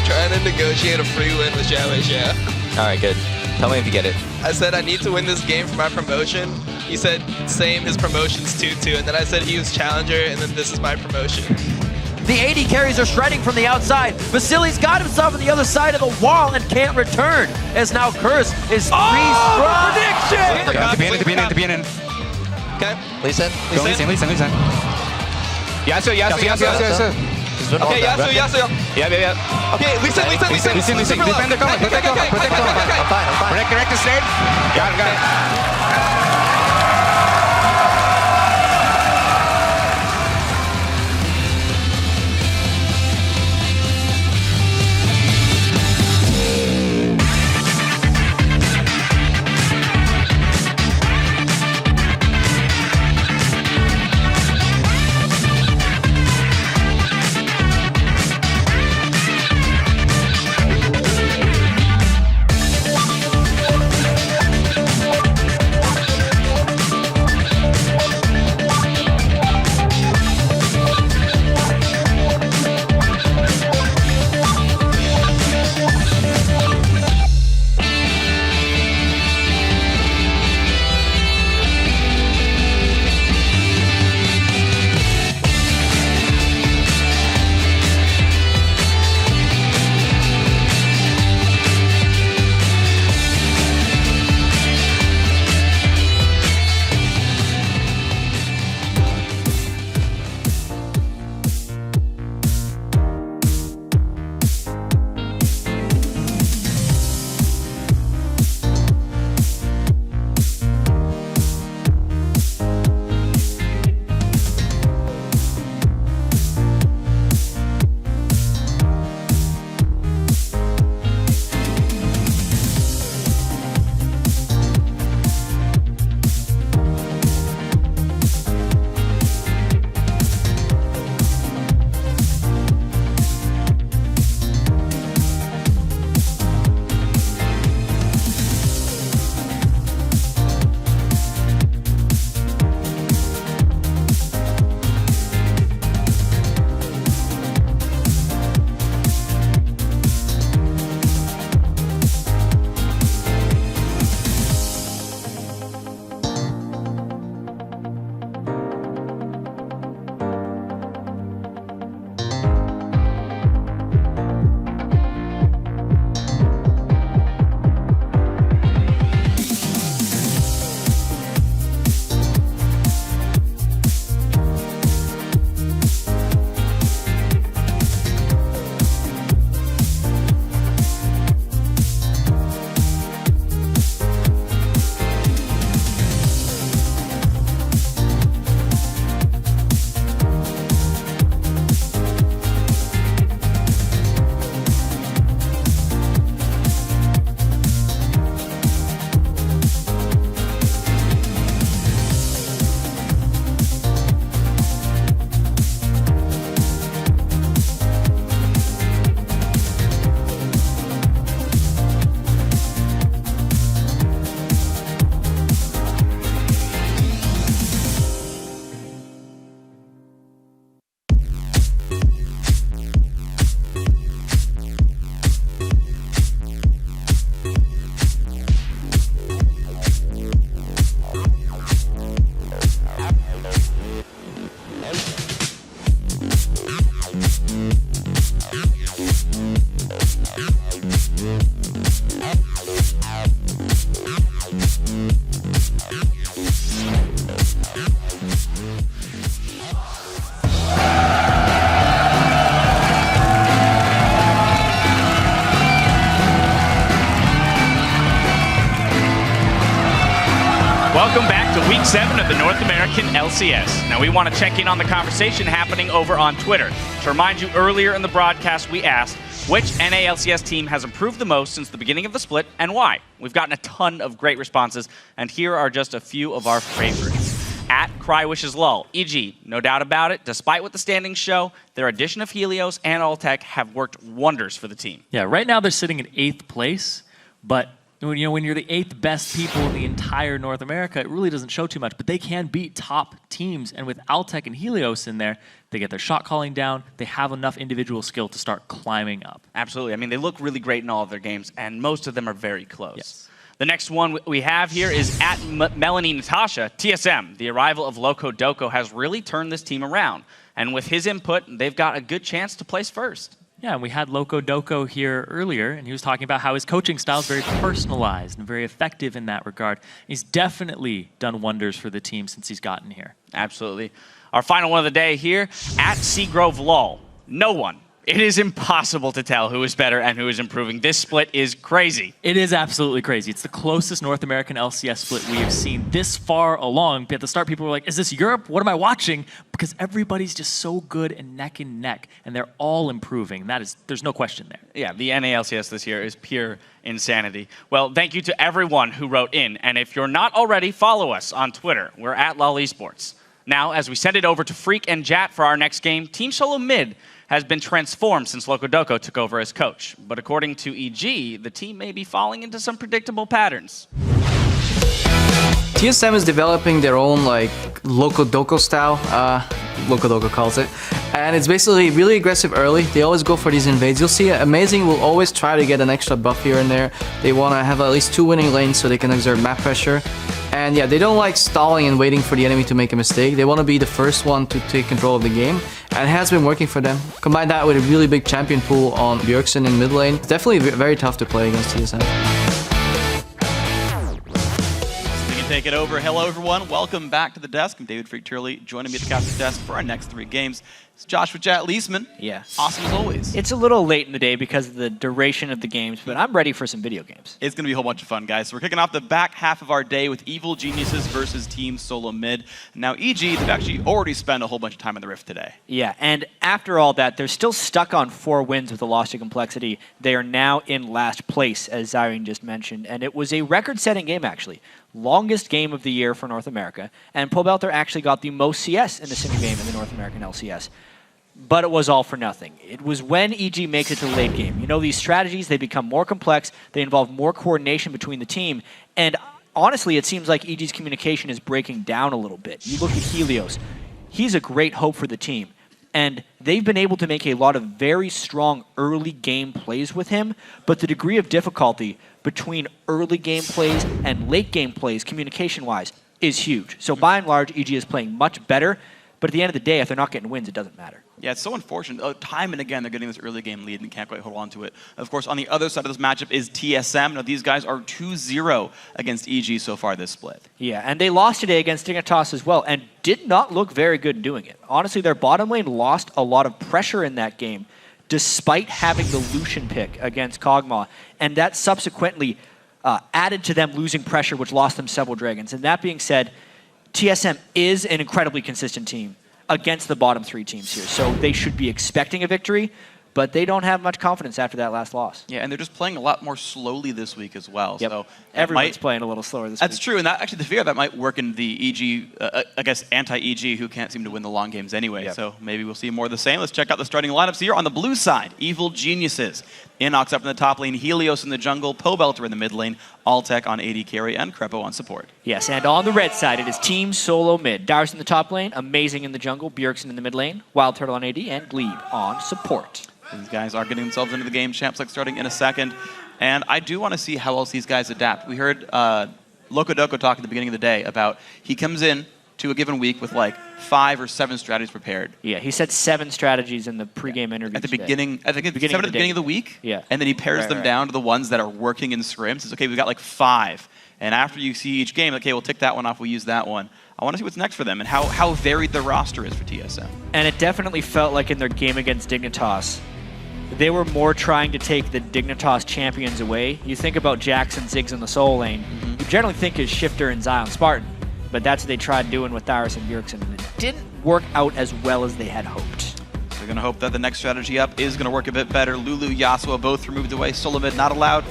Trying to negotiate a free win with Xiao. All right, good. Tell me if you get it. I said I need to win this game for my promotion. He said same, his promotion's 2-2, and then I said he was challenger, and then this is my promotion. The AD carries are shredding from the outside. Vasily's got himself on the other side of the wall and can't return, as now Curse is Oh, prediction! Okay. Listen. Yasu. Okay, Yasu. Yeah. Okay, listen. Defend the cover. Protect cover. I'm fine. Correct the state. Got it. 7 of the North American LCS. Now we want to check in on the conversation happening over on Twitter. To remind you, earlier in the broadcast we asked which NALCS team has improved the most since the beginning of the split and why. We've gotten a ton of great responses, and here are just a few of our favorites. At CryWishesLull, EG, no doubt about it, despite what the standings show, their addition of Helios and Altec have worked wonders for the team. Yeah, right now they're sitting in 8th place, but when you're the 8th best people in the entire North America, it really doesn't show too much, but they can beat top teams, and with Altec and Helios in there, they get their shot calling down, they have enough individual skill to start climbing up. Absolutely. I mean, they look really great in all of their games, and most of them are very close. Yes. The next one we have here is at Melanie Natasha. TSM, the arrival of Loco Doco, has really turned this team around, and with his input, they've got a good chance to place first. Yeah, and we had Loco Doco here earlier, and he was talking about how his coaching style is very personalized and very effective in that regard. He's definitely done wonders for the team since he's gotten here. Absolutely. Our final one of the day here, at Seagrove Lull. No one. It is impossible to tell who is better and who is improving. This split is crazy. It is absolutely crazy. It's the closest North American LCS split we have seen this far along. But at the start, people were like, is this Europe? What am I watching? Because everybody's just so good and neck, and they're all improving. There's no question there. Yeah, the NALCS this year is pure insanity. Well, thank you to everyone who wrote in. And if you're not already, follow us on Twitter. We're at LOL Esports. Now, as we send it over to Freak and Jat for our next game, Team Solo Mid has been transformed since Loco Doco took over as coach. But according to EG, the team may be falling into some predictable patterns. TSM is developing their own Loco Doco style, Loco Doco calls it. And it's basically really aggressive early. They always go for these invades. You'll see Amazing will always try to get an extra buff here and there. They want to have at least 2 winning lanes so they can exert map pressure. And yeah, they don't like stalling and waiting for the enemy to make a mistake. They want to be the first one to take control of the game. And it has been working for them. Combine that with a really big champion pool on Bjergsen in mid lane. It's definitely very tough to play against TSM. We can take it over. Hello everyone, welcome back to the desk. I'm David Freak Turley, joining me at the captain's desk for our next 3 games. It's Josh with Jat Leesman. Yeah. Awesome as always. It's a little late in the day because of the duration of the games, but I'm ready for some video games. It's going to be a whole bunch of fun, guys. So we're kicking off the back half of our day with Evil Geniuses versus Team Solo Mid. Now, EG, they've actually already spent a whole bunch of time in the Rift today. Yeah, and after all that, they're still stuck on 4 wins with a loss to complexity. They are now in last place, as Zyrene just mentioned, and it was a record-setting game, actually. Longest game of the year for North America, and Pobelter actually got the most CS in a single game in the North American LCS. But it was all for nothing. It was when EG makes it to the late game. You know, these strategies, they become more complex, they involve more coordination between the team, and honestly, it seems like EG's communication is breaking down a little bit. You look at Helios. He's a great hope for the team, and they've been able to make a lot of very strong early game plays with him, but the degree of difficulty between early game plays and late game plays, communication-wise, is huge. So by and large, EG is playing much better, but at the end of the day, if they're not getting wins, it doesn't matter. Yeah, it's so unfortunate. Time and again, they're getting this early game lead and can't quite hold on to it. Of course, on the other side of this matchup is TSM. Now, these guys are 2-0 against EG so far this split. Yeah, and they lost today against Dignitas as well, and did not look very good in doing it. Honestly, their bottom lane lost a lot of pressure in that game, despite having the Lucian pick against Kog'Maw, and that subsequently added to them losing pressure, which lost them several dragons. And that being said, TSM is an incredibly consistent team against the bottom 3 teams here. So they should be expecting a victory, but they don't have much confidence after that last loss. Yeah, and they're just playing a lot more slowly this week as well. Yep. So everyone's playing a little slower this week. That's true, and that actually, to figure that might work in the EG, I guess, anti-EG, who can't seem to win the long games anyway. Yep. So maybe we'll see more of the same. Let's check out the starting lineups here. On the blue side, Evil Geniuses. Inox up in the top lane, Helios in the jungle, Pobelter in the mid lane, Altec on AD carry, and Crepo on support. Yes, and on the red side, it is Team Solo Mid. Dars in the top lane, Amazing in the jungle, Bjergsen in the mid lane, Wild Turtle on AD, and Glebe on support. These guys are getting themselves into the game. Champs like starting in a second. And I do want to see how else these guys adapt. We heard Loco Doco talk at the beginning of the day about he comes in to a given week with like 5 or 7 strategies prepared. Yeah, he said 7 strategies in the pregame interview at the today. beginning. I think at the beginning of the week. Yeah, and then he pares them down to the ones that are working in scrims. Says, okay, we've got like 5, and after you see each game, okay, we'll tick that one off. We'll use that one. I want to see what's next for them and how varied the roster is for TSM. And it definitely felt like in their game against Dignitas, they were more trying to take the Dignitas champions away. You think about Jackson, Ziggs in the Soul lane. You generally think is Shifter and Zion Spartan. But that's what they tried doing with Dyrus and Bjergsen, and it didn't work out as well as they had hoped. They're going to hope that the next strategy up is going to work a bit better. Lulu, Yasuo both removed away. Solo mid not allowed to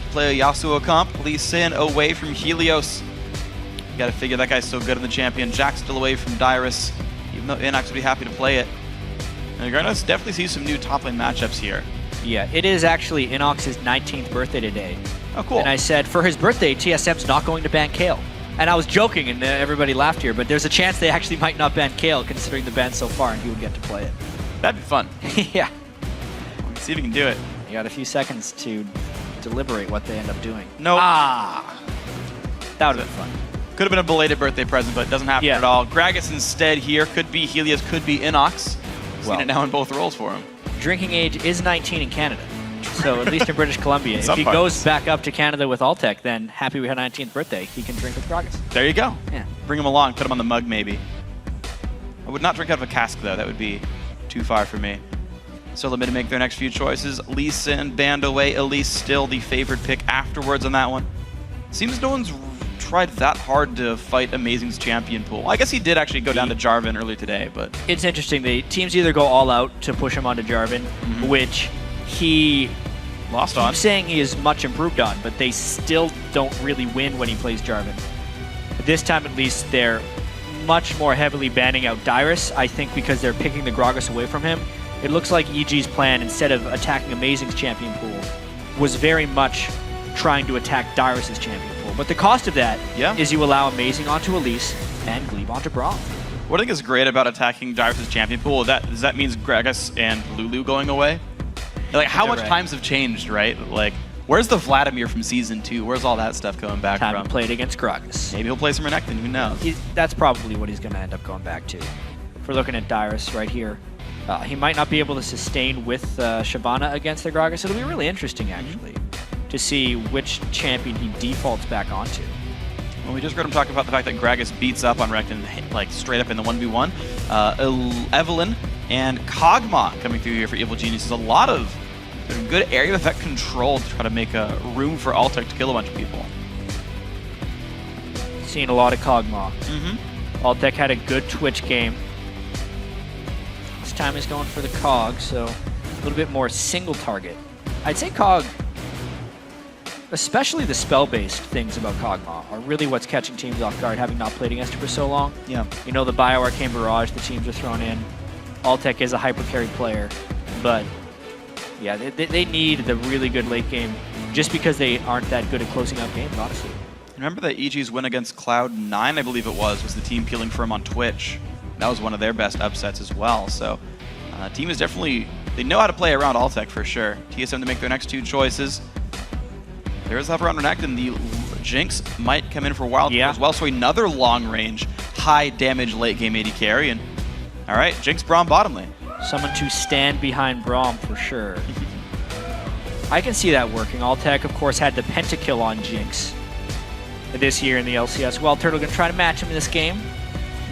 play a Yasuo comp. Lee Sin away from Helios. You got to figure that guy's so good in the champion. Jack's still away from Dyrus, even though Inox would be happy to play it. And you're going to definitely see some new top lane matchups here. Yeah, it is actually Inox's 19th birthday today. Oh, cool. And I said, for his birthday, TSM's not going to ban Kale. And I was joking, and everybody laughed here, but there's a chance they actually might not ban Kale, considering the ban so far, and he would get to play it. That'd be fun. Yeah. Let's see if we can do it. You got a few seconds to deliberate what they end up doing. No. Ah! That would have been fun. Could have been a belated birthday present, but it doesn't happen at all. Gragas instead here. Could be Helios, could be Inox. Seen it now in both roles for him. Drinking age is 19 in Canada. So at least in British Columbia. If he parts. goes back up to Canada with Altec, then happy we had 19th birthday. He can drink with Gragas. There you go. Yeah. Bring him along, put him on the mug maybe. I would not drink out of a cask though, that would be too far for me. Solo mid to make their next few choices. Lee Sin banned away. Elise still the favored pick afterwards on that one. Seems no one's tried that hard to fight Amazing's champion pool. I guess he did actually go down to Jarvan earlier today, but... It's interesting. The teams either go all out to push him onto Jarvan, which he... Lost on. I'm saying he is much improved on, but they still don't really win when he plays Jarvan. This time at least, they're much more heavily banning out Dyrus, I think because they're picking the Gragas away from him. It looks like EG's plan, instead of attacking Amazing's champion pool, was very much trying to attack Dyrus's champion pool. But the cost of that is you allow Amazing onto Elise and Glebe onto Braum. What I think is great about attacking Dyrus' champion pool, does that mean Gragas and Lulu going away? Like, how much times have changed, right? Like, where's the Vladimir from Season 2? Where's all that stuff going back Time from? he played against Gragas. Maybe he'll play some Renekton, who knows? That's probably what he's going to end up going back to. If we're looking at Dyrus right here, he might not be able to sustain with Shyvana against the Gragas. It'll be really interesting, actually, to see which champion he defaults back onto. Well, we just heard him talk about the fact that Gragas beats up on Renekton, like, straight up in the 1v1. Evelyn and Kog'Maw coming through here for Evil Geniuses. A lot of good area of effect control to try to make a room for Altec to kill a bunch of people. Seen a lot of Kog'Maw. Altec had a good Twitch game. This time he's going for the Cog, so a little bit more single target. I'd say Cog, especially the spell-based things about Kog'Maw, are really what's catching teams off guard, having not played against it for so long. Yeah. You know, the Bio-Arcane Barrage the teams are thrown in. Altec is a hyper-carry player, but yeah, they need the really good late game just because they aren't that good at closing out games, honestly. Remember that EG's win against Cloud9, I believe it was the team peeling for him on Twitch. That was one of their best upsets as well. So, team is definitely, they know how to play around Altec for sure. TSM to make their next two choices. There is hover on Renekton. The Jinx might come in for wild as well. So another long range, high damage late game AD carry. And all right, Jinx Braum bottom lane. Someone to stand behind Braum for sure. I can see that working. Altec, of course, had the pentakill on Jinx this year in the LCS. Well, Turtle gonna try to match him in this game.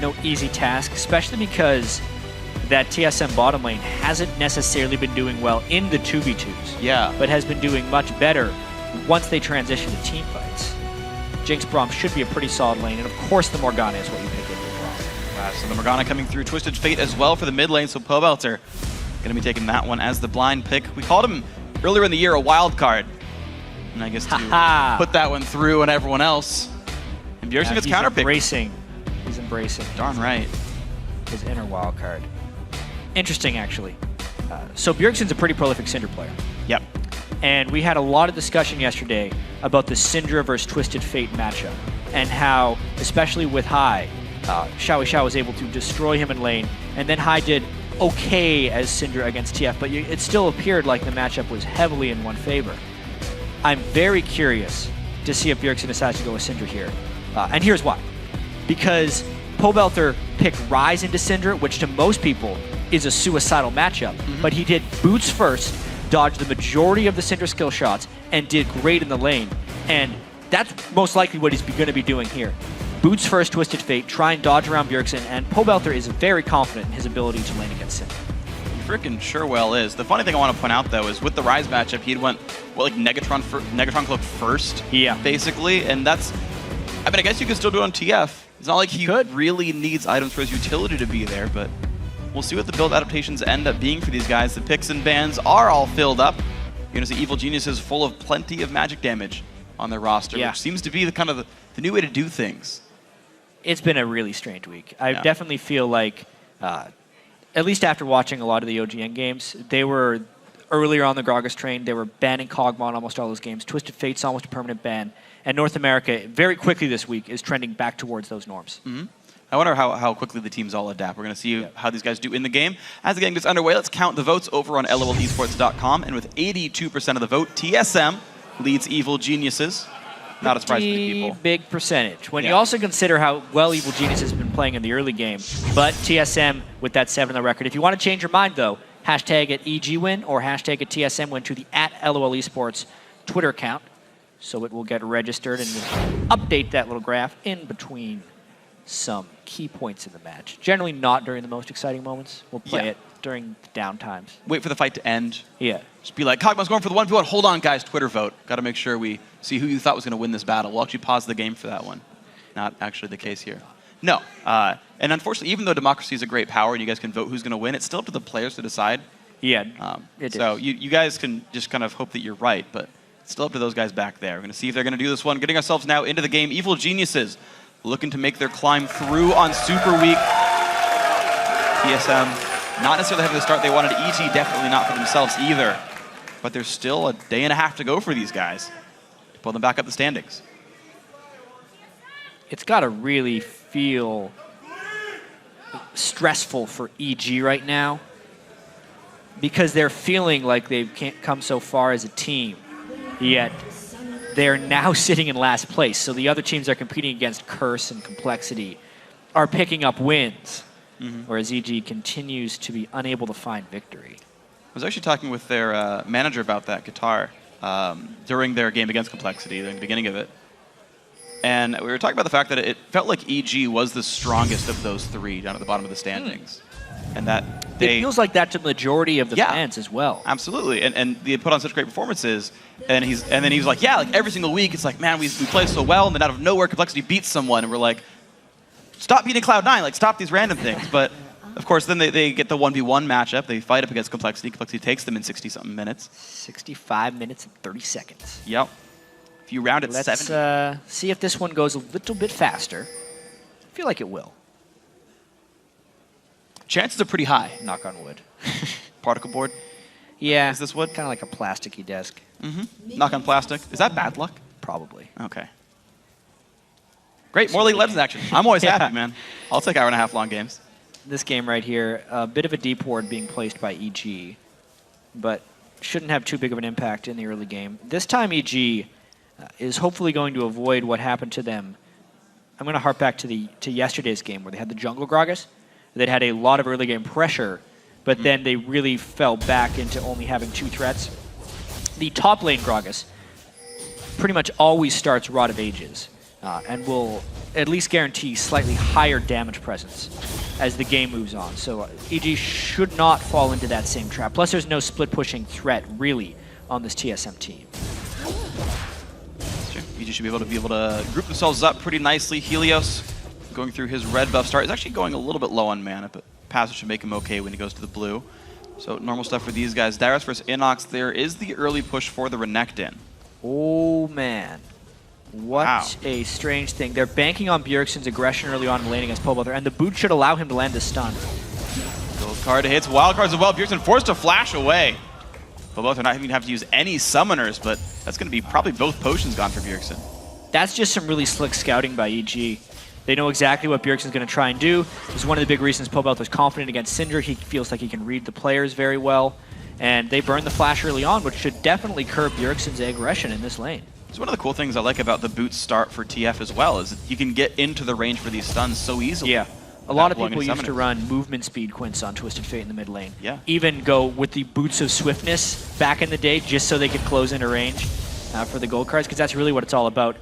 No easy task, especially because that TSM bottom lane hasn't necessarily been doing well in the 2v2s. Yeah. But has been doing much better once they transition to team fights. Jinx Braum should be a pretty solid lane, and of course the Morgana is what you pick in with Braum. So the Morgana coming through. Twisted Fate as well for the mid lane, so Pobelter going to be taking that one as the blind pick. We called him earlier in the year a wild card. And I guess to put that one through on everyone else. And Bjergsen gets counterpicked. He's embracing. Darn right. His inner wild card. Interesting, actually. So Bjergsen's a pretty prolific Syndra player. Yep. And we had a lot of discussion yesterday about the Syndra versus Twisted Fate matchup and how, especially with Hai, Xiao was able to destroy him in lane, and then Hai did okay as Syndra against TF, but it still appeared like the matchup was heavily in one favor. I'm very curious to see if Bjergsen decides to go with Syndra here. And here's why. Because Pobelter picked Ryze into Syndra, which to most people is a suicidal matchup, but he did boots first, dodged the majority of the Syndra skill shots, and did great in the lane. And that's most likely what he's going to be doing here. Boots first, Twisted Fate, try and dodge around Bjergsen, and Pobelter is very confident in his ability to lane against Syndra. He freaking sure well is. The funny thing I want to point out, though, is with the Ryze matchup, he went, like Negatron Cloak first, basically, and that's, I mean, I guess you could still do it on TF. It's not like he really needs items for his utility to be there, but we'll see what the build adaptations end up being for these guys. The picks and bans are all filled up. You're going to see Evil Geniuses full of plenty of magic damage on their roster, which seems to be the new way to do things. It's been a really strange week. I definitely feel like, at least after watching a lot of the OGN games, they were earlier on the Gragas train. They were banning Kog'Maw in almost all those games. Twisted Fate's almost a permanent ban. And North America, very quickly this week, is trending back towards those norms. I wonder how quickly the teams all adapt. We're going to see how these guys do in the game. As the game gets underway, let's count the votes over on lolesports.com. And with 82% of the vote, TSM leads Evil Geniuses. Not a surprise to many people. Big percentage. When you also consider how well Evil Geniuses has been playing in the early game, but TSM with that 7 on the record. If you want to change your mind, though, hashtag at EGWin or hashtag at TSM win to the @LOLesports Twitter account. So it will get registered and we'll update that little graph in between some key points in the match. Generally not during the most exciting moments. We'll play it during the down times. Wait for the fight to end. Yeah. Just be like, Kog'Maw's going for the 1v1. Hold on, guys. Twitter vote. Got to make sure we see who you thought was going to win this battle. We'll actually pause the game for that one. Not actually the case here. No. And unfortunately, even though democracy is a great power and you guys can vote who's going to win, it's still up to the players to decide. Yeah. So you guys can just kind of hope that you're right, but it's still up to those guys back there. We're going to see if they're going to do this one. Getting ourselves now into the game. Evil Geniuses looking to make their climb through on Super Week. TSM, not necessarily having the start they wanted. EG definitely not for themselves either. But there's still a day and a half to go for these guys to pull them back up the standings. It's got to really feel stressful for EG right now because they're feeling like they can't come so far as a team, yet they're now sitting in last place. So the other teams they're competing against, Curse and Complexity, are picking up wins, whereas EG continues to be unable to find victory. I was actually talking with their manager about that, Guitar, during their game against Complexity, during the beginning of it. And we were talking about the fact that it felt like EG was the strongest of those three down at the bottom of the standings. And that it feels like that to the majority of the fans as well. Absolutely. And they put on such great performances. And then he was like, yeah, like every single week, it's like, man, we play so well. And then out of nowhere, Complexity beats someone. And we're like, stop beating Cloud9. Like, stop these random things. But of course, then they get the 1v1 matchup. They fight up against Complexity. Complexity takes them in 60-something minutes. 65 minutes and 30 seconds. Yep. If you round it 70. Let's see if this one goes a little bit faster. I feel like it will. Chances are pretty high. Knock on wood. Particle board? Yeah. Is this wood? Kind of like a plasticky desk. Knock on plastic. Is that bad luck? Probably. Okay. Great. More League of Legends action. I'm always happy, man. I'll take hour-and-a-half long games. This game right here, a bit of a deep ward being placed by EG, but shouldn't have too big of an impact in the early game. This time EG is hopefully going to avoid what happened to them. I'm going to harp back to yesterday's game where they had the jungle Gragas. They'd had a lot of early game pressure, but then they really fell back into only having 2 threats. The top lane Gragas pretty much always starts Rod of Ages and will at least guarantee slightly higher damage presence as the game moves on. So EG should not fall into that same trap. Plus there's no split pushing threat really on this TSM team. EG should be able to group themselves up pretty nicely. Helios going through his red buff start is actually going a little bit low on mana, but Passage should make him okay when he goes to the blue. So normal stuff for these guys. Darius versus Inox, there is the early push for the Renekton. Oh man. What a strange thing. They're banking on Bjergsen's aggression early on in lane against Pobelther, and the boot should allow him to land a stun. Gold card hits, wild cards as well. Bjergsen forced to flash away. Pobelther not even have to use any summoners, but that's going to be probably both potions gone for Bjergsen. That's just some really slick scouting by EG. They know exactly what Bjergsen's going to try and do. This is one of the big reasons Pobelther's confident against Syndra. He feels like he can read the players very well. And they burn the flash early on, which should definitely curb Bjergsen's aggression in this lane. So one of the cool things I like about the boot start for TF as well is that you can get into the range for these stuns so easily. Yeah. A lot of people used to run movement speed Quints on Twisted Fate in the mid lane. Yeah. Even go with the boots of swiftness back in the day just so they could close into range for the gold cards, because that's really what it's all about.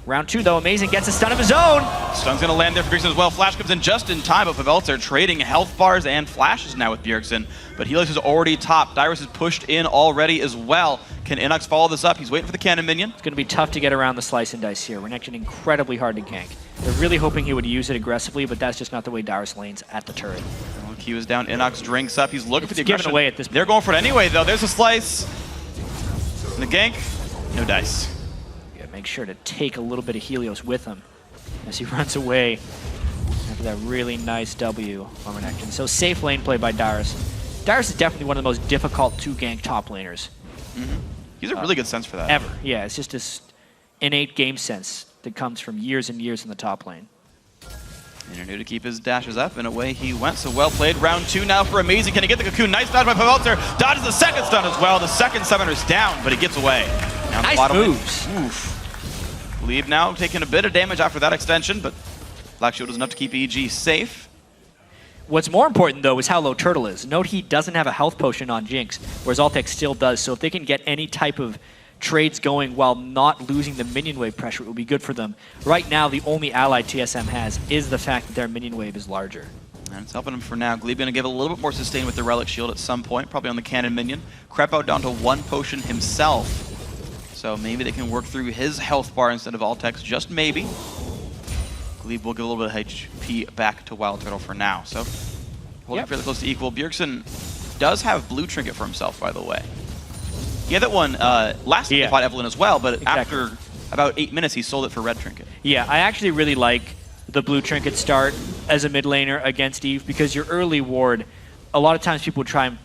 Round 2, though, Amazing gets a stun of his own. Stun's going to land there for Bjergsen as well. Flash comes in just in time, but Paveltzer trading health bars and flashes now with Bjergsen. But Helios is already top. Dyrus is pushed in already as well. Can Inox follow this up? He's waiting for the cannon minion. It's going to be tough to get around the slice and dice here. Renekton incredibly hard to gank. They're really hoping he would use it aggressively, but that's just not the way Dyrus lanes at the turret. Well, Q is down. Inox drinks up. He's looking for the aggression. Given away at this point. They're going for it anyway, though. There's a slice. And the gank. No dice. Make sure to take a little bit of Helios with him as he runs away after that really nice W on Renekton. So safe lane play by Dyrus. Dyrus is definitely one of the most difficult to gank top laners. He's a really good sense for that. Ever. Yeah, it's just this innate game sense that comes from years and years in the top lane. Inner knew to keep his dashes up, and away he went. So well played. Round 2 now for Amazing. Can he get the cocoon? Nice dodge by Paveltzer. Dodges the second stun as well. The second summoner's down, but he gets away. Now nice moves. Oof. Leave now, taking a bit of damage after that extension, but Black Shield was enough to keep EG safe. What's more important, though, is how low Turtle is. Note he doesn't have a health potion on Jinx, whereas Altec still does. So if they can get any type of trades going while not losing the minion wave pressure, it will be good for them. Right now, the only ally TSM has is the fact that their minion wave is larger. And it's helping him for now. Glebe going to give it a little bit more sustain with the Relic Shield at some point, probably on the cannon minion. Crepo down to 1 potion himself. So maybe they can work through his health bar instead of Altec's, just maybe. Glebe will give a little bit of HP back to Wild Turtle for now. So holding fairly close to equal. Bjergsen does have blue trinket for himself, by the way. He had that one last time they fought Evelyn as well, but after about 8 minutes, he sold it for red trinket. Yeah, I actually really like the blue trinket start as a mid laner against Eve because your early ward, a lot of times people would try and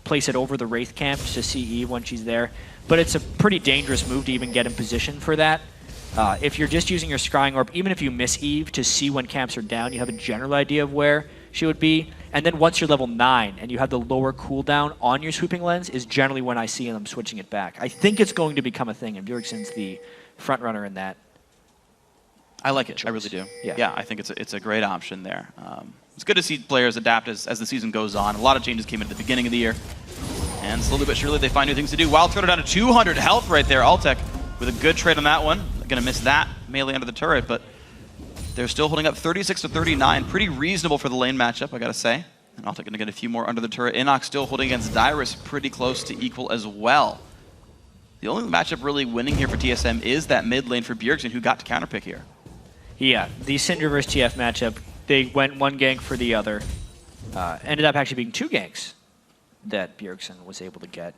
place it over the Wraith camp to see Eve when she's there. But it's a pretty dangerous move to even get in position for that. If you're just using your Scrying Orb, even if you miss Eve to see when camps are down, you have a general idea of where she would be. And then once you're level 9 and you have the lower cooldown on your Sweeping Lens is generally when I see them switching it back. I think it's going to become a thing, and Bjergsen's the front runner in that. I like it. I really do. Yeah, I think it's a great option there. It's good to see players adapt as the season goes on. A lot of changes came in at the beginning of the year. And slowly but surely they find new things to do. Wild Turtle down to 200 health right there. Altec with a good trade on that one. Gonna miss that melee under the turret, but they're still holding up 36 to 39. Pretty reasonable for the lane matchup, I gotta say. And Altec gonna get a few more under the turret. Inox still holding against Dyrus, pretty close to equal as well. The only matchup really winning here for TSM is that mid lane for Bjergsen, who got to counterpick here. Yeah, the Syndra vs TF matchup, they went one gank for the other. Ended up actually being 2 ganks that Bjergsen was able to get.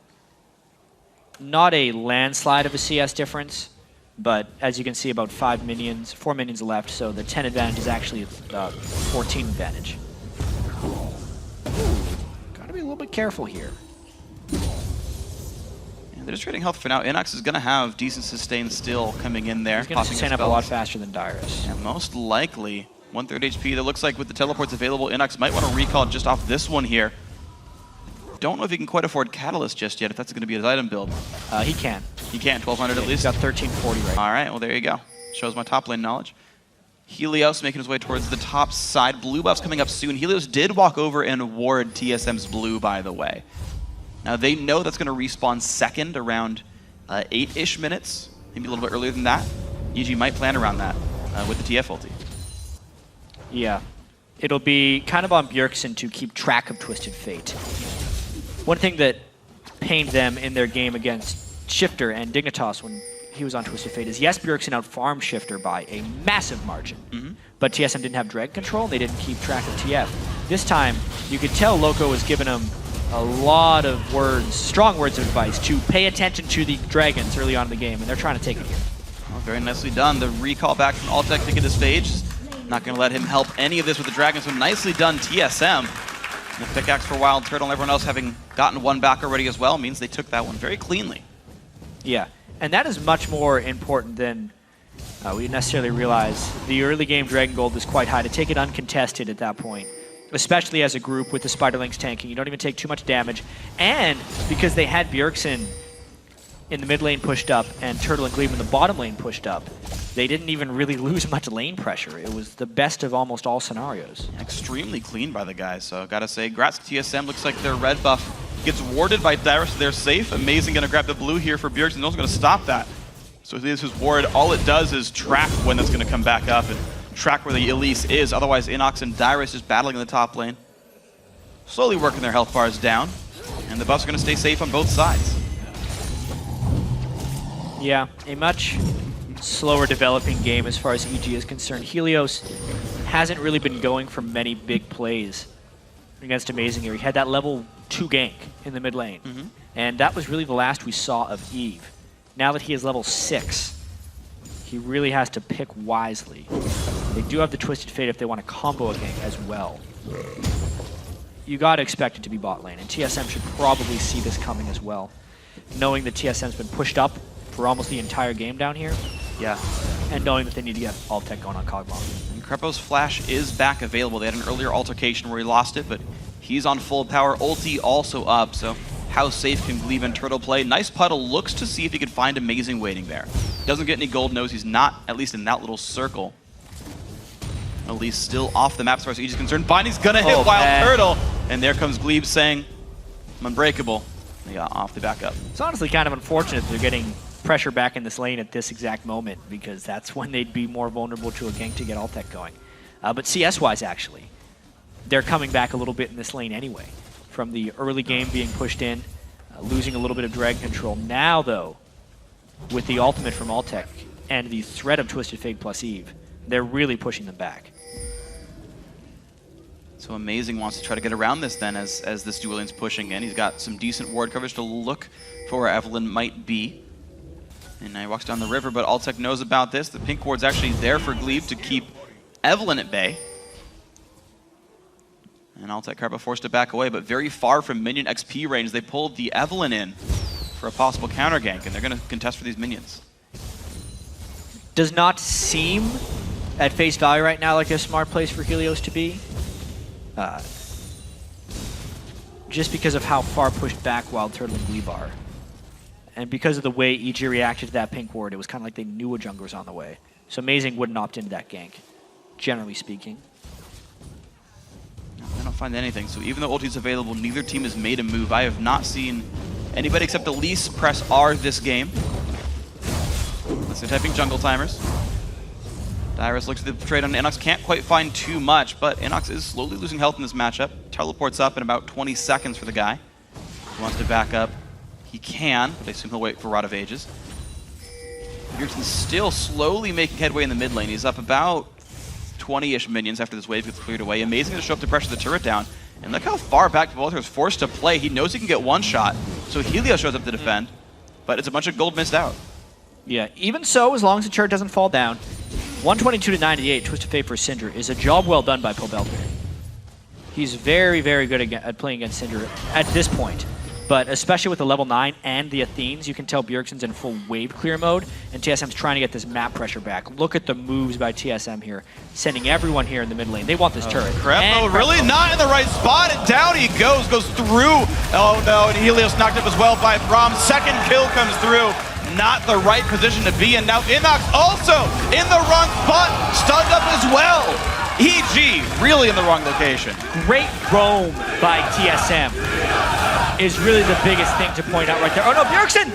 Not a landslide of a CS difference, but as you can see, about 4 minions left, so the 10 advantage is actually 14 advantage. Gotta be a little bit careful here. Yeah, they're just trading health for now. Inox is gonna have decent sustain still coming in there. He's gonna sustain up a lot faster than Dyrus. Yeah, most likely. 1/3 HP. That looks like with the teleports available, Inox might want to recall just off this one here. Don't know if he can quite afford Catalyst just yet, if that's going to be his item build. He can. He can, 1200 at least. He's got 1340 right now. All right, well, there you go. Shows my top lane knowledge. Helios making his way towards the top side. Blue buff's coming up soon. Helios did walk over and ward TSM's blue, by the way. Now, they know that's going to respawn second around 8-ish minutes, maybe a little bit earlier than that. EG might plan around that with the TF ulti. Yeah. It'll be kind of on Bjergsen to keep track of Twisted Fate. One thing that pained them in their game against Shifter and Dignitas when he was on Twisted Fate is, yes, Bjergsen out-farmed Shifter by a massive margin, but TSM didn't have drag control, they didn't keep track of TF. This time, you could tell Loco was giving him a lot of words, strong words of advice to pay attention to the dragons early on in the game, and they're trying to take it here. Oh, very nicely done. The recall back from Altec to get the stage. Not going to let him help any of this with the dragons, so nicely done, TSM. The pickaxe for Wild Turtle and everyone else having gotten one back already as well means they took that one very cleanly. Yeah, and that is much more important than we necessarily realize. The early game Dragon Gold is quite high. To take it uncontested at that point, especially as a group with the Spiderlings tanking, you don't even take too much damage. And because they had Bjergsen in the mid lane pushed up and Turtle and Glebe in the bottom lane pushed up, they didn't even really lose much lane pressure. It was the best of almost all scenarios. Extremely clean by the guys, so gotta say, grats to TSM. Looks like their red buff gets warded by Dyrus, so they're safe. Amazing, gonna grab the blue here for Bjergsen. No one's gonna stop that. So this is ward. All it does is track when that's going to come back up and track where the Elise is. Otherwise, Inox and Dyrus just battling in the top lane. Slowly working their health bars down. And the buffs are going to stay safe on both sides. Yeah, a much slower developing game as far as EG is concerned. Helios hasn't really been going for many big plays against Amazing here. He had that level 2 gank in the mid lane. And that was really the last we saw of Eve. Now that he is level 6, he really has to pick wisely. They do have the Twisted Fate if they want to combo a gank as well. You got to expect it to be bot lane, and TSM should probably see this coming as well. Knowing that TSM's been pushed up for almost the entire game down here. Yeah. And knowing that they need to get alt tech going on Kog'Maw. And Krepo's flash is back available. They had an earlier altercation where he lost it, but he's on full power. Ulti also up, so how safe can Glebe and Turtle play? Nice Puddle looks to see if he can find Amazing waiting there. Doesn't get any gold, knows he's not, at least in that little circle. Elise still off the map as far as EG is concerned. Binding's gonna hit Wild Turtle, and there comes Glebe saying, I'm unbreakable. They got off the back up. It's honestly kind of unfortunate they're getting pressure back in this lane at this exact moment, because that's when they'd be more vulnerable to a gank to get alt tech going. But CS-wise, actually, they're coming back a little bit in this lane anyway. From the early game being pushed in, losing a little bit of drag control. Now, though, with the ultimate from Altec and the threat of Twisted Fate plus Eve, they're really pushing them back. So Amazing wants to try to get around this then as this dual lane's pushing in. He's got some decent ward coverage to look for where Evelyn might be. And now he walks down the river, but Altec knows about this. The pink ward's actually there for Glebe to keep Evelyn at bay. And Altec Krepo forced to back away, but very far from minion XP range. They pulled the Evelyn in for a possible counter gank, and they're going to contest for these minions. Does not seem at face value right now like a smart place for Helios to be. Just because of how far pushed back Wild Turtle and Glebe are. And because of the way EG reacted to that pink ward, it was kind of like they knew a jungler was on the way. So Amazing wouldn't opt into that gank, generally speaking. I don't find anything, so even though ulti's available, neither team has made a move. I have not seen anybody except Elise press R this game. Let's see, typing jungle timers. Dyrus looks at the trade on Inox, can't quite find too much, but Inox is slowly losing health in this matchup. Teleports up in about 20 seconds for the guy. He wants to back up. He can, but I assume he'll wait for Rod of Ages. Bjergsen's still slowly making headway in the mid lane. He's up about 20-ish minions after this wave gets cleared away. Amazing to show up to pressure the turret down. And look how far back Volter is forced to play. He knows he can get one shot, so Helios shows up to defend, but it's a bunch of gold missed out. Yeah, even so, as long as the turret doesn't fall down, 122 to 98, Twisted Fate for Syndra is a job well done by Pobelter. He's very, very good at playing against Syndra at this point. But especially with the level 9 and the Athenes, you can tell Bjergsen's in full wave clear mode, and TSM's trying to get this map pressure back. Look at the moves by TSM here, sending everyone here in the mid lane. They want this turret. Krepo really not in the right spot, and down he goes through. Oh no, and Helios knocked up as well by Braum. Second kill comes through. Not the right position to be in. Now Inox also in the wrong spot, stunned up as well. EG really in the wrong location. Great roam by TSM is really the biggest thing to point out right there. Oh no, Bjergsen!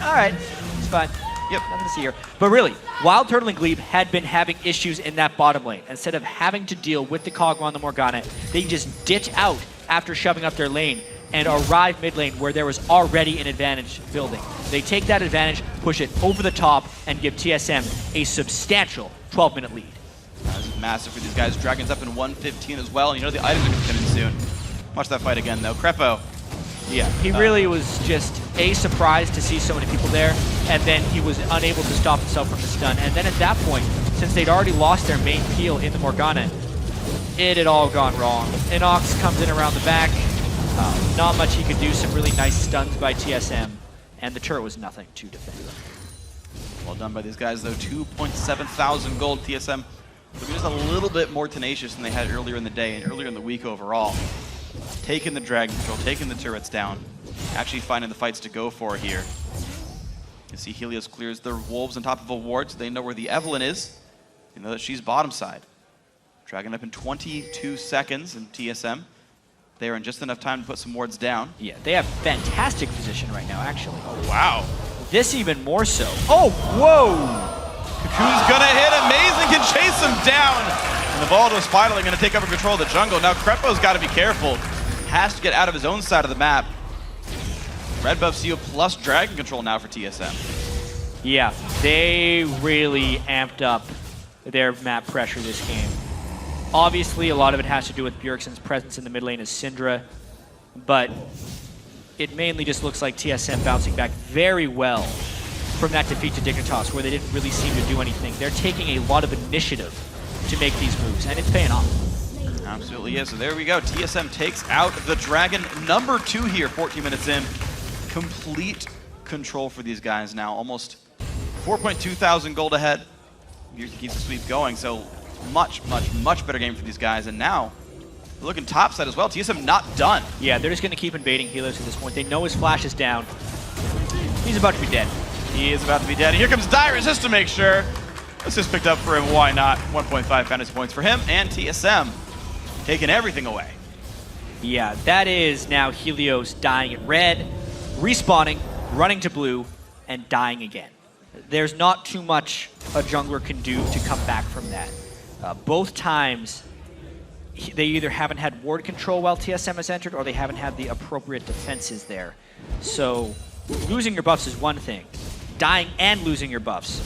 All right, it's fine. Yep, nothing to see here. But really, Wild Turtle and Glebe had been having issues in that bottom lane. Instead of having to deal with the Kog'Maw and the Morgana, they just ditch out after shoving up their lane and arrive mid lane where there was already an advantage building. They take that advantage, push it over the top, and give TSM a substantial 12-minute lead. This is massive for these guys. Dragon's up in 115 as well, and you know the items are going to come in soon. Watch that fight again, though. Krepo. Yeah, he really was just a surprise to see so many people there, and then he was unable to stop himself from the stun. And then at that point, since they'd already lost their main peel in the Morgana, it had all gone wrong. Inox comes in around the back. Not much he could do. Some really nice stuns by TSM, and the turret was nothing to defend. Well done by these guys, though. 2.7 thousand gold. TSM looking just a little bit more tenacious than they had earlier in the day and earlier in the week overall. Taking the drag control, taking the turrets down, actually finding the fights to go for here. You see Helios clears the wolves on top of a ward, so they know where the Evelyn is. They know that she's bottom side. Dragon up in 22 seconds, and TSM, they're in just enough time to put some wards down. Yeah, they have fantastic position right now, actually. Oh, wow. this even more so. Oh, whoa! Cocoon's gonna hit. Amazing can chase him down. And the Baldo is finally gonna take over control of the jungle. Now Crepo's gotta be careful. Has to get out of his own side of the map. Red buff CO plus dragon control now for TSM. Yeah, they really amped up their map pressure this game. Obviously, a lot of it has to do with Bjergsen's presence in the mid lane as Syndra, but it mainly just looks like TSM bouncing back very well from that defeat to Dignitas, where they didn't really seem to do anything. They're taking a lot of initiative to make these moves, and it's paying off. Absolutely is. So there we go. TSM takes out the Dragon. Number 2 here, 14 minutes in. Complete control for these guys now. Almost 4.2 thousand gold ahead. Bjergsen keeps the sweep going, so much better game for these guys. And now, they're looking topside as well. TSM not done. Yeah, they're just going to keep invading Helios at this point. They know his flash is down. He's about to be dead. He is about to be dead. And here comes Dyrus just to make sure. Assist picked up for him. Why not? 1.5 fantasy points for him. And TSM taking everything away. Yeah, that is now Helios dying at red, respawning, running to blue, and dying again. There's not too much a jungler can do to come back from that. Both times, they either haven't had ward control while TSM has entered, or they haven't had the appropriate defenses there. So losing your buffs is one thing. Dying and losing your buffs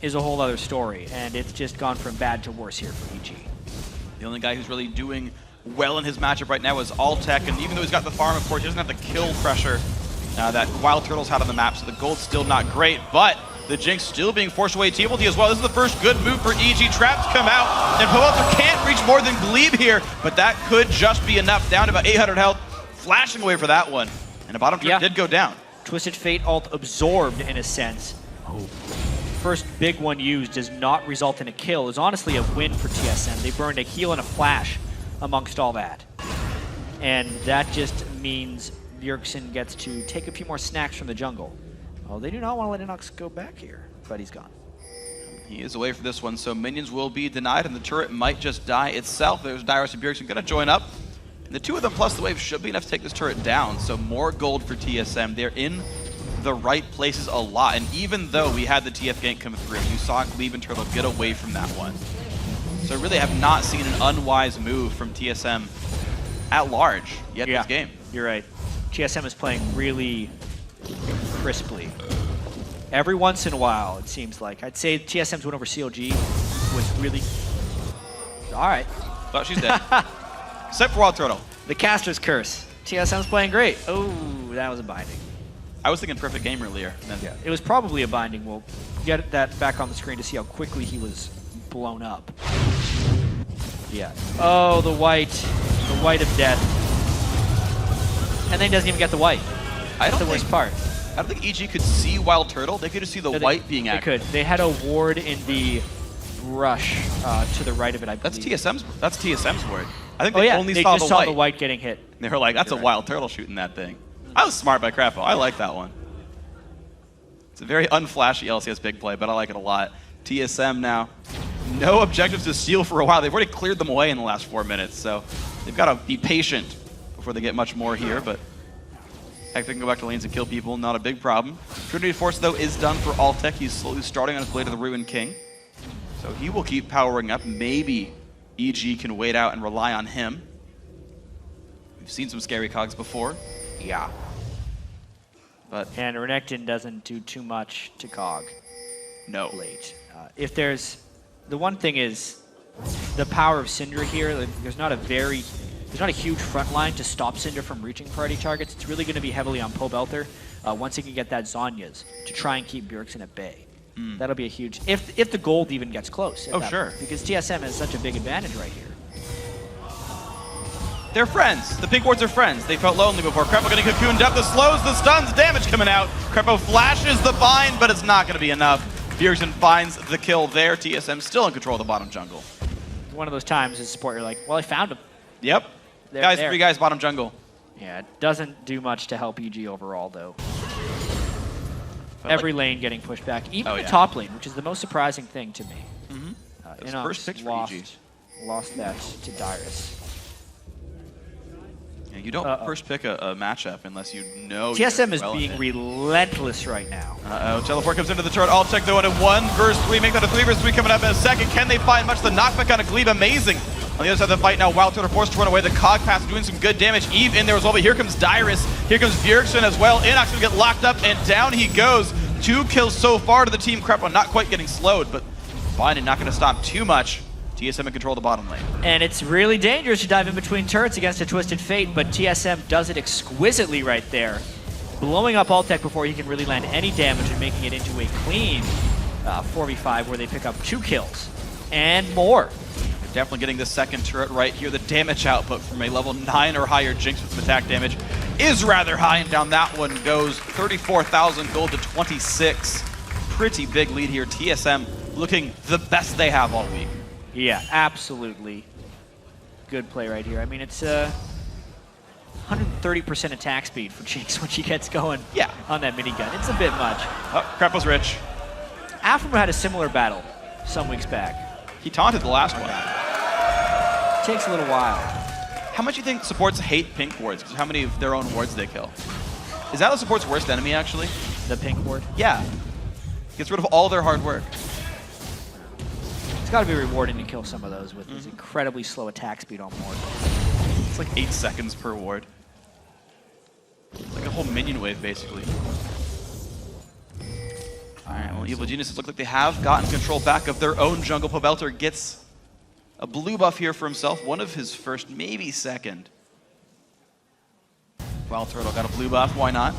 is a whole other story, and it's just gone from bad to worse here for EG. The only guy who's really doing well in his matchup right now is Altec, and even though he's got the farm, of course, he doesn't have the kill pressure that Wild Turtles had on the map, so the gold's still not great, but the Jinx still being forced away TMLT as well. This is the first good move for EG. Traps come out, and Powelter can't reach more than Glebe here, but that could just be enough. Down to about 800 health, flashing away for that one, and a bottom trip did go down. Twisted Fate ult absorbed in a sense. First big one used does not result in a kill. It's honestly a win for TSM. They burned a heal and a flash amongst all that. And that just means Bjergsen gets to take a few more snacks from the jungle. Oh, they do not want to let Inox go back here, but he's gone. He is away for this one, so minions will be denied, and the turret might just die itself. There's Dyrus and Bjergsen gonna join up. And the two of them plus the wave should be enough to take this turret down, so more gold for TSM. They're in the right places a lot, and even though we had the TF gank come through, you saw Glebe and Turtle get away from that one. So I really have not seen an unwise move from TSM at large yet this game. You're right. TSM is playing really crisply. Every once in a while, it seems like. I'd say TSM's win over CLG was really... All right. But she's dead. Except for Wild Turtle. The caster's curse. TSM's playing great. Oh, that was a binding. I was thinking perfect game earlier. Yeah, it was probably a binding. We'll get that back on the screen to see how quickly he was blown up. Yeah. Oh, the white of death. And then he doesn't even get the white. That's the worst part. I don't think EG could see Wild Turtle. They could just see the white being active. They could. They had a ward in the brush to the right of it, I believe. That's TSM's ward. I think they only saw just saw the white getting hit. They were like, that's a Wild Turtle shooting that thing. I was smart by Crapo. I like that one. It's a very unflashy LCS big play, but I like it a lot. TSM now, no objectives to steal for a while. They've already cleared them away in the last 4 minutes, so they've got to be patient before they get much more here, but heck, they can go back to lanes and kill people, not a big problem. Trinity Force, though, is done for Altec. He's slowly starting on his way to the Ruined King, so he will keep powering up. Maybe EG can wait out and rely on him. We've seen some scary cogs before. Yeah. And Renekton doesn't do too much to Cog. No. Late. If there's... The one thing is, the power of Syndra here, like, there's not a huge front line to stop Syndra from reaching priority targets. It's really going to be heavily on Pobelter once he can get that Zhonya's to try and keep Bjergsen at bay. That'll be a huge... If the gold even gets close. Oh, sure. Because TSM has such a big advantage right here. They're friends. The pink wards are friends. They felt lonely before. Crepo getting cocooned up. The slows, the stuns, damage coming out. Crepo flashes the bind, but it's not going to be enough. Bjergsen finds the kill there. TSM still in control of the bottom jungle. One of those times as a support, you're like, well, I found him. Yep. They're Three guys bottom jungle. Yeah, it doesn't do much to help EG overall, though. Every lane getting pushed back, even the top lane, which is the most surprising thing to me. First pick for EG. Lost that to Dyrus. Yeah, You don't first pick a matchup unless you know. TSM is well being relentless right now. Teleport comes into the turret. All check though in 1 versus 3. Make that a 3 versus 3 coming up in a second. Can they find much? The knockback on a Glebe, amazing. On the other side of the fight now, Wild Turtle forced to run away. The Cog Pass doing some good damage. Eve in there as well, but here comes Dyrus. Here comes Bjergsen as well. Inox gonna get locked up, and down he goes. 2 kills so far to the team. Krepo not quite getting slowed, but Binding not gonna stop too much. TSM in control of the bottom lane. And it's really dangerous to dive in between turrets against a Twisted Fate, but TSM does it exquisitely right there. Blowing up Altec before he can really land any damage and making it into a clean 4v5 where they pick up 2 kills and more. Definitely getting the second turret right here. The damage output from a level 9 or higher Jinx with some attack damage is rather high, and down that one goes 34,000 gold to 26. Pretty big lead here. TSM looking the best they have all week. Yeah, absolutely. Good play right here. I mean, it's 130% attack speed for Jinx when she gets going on that minigun. It's a bit much. Oh, Krepo's rich. Afro had a similar battle some weeks back. He taunted the last one. It takes a little while. How much do you think supports hate pink wards? Because how many of their own wards they kill? Is that the support's worst enemy, actually? The pink ward? Yeah. Gets rid of all their hard work. It's got to be rewarding to kill some of those with his incredibly slow attack speed on board. It's like 8 seconds per ward. It's like a whole minion wave, basically. Alright, well, Evil Geniuses look like they have gotten control back of their own jungle. Pobelter gets a blue buff here for himself. One of his first, maybe second. Wild Turtle got a blue buff, why not?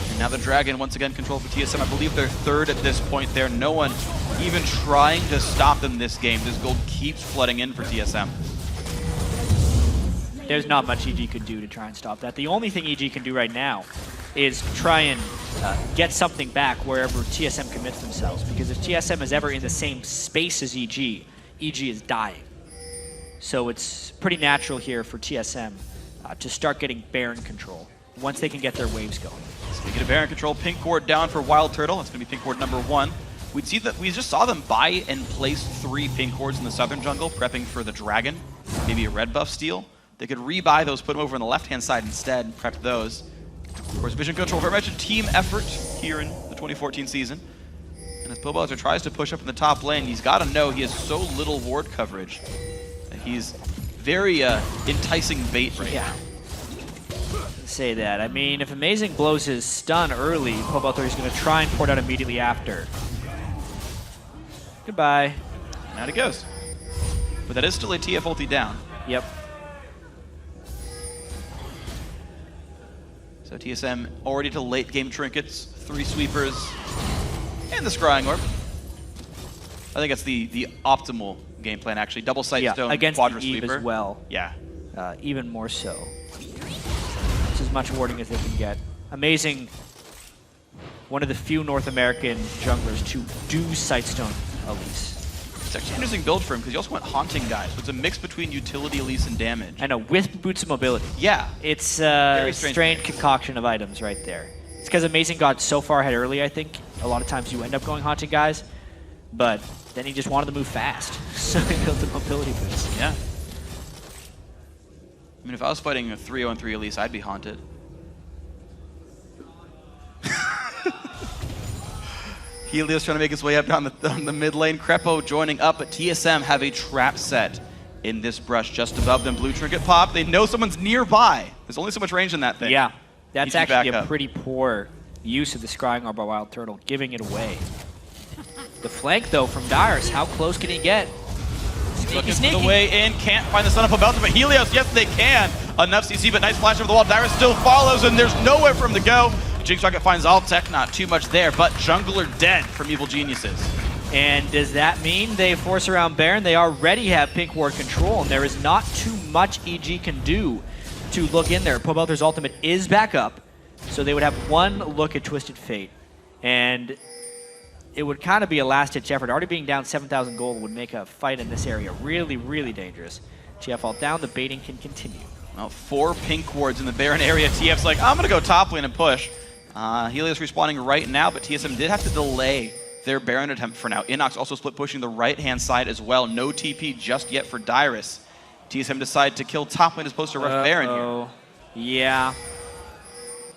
And now the Dragon once again controlled for TSM. I believe they're third at this point there. No one even trying to stop them this game. This gold keeps flooding in for TSM. There's not much EG could do to try and stop that. The only thing EG can do right now is try and get something back wherever TSM commits themselves. Because if TSM is ever in the same space as EG, EG is dying. So it's pretty natural here for TSM to start getting Baron control once they can get their waves going. Speaking of Baron control, pink ward down for Wild Turtle. That's going to be pink ward number 1. We'd see that we just saw them buy and place 3 pink wards in the southern jungle, prepping for the Dragon, maybe a red buff steal. They could rebuy those, put them over on the left-hand side instead, and prep those. Of course, vision control, very much a team effort here in the 2014 season. And as Pobelter tries to push up in the top lane, he's got to know he has so little ward coverage that he's very enticing bait right now. Say that. I mean, if Amazing blows his stun early, Pobelter is going to try and port out immediately after. Goodbye. And out it goes. But that is still a TF ulti down. Yep. So TSM already to late game trinkets, 3 sweepers, and the Scrying Orb. I think that's the optimal game plan, actually. Double Sight Stone, against Quadra Eve Sweeper. as well. Yeah. Even more so. It's as much warding as they can get. Amazing. One of the few North American junglers to do Sightstone Elise. It's actually an interesting build for him because he also went Haunting Guys. So it's a mix between utility, Elise, and damage. I know, with boots of mobility. Yeah. It's a strange concoction of items right there. It's because Amazing got so far ahead early, I think. A lot of times you end up going Haunting Guys, but then he just wanted to move fast. So he built the mobility boots. Yeah. I mean, if I was fighting a 3-0-3 Elise, I'd be haunted. Helios trying to make his way up down the mid lane. Krepo joining up, but TSM have a trap set in this brush just above them. Blue trinket pop. They know someone's nearby. There's only so much range in that thing. Yeah, that's actually a up. pretty poor use of the Scrying Orb by Wild Turtle, giving it away. The flank, though, from Dyrus, how close can he get? Looking for the way in, can't find the Son of Pobelter, but Helios, yes they can. Enough CC, but nice flash over the wall. Dyrus still follows, and there's nowhere for him to go. Jinx Rocket finds Altec, not too much there, but jungler dead from Evil Geniuses. And does that mean they force around Baron? They already have pink ward control, and there is not too much EG can do to look in there. Pobelter's ultimate is back up, so they would have one look at Twisted Fate. And it would kind of be a last-ditch effort. Already being down 7,000 gold would make a fight in this area really, really dangerous. TF all down, the baiting can continue. Well, 4 pink wards in the Baron area. TF's like, I'm going to go top lane and push. Helios respawning right now, but TSM did have to delay their Baron attempt for now. Inox also split pushing the right-hand side as well. No TP just yet for Dyrus. TSM decide to kill top lane as opposed to rush Baron here. Yeah.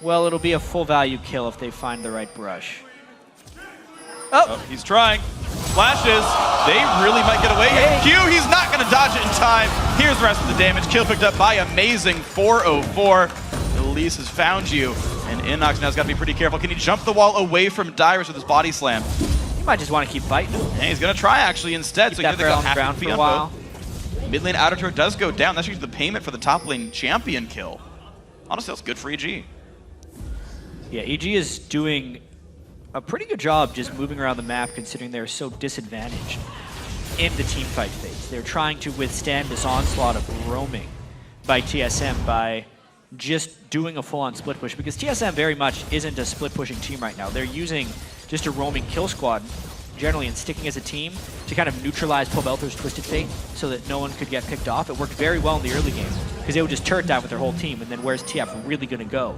Well, it'll be a full value kill if they find the right brush. Oh, he's trying. Flashes. They really might get away. Q, he's not going to dodge it in time. Here's the rest of the damage. Kill picked up by Amazing. 404. Elise has found you. And Inox now's got to be pretty careful. Can he jump the wall away from Dyrus with his body slam? He might just want to keep fighting. And he's going to try actually instead. Keep So that here they go. on the ground for a while. Mid lane outer turret does go down. That's usually the payment for the top lane champion kill. Honestly, that's good for EG. Yeah, EG is doing a pretty good job just moving around the map considering they're so disadvantaged in the teamfight phase. They're trying to withstand this onslaught of roaming by TSM by just doing a full-on split push because TSM very much isn't a split pushing team right now. They're using just a roaming kill squad generally and sticking as a team to kind of neutralize Pobelter's Twisted Fate so that no one could get picked off. It worked very well in the early game because they would just turret dive with their whole team and then where's TF really going to go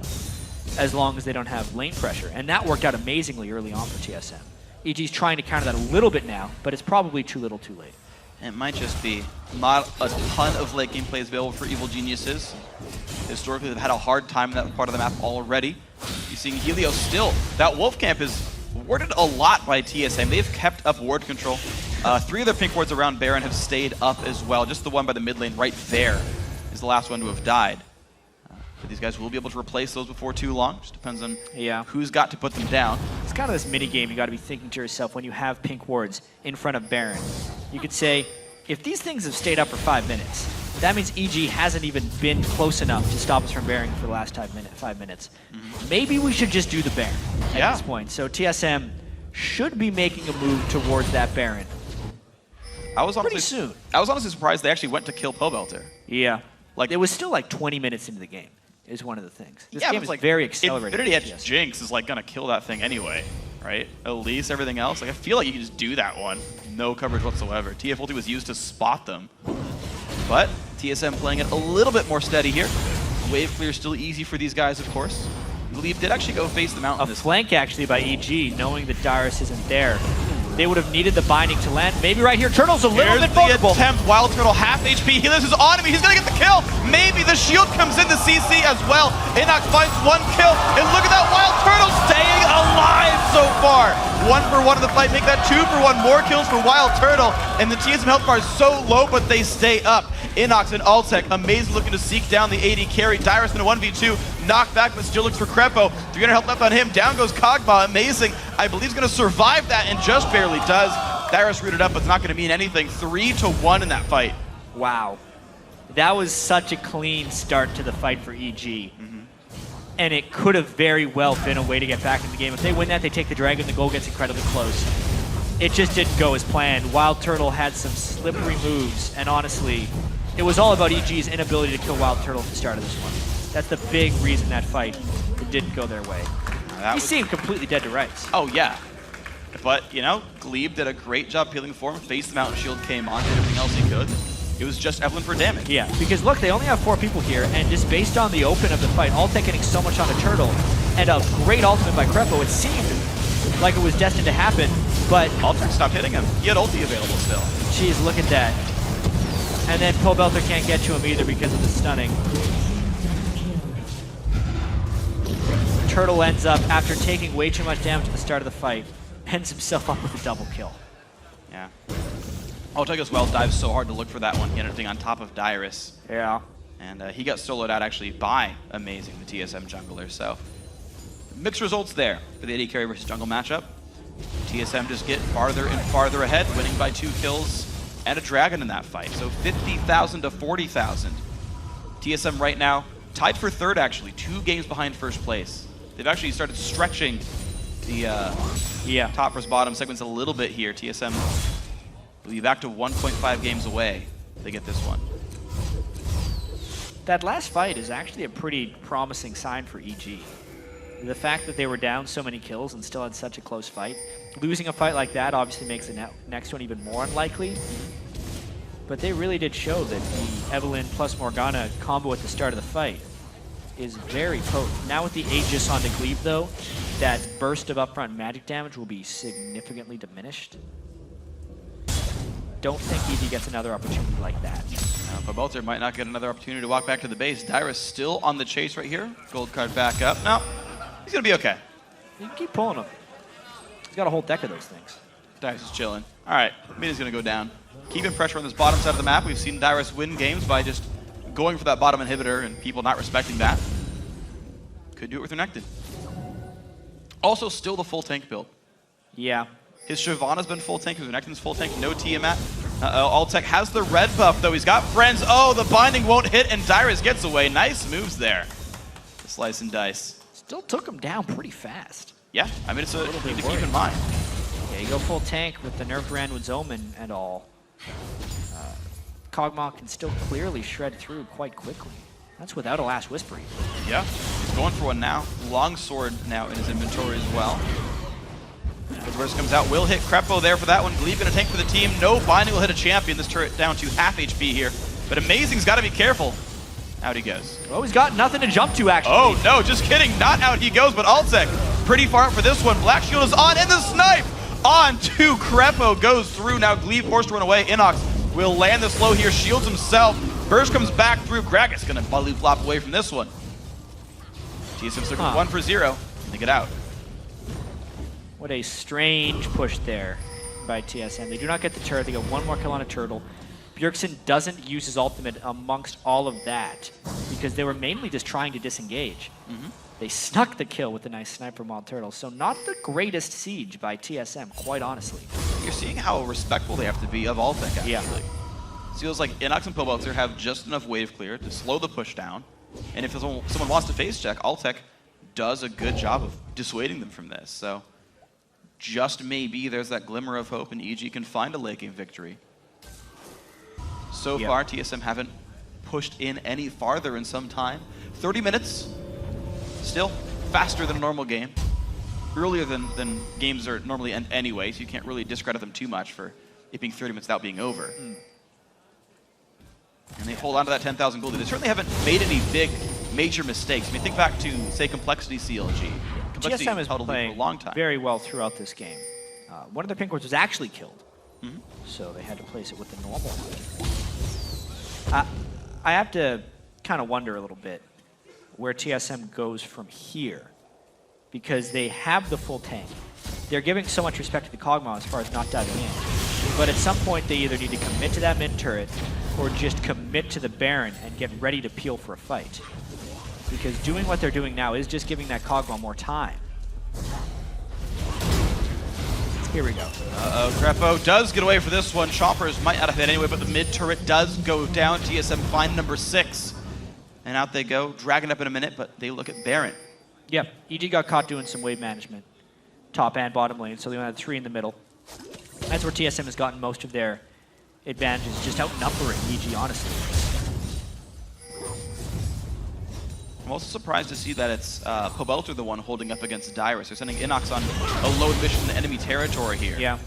as long as they don't have lane pressure? And that worked out amazingly early on for TSM. EG's trying to counter that a little bit now, but it's probably too little too late. It might just be not a ton of late game plays available for Evil Geniuses. Historically, they've had a hard time in that part of the map already. You're seeing Helios still. That Wolf Camp is warded a lot by TSM. They've kept up ward control. 3 of their pink wards around Baron have stayed up as well. Just the one by the mid lane right there is the last one to have died. But these guys will be able to replace those before too long. Just depends on who's got to put them down. It's kind of this mini game you got to be thinking to yourself when you have pink wards in front of Baron. You could say, if these things have stayed up for 5 minutes, that means EG hasn't even been close enough to stop us from Baron for the last 5 minutes. Maybe we should just do the Baron at this point. So TSM should be making a move towards that Baron. I was honestly, pretty soon. I was honestly surprised they actually went to kill Pobelter. Yeah. Like it was still like 20 minutes into the game. Is one of the things. This game but is like very accelerated. Infinity Edge Jinx is like gonna kill that thing anyway, right? Elise, everything else. Like I feel like you can just do that one. No coverage whatsoever. TF ulti was used to spot them. But TSM playing it a little bit more steady here. Wave clear still easy for these guys, of course. Glebe did actually go face the mountain. A flank actually by EG, knowing that Dyrus isn't there. They would have needed the binding to land. Maybe right here, Turtle's a little bit vulnerable. Attempt, Wild Turtle half HP. Helios is on him. He's gonna get the kill. Maybe the shield comes in the CC as well. Inox finds 1 kill, and look at that Wild Turtle staying alive so far. 1 for 1 in the fight. Make that 2 for 1. More kills for Wild Turtle, and the TSM health bar is so low, but they stay up. Inox and Altec, Amazing looking to seek down the AD carry. Dyrus in a 1v2, knocked back, but still looks for Crepo. 300 health left on him. Down goes Kog'Maw. Amazing, I believe, is going to survive that, and just barely does. Dyrus rooted up, but it's not going to mean anything. 3-1 in that fight. Wow. That was such a clean start to the fight for EG. And it could have very well been a way to get back in the game. If they win that, they take the dragon, the goal gets incredibly close. It just didn't go as planned. Wild Turtle had some slippery moves, and honestly, it was all about EG's inability to kill Wild Turtle at the start of this one. That's the big reason that fight didn't go their way. He seemed completely dead to rights. Oh, yeah. But, you know, Glebe did a great job peeling for him. Face the Mountain Shield came on, did everything else he could. It was just Evelyn for damage. Yeah, because look, they only have 4 people here, and just based on the open of the fight, Altec getting so much on a Turtle, and a great ultimate by Crepo, it seemed like it was destined to happen, but... Altec stopped hitting him. He had ulti available still. Jeez, look at that. And then Pobelter can't get to him either because of the stunning. Turtle ends up, after taking way too much damage at the start of the fight, ends himself up with a double kill. Yeah. Altec as well dives so hard to look for that one. He ended up being on top of Dyrus. Yeah. And he got soloed out actually by Amazing, the TSM jungler. So mixed results there for the AD carry versus jungle matchup. TSM just get farther and farther ahead, winning by 2 kills and a dragon in that fight. So 50,000 to 40,000. TSM right now tied for 3rd actually, 2 games behind 1st place. They've actually started stretching the top versus bottom segments a little bit here. TSM will be back to 1.5 games away. They get this one. That last fight is actually a pretty promising sign for EG. The fact that they were down so many kills and still had such a close fight. Losing a fight like that obviously makes the next one even more unlikely. But they really did show that the Evelyn plus Morgana combo at the start of the fight is very potent. Now with the Aegis on the Glebe though, that burst of upfront magic damage will be significantly diminished. Don't think EG gets another opportunity like that. Pobelter might not get another opportunity to walk back to the base. Dyrus still on the chase right here. Gold card back up. No, he's going to be okay. You can keep pulling him. He's got a whole deck of those things. Dyrus is chilling. All right, mid is going to go down. Keeping pressure on this bottom side of the map. We've seen Dyrus win games by just going for that bottom inhibitor and people not respecting that. Could do it with Renekton. Also, still the full tank build. Yeah. His Shyvana's been full tank, his Renekton's full tank, no Tiamat. Altec has the red buff, though. He's got friends. Oh, the binding won't hit, and Dyrus gets away. Nice moves there. Slice and dice. Still took him down pretty fast. Yeah, I mean, it's a thing to keep in mind. Yeah, you go full tank with the nerf Randwood's Omen and all. Kog'Maw can still clearly shred through quite quickly. That's without a Last Whisper. Yeah, he's going for one now. Longsword now in his inventory as well. Good burst comes out, will hit Krepo there for that one. Gleave gonna tank for the team. No binding will hit a champion. This turret down to half HP here. But Amazing's gotta be careful. Out he goes. Oh, he's got nothing to jump to, actually. Oh, no, just kidding. Not out he goes, but Altec pretty far up for this one. Black Shield is on, and the snipe on to Krepo goes through. Now Gleave forced to run away. Inox will land the slow here, shields himself. Burst comes back through. Gragas gonna belly flop away from this one. TSM's looking for 1 for 0. They get out. What a strange push there by TSM. They do not get the turret. They get one more kill on a turtle. Bjergsen doesn't use his ultimate amongst all of that because they were mainly just trying to disengage. They snuck the kill with a nice sniper mod turtle. So not the greatest siege by TSM, quite honestly. You're seeing how respectful they have to be of Altec, actually. Yeah. It feels like Inox and Pobelter have just enough wave clear to slow the push down. And if someone wants to face check, Altec does a good job of dissuading them from this. So just maybe there's that glimmer of hope and EG can find a late game victory. So far, TSM haven't pushed in any farther in some time. 30 minutes, still faster than a normal game. Earlier than games are normally end anyway, so you can't really discredit them too much for it being 30 minutes without being over. And they hold on to that 10,000 gold. They certainly haven't made any big, major mistakes. I mean, think back to, say, Complexity CLG. Complexity TSM is held a lead playing for a long time. very well throughout this game. One of their pink wards was actually killed, so they had to place it with the normal one. I have to kind of wonder a little bit where TSM goes from here, because they have the full tank. They're giving so much respect to the Kog'Maw as far as not diving in. But at some point, they either need to commit to that mid turret or just commit to the Baron and get ready to peel for a fight. Because doing what they're doing now is just giving that Kog'Maw more time. Here we go. Krepo does get away for this one. Choppers might not have hit anyway, but the mid turret does go down. TSM find number 6. And out they go. Dragon up in a minute, but they look at Baron. Yep, EG got caught doing some wave management. Top and bottom lane, so they only had 3 in the middle. That's where TSM has gotten most of their advantages, just outnumbering EG, honestly. I'm also surprised to see that it's Pobelter the one holding up against Dyrus. They're sending Inox on a low mission to enemy territory here. Yeah.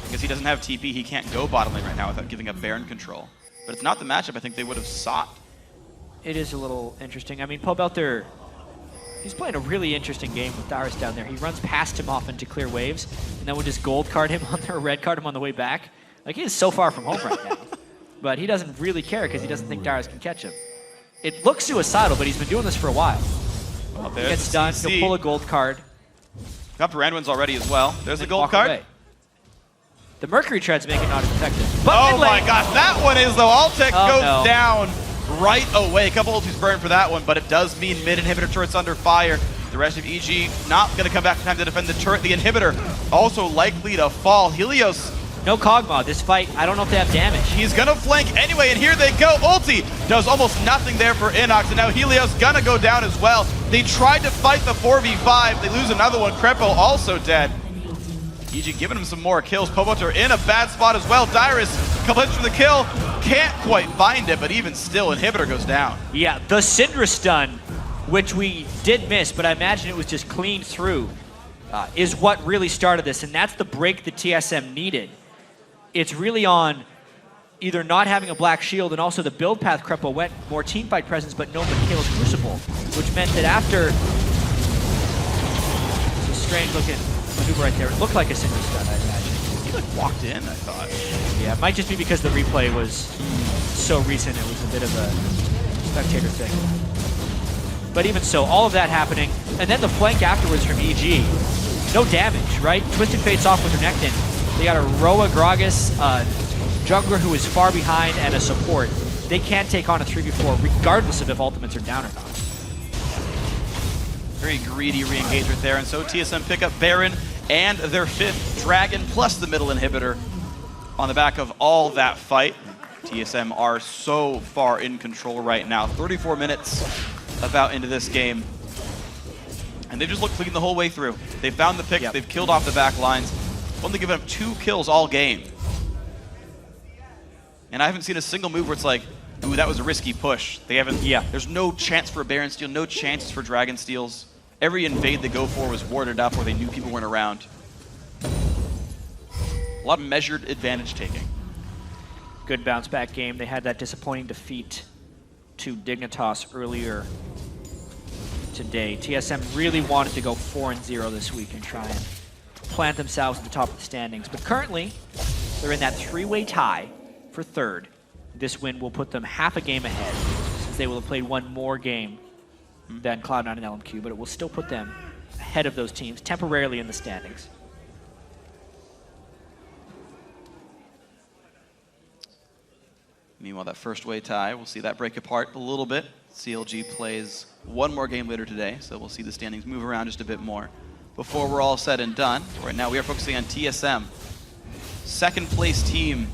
Because he doesn't have TP, he can't go bottom lane right now without giving up Baron control. But it's not the matchup I think they would have sought. It is a little interesting. I mean, Pobelter, he's playing a really interesting game with Dyrus down there. He runs past him often to clear waves, and then we'll just gold card him on there, red card him on the way back. Like, he is so far from home right now. But he doesn't really care because he doesn't think Dyrus can catch him. It looks suicidal, but he's been doing this for a while. Well, He gets done, he'll pull a gold card. Got the Randwins already as well. There's the gold card. Away. The Mercury Treads make it not as effective. But oh my gosh, that one is though. Altec goes no. down right away. A couple ultis burned for that one, but it does mean mid inhibitor turret's under fire. The rest of EG not going to come back in time to defend the turret. The inhibitor also likely to fall. Helios. No Kog'Maw. This fight, I don't know if they have damage. He's going to flank anyway, and here they go. Ulti does almost nothing there for Inox, and now Helios going to go down as well. They tried to fight the 4v5. They lose another one. Krepo also dead. EG giving him some more kills. Pobelter in a bad spot as well. Dyrus, couple hits from the kill. Can't quite find it, but even still, inhibitor goes down. Yeah, the Syndra stun, which we did miss, but I imagine it was just cleaned through, is what really started this, and that's the break that TSM needed. It's really on either not having a black shield and also the build path Krepo went, more teamfight presence, but no Michaela's Crucible, which meant that after it's a strange looking maneuver right there, it looked like a Syndra stun, I imagine. like walked in, I thought. Yeah, it might just be because the replay was so recent, it was a bit of a spectator thing. But even so, all of that happening, and then the flank afterwards from EG. No damage, right? Twisted Fate's off with Renekton. They got a Roa Gragas, jungler who is far behind, and a support. They can't take on a 3v4 regardless of if ultimates are down or not. Very greedy re-engagement there, and so TSM pick up Baron and their 5th Dragon plus the middle inhibitor on the back of all that fight. TSM are so far in control right now. 34 minutes about into this game. And they've just looked clean the whole way through. They found the picks, they've killed off the back lines. Only given up 2 kills all game. And I haven't seen a single move where it's like, ooh, that was a risky push. They haven't, there's no chance for a Baron steal, no chances for Dragon steals. Every invade they go for was warded up or they knew people weren't around. A lot of measured advantage taking. Good bounce back game. They had that disappointing defeat to Dignitas earlier today. TSM really wanted to go 4-0 this week and try and plant themselves at the top of the standings. But currently, they're in that 3-way tie for 3rd. This win will put them half a game ahead, since they will have played one more game than Cloud9 and LMQ, but it will still put them ahead of those teams temporarily in the standings. Meanwhile, that first way tie, we'll see that break apart a little bit. CLG plays one more game later today, so we'll see the standings move around just a bit more. Before we're all said and done, right now we are focusing on TSM. 2nd place team,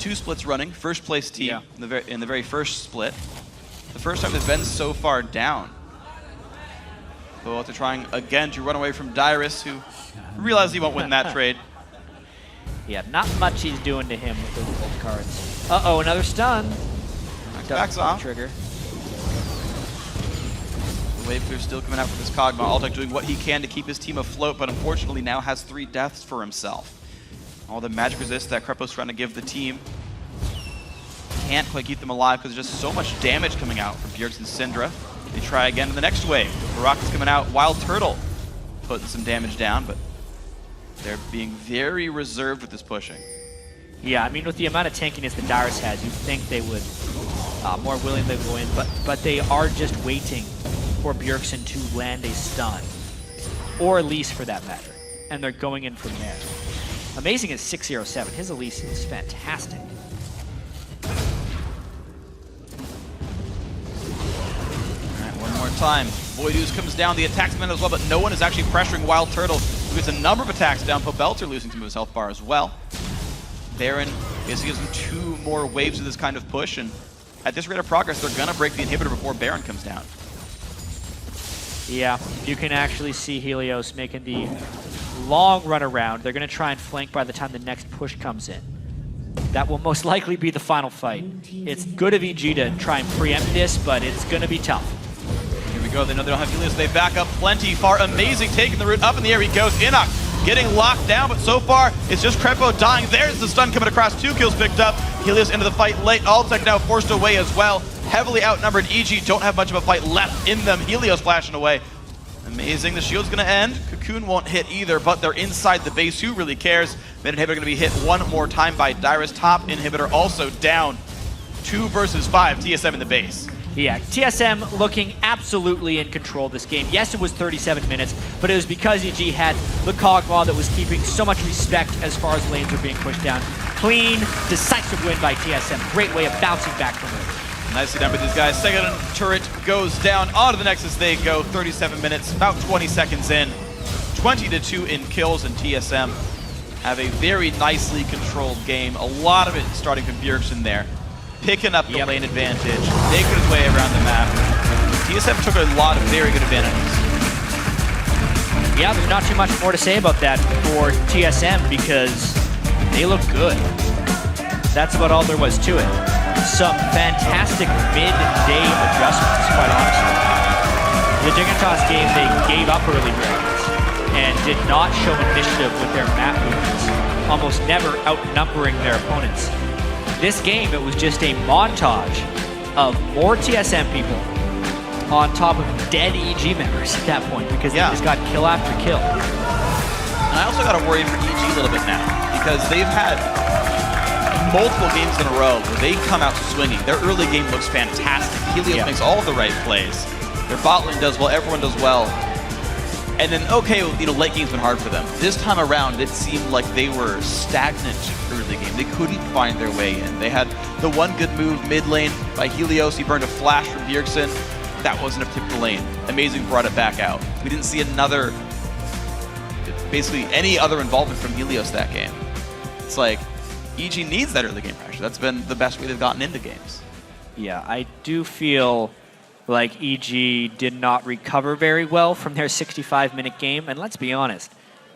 2 splits running. 1st place team in the very first split. The first time they've been so far down. So they're trying again to run away from Dyrus, who realized he won't win that trade. Yeah, not much he's doing to him with those gold cards. Uh-oh, another stun. Backs off. Trigger. The wave clear still coming out for this Kog'Maw. Altek doing what he can to keep his team afloat, but unfortunately now has 3 deaths for himself. All the magic resist that Krepo's trying to give the team can't quite keep them alive because there's just so much damage coming out from Bjergsen and Syndra. They try again in the next wave. Barak is coming out. Wild Turtle putting some damage down, but they're being very reserved with this pushing. Yeah, I mean, with the amount of tankiness that Dyrus has, you'd think they would more willingly go in, but they are just waiting for Bjergsen to land a stun, or Elise for that matter, and they're going in from there. Amazing is 607. His Elise is fantastic. One more time. Voidooz comes down, the attacks come in as well, but no one is actually pressuring Wild Turtle, who gets a number of attacks down. Pobelter losing some of his health bar as well. Baron basically gives him 2 more waves of this kind of push, and at this rate of progress, they're gonna break the inhibitor before Baron comes down. Yeah, you can actually see Helios making the long run around. They're gonna try and flank by the time the next push comes in. That will most likely be the final fight. It's good of EG to try and preempt this, but it's gonna be tough. Here we go, they know they don't have Helios, they back up plenty far. Amazing taking the root up in the air, he goes. Inok getting locked down, but so far it's just Krepo dying. There's the stun coming across, 2 kills picked up. Helios into the fight late, Altek now forced away as well. Heavily outnumbered, EG don't have much of a fight left in them. Helios flashing away. Amazing, the shield's gonna end. Cocoon won't hit either, but they're inside the base. Who really cares? Mid inhibitor gonna be hit one more time by Dyrus. Top inhibitor also down. 2 versus 5, TSM in the base. Yeah, TSM looking absolutely in control this game. Yes, it was 37 minutes, but it was because EG had the Kog'Maw that was keeping so much respect as far as lanes were being pushed down. Clean, decisive win by TSM. Great way of bouncing back from it. Nicely done by these guys. Second turret goes down. Onto the Nexus they go. 37 minutes, about 20 seconds in. 20-2 in kills, and TSM have a very nicely controlled game. A lot of it starting from Bjergsen there. Picking up the lane advantage, making his way around the map. TSM took a lot of very good advantages. Yeah, there's not too much more to say about that for TSM because they look good. That's about all there was to it. Some fantastic mid-day adjustments, quite honestly. The Dignitas game, they gave up early dragons and did not show initiative with their map movements, almost never outnumbering their opponents. This game, it was just a montage of more TSM people on top of dead EG members at that point because they just got kill after kill. And I also got to worry for EG a little bit now, because they've had multiple games in a row where they come out swinging. Their early game looks fantastic. Helios makes all the right plays. Their bot lane does well, everyone does well. And then, okay, late game's been hard for them. This time around, it seemed like they were stagnant early game. They couldn't find their way in. They had the one good move mid lane by Helios. He burned a flash from Bjergsen. That wasn't a typical lane. Amazing brought it back out. We didn't see basically any other involvement from Helios that game. It's like, EG needs that early game pressure. That's been the best way they've gotten into games. Yeah, I do feel like EG did not recover very well from their 65-minute game. And let's be honest,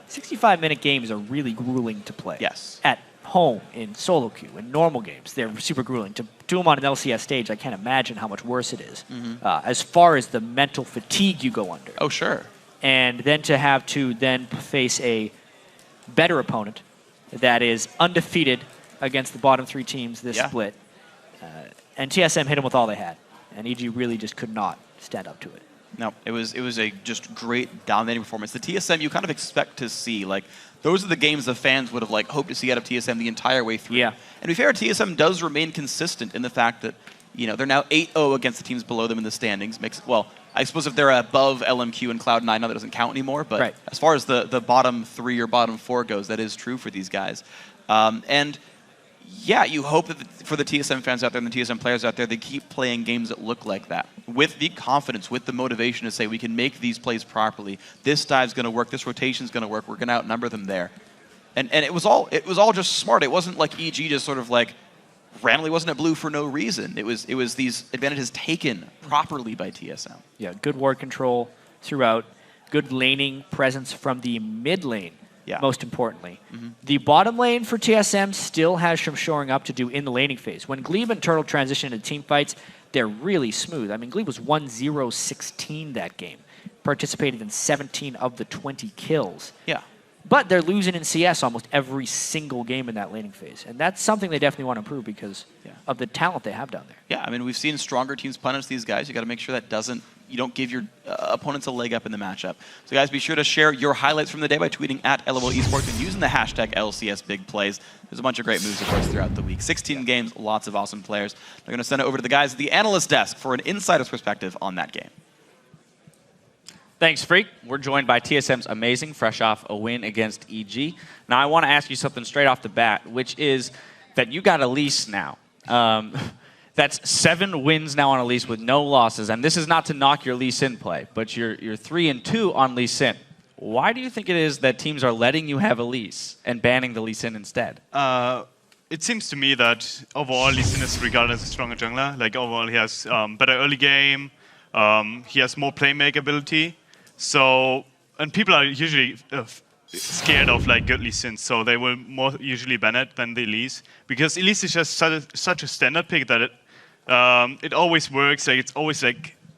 65-minute games are really grueling to play. Yes. At home, in solo queue, in normal games, they're super grueling. To do them on an LCS stage, I can't imagine how much worse it is. As far as the mental fatigue you go under. Oh, sure. And then to have to then face a better opponent that is undefeated against the bottom three teams this split. And TSM hit them with all they had. And EG really just could not stand up to it. No, it was a just great dominating performance. The TSM you kind of expect to see, like, those are the games the fans would have hoped to see out of TSM the entire way through. Yeah. And to be fair, TSM does remain consistent in the fact that, they're now 8-0 against the teams below them in the standings. I suppose if they're above LMQ and Cloud9, now that doesn't count anymore. But as far as the bottom 3 or bottom 4 goes, that is true for these guys. And yeah, you hope that for the TSM fans out there and the TSM players out there, they keep playing games that look like that. With the confidence, with the motivation to say, we can make these plays properly. This dive's going to work. This rotation's going to work. We're going to outnumber them there. And it was all just smart. It wasn't like EG just sort of randomly wasn't at blue for no reason. It was these advantages taken properly by TSM. Yeah, good ward control throughout. Good laning presence from the mid lane. Yeah. Most importantly. The bottom lane for TSM still has some shoring up to do in the laning phase. When Glebe and Turtle transition into team fights, they're really smooth. I mean, Glebe was 1-0-16 that game. Participated in 17 of the 20 kills. Yeah. But they're losing in CS almost every single game in that laning phase. And that's something they definitely want to improve because of the talent they have down there. Yeah, I mean, we've seen stronger teams punish these guys. You got to make sure that you don't give your opponents a leg up in the matchup. So guys, be sure to share your highlights from the day by tweeting at LOL Esports and using the hashtag LCS Big Plays. There's a bunch of great moves, of course, throughout the week. 16 games, lots of awesome players. They're going to send it over to the guys at the analyst desk for an insider's perspective on that game. Thanks, Freak. We're joined by TSM's Amazing, fresh off a win against EG. Now, I want to ask you something straight off the bat, which is that you got Elise now. That's 7 wins now on Elise with no losses, and this is not to knock your Lee Sin play, but you're 3-2 on Lee Sin. Why do you think it is that teams are letting you have Elise and banning the Lee Sin instead? It seems to me that overall Lee Sin is regarded as a stronger jungler. Overall, he has better early game. He has more playmaker ability. So, and people are usually scared of good Lee Sin, so they will more usually ban it than the Elise, because Elise is just such a standard pick that it always works. It's always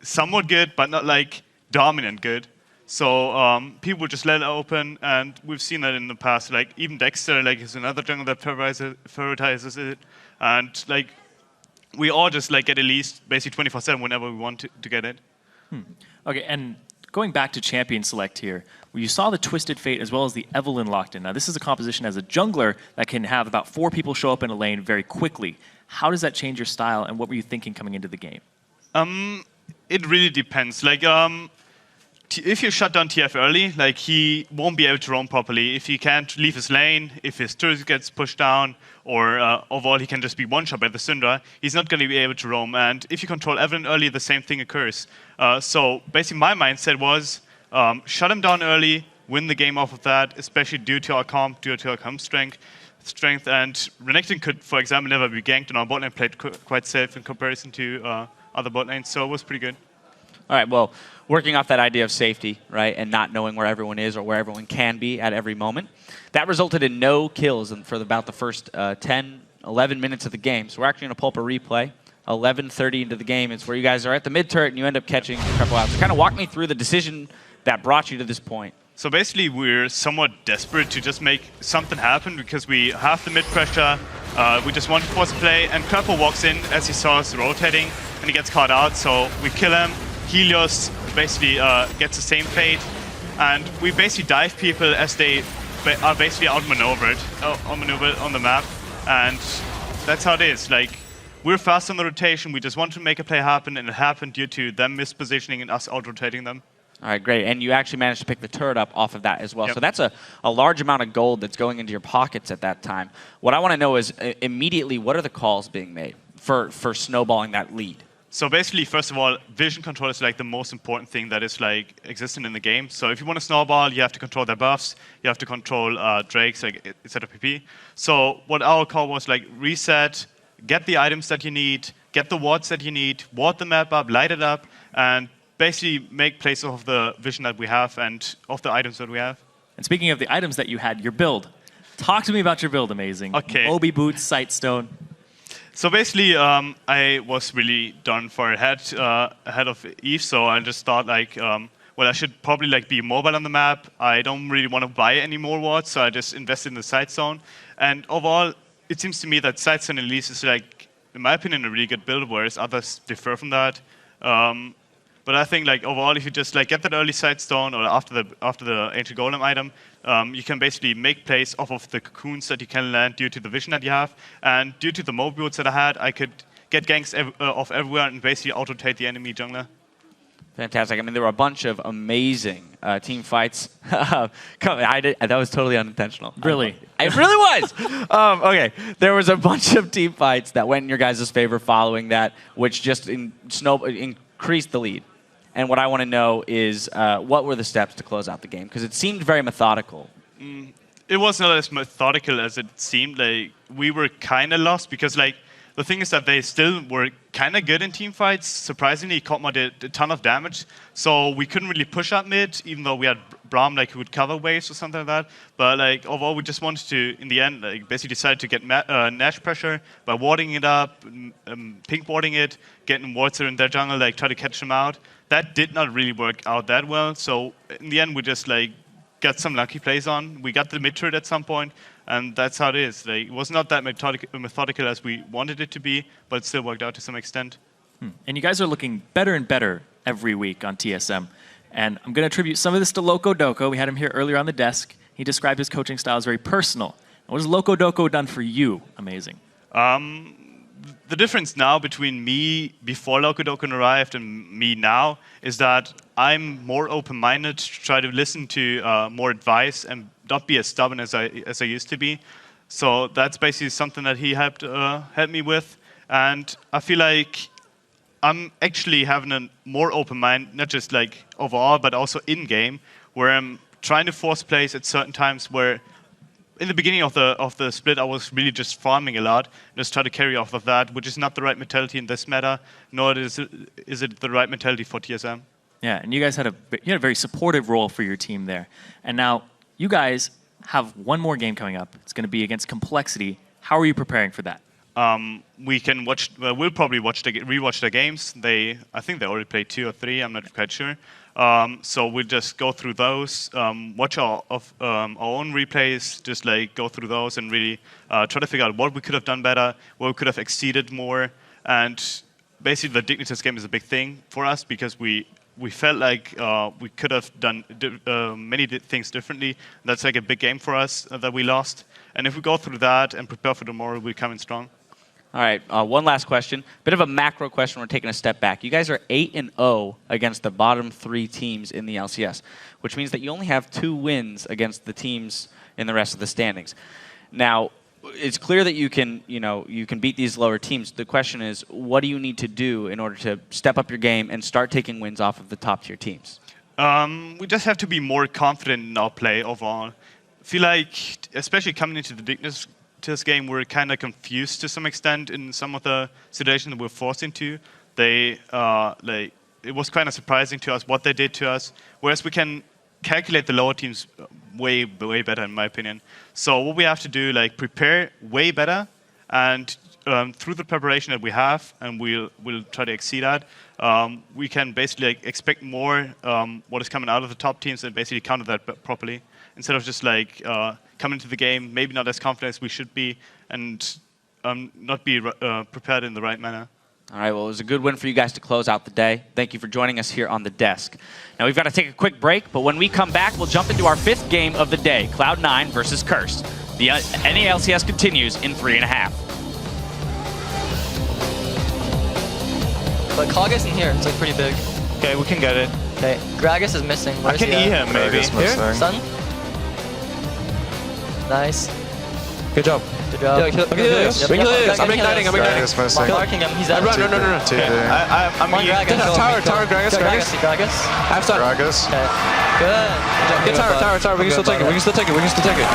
somewhat good, but not dominant good. So people just let it open, and we've seen that in the past. Even Dexter is another jungler that prioritizes it, and we all just get Elise basically 24/7 whenever we want to get it. Okay, and going back to Champion Select here, where you saw the Twisted Fate as well as the Evelynn locked in. Now, this is a composition as a jungler that can have about 4 people show up in a lane very quickly. How does that change your style, and what were you thinking coming into the game? It really depends. If you shut down TF early, he won't be able to roam properly. If he can't leave his lane, if his turret gets pushed down, or overall he can just be one-shot by the Syndra, he's not going to be able to roam. And if you control Evelynn early, the same thing occurs. So basically my mindset was shut him down early, win the game off of that, especially due to our comp strength. And Renekton could, for example, never be ganked, and our bot lane played quite safe in comparison to other bot lanes, so it was pretty good. All right, well, working off that idea of safety, right, and not knowing where everyone is or where everyone can be at every moment, that resulted in no kills for about the first 10, 11 minutes of the game. So we're actually going to pull up a replay. 11:30 into the game. It's where you guys are at the mid turret and you end up catching a couple outs. So kind of walk me through the decision that brought you to this point. So basically, we're somewhat desperate to just make something happen because we have the mid pressure. We just want to force a play, and Krappo walks in as he saw us rotating, and he gets caught out. So we kill him. Helios basically gets the same fate, and we basically dive people as they are basically outmaneuvered on the map, and that's how it is. Like, we're fast on the rotation. We just want to make a play happen, and it happened due to them mispositioning and us out-rotating them. All right, great. And you actually managed to pick the turret up off of that as well. Yep. So that's a large amount of gold that's going into your pockets at that time. What I want to know is immediately, what are the calls being made for snowballing that lead? So basically, first of all, vision control is like the most important thing that is like existing in the game. So if you want to snowball, you have to control their buffs. You have to control Drakes, like etc. PP. So what our call was like reset, get the items that you need, get the wards that you need, ward the map up, light it up, and basically make place of the vision that we have and of the items that we have. And speaking of the items that you had, your build. Talk to me about your build, Amazing. Okay. Obi boots, Sightstone. So basically, I was really done for ahead of Eve. So I just thought like, well, I should probably like be mobile on the map. I don't really want to buy any more wards, so I just invested in the side zone. And overall, it seems to me that side zone Elise is like, in my opinion, a really good build, whereas others differ from that. But I think like overall, if you just like get that early side stone or after the ancient golem item, you can basically make plays off of the cocoons that you can land due to the vision that you have, and due to the mob builds that I had, I could get ganks off everywhere and basically auto-rotate the enemy jungler. Fantastic. I mean, there were a bunch of amazing team fights. That was totally unintentional. Really? It really was. Okay, there was a bunch of team fights that went in your guys' favor following that, which just increased the lead. And what I want to know is what were the steps to close out the game? Because it seemed very methodical. It was not as methodical as it seemed. Like, we were kind of lost because like the thing is that they still were kind of good in team fights. Surprisingly, Kotma did a ton of damage, so we couldn't really push up mid, even though we had Braum like who would cover waves or something like that. But like overall, we just wanted to, in the end, like basically decided to get Nash pressure by warding it up, pink warding it, getting wards in their jungle, like try to catch them out. That did not really work out that well. So in the end, we just like got some lucky plays on. We got the mid turret at some point, and that's how it is. Like, it was not that methodical as we wanted it to be, but it still worked out to some extent. And you guys are looking better and better every week on TSM. And I'm going to attribute some of this to Loco Doco. We had him here earlier on the desk. He described his coaching style as very personal. What has Loco Doco done for you? Amazing. The difference now between me before Loco Doco arrived and me now is that I'm more open-minded to try to listen to more advice and not be as stubborn as I used to be. So that's basically something that he helped me with. And I feel like I'm actually having a more open mind, not just like overall, but also in-game, where I'm trying to force plays at certain times where in the beginning of the split, I was really just farming a lot, just try to carry off of that, which is not the right mentality in this meta, nor is it the right mentality for TSM. Yeah, and you guys had a very supportive role for your team there. And now you guys have one more game coming up. It's going to be against Complexity. How are you preparing for that? We can watch. We'll probably rewatch the games. I think they already played 2 or 3. I'm not quite sure. So we'll just go through those, watch our own replays, just like go through those and really try to figure out what we could have done better, what we could have exceeded more, and basically the Dignitas game is a big thing for us because we felt like we could have done many things differently. That's like a big game for us that we lost. And if we go through that and prepare for tomorrow, we'll come in strong. All right, one last question. Bit of a macro question. We're taking a step back. You guys are 8-0 against the bottom 3 teams in the LCS, which means that you only have 2 wins against the teams in the rest of the standings. Now, it's clear that you can beat these lower teams. The question is, what do you need to do in order to step up your game and start taking wins off of the top tier teams? We just have to be more confident in our play overall. I feel like, especially coming into the Dignitas game, we're kind of confused to some extent in some of the situations that we're forced into. It was kind of surprising to us what they did to us, whereas we can calculate the lower teams way better, in my opinion. So what we have to do, like, prepare way better, and through the preparation that we have, and we'll try to exceed that, we can basically expect more what is coming out of the top teams and basically counter that properly, instead of just like coming into the game, maybe not as confident as we should be, and not be prepared in the right manner. All right, well, it was a good win for you guys to close out the day. Thank you for joining us here on the desk. Now, we've got to take a quick break, but when we come back, we'll jump into our 5th game of the day, Cloud9 versus Curse. The NALCS continues in 3.5. But Clogus in here, it's like pretty big. Okay, we can get it. Okay, Gragas is missing. I can E him, maybe. Here? Sun? Nice. Good job. Good job. Look at this. I'm igniting. Marking him. He's out. No. Okay. I'm on Gragas. Tower, Gragas. Gragas. I have stun. Gragas. Okay. Good. Get tower. We can still take it.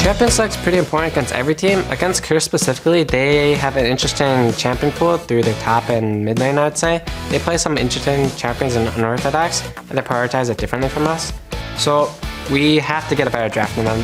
Champion Select's pretty important against every team. Against Curse specifically, they have an interesting champion pool through their top and mid lane, I'd say. They play some interesting champions and unorthodox, and they prioritize it differently from us. So we have to get a better draft than them.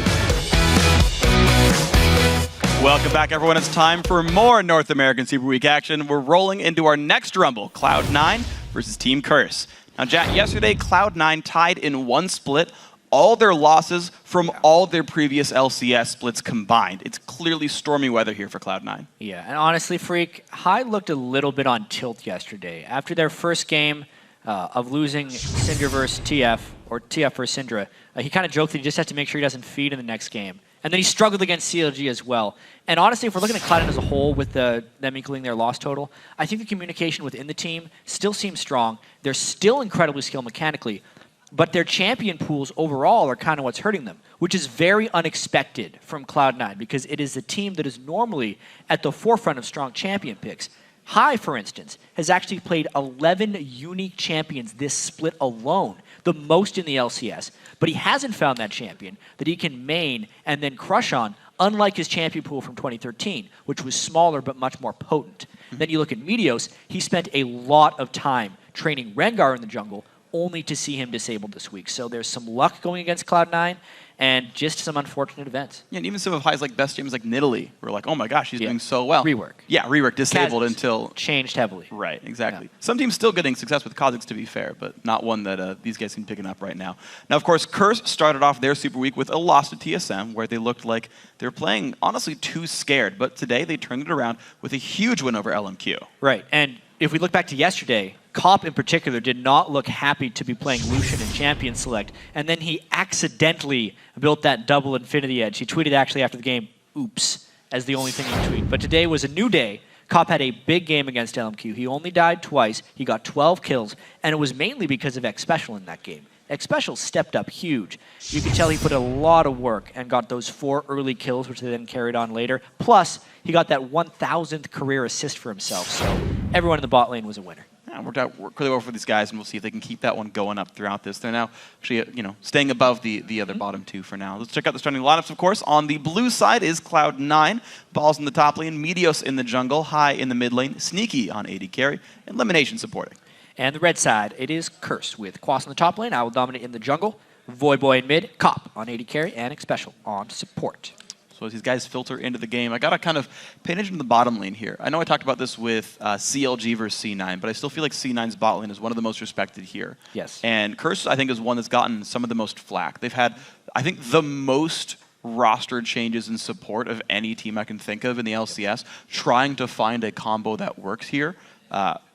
Welcome back, everyone. It's time for more North American Superweek action. We're rolling into our next rumble, Cloud9 versus Team Curse. Now, Jack, yesterday, Cloud9 tied in one split, all their losses from all their previous LCS splits combined. It's clearly stormy weather here for Cloud9. Yeah, and honestly, Freak, High looked a little bit on tilt yesterday. After their first game of losing Syndra versus TF, or TF versus Syndra, he kind of joked that he just has to make sure he doesn't feed in the next game. And then he struggled against CLG as well. And honestly, if we're looking at Cloud9 as a whole with them equaling their loss total, I think the communication within the team still seems strong. They're still incredibly skilled mechanically, but their champion pools overall are kind of what's hurting them, which is very unexpected from Cloud9 because it is a team that is normally at the forefront of strong champion picks. High, for instance, has actually played 11 unique champions this split alone, the most in the LCS, but he hasn't found that champion that he can main and then crush on, unlike his champion pool from 2013, which was smaller but much more potent. Then you look at Meteos, he spent a lot of time training Rengar in the jungle, only to see him disabled this week. So there's some luck going against Cloud9 and just some unfortunate events. Yeah, and even some of High's like best games like Nidalee, we're like, oh my gosh, he's doing so well. Rework. Yeah, rework disabled Kazix until changed heavily. Right, exactly. Some teams still getting success with Kha'Zix, to be fair, but not one that these guys can picking up right now. Now, of course, Curse started off their Super Week with a loss to TSM, where they looked like they were playing honestly too scared. But today they turned it around with a huge win over LMQ. Right, and if we look back to yesterday, Cop in particular did not look happy to be playing Lucian in Champion Select, and then he accidentally built that double Infinity Edge. He tweeted actually after the game, oops, as the only thing he tweeted. But today was a new day. Cop had a big game against LMQ. He only died twice. He got 12 kills, and it was mainly because of X Special in that game. X Special stepped up huge. You could tell he put a lot of work and got those 4 early kills, which they then carried on later. Plus, he got that 1,000th career assist for himself. So everyone in the bot lane was a winner. Yeah, worked out really well for these guys, and we'll see if they can keep that one going up throughout this. They're now actually, staying above the other bottom two for now. Let's check out the starting lineups, of course. On the blue side is Cloud9. Balls in the top lane, Meteos in the jungle, High in the mid lane, Sneaky on AD carry, and Elimination supporting. And the red side, it is Curse with Quas in the top lane. I will dominate in the jungle. Voyboy in mid, Cop on AD carry, and X Special on support. So as these guys filter into the game, I got to kind of pay attention to the bottom lane here. I know I talked about this with CLG versus C9, but I still feel like C9's bot lane is one of the most respected here. Yes. And Curse, I think, is one that's gotten some of the most flack. They've had, I think, the most roster changes in support of any team I can think of in the LCS, trying to find a combo that works here.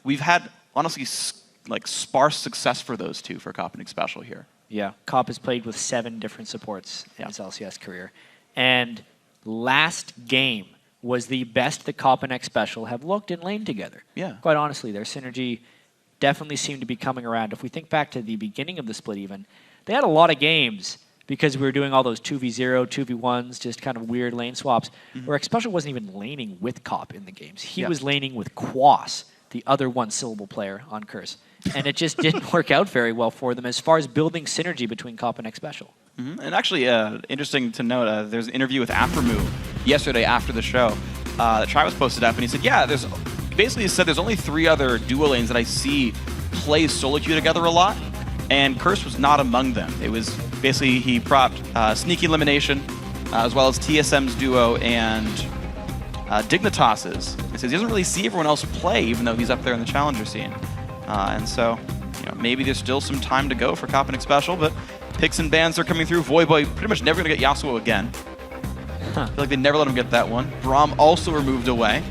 We've had, honestly, like sparse success for those two for Cop and X Special here. Yeah, Cop has played with 7 different supports in his LCS career. And last game was the best that Cop and X Special have looked in lane together. Yeah. Quite honestly, their synergy definitely seemed to be coming around. If we think back to the beginning of the split even, they had a lot of games because we were doing all those 2v0, 2v1s, just kind of weird lane swaps, where X Special wasn't even laning with Cop in the games. He was laning with Quas, the other one-syllable player on Curse. And it just didn't work out very well for them as far as building synergy between Cop and X Special. And actually, interesting to note, there's an interview with Aftermoo yesterday after the show that Travis posted up, and he said, yeah, basically he said there's only 3 other duo lanes that I see play solo queue together a lot, and Curse was not among them. It was basically he propped Sneaky Elimination, as well as TSM's duo and Dignitas's. He says he doesn't really see everyone else play, even though he's up there in the challenger scene. And so, maybe there's still some time to go for Cop and X Special, but picks and bans are coming through. Voyboy pretty much never going to get Yasuo again. I feel like they never let him get that one. Braum also removed away.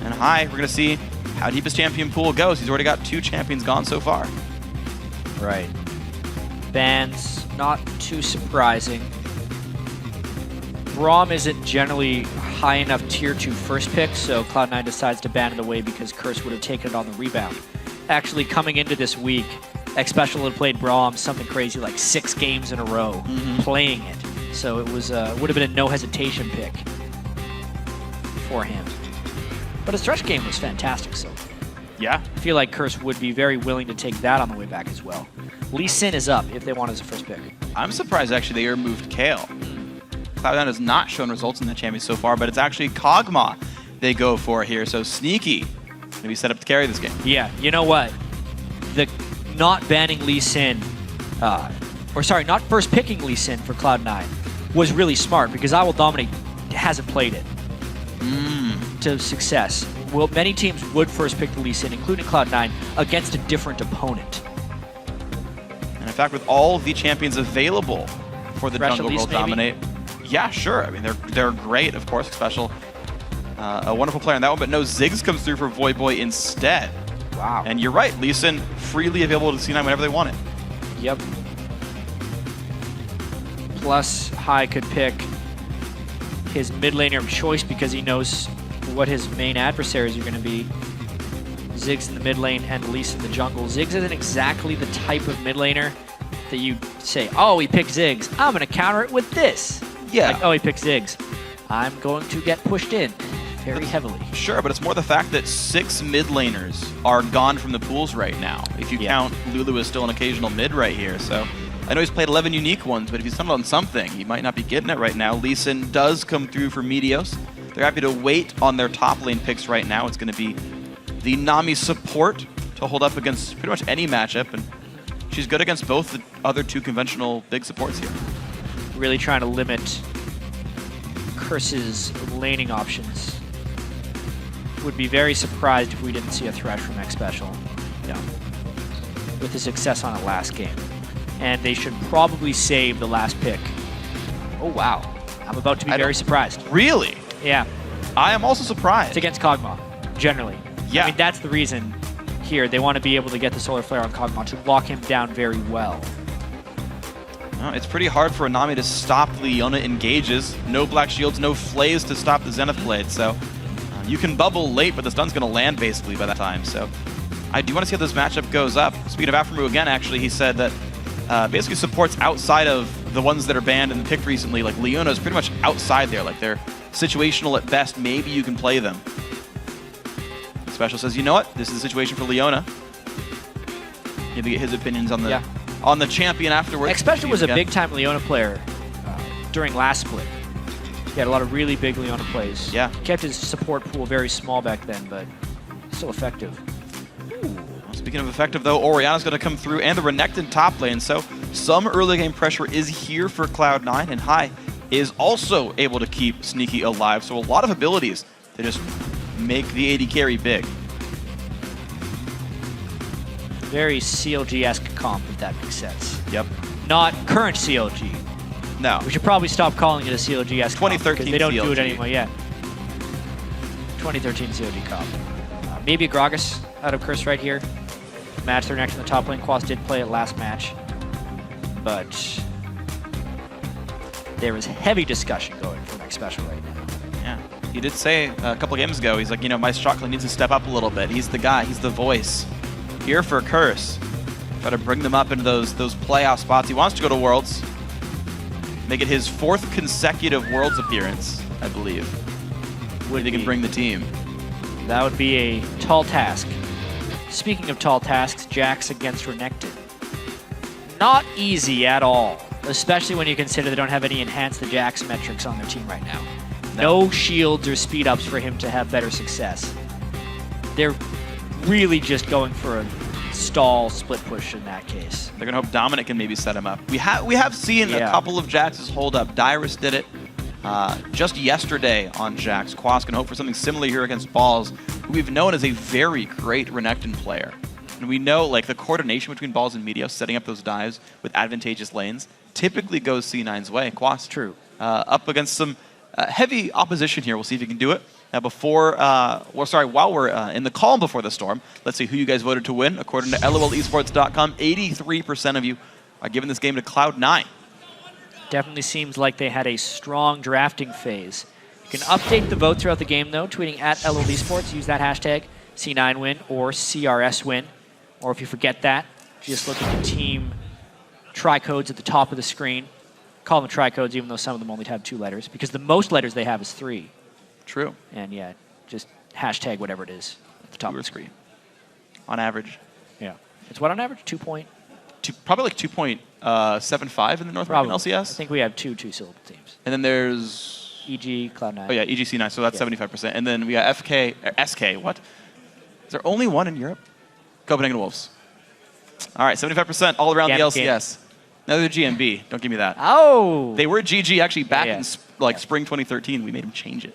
And High, we're going to see how deep his champion pool goes. He's already got 2 champions gone so far. Right. Bans, not too surprising. Braum isn't generally high enough tier 2 first pick, so Cloud9 decides to ban it away because Curse would have taken it on the rebound. Actually, coming into this week, X Special had played Braum something crazy like 6 games in a row, playing it. So it was would have been a no hesitation pick for him. But his Thresh game was fantastic, so yeah, I feel like Curse would be very willing to take that on the way back as well. Lee Sin is up if they want as a first pick. I'm surprised actually they removed Kale. Cloud9 has not shown results in the champion so far, but it's actually Kog'Maw they go for here. So Sneaky maybe set up to carry this game. Yeah, you know what? The not banning Lee Sin, not first picking Lee Sin for Cloud9 was really smart because I Will Dominate hasn't played it to success. Well, many teams would first pick the Lee Sin, including Cloud9, against a different opponent. And in fact, with all the champions available for the jungle Will Dominate, yeah, sure. I mean, they're great, of course, Special. A wonderful player on that one, but no, Ziggs comes through for Voyboy instead. Wow. And you're right, Lee Sin freely available to C9 whenever they want it. Yep. Plus, High could pick his mid laner of choice because he knows what his main adversaries are going to be. Ziggs in the mid lane and Lee Sin in the jungle. Ziggs isn't exactly the type of mid laner that you say, oh, he picked Ziggs. I'm going to counter it with this. Yeah. Like, oh, he picked Ziggs. I'm going to get pushed in very heavily. Sure, but it's more the fact that 6 mid laners are gone from the pools right now. If you count Lulu as still an occasional mid right here. So I know he's played 11 unique ones, but if he's settled on something, he might not be getting it right now. Lee Sin does come through for Meteos. They're happy to wait on their top lane picks right now. It's going to be the Nami support to hold up against pretty much any matchup, and she's good against both the other 2 conventional big supports here. Really trying to limit Curse's laning options. Would be very surprised if we didn't see a Thresh from X Special. Yeah. With the success on it last game. And they should probably save the last pick. Oh, wow. I'm about to be very surprised. Really? Yeah. I am also surprised. It's against Kog'Maw, generally. Yeah. I mean, that's the reason here. They want to be able to get the Solar Flare on Kog'Maw to lock him down very well. No, it's pretty hard for Nami to stop Leona engages. No Black Shields, no Flays to stop the Zenith Blade. So you can bubble late, but the stun's going to land basically by that time. So I do want to see how this matchup goes up. Speaking of Aphromoo again, actually, he said that basically supports outside of the ones that are banned and picked recently, like Leona is pretty much outside there. Like they're situational at best. Maybe you can play them. Special says, you know what? This is the situation for Leona. Maybe get his opinions on the champion afterwards. X Special was a big-time Leona player during last split. He had a lot of really big Leona plays. Yeah. Kept his support pool very small back then, but still effective. Speaking of effective, though, Orianna's going to come through and the Renekton top lane. So some early game pressure is here for Cloud9, and Hai is also able to keep Sneaky alive. So a lot of abilities to just make the AD carry big. Very CLG-esque comp, if that makes sense. Yep. Not current CLG. No. We should probably stop calling it a CLG-esque comp, 2013 because they don't do it CLG. anymore yet. 2013 CLG comp. Maybe a Gragas out of Curse right here. Match their next in the top lane. Quas did play it last match. But there is heavy discussion going from X Special right now. Yeah. He did say a couple games ago, he's like, you know, my shot needs to step up a little bit. He's the guy, he's the voice. Here for Curse. Try to bring them up into those playoff spots. He wants to go to Worlds. Make it his 4th consecutive Worlds appearance, I believe. If he can bring the team. That would be a tall task. Speaking of tall tasks, Jax against Renekton. Not easy at all, especially when you consider they don't have any enhanced the Jax metrics on their team right now. No shields or speed ups for him to have better success. They're really just going for a stall split push in that case. They're gonna hope Dominic can maybe set him up. We have seen a couple of Jax's hold up. Dyrus did it just yesterday on Jax. Quas can hope for something similar here against Balls, who we've known as a very great Renekton player. And we know like the coordination between Balls and Meteos, setting up those dives with advantageous lanes, typically goes C9's way. Quas up against some heavy opposition here. We'll see if he can do it. Now while we're in the calm before the storm, let's see who you guys voted to win. According to LOLesports.com, 83% of you are giving this game to Cloud9. Definitely seems like they had a strong drafting phase. You can update the vote throughout the game, though, tweeting at LOLesports. Use that hashtag, C9win or CRSwin. Or if you forget that, just look at the team tri-codes at the top of the screen. Call them tri-codes, even though some of them only have 2 letters, because the most letters they have is 3. True. And yeah, just hashtag whatever it is at the top of the screen. On average. Yeah. It's what on average? 2 point? Probably like 2.75 in the North American LCS. I think we have two two-syllable teams. And then there's EG, Cloud9. Oh yeah, EGC9, so that's 75%. And then we got SK, what? Is there only one in Europe? Copenhagen Wolves. All right, 75% all around the LCS. No, they're GMB. Don't give me that. Oh! They were GG actually back in spring 2013. We made them change it.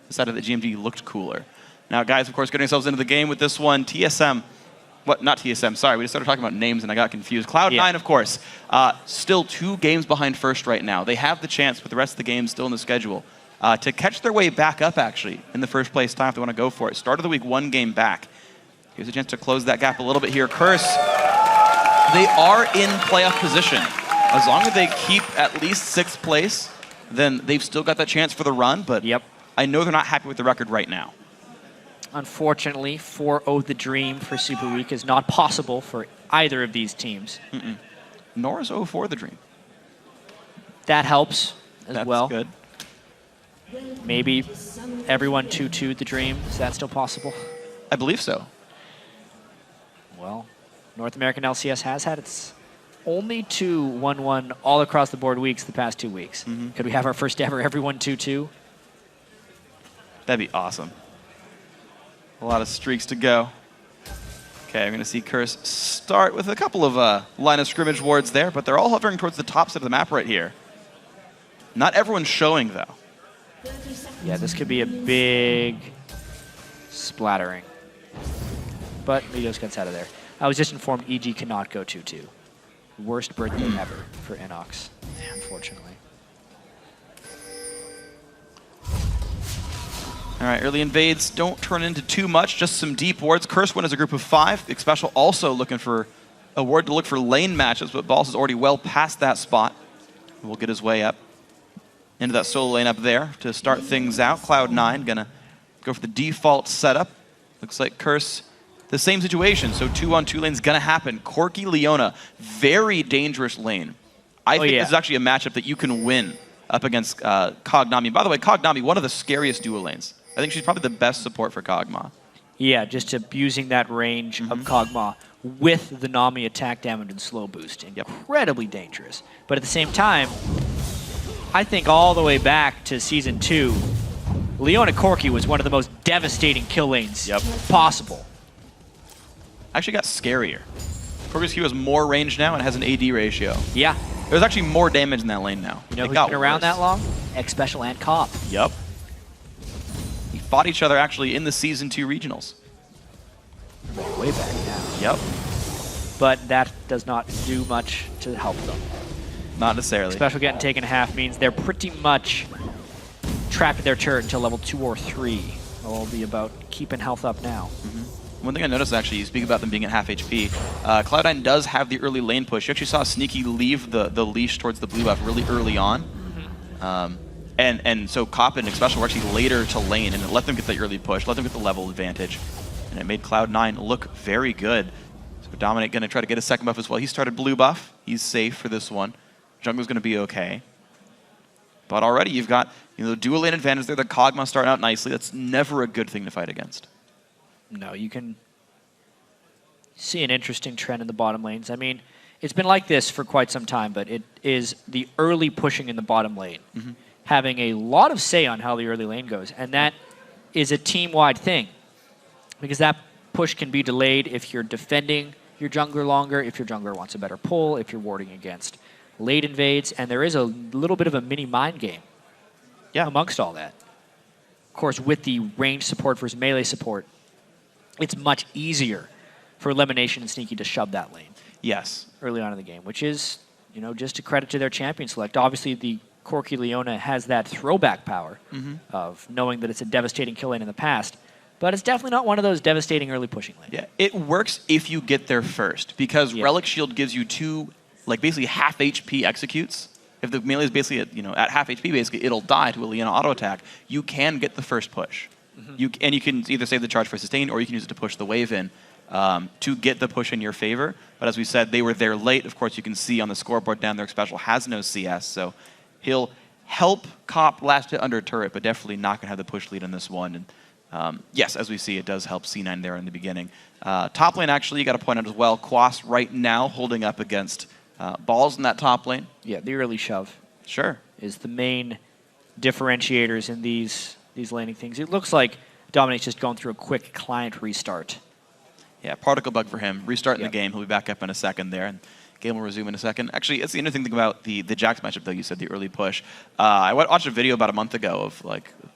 Decided that GMG looked cooler. Now, guys, of course, getting ourselves into the game with this one. TSM. What? Not TSM. Sorry, we just started talking about names and I got confused. Cloud9, of course, still 2 games behind first right now. They have the chance with the rest of the games still in the schedule to catch their way back up, actually, in the first place time if they want to go for it. Start of the week, 1 game back. Here's a chance to close that gap a little bit here. Curse, they are in playoff position. As long as they keep at least 6th place, then they've still got that chance for the run, but I know they're not happy with the record right now. Unfortunately, 4-0 the dream for Super Week is not possible for either of these teams. Nor is 0-4 the dream. That helps as well. That's good. Maybe everyone 2-2 the dream. Is that still possible? I believe so. Well, North American LCS has had its only 2 1-1 all across the board weeks the past 2 weeks. Could we have our first ever everyone 2-2? That'd be awesome. A lot of streaks to go. Okay, I'm going to see Curse start with a couple of line of scrimmage wards there, but they're all hovering towards the top side of the map right here. Not everyone's showing, though. Yeah, this could be a big splattering. But Lidos gets out of there. I was just informed EG cannot go 2-2. Worst birthday ever for Inox, unfortunately. All right, early invades don't turn into too much, just some deep wards. Curse win as a group of 5. Big Special also looking for a ward to look for lane matches, but Balls is already well past that spot. We'll get his way up into that solo lane up there to start things out. Cloud9 gonna go for the default setup. Looks like Curse, the same situation, so 2-on-2 lane's gonna happen. Corki Leona, very dangerous lane. I think this is actually a matchup that you can win up against Cognami. By the way, Cognami, one of the scariest duo lanes. I think she's probably the best support for Kog'Maw. Yeah, just abusing that range of Kog'Maw with the Nami attack damage and slow boost. Incredibly dangerous. But at the same time, I think all the way back to Season 2, Leona Corki was one of the most devastating kill lanes possible. Actually got scarier. Corki's Q has more range now and has an AD ratio. Yeah. There's actually more damage in that lane now. You know who's been around that long? X Special and Cop. Yep. They fought each other actually in the Season 2 regionals. Way back now. Yep. But that does not do much to help them. Not necessarily. Special getting taken half means they're pretty much trapped in their turret until level 2 or 3. It'll be about keeping health up now. One thing I noticed actually, you speak about them being at half HP. Cloud9 does have the early lane push. You actually saw Sneaky leave the leash towards the blue buff really early on. And so Cop and Special were actually later to lane, and it let them get the early push, let them get the level advantage. And it made Cloud9 look very good. So Dominate going to try to get a second buff as well. He started blue buff. He's safe for this one. Jungle's going to be okay. But already you've got the dual lane advantage there. The Kog'Maw starting out nicely. That's never a good thing to fight against. No, you can see an interesting trend in the bottom lanes. I mean, it's been like this for quite some time, but it is the early pushing in the bottom lane, having a lot of say on how the early lane goes. And that is a team-wide thing, because that push can be delayed if you're defending your jungler longer, if your jungler wants a better pull, if you're warding against late invades, and there is a little bit of a mini mind game amongst all that. Of course, with the range support versus melee support, it's much easier for Elimination and Sneaky to shove that lane. Yes. Early on in the game, which is, just a credit to their champion select. Obviously, the Corki Leona has that throwback power of knowing that it's a devastating kill lane in the past, but it's definitely not one of those devastating early pushing lanes. Yeah, it works if you get there first, because Relic Shield gives you 2, basically half HP executes. If the melee is basically at half HP, basically it'll die to a Leona auto attack. You can get the first push. And you can either save the charge for sustain, or you can use it to push the wave in to get the push in your favor. But as we said, they were there late. Of course, you can see on the scoreboard down there, Special has no CS, so he'll help Cop last hit under a turret, but definitely not going to have the push lead on this one. And yes, as we see, it does help C9 there in the beginning. Top lane, actually, you got to point out as well, Quas right now holding up against Balls in that top lane. Yeah, the early shove. Sure. Is the main differentiators in these laning things. It looks like Dominate's just going through a quick client restart. Yeah, particle bug for him. Restarting the game. He'll be back up in a second there, and game will resume in a second. Actually, it's the interesting thing about the Jax matchup, though. You said the early push. I watched a video about a month ago of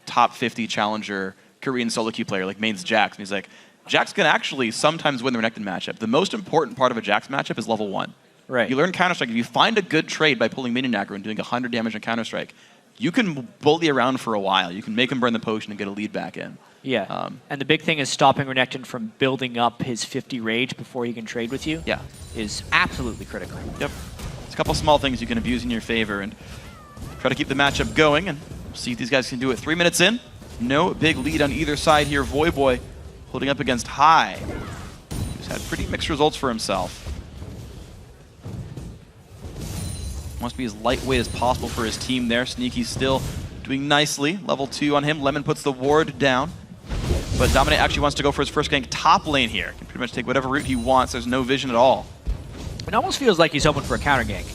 top 50 challenger Korean solo queue player mains Jax, and he's like, Jax can actually sometimes win the Renekton matchup. The most important part of a Jax matchup is level 1. Right. You learn Counter-Strike. If you find a good trade by pulling minion aggro and doing 100 damage on Counter-Strike, you can bully around for a while. You can make him burn the potion and get a lead back in. Yeah, and the big thing is stopping Renekton from building up his 50 rage before he can trade with you. Yeah. Is absolutely critical. Yep. It's a couple small things you can abuse in your favor, and try to keep the matchup going and see if these guys can do it. 3 minutes in, no big lead on either side here. Voyboy holding up against High, who's had pretty mixed results for himself. Wants to be as lightweight as possible for his team there. Sneaky still doing nicely. Level 2 on him. Lemon puts the ward down. But Dominate actually wants to go for his first gank top lane here. Can pretty much take whatever route he wants. There's no vision at all. It almost feels like he's hoping for a counter gank.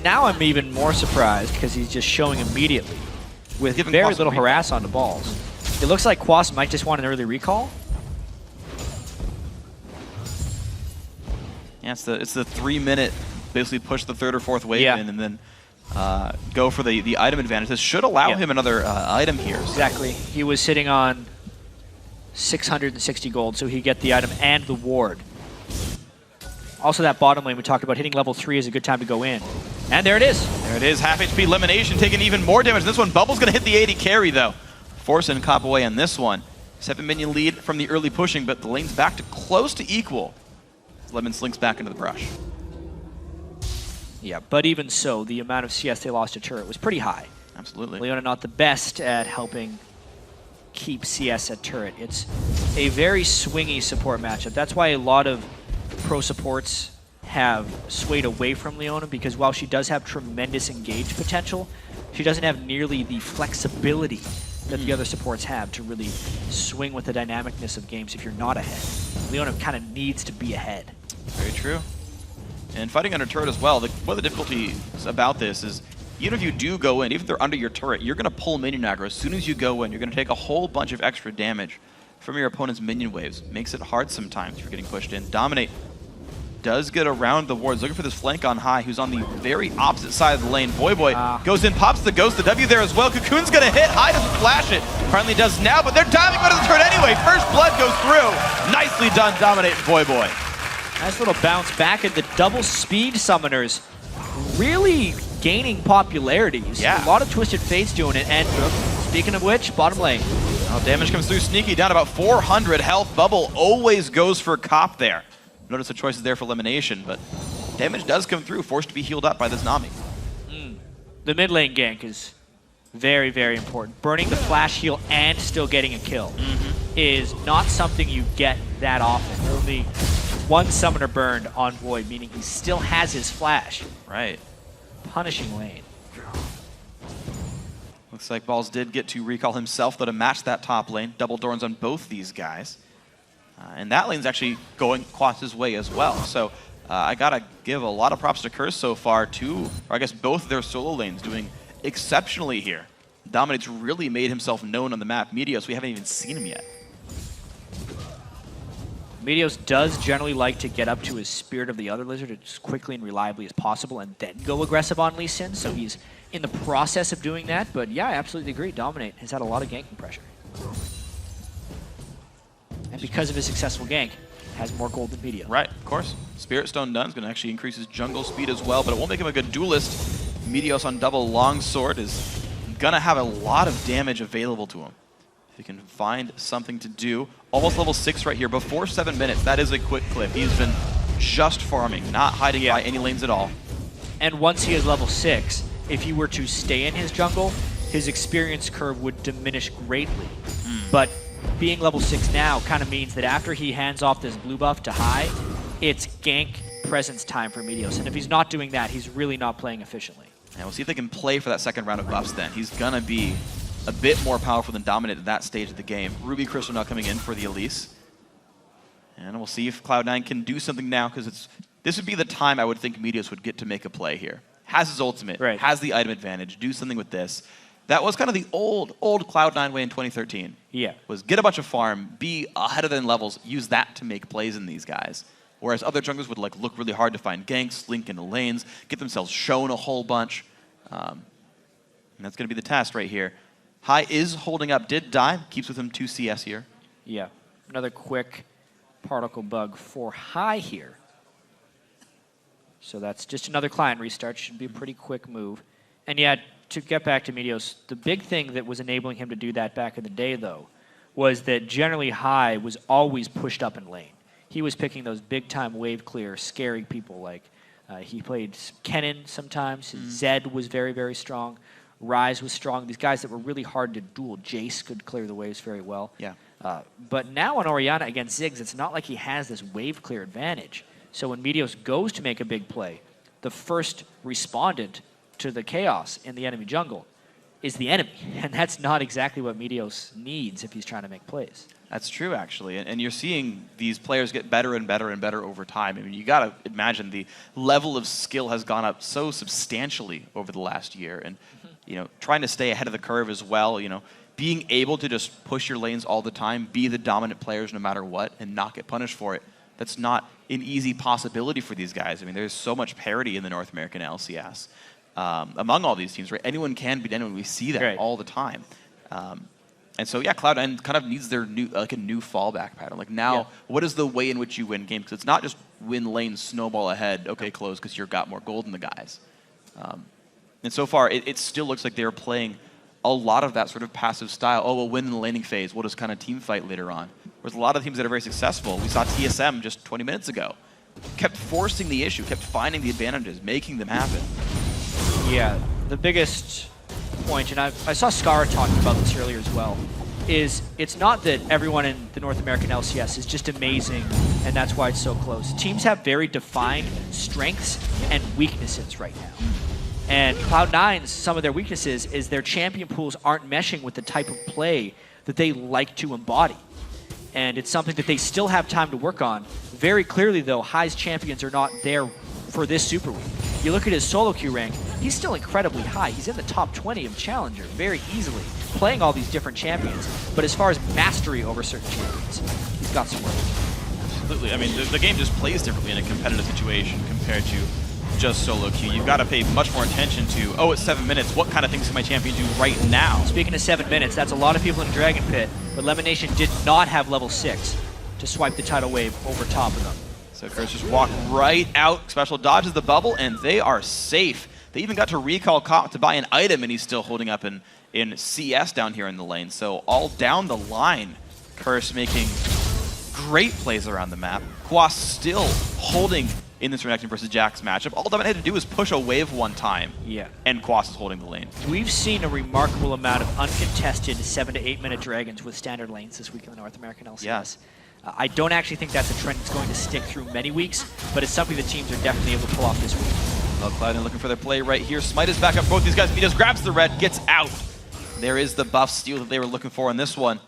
Now I'm even more surprised because he's just showing immediately with very little harass on the balls. It looks like Quas might just want an early recall. Yeah, it's the 3 minute, basically push the third or fourth wave in and then go for the item advantage. This should allow him another item here. So. Exactly. He was sitting on 660 gold, so he get the item and the ward. Also that bottom lane we talked about, hitting level 3 is a good time to go in. And there it is. There it is, half HP elimination, taking even more damage. This one, Bubble's gonna hit the 80 carry though. Forcing Cop away on this one. 7 minion lead from the early pushing, but the lane's back to close to equal. Lemon slinks back into the brush. Yeah, but even so, the amount of CS they lost to turret was pretty high. Absolutely. Leona not the best at helping keep CS at turret. It's a very swingy support matchup. That's why a lot of pro supports have swayed away from Leona, because while she does have tremendous engage potential, she doesn't have nearly the flexibility that the other supports have to really swing with the dynamicness of games if you're not ahead. Leona kind of needs to be ahead. Very true. And fighting under turret as well, one of the difficulties about this is even if you do go in, even if they're under your turret, you're going to pull minion aggro. As soon as you go in, you're going to take a whole bunch of extra damage from your opponent's minion waves. Makes it hard sometimes if you're getting pushed in. Dominate does get around the wards, looking for this flank on High, who's on the very opposite side of the lane. Voyboy goes in, pops the ghost, the W there as well. Cocoon's gonna hit, High doesn't flash it. Finally does now, but they're diving out of the turret anyway. First blood goes through. Nicely done, Dominate and Voyboy. Nice little bounce back, and the double speed summoners really gaining popularity. Yeah. A lot of Twisted Fates doing it, and speaking of which, bottom lane. Oh, damage comes through, Sneaky down about 400 health. Bubble always goes for Cop there. Notice the choices there for elimination, but damage does come through, forced to be healed up by this Nami. The mid lane gank is very, very important. Burning the flash heal and still getting a kill is not something you get that often. Only one summoner burned on Void, meaning he still has his flash. Right. Punishing lane. Looks like Balls did get to recall himself, though, to match that top lane. Double Dorns on both these guys. And that lane's actually going Quas's way as well. So I gotta give a lot of props to Curse so far, or I guess both of their solo lanes doing exceptionally here. Dominate's really made himself known on the map. Meteos, we haven't even seen him yet. Meteos does generally like to get up to his Spirit of the Other Lizard as quickly and reliably as possible and then go aggressive on Lee Sin, so he's in the process of doing that. But yeah, I absolutely agree. Dominate has had a lot of ganking pressure. And because of his successful gank, has more gold than Meteos. Right, of course. Spirit Stone done is going to actually increase his jungle speed as well, but it won't make him a good duelist. Meteos on double longsword is going to have a lot of damage available to him. If he can find something to do. Almost level 6 right here, before 7 minutes. That is a quick clip. He's been just farming, not hiding by any lanes at all. And once he is level 6, if he were to stay in his jungle, his experience curve would diminish greatly. But being level 6 now kind of means that after he hands off this blue buff to High, it's gank presence time for Meteos. And if he's not doing that, he's really not playing efficiently. And we'll see if they can play for that second round of buffs then. He's going to be a bit more powerful than Dominate at that stage of the game. Ruby Crystal now coming in for the Elise. And we'll see if Cloud9 can do something now, because this would be the time I would think Meteos would get to make a play here. Has his ultimate, has the item advantage, do something with this. That was kind of the old Cloud9 way in 2013. Yeah. Was get a bunch of farm, be ahead of them in levels, use that to make plays in these guys. Whereas other junglers would look really hard to find ganks, link into lanes, get themselves shown a whole bunch. And that's going to be the test right here. High is holding up, did die, keeps with him 2 CS here. Yeah, another quick particle bug for High here. So that's just another client restart, should be a pretty quick move. And yeah, to get back to Meteos, the big thing that was enabling him to do that back in the day, though, was that generally High was always pushed up in lane. He was picking those big-time wave clear, scary people like He played Kennen sometimes. His Zed was very, very strong. Rise was strong. These guys that were really hard to duel. Jace could clear the waves very well. Yeah. But now on Orianna against Ziggs, it's not like he has this wave clear advantage. So when Meteos goes to make a big play, the first respondent to the chaos in the enemy jungle is the enemy. And that's not exactly what Meteos needs if he's trying to make plays. That's true, actually. And you're seeing these players get better and better and better over time. I mean, you got to imagine the level of skill has gone up so substantially over the last year. And, trying to stay ahead of the curve as well, being able to just push your lanes all the time, be the dominant players no matter what, and not get punished for it. That's not an easy possibility for these guys. I mean, there's so much parity in the North American LCS among all these teams, right? Anyone can beat anyone. We see that all the time. And so, yeah, Cloud9 kind of needs their a new fallback pattern. Like now, what is the way in which you win games? Because it's not just win lane, snowball ahead, okay, close because you've got more gold than the guys. And so far, it still looks like they're playing a lot of that sort of passive style. Oh, we'll win in the laning phase. We'll just kind of team fight later on. Whereas a lot of teams that are very successful, we saw TSM just 20 minutes ago, kept forcing the issue, kept finding the advantages, making them happen. Yeah, the biggest point, and I saw Scar talking about this earlier as well, is it's not that everyone in the North American LCS is just amazing and that's why it's so close. Teams have very defined strengths and weaknesses right now. And Cloud9's, some of their weaknesses is their champion pools aren't meshing with the type of play that they like to embody. And it's something that they still have time to work on. Very clearly, though, High's champions are not there for this Super Week. You look at his solo queue rank, he's still incredibly high. He's in the top 20 of Challenger very easily, playing all these different champions. But as far as mastery over certain champions, he's got some work. Absolutely. I mean, the game just plays differently in a competitive situation compared to just solo queue. You've got to pay much more attention to, oh, it's 7 minutes. What kind of things can my champion do right now? Speaking of 7 minutes, that's a lot of people in Dragon Pit, but Lemon Nation did not have level 6 to swipe the tidal wave over top of them. So Curse just walked right out. Special dodges the bubble, and they are safe. They even got to recall Cop to buy an item, and he's still holding up in CS down here in the lane. So all down the line, Curse making great plays around the map. Quas still holding in this Renekton versus Jax matchup. All Dominant had to do was push a wave one time, and Quas is holding the lane. We've seen a remarkable amount of uncontested 7 to 8 minute dragons with standard lanes this week in the North American LCS. Yes. I don't actually think that's a trend that's going to stick through many weeks, but it's something the teams are definitely able to pull off this week. Well, Cloud9 looking for their play right here. Smite is back up both these guys. Meteos grabs the red, gets out. There is the buff steal that they were looking for in this one.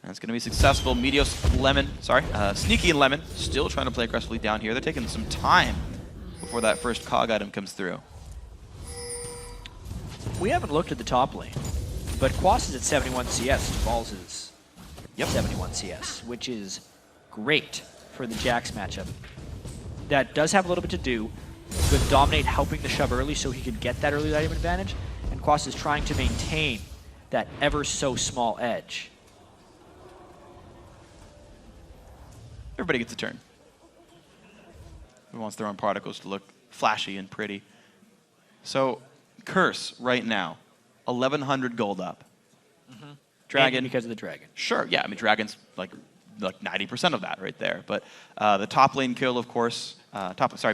And it's going to be successful. Meteos, Sneaky and Lemon still trying to play aggressively down here. They're taking some time before that first cog item comes through. We haven't looked at the top lane, but Quas is at 71 CS, Balls is 71 CS, which is great for the Jax matchup. That does have a little bit to do with Dominate helping the shove early so he could get that early item advantage, and Quas is trying to maintain that ever so small edge. Everybody gets a turn. Who wants their own particles to look flashy and pretty? So, Curse right now, 1,100 gold up. Dragon. And because of the dragon. Sure, yeah. I mean, Dragon's like 90% of that right there. But the top lane kill, of course,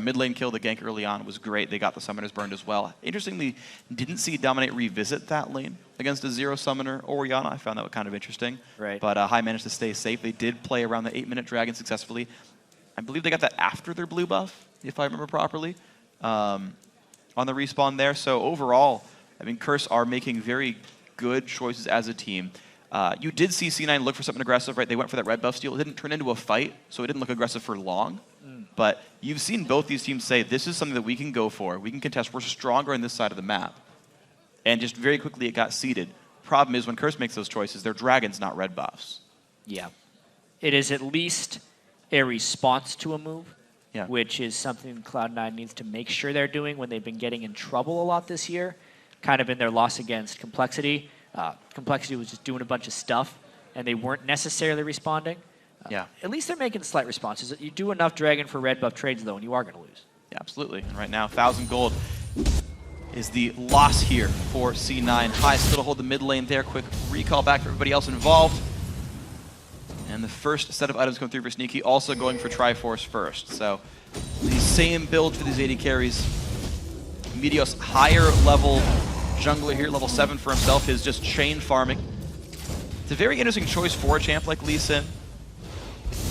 mid lane kill, the gank early on was great. They got the summoners burned as well. Interestingly, didn't see Dominate revisit that lane against a zero summoner Orianna. I found that kind of interesting. Right. But High managed to stay safe. They did play around the 8 minute dragon successfully. I believe they got that after their blue buff, if I remember properly, on the respawn there. So overall, I mean, Curse are making very good choices as a team. You did see C9 look for something aggressive, right? They went for that red buff steal. It didn't turn into a fight, so it didn't look aggressive for long. But you've seen both these teams say, this is something that we can go for. We can contest. We're stronger on this side of the map. And just very quickly it got seeded. Problem is when Curse makes those choices, they're dragons, not red buffs. Yeah. It is at least a response to a move, which is something Cloud9 needs to make sure they're doing when they've been getting in trouble a lot this year. Kind of in their loss against Complexity. Complexity was just doing a bunch of stuff, and they weren't necessarily responding. At least they're making slight responses. You do enough Dragon for red buff trades, though, and you are going to lose. Yeah, absolutely. And right now, 1,000 gold is the loss here for C9. High still to hold the mid lane there. Quick recall back for everybody else involved. And the first set of items going through for Sneaky, also going for Triforce first. So these same build for these AD carries. Meteos, higher level jungler here, level 7 for himself, is just chain farming. It's a very interesting choice for a champ like Lee Sin.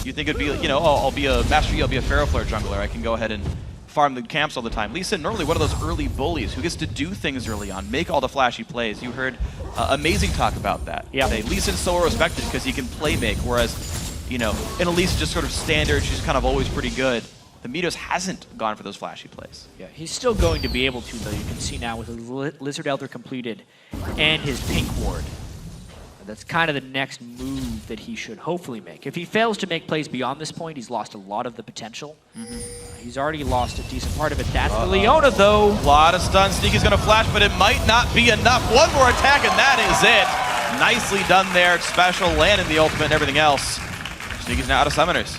You think it'd be, you know, oh, I'll be a Master Yi, I'll be a Pharaoh Flare jungler. I can go ahead and farm the camps all the time. Lee Sin, normally one of those early bullies who gets to do things early on, make all the flashy plays. You heard Amazing talk about that. Yeah. Lee Sin's so respected because he can play make, whereas, you know, in Elise just sort of standard, she's kind of always pretty good. The Meteos hasn't gone for those flashy plays. Yeah, he's still going to be able to, though. You can see now with his Lizard Elder completed and his Pink Ward. That's kind of the next move that he should hopefully make. If he fails to make plays beyond this point, he's lost a lot of the potential. He's already lost a decent part of it. That's the Leona, though. A lot of stuns. Sneaky's going to flash, but it might not be enough. One more attack, and that is it. Nicely done there. Special landing the ultimate and everything else. Sneaky's now out of summoners.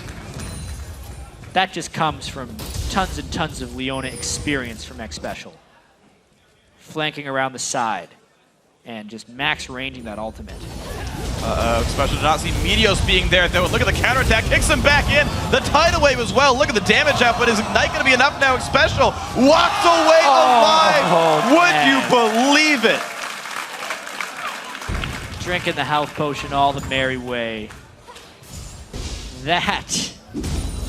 That just comes from tons and tons of Leona experience from X Special. Flanking around the side and just max ranging that ultimate. Special did not see Meteos being there, though. Look at the counterattack, kicks him back in. The tidal wave as well. Look at the damage output. Is Ignite going to be enough now? Special walks away alive. Would you believe it? Drinking the health potion all the merry way. That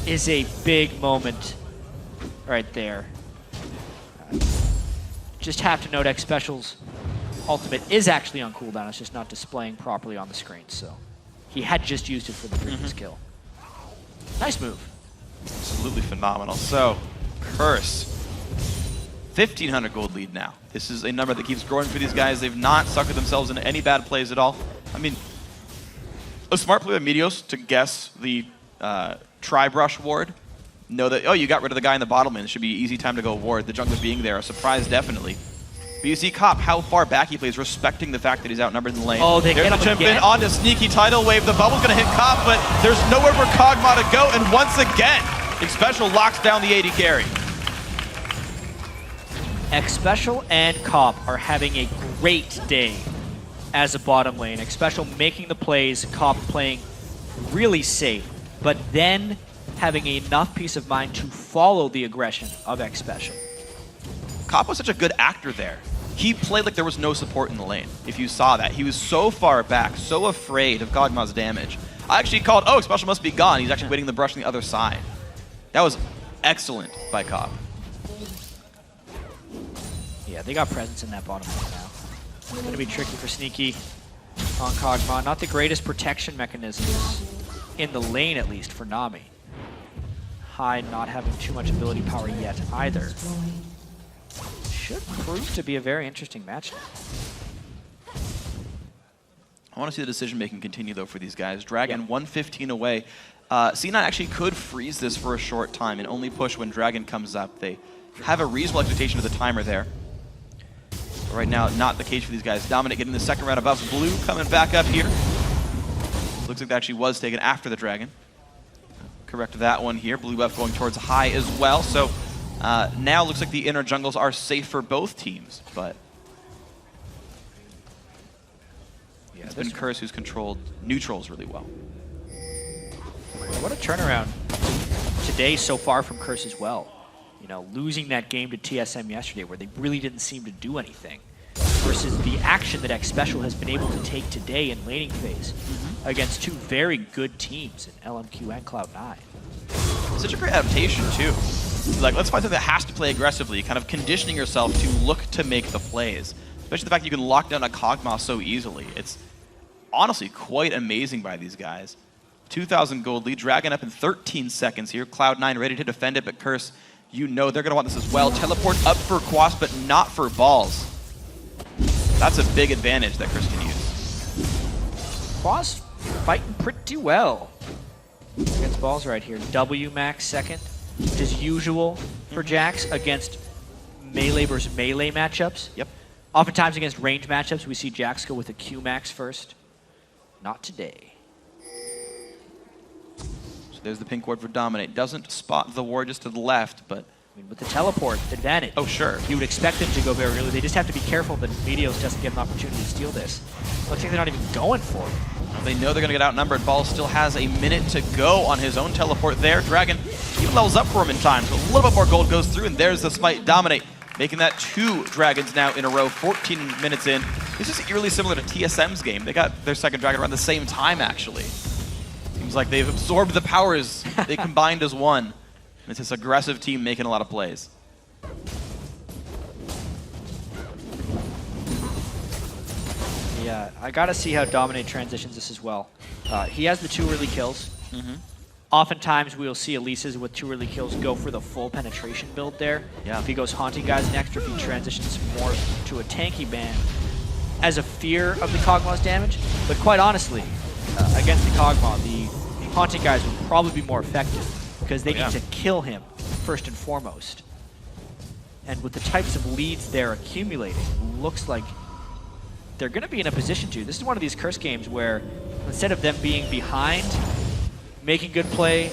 is a big moment right there. Just have to note X Special's ultimate is actually on cooldown. It's just not displaying properly on the screen, so he had just used it for the previous kill. Nice move. Absolutely phenomenal. So, Curse, 1,500 gold lead now. This is a number that keeps growing for these guys. They've not suckered themselves into any bad plays at all. I mean, a smart play by Meteos to guess the Tri-Brush ward. Know that, oh, you got rid of the guy in the bottom lane. It should be easy time to go ward. The jungler being there, a surprise definitely. But you see Cop, how far back he plays, respecting the fact that he's outnumbered in the lane. Oh, they There's get the him jump in again? onto Sneaky Tidal Wave. The bubble's going to hit Cop, but there's nowhere for Kog'Maw to go. And once again, X Special locks down the AD carry. X Special and Cop are having a great day as a bottom lane. X Special making the plays, Cop playing really safe, but then having enough peace of mind to follow the aggression of X Special. Cop was such a good actor there. He played like there was no support in the lane, if you saw that. He was so far back, so afraid of Kog'Maw's damage. I actually called, oh, Special must be gone. He's actually waiting the brush on the other side. That was excellent by Cop. Yeah, they got presence in that bottom lane now. It's going to be tricky for Sneaky on Kog'Maw. Not the greatest protection mechanisms in the lane, at least, for Nami. Hyde not having too much ability power yet either. Should prove to be a very interesting match. I want to see the decision-making continue, though, for these guys. Dragon 115 away. C9 actually could freeze this for a short time and only push when Dragon comes up. They have a reasonable expectation of the timer there. But right now, not the case for these guys. Dominant getting the second round of buffs. Blue coming back up here. Looks like that actually was taken after the Dragon. Correct that one here. Blue buff going towards high as well. So now looks like the inner jungles are safe for both teams, but yeah, it's been Curse who's controlled neutrals really well. What a turnaround today so far from Curse as well. You know, losing that game to TSM yesterday where they really didn't seem to do anything versus the action that X Special has been able to take today in laning phase against two very good teams in LMQ and Cloud9. Such a great adaptation too. Like, let's find something that has to play aggressively, kind of conditioning yourself to look to make the plays. Especially the fact that you can lock down a Kog'Maw so easily. It's honestly quite amazing by these guys. 2,000 gold lead, Dragon up in 13 seconds here. Cloud9 ready to defend it, but Curse, you know they're going to want this as well. Teleport up for Quas, but not for balls. That's a big advantage that Curse can use. Quas fighting pretty well against balls right here. W max second, which is usual for Jax against melee versus melee matchups. Yep. Oftentimes against range matchups, we see Jax go with a Q max first. Not today. So there's the pink ward for Dominate. Doesn't spot the ward just to the left, but I mean, with the teleport advantage. Oh, sure. You would expect them to go very early. They just have to be careful that Meteos doesn't get an opportunity to steal this. Looks like they're not even going for it. They know they're going to get outnumbered. Ball still has a minute to go on his own teleport there. Dragon even levels up for him in time, so a little bit more gold goes through, and there's the smite dominate, making that 2 dragons now in a row, 14 minutes in. This is eerily similar to TSM's game. They got their second dragon around the same time, actually. Seems like they've absorbed the powers. They combined as one. And it's this aggressive team making a lot of plays. Yeah, I gotta see how Dominate transitions this as well. He has the 2 early kills. Oftentimes we'll see Elises with 2 early kills go for the full penetration build there. Yeah. If he goes Haunting Guys next, or if he transitions more to a tanky band as a fear of the Kog'Maw's damage. But quite honestly, against the Kog'Maw, the Haunting Guys would probably be more effective because they need to kill him first and foremost. And with the types of leads they're accumulating, looks like they're going to be in a position to. This is one of these curse games where instead of them being behind, making good play,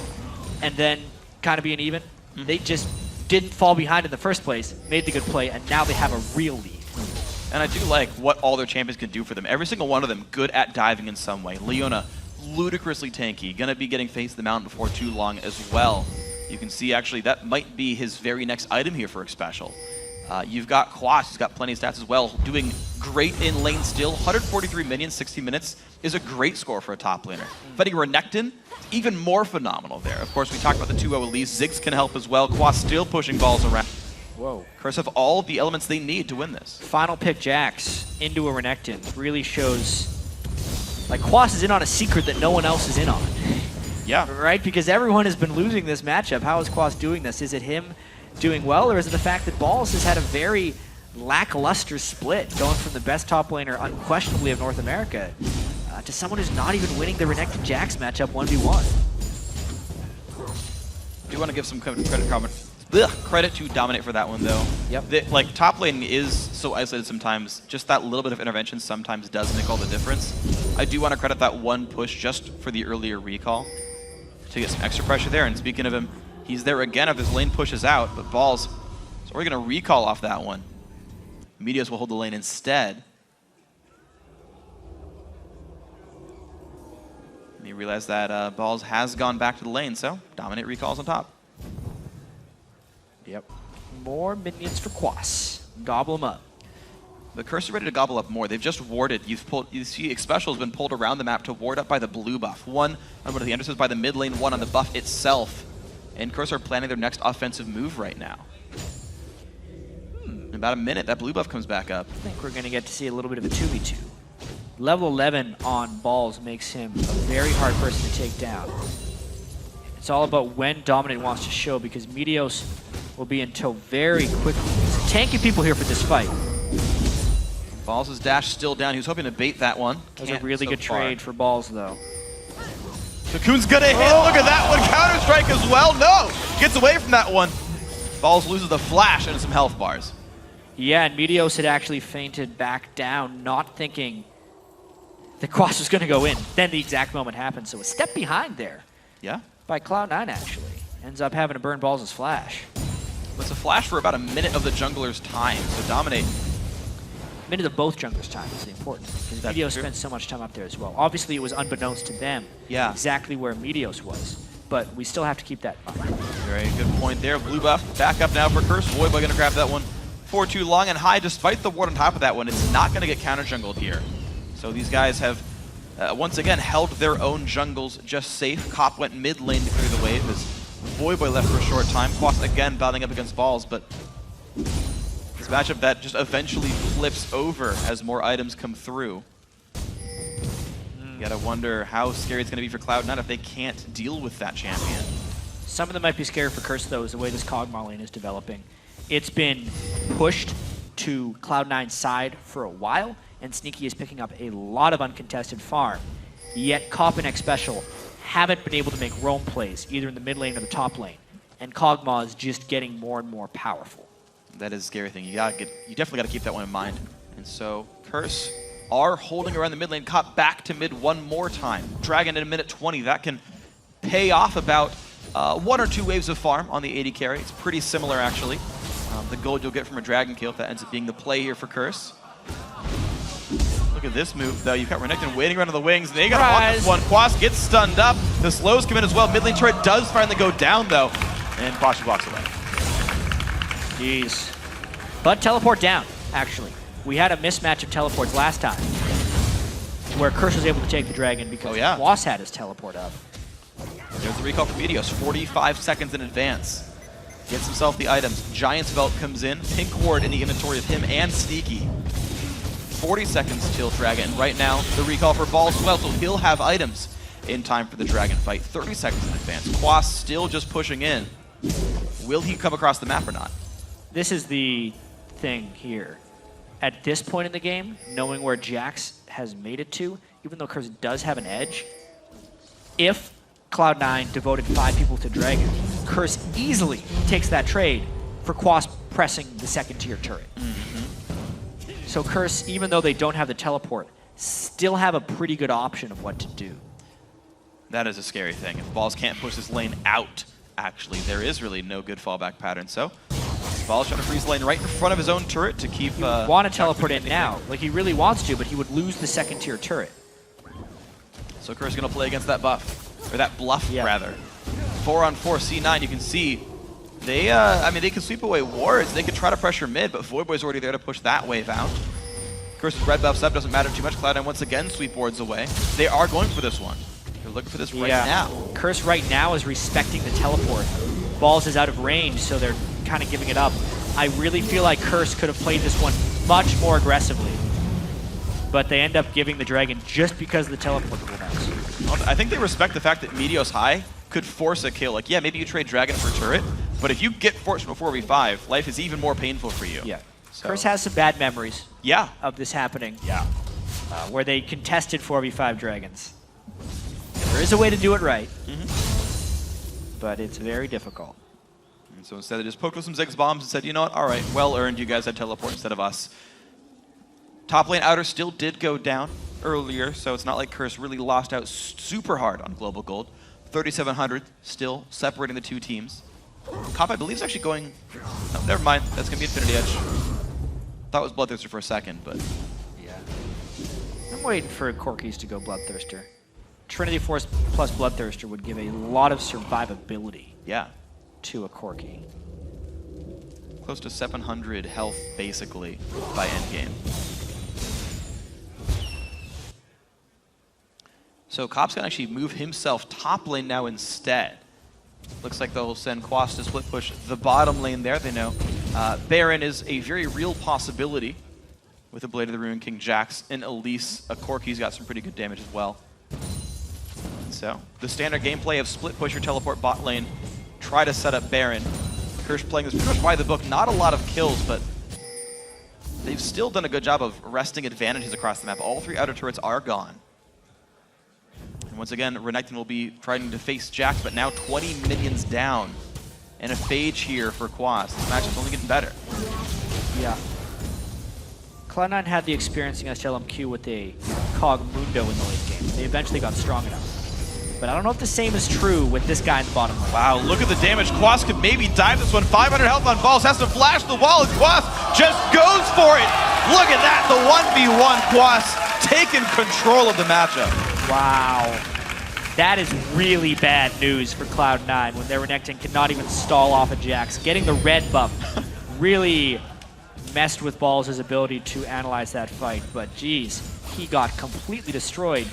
and then kind of being even, they just didn't fall behind in the first place, made the good play, and now they have a real lead. And I do like what all their champions can do for them. Every single one of them good at diving in some way. Leona, ludicrously tanky, going to be getting Face the Mountain before too long as well. You can see actually that might be his very next item here for Xpecial. You've got Quas, who's got plenty of stats as well, doing great in lane still. 143 minions, 60 minutes is a great score for a top laner. Fighting Renekton, even more phenomenal there. Of course, we talked about the 2-0 Elise. Ziggs can help as well. Quas still pushing balls around. Whoa. Curse have all the elements they need to win this. Final pick Jax into a Renekton really shows, like, Quas is in on a secret that no one else is in on. Yeah. Right? Because everyone has been losing this matchup. How is Quas doing this? Is it him doing well, or is it the fact that Balls has had a very lackluster split, going from the best top laner unquestionably of North America to someone who's not even winning the Renekton Jax matchup 1v1? I do want to give some credit to Dominate for that one, though. Yep. Like, top lane is so isolated sometimes. Just that little bit of intervention sometimes does make all the difference. I do want to credit that one push just for the earlier recall to get some extra pressure there. And speaking of him, he's there again if his lane pushes out, but Balls is already going to recall off that one. Meteos will hold the lane instead. And you realize that Balls has gone back to the lane, so Dominate recalls on top. Yep. More minions for Quas. Gobble them up. The Curse is ready to gobble up more. They've just warded. You see Xpecial has been pulled around the map to ward up by the blue buff. One on one of the Andersons by the mid lane, one on the buff itself. And Curse are planning their next offensive move right now. In about a minute, that blue buff comes back up. I think we're going to get to see a little bit of a 2v2. Level 11 on Balls makes him a very hard person to take down. It's all about when Dominate wants to show, because Meteos will be in tow very quickly. So tanky people here for this fight. Balls' dash still down. He was hoping to bait that one. That was a really good trade for Balls, though. Cocoon's gonna hit. Look at that one. Counter-strike as well. No! Gets away from that one. Balls loses the flash and some health bars. Yeah, and Meteos had actually fainted back down, not thinking the Quas was going to go in. Then the exact moment happened, so a step behind there. Yeah. By Cloud9, actually. Ends up having to burn Balls' flash. It's a flash for about a minute of the jungler's time, so Dominate. Minute of both junglers' time is important, because Meteos spent so much time up there as well. Obviously, it was unbeknownst to them exactly where Meteos was, but we still have to keep that in mind. Very good point there. Blue buff back up now for Curse. Voidboy going to grab that one for too long, and High, despite the ward on top of that one, it's not going to get counter-jungled here. So these guys have, once again, held their own jungles just safe. Cop went mid lane to clear the wave as Voidboy left for a short time. Quas again battling up against Balls, but this matchup that just eventually flips over as more items come through. You gotta wonder how scary it's gonna be for Cloud9 if they can't deal with that champion. Some of them might be scary for Curse, though, is the way this Kog'Maw lane is developing. It's been pushed to Cloud9's side for a while, and Sneaky is picking up a lot of uncontested farm. Yet Cop and Xpecial haven't been able to make roam plays, either in the mid lane or the top lane. And Kog'Maw is just getting more and more powerful. That is a scary thing. You definitely got to keep that one in mind. And so Curse are holding around the mid lane. Cop back to mid one more time. Dragon in a minute 20. That can pay off about 1 or 2 waves of farm on the 80 carry. It's pretty similar, actually. The gold you'll get from a Dragon kill, if that ends up being the play here for Curse. Look at this move, though. You've got Renekton waiting around on the wings. They got to walk this one. Quas gets stunned up. The slows come in as well. Mid lane turret does finally go down, though. And Quas walks away. Jeez. But teleport down, actually. We had a mismatch of teleports last time where Curse was able to take the dragon because Quas had his teleport up. There's the recall from Meteos, 45 seconds in advance. Gets himself the items. Giant's Belt comes in. Pink Ward in the inventory of him and Sneaky. 40 seconds till Dragon. Right now, the recall for Balls as well, so he'll have items in time for the Dragon fight. 30 seconds in advance. Quas still just pushing in. Will he come across the map or not? This is the thing here. At this point in the game, knowing where Jax has made it to, even though Curse does have an edge, if Cloud9 devoted 5 people to Dragon, Curse easily takes that trade for Quas pressing the second tier turret. So Curse, even though they don't have the teleport, still have a pretty good option of what to do. That is a scary thing. If Balls can't push this lane out, actually, there is really no good fallback pattern. So Balls trying to freeze lane right in front of his own turret to keep... He would want to teleport in now. Like, he really wants to, but he would lose the second tier turret. So Curse going to play against that buff, or that bluff, rather. 4-on-4 C9, you can see they, I mean, they can sweep away wards. They could try to pressure mid, but Voidboy's already there to push that wave out. Curse's red buffs up, doesn't matter too much. Cloud9 once again sweep wards away. They are going for this one. They're looking for this right now. Curse right now is respecting the teleport. Balls is out of range, so they're kind of giving it up. I really feel like Curse could have played this one much more aggressively, but they end up giving the dragon just because of the teleport cooldowns. Well, I think they respect the fact that Meteos High could force a kill. Like, yeah, maybe you trade dragon for turret, but if you get forced from a 4v5, life is even more painful for you. Yeah. So. Curse has some bad memories of this happening. Yeah. Where they contested 4v5 dragons. There is a way to do it right, but it's very difficult. And so instead they just poked with some Ziggs bombs and said, you know what, all right, well earned, you guys had teleport instead of us. Top lane outer still did go down earlier, so it's not like Curse really lost out super hard on Global Gold. 3,700 still separating the two teams. Comp, I believe, is actually going... No, never mind. That's going to be Infinity Edge. Thought it was Bloodthirster for a second, but... Yeah. I'm waiting for Corky's to go Bloodthirster. Trinity Force plus Bloodthirster would give a lot of survivability to a Corky. Close to 700 health, basically, by endgame. So Cop's going to actually move himself top lane now instead. Looks like they'll send Quas to split push the bottom lane there. They know Baron is a very real possibility with the Blade of the Ruin King Jax and Elise. Corky's got some pretty good damage as well. So the standard gameplay of split push your teleport bot lane, try to set up Baron. Curse playing this pretty much by the book. Not a lot of kills, but they've still done a good job of wresting advantages across the map. All 3 outer turrets are gone. And once again, Renekton will be trying to face Jax, but now 20 minions down. And a Phage here for Quas. This match is only getting better. Yeah. Cloud9 had the experience against LMQ with a Cog Mundo in the late game. They eventually got strong enough. But I don't know if the same is true with this guy in the bottom lane. Wow, look at the damage. Quas could maybe dive this one. 500 health on Balls, has to flash the wall, and Quas just goes for it. Look at that, the 1v1 Quas taking control of the matchup. Wow. That is really bad news for Cloud9 when their Renekton cannot even stall off a Jax. Getting the red buff really messed with Balls' ability to analyze that fight, but geez, he got completely destroyed.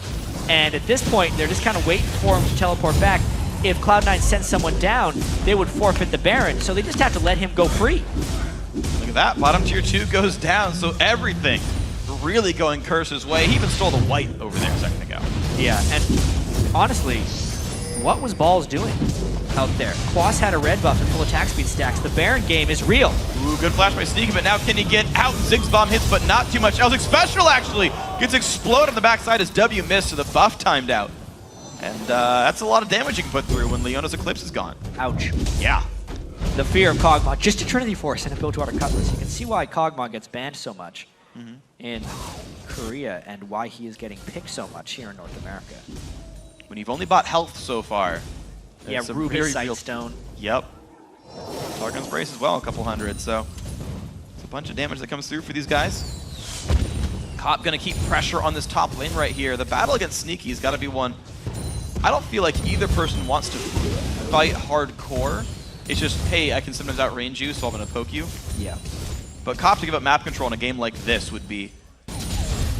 And at this point, they're just kind of waiting for him to teleport back. If Cloud9 sent someone down, they would forfeit the Baron, so they just have to let him go free. Look at that, bottom tier 2 goes down, so everything really going Curse's way. He even stole the white over there a second ago. Yeah, and honestly, what was Balls doing out there? Quas had a red buff and full attack speed stacks. The Baron game is real. Ooh, good flash by Sneaky, but now can he get out? Ziggs bomb hits, but not too much. Elsic Special actually gets exploded on the backside as W missed, so the buff timed out. And that's a lot of damage you can put through when Leona's Eclipse is gone. Ouch. Yeah. The fear of Kog'Maw, just a Trinity Force and a Bilgewater Cutlass. You can see why Kog'Maw gets banned so much in Korea and why he is getting picked so much here in North America. When you've only bought health so far. Yeah, Ruby Sightstone. Yep. Targon's Brace as well, a couple hundred, so it's a bunch of damage that comes through for these guys. Cop gonna keep pressure on this top lane right here. The battle against Sneaky has got to be one. I don't feel like either person wants to fight hardcore. It's just, hey, I can sometimes outrange you, so I'm gonna poke you. Yeah. But Cop to give up map control in a game like this would be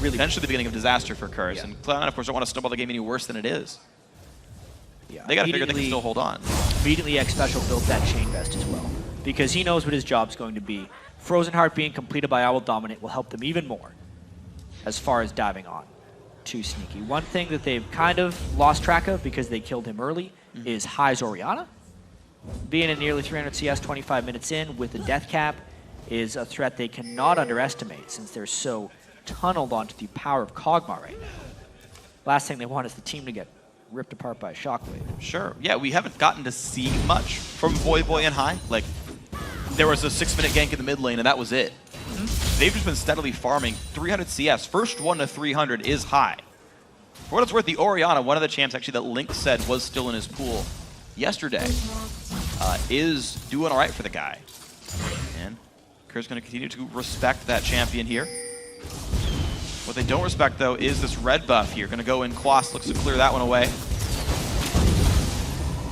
really potentially the beginning of disaster for Curse. And Cloud9, of course, don't want to snowball the game any worse than it is. Yeah. They got to figure they can still hold on. Immediately, X Special built that Chain Vest as well, because he knows what his job's going to be. Frozen Heart being completed by Owl Dominate will help them even more as far as diving on to Sneaky. One thing that they've kind of lost track of because they killed him early is High's Orianna. Being at nearly 300 CS 25 minutes in with the death cap is a threat they cannot underestimate since they're so tunneled onto the power of Kog'Maw right now. Last thing they want is the team to get ripped apart by a shockwave. Sure. Yeah, we haven't gotten to see much from Voyboy and High. Like, there was a 6-minute gank in the mid lane, and that was it. They've just been steadily farming 300 CS. First one to 300 is High. For what it's worth, the Orianna, one of the champs actually that Link said was still in his pool yesterday, is doing all right for the guy. And Kerr's going to continue to respect that champion here. What they don't respect, though, is this red buff here. Going to go in. Quas looks to clear that one away.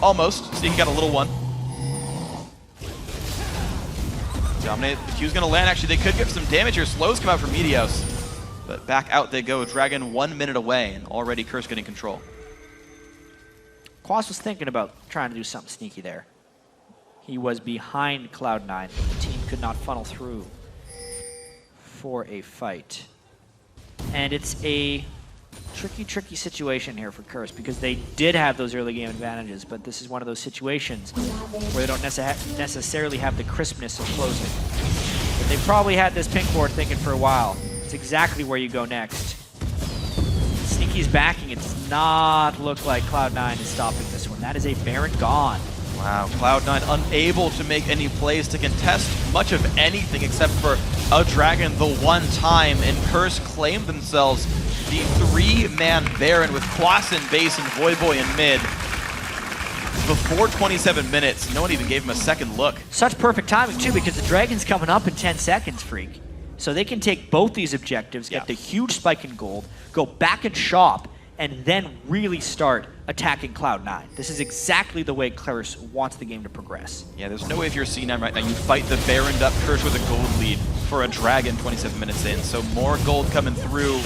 Almost. Sneaky got a little one. Dominate. The Q's going to land. Actually, they could get some damage here. Slows come out from Meteos. But back out they go. Dragon 1 minute away, and already Curse getting control. Quas was thinking about trying to do something sneaky there. He was behind Cloud9, but the team could not funnel through for a fight. And it's a tricky situation here for Curse because they did have those early game advantages, but this is one of those situations where they don't necessarily have the crispness of closing. But they probably had this pink board thinking for a while. It's exactly where you go next. Sneaky's backing. It does not look like Cloud9 is stopping this one. That is a Baron gone. Wow, Cloud9 unable to make any plays to contest much of anything except for a dragon the one time, and Curse claimed themselves the 3-man Baron with Quas in base and Voyboy in mid. Before 27 minutes, no one even gave him a second look. Such perfect timing too, because the dragon's coming up in 10 seconds, Freak. So they can take both these objectives, get the huge spike in gold, go back and shop, and then really start attacking Cloud9. This is exactly the way Curse wants the game to progress. Yeah, there's no way if you're C9 right now, you fight the Baroned up Curse with a gold lead for a dragon 27 minutes in. So more gold coming through.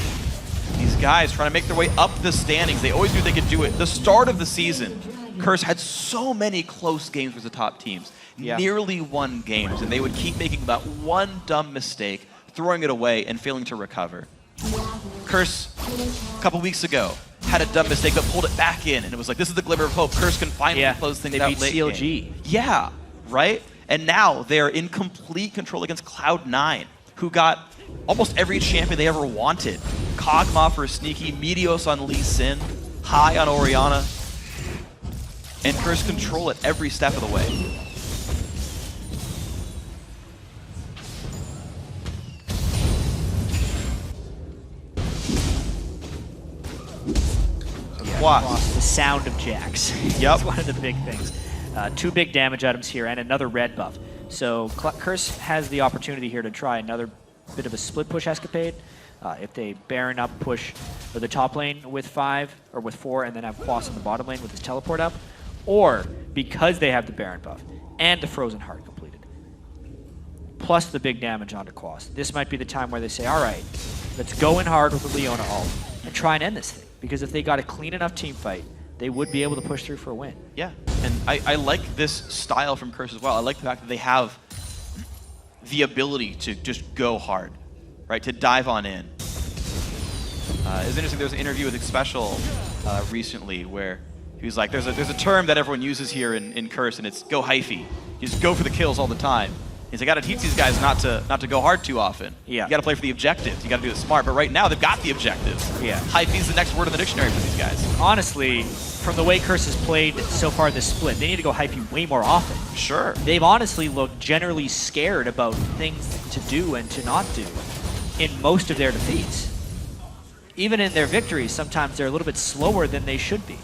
These guys trying to make their way up the standings. They always knew they could do it. The start of the season, Curse had so many close games with the top teams. Nearly won games, and they would keep making that one dumb mistake, throwing it away, and failing to recover. Curse, a couple weeks ago, had a dumb mistake but pulled it back in, and it was like, this is the glimmer of hope. Curse can finally close things out late CLG. game. Yeah, right? And now they're in complete control against Cloud9, who got almost every champion they ever wanted. Kog'Maw for Sneaky, Meteos on Lee Sin, High on Orianna, and Curse control it every step of the way. The sound of Jax. Yep. It's one of the big things. 2 big damage items here and another red buff. So Curse has the opportunity here to try another bit of a split push escapade. If they Baron up push the top lane with 5 or with 4 and then have Quas in the bottom lane with his teleport up, or because they have the Baron buff and the Frozen Heart completed, plus the big damage onto Quas, this might be the time where they say, all right, let's go in hard with the Leona ult and try and end this thing. Because if they got a clean enough team fight, they would be able to push through for a win. Yeah, and I like this style from Curse as well. I like the fact that they have the ability to just go hard, right? To dive on in. It's interesting, there was an interview with Xpecial recently where he was like, there's a term that everyone uses here in Curse, and it's go hyphy. You just go for the kills all the time. He's like, I gotta teach these guys not to go hard too often. Yeah. You gotta play for the objectives. You gotta do it smart. But right now, they've got the objectives. Yeah. Hyphy is the next word in the dictionary for these guys. Honestly, from the way Curse has played so far this split, they need to go hyphy way more often. Sure. They've honestly looked generally scared about things to do and to not do in most of their defeats. Even in their victories, sometimes they're a little bit slower than they should be.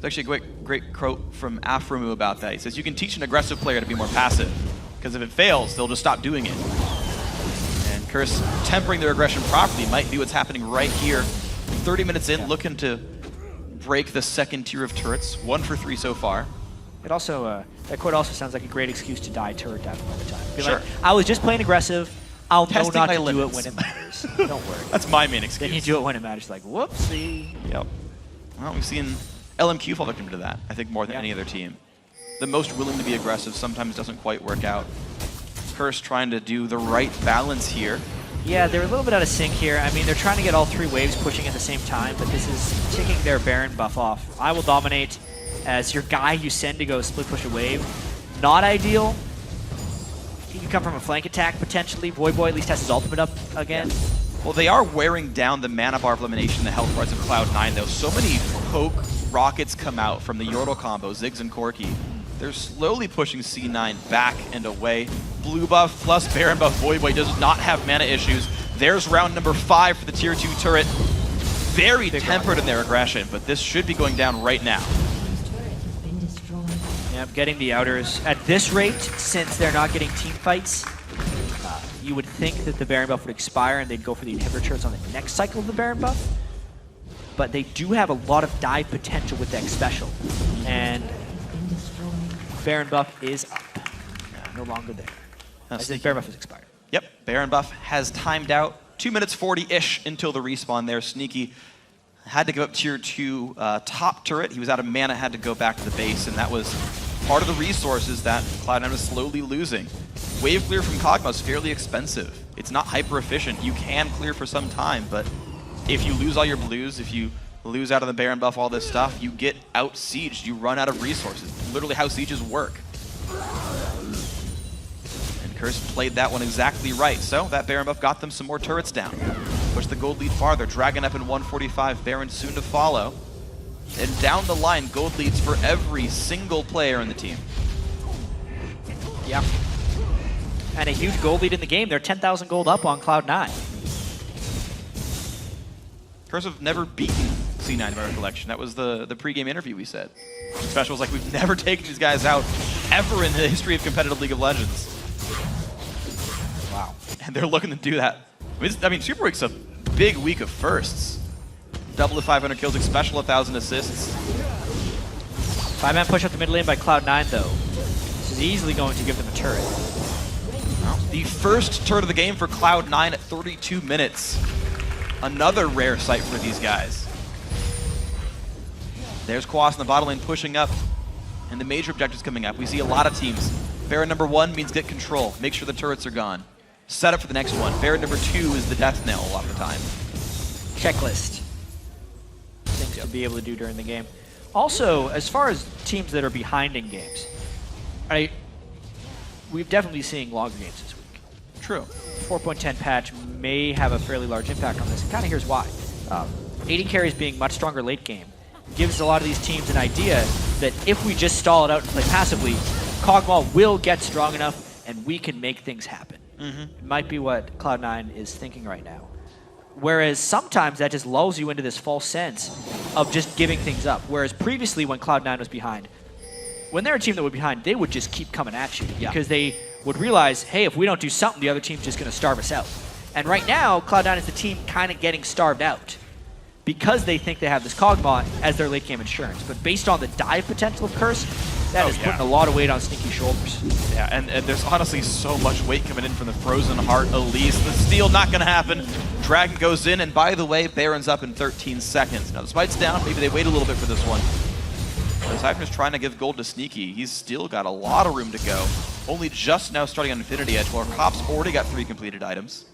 There's actually a great quote from Aframu about that. He says, you can teach an aggressive player to be more passive, because if it fails, they'll just stop doing it. Curse tempering their aggression properly might be what's happening right here. 30 minutes in, looking to break the second tier of turrets. 1 for 3 so far. It also, that quote also sounds like a great excuse to die turret down all the time. Be Sure. like, I was just playing aggressive. I'll know Testing not my to do it limits. when it matters. Don't worry. That's my main excuse. Then you do it when it matters. Like, whoopsie. Yep. Well, we've seen LMQ fall victim to that, I think, more than any other team. The most willing to be aggressive sometimes doesn't quite work out. Curse trying to do the right balance here. Yeah, they're a little bit out of sync here. I mean, they're trying to get all 3 waves pushing at the same time, but this is ticking their Baron buff off. I will dominate as your guy you send to go split push a wave. Not ideal. He can come from a flank attack, potentially. Voyboy at least has his ultimate up again. Yeah. Well, they are wearing down the mana bar of elimination, the health bars of Cloud9, though. So many poke rockets come out from the Yordle combo, Ziggs and Corki. They're slowly pushing C9 back and away. Blue buff plus Baron buff. Voyboy does not have mana issues. There's round number 5 for the tier 2 turret. Very tempered in their aggression, but this should be going down right now. Yeah, getting the outers. At this rate, since they're not getting team fights, you would think that the Baron buff would expire and they'd go for the inhibitor turrets on the next cycle of the Baron buff. But they do have a lot of dive potential with X Special. And Baron buff is up. No longer there. As the Baron buff is expired. Yep, Baron buff has timed out. 2 minutes 40-ish until the respawn there. Sneaky had to give up tier 2 top turret. He was out of mana, had to go back to the base, and that was part of the resources that Cloud9 was slowly losing. Wave clear from Kog'Maw is fairly expensive. It's not hyper efficient. You can clear for some time, but if you lose all your blues, if you lose out of the Baron buff, all this stuff, you get out sieged. You run out of resources. Literally how sieges work. And Curse played that one exactly right. So that Baron buff got them some more turrets down. Push the gold lead farther. Dragon up in 145. Baron soon to follow. And down the line, gold leads for every single player in the team. Yeah. And a huge gold lead in the game. They're 10,000 gold up on Cloud9. Curse have never beaten C9 in my recollection. That was the pregame interview we said. Special was like, we've never taken these guys out ever in the history of competitive League of Legends. Wow. And they're looking to do that. I mean, Superweek's a big week of firsts. Double to 500 kills, Special 1,000 assists. 5-man push up the mid lane by Cloud9 though. This is easily going to give them a turret. Well, the first turret of the game for Cloud9 at 32 minutes. Another rare sight for these guys. There's Quas in the bottom lane pushing up, and the major objectives coming up. We see a lot of teams. Baron number 1 means get control, make sure the turrets are gone. Set up for the next one. Baron number 2 is the death knell a lot of the time. Checklist. Things to be able to do during the game. Also, as far as teams that are behind in games, we've definitely seeing longer games this week. True. 4.10 patch may have a fairly large impact on this. And kind of here's why. AD carries being much stronger late game gives a lot of these teams an idea that if we just stall it out and play passively, Kog'Maw will get strong enough and we can make things happen. It might be what Cloud9 is thinking right now. Whereas sometimes that just lulls you into this false sense of just giving things up. Whereas previously when Cloud9 was behind, when they're a team that was behind, they would just keep coming at you because they would realize, hey, if we don't do something, the other team's just going to starve us out. And right now, Cloud9 is the team kind of getting starved out because they think they have this Kog'Maw as their late game insurance. But based on the dive potential of Curse, that is putting a lot of weight on Sneaky's shoulders. Yeah, and there's honestly so much weight coming in from the Frozen Heart Elise. The steal not going to happen. Dragon goes in, and by the way, Baron's up in 13 seconds. Now the spite's down. Maybe they wait a little bit for this one. Aside from just trying to give gold to Sneaky, he's still got a lot of room to go. Only just now starting on Infinity Edge, while Cop's already got 3 completed items.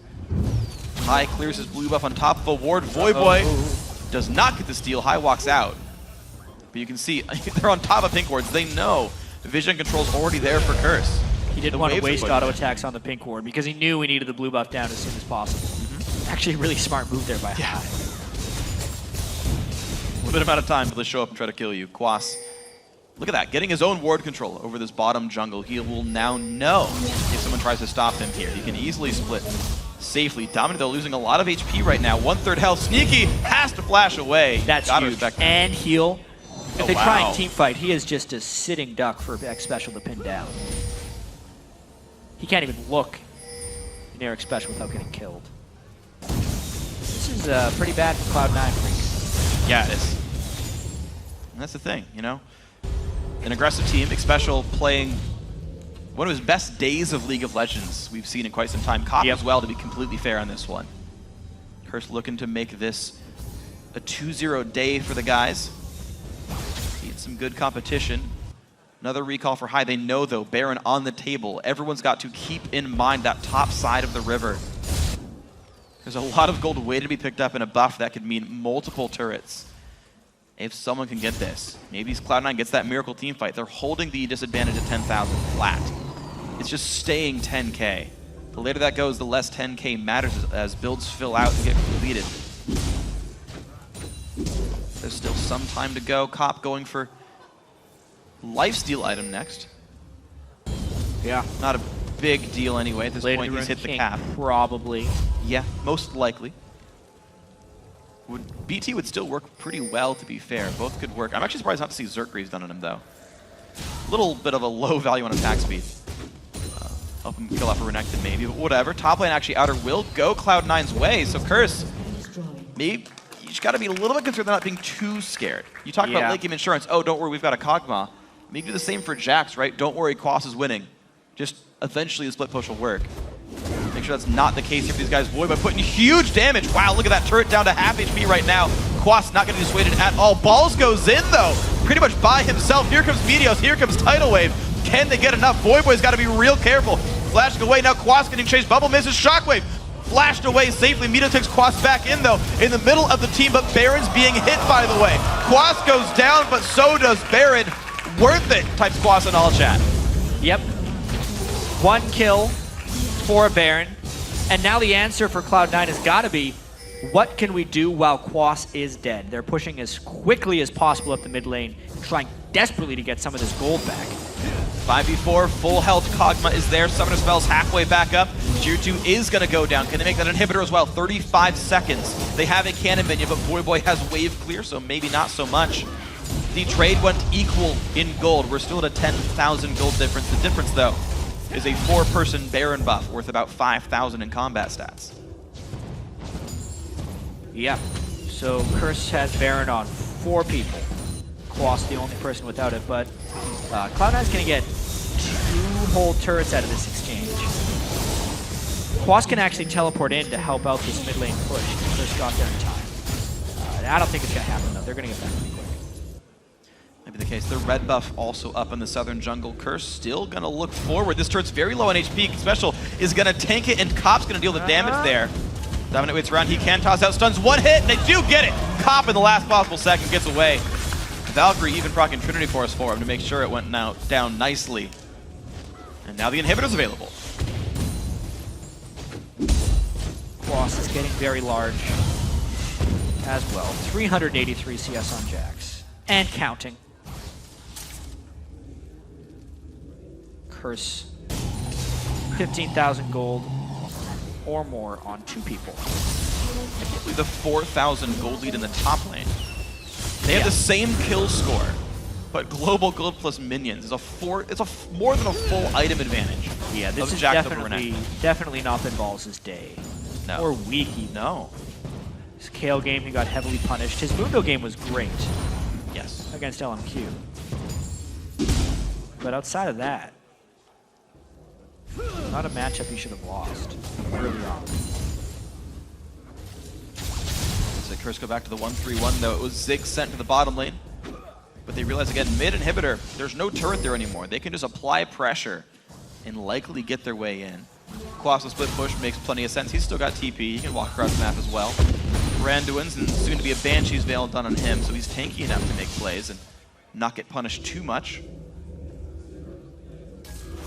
High clears his blue buff on top of a ward. Voyboy does not get the steal. High walks out. But you can see, they're on top of pink wards. They know vision control's already there for Curse. He didn't want to waste auto attacks on the pink ward because he knew we needed the blue buff down as soon as possible. Actually, a really smart move there by High. Limited amount of time till they show up and try to kill you. Quas, look at that, getting his own ward control over this bottom jungle. He will now know if someone tries to stop him here. He can easily split safely. Dominant, though, losing a lot of HP right now. 1/3 health. Sneaky has to flash away. That's huge. And heal. If they try and team fight, he is just a sitting duck for X Special to pin down. He can't even look generic special without getting killed. This is pretty bad for Cloud9 Freak. Yeah, it is. And that's the thing, you know? An aggressive team, Xpecial playing one of his best days of League of Legends we've seen in quite some time. Cop as well, to be completely fair on this one. Curse looking to make this a 2-0 day for the guys. Need some good competition. Another recall for High. They know, though, Baron on the table. Everyone's got to keep in mind that top side of the river. There's a lot of gold waiting to be picked up in a buff that could mean multiple turrets. If someone can get this, maybe Cloud9 gets that miracle team fight. They're holding the disadvantage at 10,000 flat. It's just staying 10K. The later that goes, the less 10K matters as builds fill out and get completed. There's still some time to go. Cop going for lifesteal item next. Yeah. Not a big deal anyway. At this point, he's hit the cap. Probably. Yeah, most likely. BT would still work pretty well, to be fair. Both could work. I'm actually surprised not to see Zerkree's done on him, though. A little bit of a low value on attack speed. Help him kill off a Renekton, maybe, but whatever. Top lane actually outer will go Cloud9's way, so Curse, maybe you just got to be a little bit concerned about not being too scared. You talk about late game insurance. Oh, don't worry, we've got a Kog'Maw. Maybe do the same for Jax, right? Don't worry, Quas is winning. Just eventually the split push will work. Make sure that's not the case here for these guys. Void by putting huge damage. Wow, look at that turret down to half HP right now. Quas not going to be dissuaded at all. Balls goes in, though, pretty much by himself. Here comes Meteos, here comes Tidal Wave. Can they get enough? Voidboy's got to be real careful. Flashing away, now Quas getting chased. Bubble misses, Shockwave flashed away safely. Meteos takes Quas back in, though, in the middle of the team, but Baron's being hit, by the way. Quas goes down, but so does Baron. Worth it, types Quas in all chat. Yep. 1 kill for a Baron. And now the answer for Cloud9 has got to be, what can we do while Quas is dead? They're pushing as quickly as possible up the mid lane, trying desperately to get some of this gold back. 5v4, full health. Kog'Maw is there. Summoner spells halfway back up. Tier 2 is going to go down. Can they make that inhibitor as well? 35 seconds. They have a cannon minion, but Voidboy has wave clear, so maybe not so much. The trade went equal in gold. We're still at a 10,000 gold difference. The difference, though, is a 4-person Baron buff worth about 5,000 in combat stats. Yeah. So Curse has Baron on 4 people. Quas the only person without it, but Cloud9's going to get 2 whole turrets out of this exchange. Quas can actually teleport in to help out this mid lane push. Curse got there in time. I don't think it's going to happen, though. They're going to get back pretty quick. Might be the case. The red buff also up in the southern jungle. Curse still going to look forward. This turret's very low on HP. Special is going to tank it, and Cop's going to deal the damage there. Dominant waits around. He can toss out stuns. 1 hit, and they do get it. Cop in the last possible second gets away. Valkyrie even proccing Trinity Force for him to make sure it went down nicely. And now the inhibitor's available. Quas is getting very large as well. 383 CS on Jax. And counting. Curse. 15,000 gold or more on 2 people. I can't believe the 4,000 gold lead in the top lane. They have the same kill score, but global gold plus minions is more than a full item advantage. Yeah, this is definitely not been Balls' day. No. Or week even. No. His KO game, he got heavily punished. His Mundo game was great. Yes. Against LMQ. But outside of that, not a matchup he should have lost early on. Curse go back to the 1-3-1, though. It was Zig sent to the bottom lane. But they realize, again, mid-inhibitor, there's no turret there anymore. They can just apply pressure and likely get their way in. Quas' split push makes plenty of sense. He's still got TP. He can walk across the map as well. Randuin's and soon to be a Banshee's Veil done on him, so he's tanky enough to make plays and not get punished too much.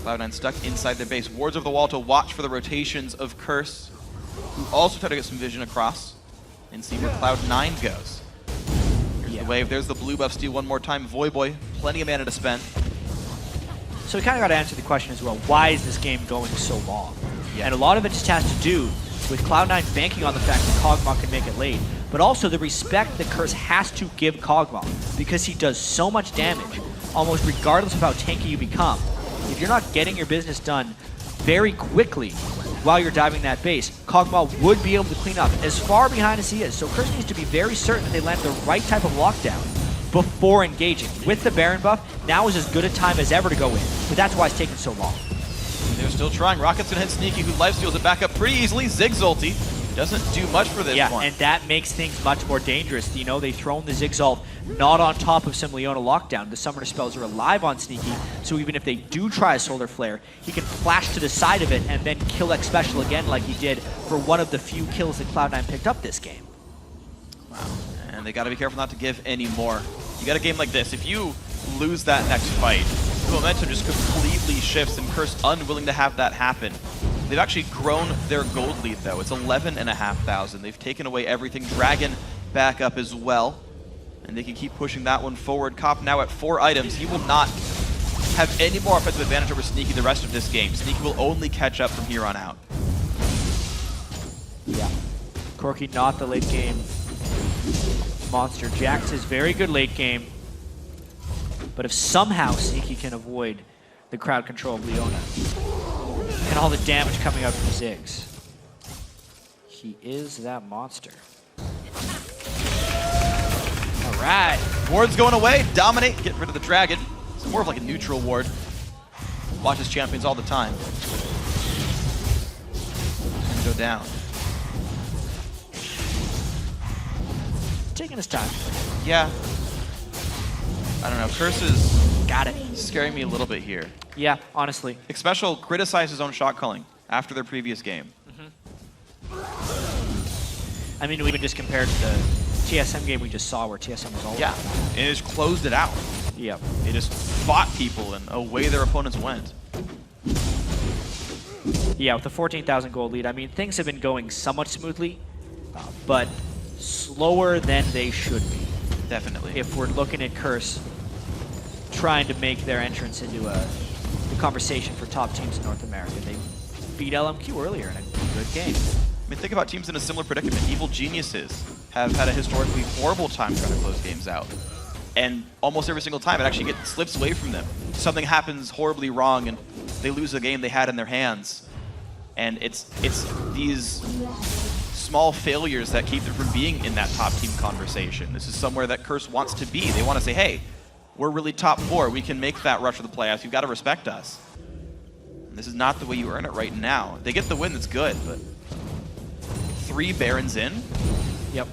Cloud9 stuck inside their base. Wards over the wall to watch for the rotations of Curse, who also try to get some vision across and see where Cloud9 goes. Here's the wave. There's the blue buff steal one more time. Voidboy, plenty of mana to spend. So we kind of got to answer the question as well, why is this game going so long? Yeah. And a lot of it just has to do with Cloud9 banking on the fact that Kog'Maw can make it late, but also the respect that Curse has to give Kog'Maw because he does so much damage, almost regardless of how tanky you become. If you're not getting your business done very quickly, while you're diving that base, Kog'Maw would be able to clean up as far behind as he is. So Curse needs to be very certain that they land the right type of lockdown before engaging. With the Baron buff, now is as good a time as ever to go in, but that's why it's taking so long. They're still trying. Rocket's gonna hit Sneaky, who lifesteals it back up pretty easily. Zig's ulti doesn't do much for this one. And that makes things much more dangerous. You know, they've thrown the Zig's ult not on top of some Leona lockdown. The summoner spells are alive on Sneaky, so even if they do try a Solar Flare, he can flash to the side of it and then kill X Special again like he did for one of the few kills that Cloud9 picked up this game. Wow. And they gotta be careful not to give any more. You got a game like this. If you lose that next fight, the momentum just completely shifts, and Curse unwilling to have that happen. They've actually grown their gold lead, though. It's 11,500. They've taken away everything. Dragon back up as well, and they can keep pushing that one forward. Cop now at 4 items. He will not have any more offensive advantage over Sneaky the rest of this game. Sneaky will only catch up from here on out. Yeah. Corki not the late game monster. Jax is very good late game, but if somehow Sneaky can avoid the crowd control of Leona and all the damage coming out from Ziggs, he is that monster. All right. Ward's going away. Dominate. Get rid of the dragon. It's more of like a neutral ward. Watches champions all the time. It's gonna go down. Taking his time. Yeah. I don't know. Curse is got it. Scaring me a little bit here. Yeah, honestly. Xpecial criticized his own shot calling after their previous game. I mean, we even just compared to the TSM game we just saw where TSM was all Yeah, and it just closed it out. Yep. It just fought people and away their opponents went. Yeah, with the 14,000 gold lead, I mean, things have been going somewhat smoothly, but slower than they should be. Definitely. If we're looking at Curse trying to make their entrance into the conversation for top teams in North America. They beat LMQ earlier in a good game. I mean, think about teams in a similar predicament. Evil Geniuses have had a historically horrible time trying to close games out. And almost every single time, it actually slips away from them. Something happens horribly wrong, and they lose a game they had in their hands. And it's these small failures that keep them from being in that top team conversation. This is somewhere that Curse wants to be. They want to say, hey, we're really top 4. We can make that rush for the playoffs. You've got to respect us. And this is not the way you earn it right now. They get the win, that's good, but 3 Barons in? Yep.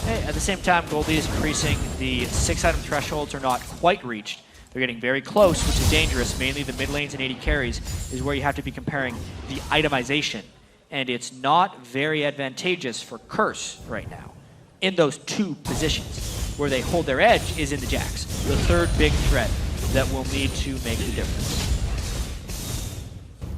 Hey, at the same time, gold lead is increasing. The 6-item thresholds are not quite reached. They're getting very close, which is dangerous. Mainly the mid lanes and 80 carries is where you have to be comparing the itemization. And it's not very advantageous for Curse right now in those 2 positions. Where they hold their edge is in the Jax, the third big threat that will need to make the difference.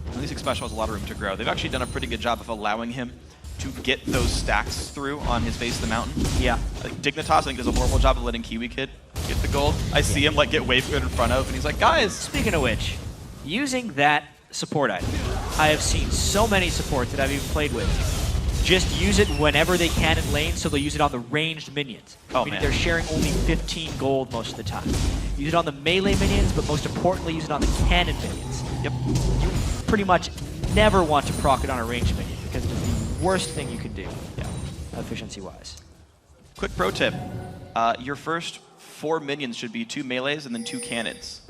At least Xpecial has a lot of room to grow. They've actually done a pretty good job of allowing him to get those stacks through on his face of the mountain. Yeah. Like Dignitas, I think, does a horrible job of letting Kiwi Kid get the gold. I see him like get wave cleared in front of, and he's like, guys. Speaking of which, using that support item, I have seen so many supports that I've even played with just use it whenever they can in lane, so they'll use it on the ranged minions. Oh, meaning man. They're sharing only 15 gold most of the time. Use it on the melee minions, but most importantly, use it on the cannon minions. Yep. You pretty much never want to proc it on a ranged minion, because it's the worst thing you can do, efficiency-wise. Quick pro tip. Your first 4 minions should be 2 melees and then 2 cannons.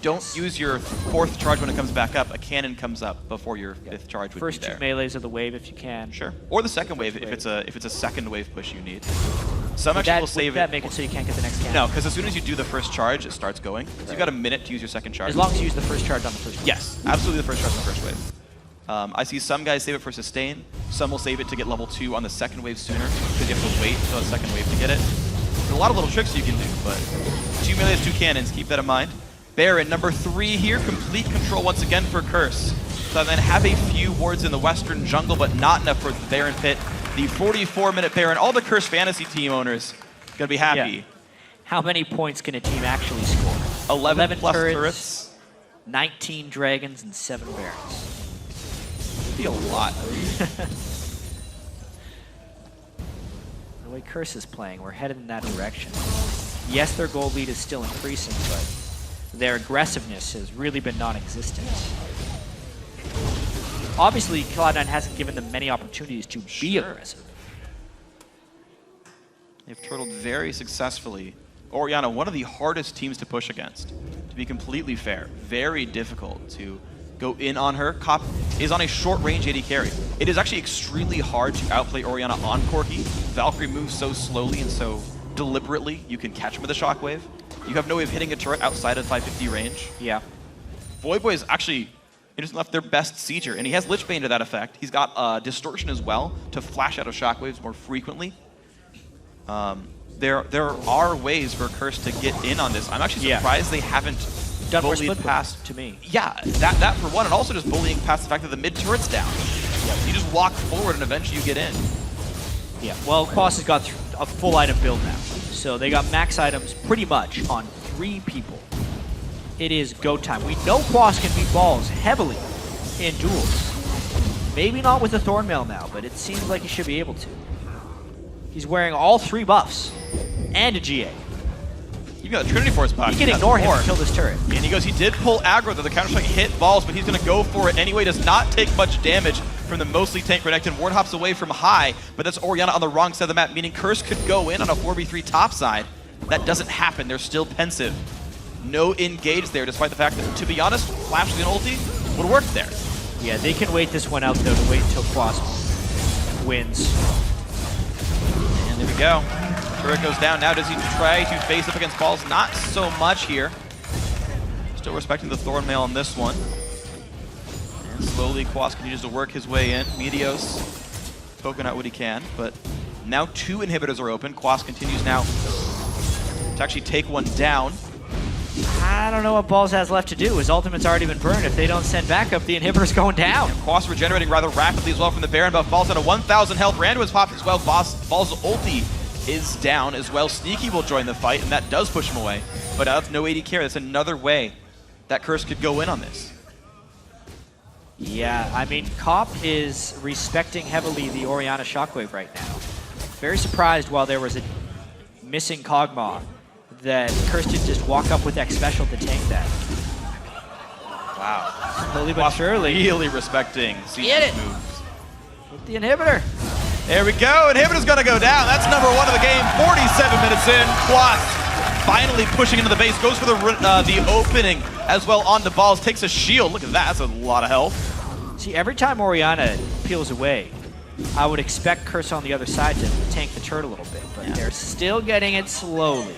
Don't use your 4th charge when it comes back up. A cannon comes up before your 5th charge would First be there. 2 melees of the wave if you can. Sure. Or the second wave if it's a second wave push you need. Some actually will save would that make it so you can't get the next cannon? No, because as soon as you do the first charge, it starts going. So you've got a minute to use your second charge. As long as you use the first charge on the first wave. Yes, absolutely the first charge on the first wave. I see some guys save it for sustain. Some will save it to get level 2 on the second wave sooner because you have to wait until the second wave to get it. There's a lot of little tricks you can do, but 2 melees, 2 cannons, keep that in mind. Baron, number 3 here, complete control once again for Curse. So then have a few wards in the western jungle, but not enough for the Baron pit. The 44-minute Baron, all the Curse fantasy team owners gonna be happy. Yeah. How many points can a team actually score? 11 plus turrets. 19 dragons, and 7 barons. Be a lot. The way Curse is playing, we're headed in that direction. Yes, their gold lead is still increasing, but their aggressiveness has really been non-existent. obviously Cloud9 hasn't given them many opportunities to be aggressive. They've turtled very successfully. Orianna, one of the hardest teams to push against, to be completely fair. Very difficult to go in on her. Cop is on a short-range AD carry. It is actually extremely hard to outplay Orianna on Corki. Valkyrie moves so slowly and so deliberately, you can catch him with a shockwave. You have no way of hitting a turret outside of 550 range. Yeah. Voyboy is actually, interesting enough, their best sieger, and he has Lich Bane to that effect. He's got Distortion as well to flash out of shockwaves more frequently. There are ways for Curse to get in on this. I'm actually surprised they haven't done more bullied split past. to me. Yeah, that for one, and also just bullying past the fact that the mid turret's down. You just walk forward and eventually you get in. Yeah, well, Quas has got a full item build now. So they got max items pretty much on 3 people. It is go time. We know Quas can beat balls heavily in duels. Maybe not with the Thornmail now, but it seems like he should be able to. He's wearing all 3 buffs and a GA. You've got a Trinity Force pocket. He can ignore him and kill this turret. And he goes, he did pull aggro, though the Counter-Strike hit balls, but he's going to go for it anyway. Does not take much damage from the mostly tank Renekton. Ward hops away from high, but that's Orianna on the wrong side of the map, meaning Curse could go in on a 4v3 top side. That doesn't happen. They're still pensive. No engage there, despite the fact that, to be honest, Flash with an ulti would work there. Yeah, they can wait this one out, though, to wait until Quas wins. And there we go. Turret goes down. Now does he try to face up against balls? Not so much here. Still respecting the Thornmail on this one. And slowly Quas continues to work his way in. Meteos poking out what he can, but now 2 inhibitors are open. Quas continues now to actually take one down. I don't know what Balls has left to do. His ultimate's already been burned. If they don't send backup, the inhibitor's going down. Quas regenerating rather rapidly as well from the Baron buff. Balls at a 1,000 health. Randu has popped as well. Balls' ulti is down as well. Sneaky will join the fight, and that does push him away. But that's no AD carry. That's another way that Curse could go in on this. Yeah, I mean, Cop is respecting heavily the Orianna Shockwave right now. Very surprised while there was a missing Kog'Maw that Curse didn't just walk up with X Special to tank that. Wow. Slowly but surely. Really respecting Get it! moves. With the inhibitor. There we go. Inhibitor's going to go down. That's number 1 of the game. 47 minutes in. Quas finally pushing into the base. Goes for the opening as well on the balls. Takes a shield. Look at that. That's a lot of health. See, every time Orianna peels away, I would expect Curse on the other side to tank the turret a little bit, but they're still getting it slowly.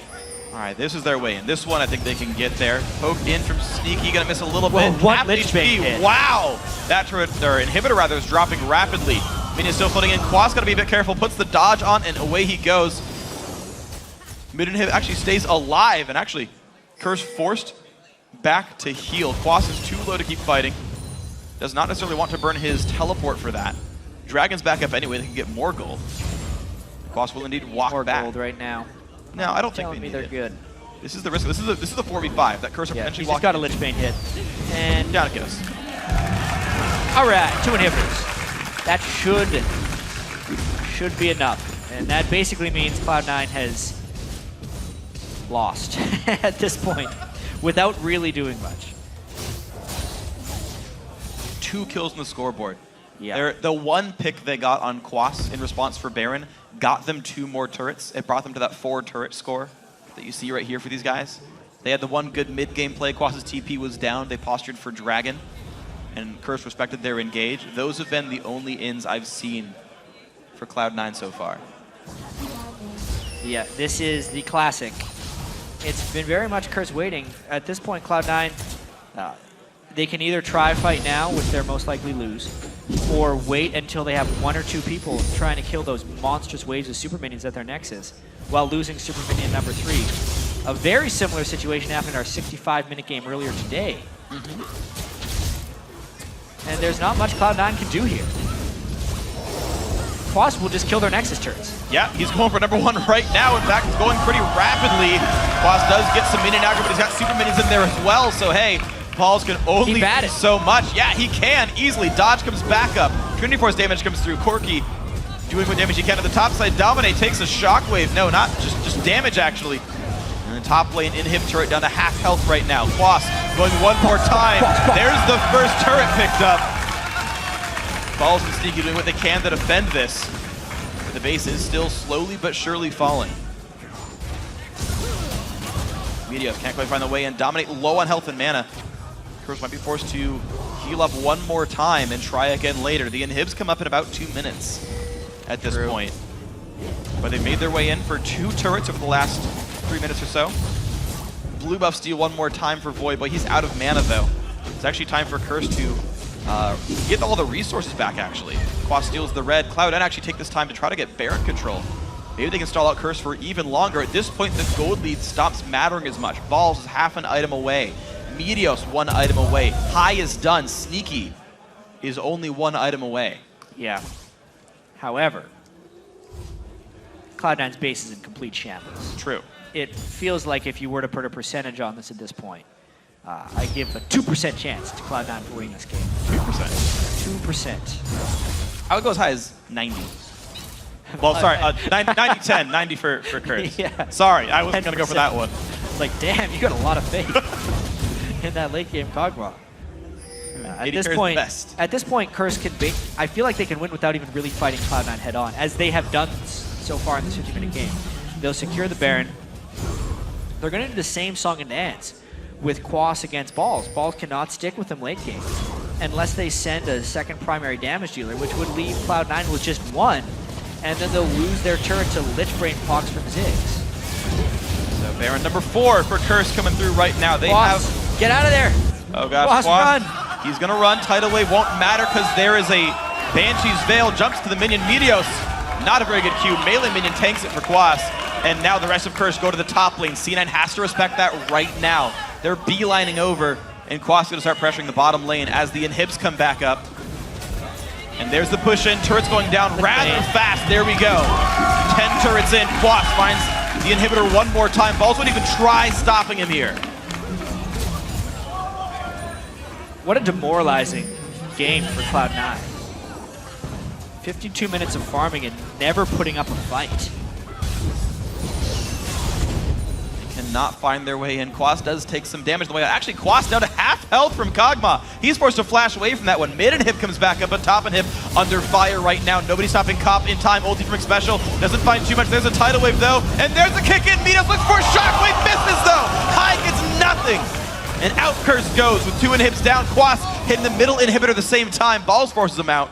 All right, this is their way in. This one, I think they can get there. Poke in from Sneaky, gonna miss a little bit. What Lich Bane hit. Wow! That turret, or inhibitor rather, is dropping rapidly. Minion still floating in. Quas gotta be a bit careful, puts the dodge on, and away he goes. Mid inhib actually stays alive, and actually, Curse forced back to heal. Quas is too low to keep fighting. Does not necessarily want to burn his teleport for that. Dragon's back up anyway, they can get more gold. Quas will indeed walk More back. gold right now. No, I don't think they need they're it. good. This is the risk. This is the 4v5 that Curse are potentially He's just walking. got a Lich Bane hit. And down it goes. All right, 2 inhibitors. That should be enough. And that basically means Cloud9 has lost at this point without really doing much. 2 kills on the scoreboard. Yeah. The one pick they got on Quas in response for Baron got them 2 more turrets. It brought them to that 4 turret score that you see right here for these guys. They had the one good mid-game play. Quas's TP was down. They postured for Dragon, and Curse respected their engage. Those have been the only ins I've seen for Cloud9 so far. Yeah, this is the classic. It's been very much Curse waiting. At this point, Cloud9, they can either try fight now, which they're most likely lose, or wait until they have 1 or 2 people trying to kill those monstrous waves of super minions at their nexus, while losing super minion number 3. A very similar situation happened in our 65-minute game earlier today. And there's not much Cloud9 can do here. Quas will just kill their nexus turrets. Yeah, he's going for number 1 right now. In fact, he's going pretty rapidly. Quas does get some minion aggro, but he's got super minions in there as well, so hey, Pauls can only do so much. Yeah, he can easily. Dodge comes back up. Trinity Force damage comes through. Corki doing what damage he can to the top side. Dominate takes a shockwave. No, not just damage actually. And the top lane inhib turret down to half health right now. Quas going one more time. There's the first turret picked up. Balls and Sneaky doing what they can to defend this. But the base is still slowly but surely falling. Meteos can't quite find the way in. Dominate low on health and mana. Curse might be forced to heal up one more time and try again later. The inhibs come up in about 2 minutes at this point. But they made their way in for 2 turrets over the last 3 minutes or so. Blue buff steal one more time for Void, but he's out of mana though. It's actually time for Curse to get all the resources back actually. Quas steals the red. Cloud9 actually take this time to try to get Baron control. Maybe they can stall out Curse for even longer. At this point, the gold lead stops mattering as much. Balls is half an item away. Meteos 1 item away. High is done. Sneaky is only 1 item away. Yeah. However, Cloud9's base is in complete shambles. True. It feels like if you were to put a percentage on this at this point, I give a 2% chance to Cloud9 for winning this game. 2%? 2%. I would go as high as 90. Well, sorry, 90-10, 90 for Curse. Yeah. Sorry, I wasn't going to go for that one. It's like, damn, you got a lot of faith in that late game Kog'Maw. At this point, Curse can I feel like they can win without even really fighting Cloud9 head on, as they have done so far in this 50-minute game. They'll secure the Baron. They're going to do the same song and dance with Quas against Balls. Balls cannot stick with them late game unless they send a second primary damage dealer, which would leave Cloud9 with just 1. And then they'll lose their turret to Lich Brain Pox from Ziggs. So Baron number 4 for Curse coming through right now. They Quas, have... get out of there! Oh gosh, Quas, run! He's gonna run. Tidal Wave won't matter because there is a Banshee's Veil. Jumps to the minion. Meteos, not a very good Q. Melee minion tanks it for Quas. And now the rest of Curse go to the top lane. C9 has to respect that right now. They're beelining over, and Quas is gonna start pressuring the bottom lane as the inhibs come back up. And there's the push in. Turrets going down rather fast. There we go. 10 turrets in. Quas finds the inhibitor one more time. Balls wouldn't even try stopping him here. What a demoralizing game for Cloud9. 52 minutes of farming and never putting up a fight. Cannot find their way in. Quas does take some damage the way out. Actually, Quas down to half health from Kog'Maw. He's forced to flash away from that one. Mid inhib comes back up, but top inhib under fire right now. Nobody stopping Cop in time. Ulti from Special. Doesn't find too much. There's a tidal wave though. And there's a kick in. Meteos looks for a shockwave. Misses though. High gets nothing. And out Curse goes with 2 inhibs down. Quas hitting the middle inhibitor at the same time. Balls forces him out.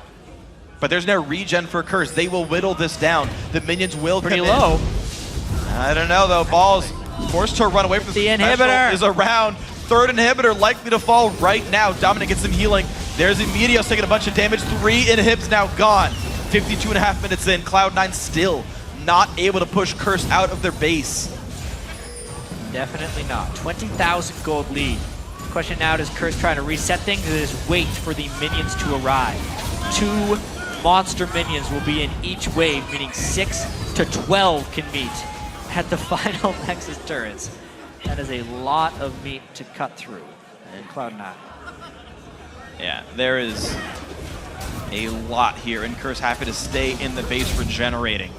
But there's no regen for Curse. They will whittle this down. The minions will pretty come low. In. I don't know though. Balls forced to run away from the inhibitor. Is around. 3rd inhibitor likely to fall right now. Dominant gets some healing. There's Meteos taking a bunch of damage. 3 inhibs now gone. 52.5 minutes in. Cloud9 still not able to push Curse out of their base. Definitely not. 20,000 gold lead. Question now, does Curse try to reset things or just wait for the minions to arrive? 2 monster minions will be in each wave, meaning 6 to 12 can meet at the final Nexus turrets. That is a lot of meat to cut through in Cloud9. Yeah, there is a lot here, and Curse happy to stay in the base regenerating.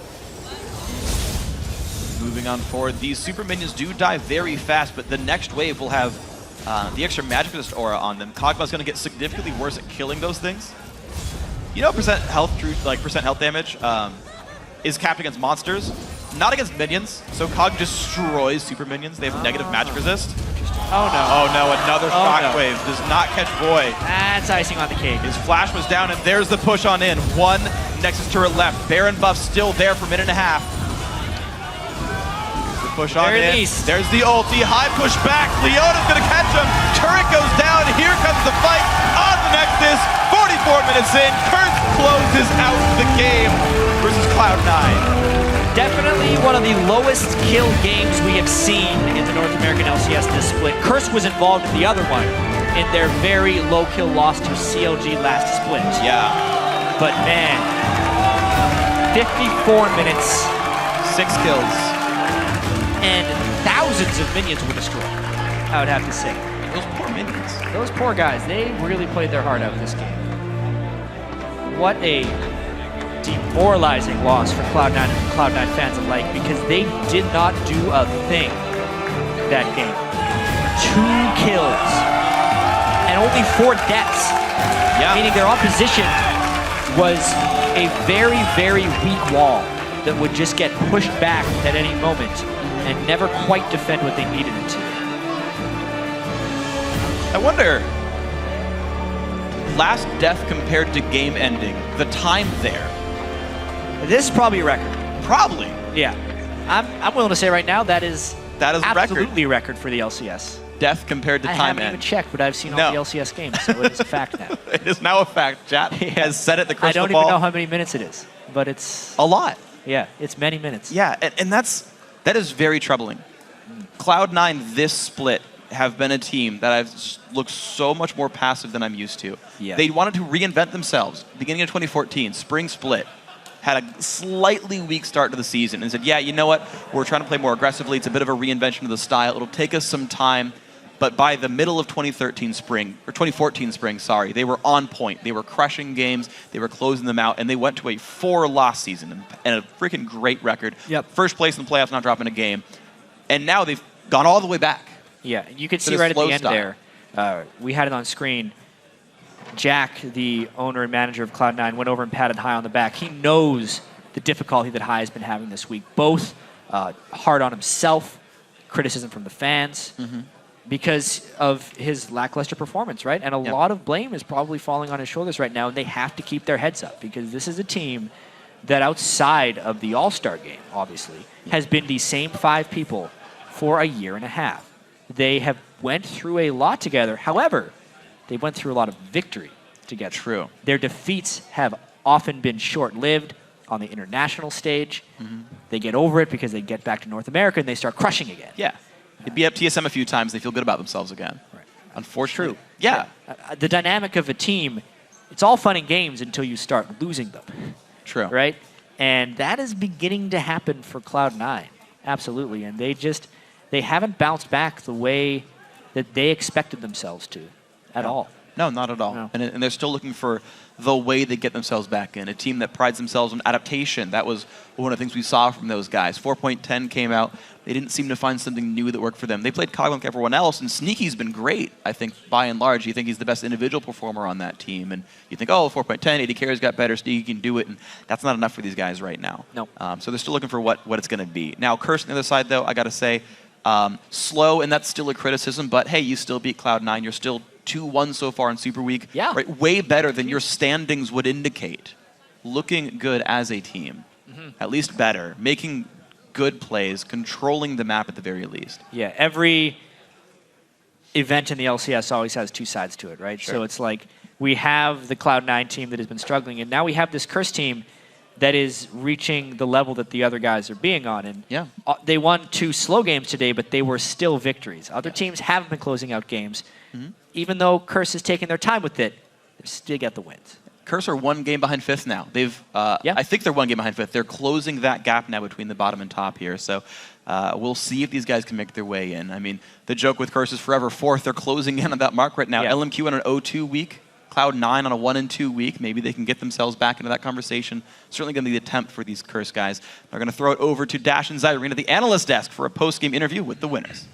Moving on forward, these super minions do die very fast, but the next wave will have the extra magic resist aura on them. Kog'Maw's going to get significantly worse at killing those things. You know, percent health damage is capped against monsters, not against minions. So Cog destroys super minions. They have negative magic resist. Oh no. Oh no, another shockwave. Does not catch Boy. That's icing on the cake. His flash was down, and there's the push on in. 1 Nexus turret left. Baron buff still there for a minute and a half. Here's the push on in. There's the ulti. High push back. Leona's going to catch him. Turret goes down. Here comes the fight on the Nexus. 44 minutes in. Curse closes out the game versus Cloud9. Definitely one of the lowest kill games we have seen in the North American LCS this split. Curse was involved in the other one in their very low kill loss to CLG last split. Yeah. But man, 54 minutes. 6 kills. And thousands of minions were destroyed, I would have to say. Those poor minions. Those poor guys, they really played their heart out this game. What a demoralizing loss for Cloud9 and Cloud9 fans alike, because they did not do a thing that game. 2 kills and only 4 deaths, meaning their opposition was a very, very weak wall that would just get pushed back at any moment and never quite defend what they needed it to. I wonder, last death compared to game ending, the time there. This is probably a record. Probably. Yeah. I'm willing to say right now that is absolutely record for the LCS. Death compared to I time haven't end. even checked, but I've seen all the LCS games, so it is a fact now. It is now a fact. Chat has said it. The crystal I don't ball. even know how many minutes it is, but it's a lot. Yeah, it's many minutes. Yeah, and that is very troubling. Cloud9 this split have been a team that I've looked so much more passive than I'm used to. Yeah. They wanted to reinvent themselves. Beginning of 2014, spring split, had a slightly weak start to the season and said, yeah, you know what? We're trying to play more aggressively. It's a bit of a reinvention of the style. It'll take us some time. But by the middle of 2014 spring, they were on point. They were crushing games. They were closing them out. And they went to a 4-loss season and a freaking great record. Yep. First place in the playoffs, not dropping a game. And now they've gone all the way back. Yeah, you could To see the right at the slow end style. there, we had it on screen. Jack, the owner and manager of Cloud9, went over and patted High on the back. He knows the difficulty that High has been having this week, both hard on himself, criticism from the fans, because of his lackluster performance, right? And a lot of blame is probably falling on his shoulders right now, and they have to keep their heads up because this is a team that outside of the All-Star game, obviously, has been the same 5 people for a year and a half. They have went through a lot together. However, they went through a lot of victory together. True. Their defeats have often been short-lived on the international stage. They get over it because they get back to North America and they start crushing again. Yeah. They beat up TSM a few times. They feel good about themselves again. Right. Unfortunately. True. Yeah. The dynamic of a team, it's all fun and games until you start losing them. True. Right? And that is beginning to happen for Cloud9. Absolutely. And they haven't bounced back the way that they expected themselves to at all. No, not at all. No. And they're still looking for the way they get themselves back in. A team that prides themselves on adaptation. That was one of the things we saw from those guys. 4.10 came out. They didn't seem to find something new that worked for them. They played COG like everyone else, and Sneaky's been great, I think, by and large. You think he's the best individual performer on that team. And you think, oh, 4.10, AD carries got better, Sneaky can do it. And that's not enough for these guys right now. No. So they're still looking for what it's going to be. Now, Curse on the other side, though, I got to say, slow, and that's still a criticism, but hey, you still beat Cloud9. You're still 2-1 so far in Superweek. Yeah. Right? Way better than your standings would indicate. Looking good as a team. At least better. Making good plays, controlling the map at the very least. Yeah, every event in the LCS always has 2 sides to it, right? Sure. So it's like we have the Cloud9 team that has been struggling, and now we have this Curse team that is reaching the level that the other guys are being on. And yeah. They won 2 slow games today, but they were still victories. Other teams haven't been closing out games. Even though Curse is taking their time with it, they still get the wins. Curse are 1 game behind 5th now. I think they're 1 game behind 5th. They're closing that gap now between the bottom and top here. So we'll see if these guys can make their way in. I mean, the joke with Curse is forever 4th. They're closing in on that mark right now. Yeah. LMQ on an 0-2 week. Cloud9 on a 1-2 week. Maybe they can get themselves back into that conversation. Certainly going to be the attempt for these Curse guys. They're going to throw it over to Dash and Zyrene at the analyst desk for a post-game interview with the winners.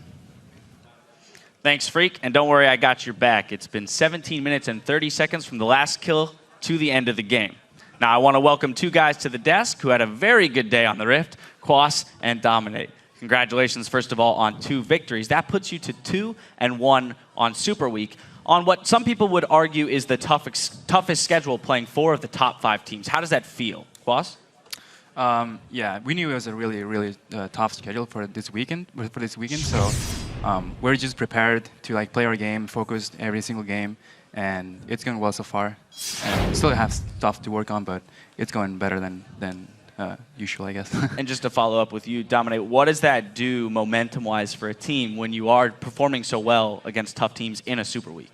Thanks, Freak. And don't worry, I got your back. It's been 17 minutes and 30 seconds from the last kill to the end of the game. Now, I want to welcome 2 guys to the desk who had a very good day on the Rift, Quas and Dominate. Congratulations, first of all, on 2 victories. That puts you to 2-1 on Superweek, on what some people would argue is the toughest schedule, playing 4 of the top 5 teams. How does that feel? Quas? Yeah, we knew it was a really tough schedule for this weekend. So we're just prepared to play our game, focused every single game, and it's going well so far. And we still have stuff to work on, but it's going better than usual, I guess. And just to follow up with you, Dominate, what does that do momentum-wise for a team when you are performing so well against tough teams in a Super Week?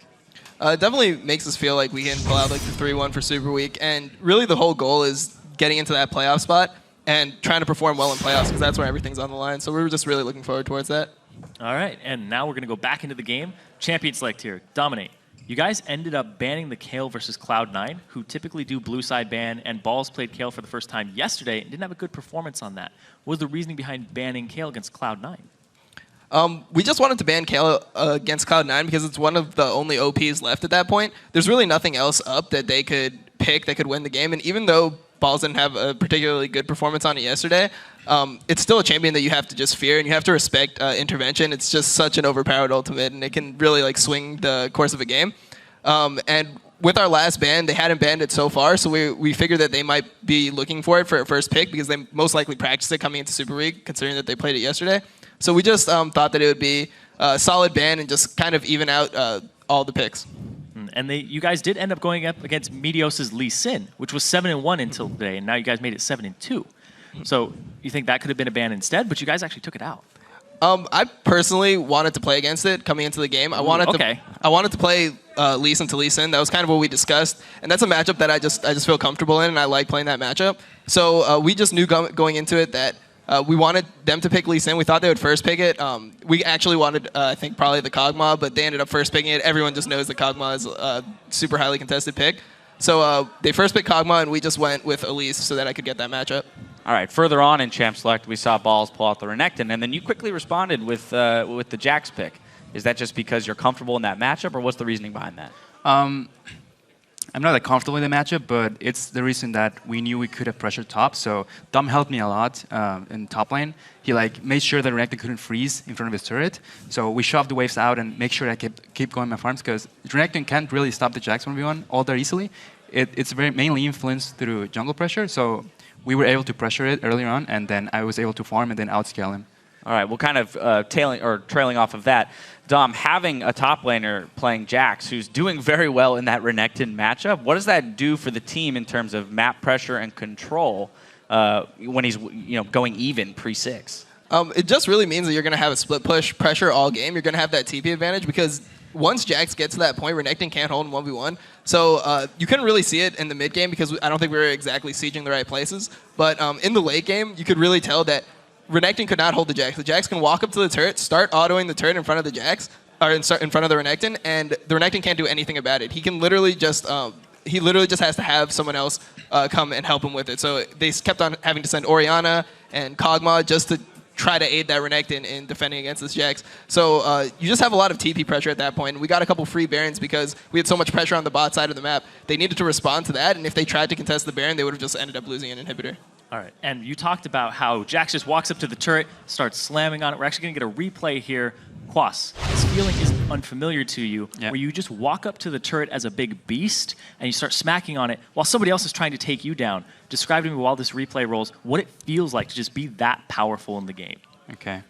It definitely makes us feel like we can pull out the 3-1 for Super Week, and really the whole goal is getting into that playoff spot and trying to perform well in playoffs because that's where everything's on the line. So we're just really looking forward towards that. All right, and now we're going to go back into the game. Champion select here. Dominate. You guys ended up banning the Kayle versus Cloud9, who typically do blue side ban, and Balls played Kayle for the first time yesterday and didn't have a good performance on that. What was the reasoning behind banning Kayle against Cloud9? We just wanted to ban Kayle against Cloud9 because it's one of the only OPs left at that point. There's really nothing else up that they could pick that could win the game. And even though Balls didn't have a particularly good performance on it yesterday, it's still a champion that you have to just fear and you have to respect intervention. It's just such an overpowered ultimate, and it can really like swing the course of a game. And with our last ban, they hadn't banned it so far, so we figured that they might be looking for it for a first pick because they most likely practiced it coming into Superweek, considering that they played it yesterday. So we just thought that it would be a solid ban and just kind of even out all the picks. And you guys did end up going up against Meteos' Lee Sin, which was 7-1 until today, and now you guys made it 7-2. So you think that could have been a ban instead, but you guys actually took it out. I personally wanted to play against it coming into the game. I wanted to play Lee Sin to Lee Sin. That was kind of what we discussed, and that's a matchup that I just feel comfortable in, and I like playing that matchup. So we just knew going into it that we wanted them to pick Lee Sin. We thought they would first pick it. We actually wanted, I think, probably the Kog'Maw, but they ended up first picking it. Everyone just knows that Kog'Maw is a super highly contested pick. So they first picked Kog'Maw, and we just went with Elise so that I could get that matchup. All right, further on in Champ Select, we saw Balls pull out the Renekton, and then you quickly responded with the Jax pick. Is that just because you're comfortable in that matchup, or what's the reasoning behind that? I'm not that comfortable in the matchup, but it's the reason that we knew we could have pressured top. So Dom helped me a lot in top lane. He made sure that Renekton couldn't freeze in front of his turret. So we shoved the waves out and make sure I keep going my farms, because Renekton can't really stop the Jax 1v1 all that easily. It's very mainly influenced through jungle pressure. So we were able to pressure it earlier on, and then I was able to farm and then outscale him. All right, well, kind of trailing off of that, Dom, having a top laner playing Jax, who's doing very well in that Renekton matchup, what does that do for the team in terms of map pressure and control when he's going even pre-6? It just really means that you're going to have a split push pressure all game. You're going to have that TP advantage because once Jax gets to that point, Renekton can't hold in 1v1. So you couldn't really see it in the mid game because I don't think we were exactly sieging the right places. But in the late game, you could really tell that Renekton could not hold the Jax. The Jax can walk up to the turret, start autoing the turret in front of the Jax, or in front of the Renekton, and the Renekton can't do anything about it. He can literally just has to have someone else come and help him with it. So they kept on having to send Orianna and Kog'Maw just to try to aid that Renekton in defending against this Jax. So you just have a lot of TP pressure at that point. We got a couple free Barons because we had so much pressure on the bot side of the map. They needed to respond to that, and if they tried to contest the Baron, they would have just ended up losing an inhibitor. All right, and you talked about how Jax just walks up to the turret, starts slamming on it. We're actually going to get a replay here. Quas, this feeling isn't unfamiliar to you, where you just walk up to the turret as a big beast and you start smacking on it while somebody else is trying to take you down. Describe to me while this replay rolls what it feels like to just be that powerful in the game. Okay.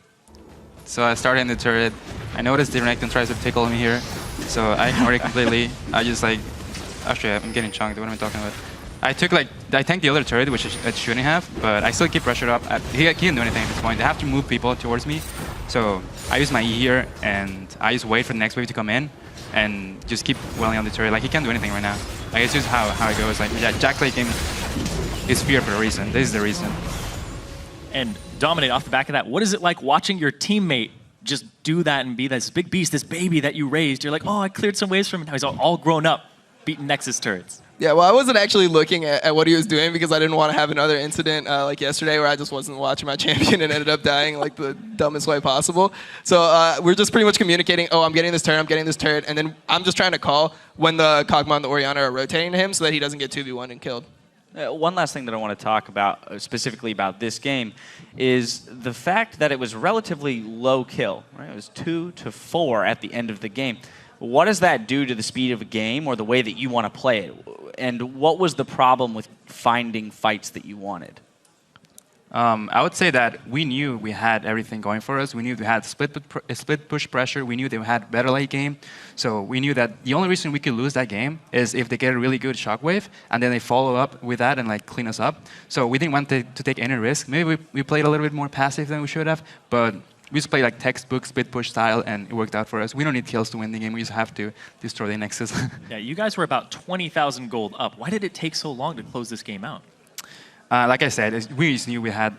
So I started in the turret. I noticed the Renekton tries to tickle me here, so I ignored it completely. I just actually I'm getting chunked. What am I talking about? I tanked the other turret, which I shouldn't have, but I still keep pressure up. He can't do anything at this point. They have to move people towards me. So I use my E here, and I just wait for the next wave to come in, and just keep welling on the turret. He can't do anything right now. It's just how it goes. Jack late game is fear for a reason. This is the reason. And Dominate, off the back of that, what is it like watching your teammate just do that and be this big beast, this baby that you raised? You're like, oh, I cleared some waves from him. Now he's all grown up, beating Nexus turrets. Yeah, well, I wasn't actually looking at what he was doing because I didn't want to have another incident like yesterday where I just wasn't watching my champion and ended up dying the dumbest way possible. So we're just pretty much communicating, oh, I'm getting this turret, and then I'm just trying to call when the Kog'Maw and the Orianna are rotating to him so that he doesn't get 2v1 and killed. One last thing that I want to talk about, specifically about this game, is the fact that it was relatively low kill. Right? It was 2-4 at the end of the game. What does that do to the speed of a game or the way that you want to play it? And what was the problem with finding fights that you wanted? I would say that we knew we had everything going for us. We knew we had split push pressure. We knew they had better late game. So we knew that the only reason we could lose that game is if they get a really good shockwave and then they follow up with that and clean us up. So we didn't want to take any risk. Maybe we played a little bit more passive than we should have, but we just played textbook split push style and it worked out for us. We don't need kills to win the game. We just have to destroy the Nexus. Yeah, you guys were about 20,000 gold up. Why did it take so long to close this game out? Like I said, we just knew we had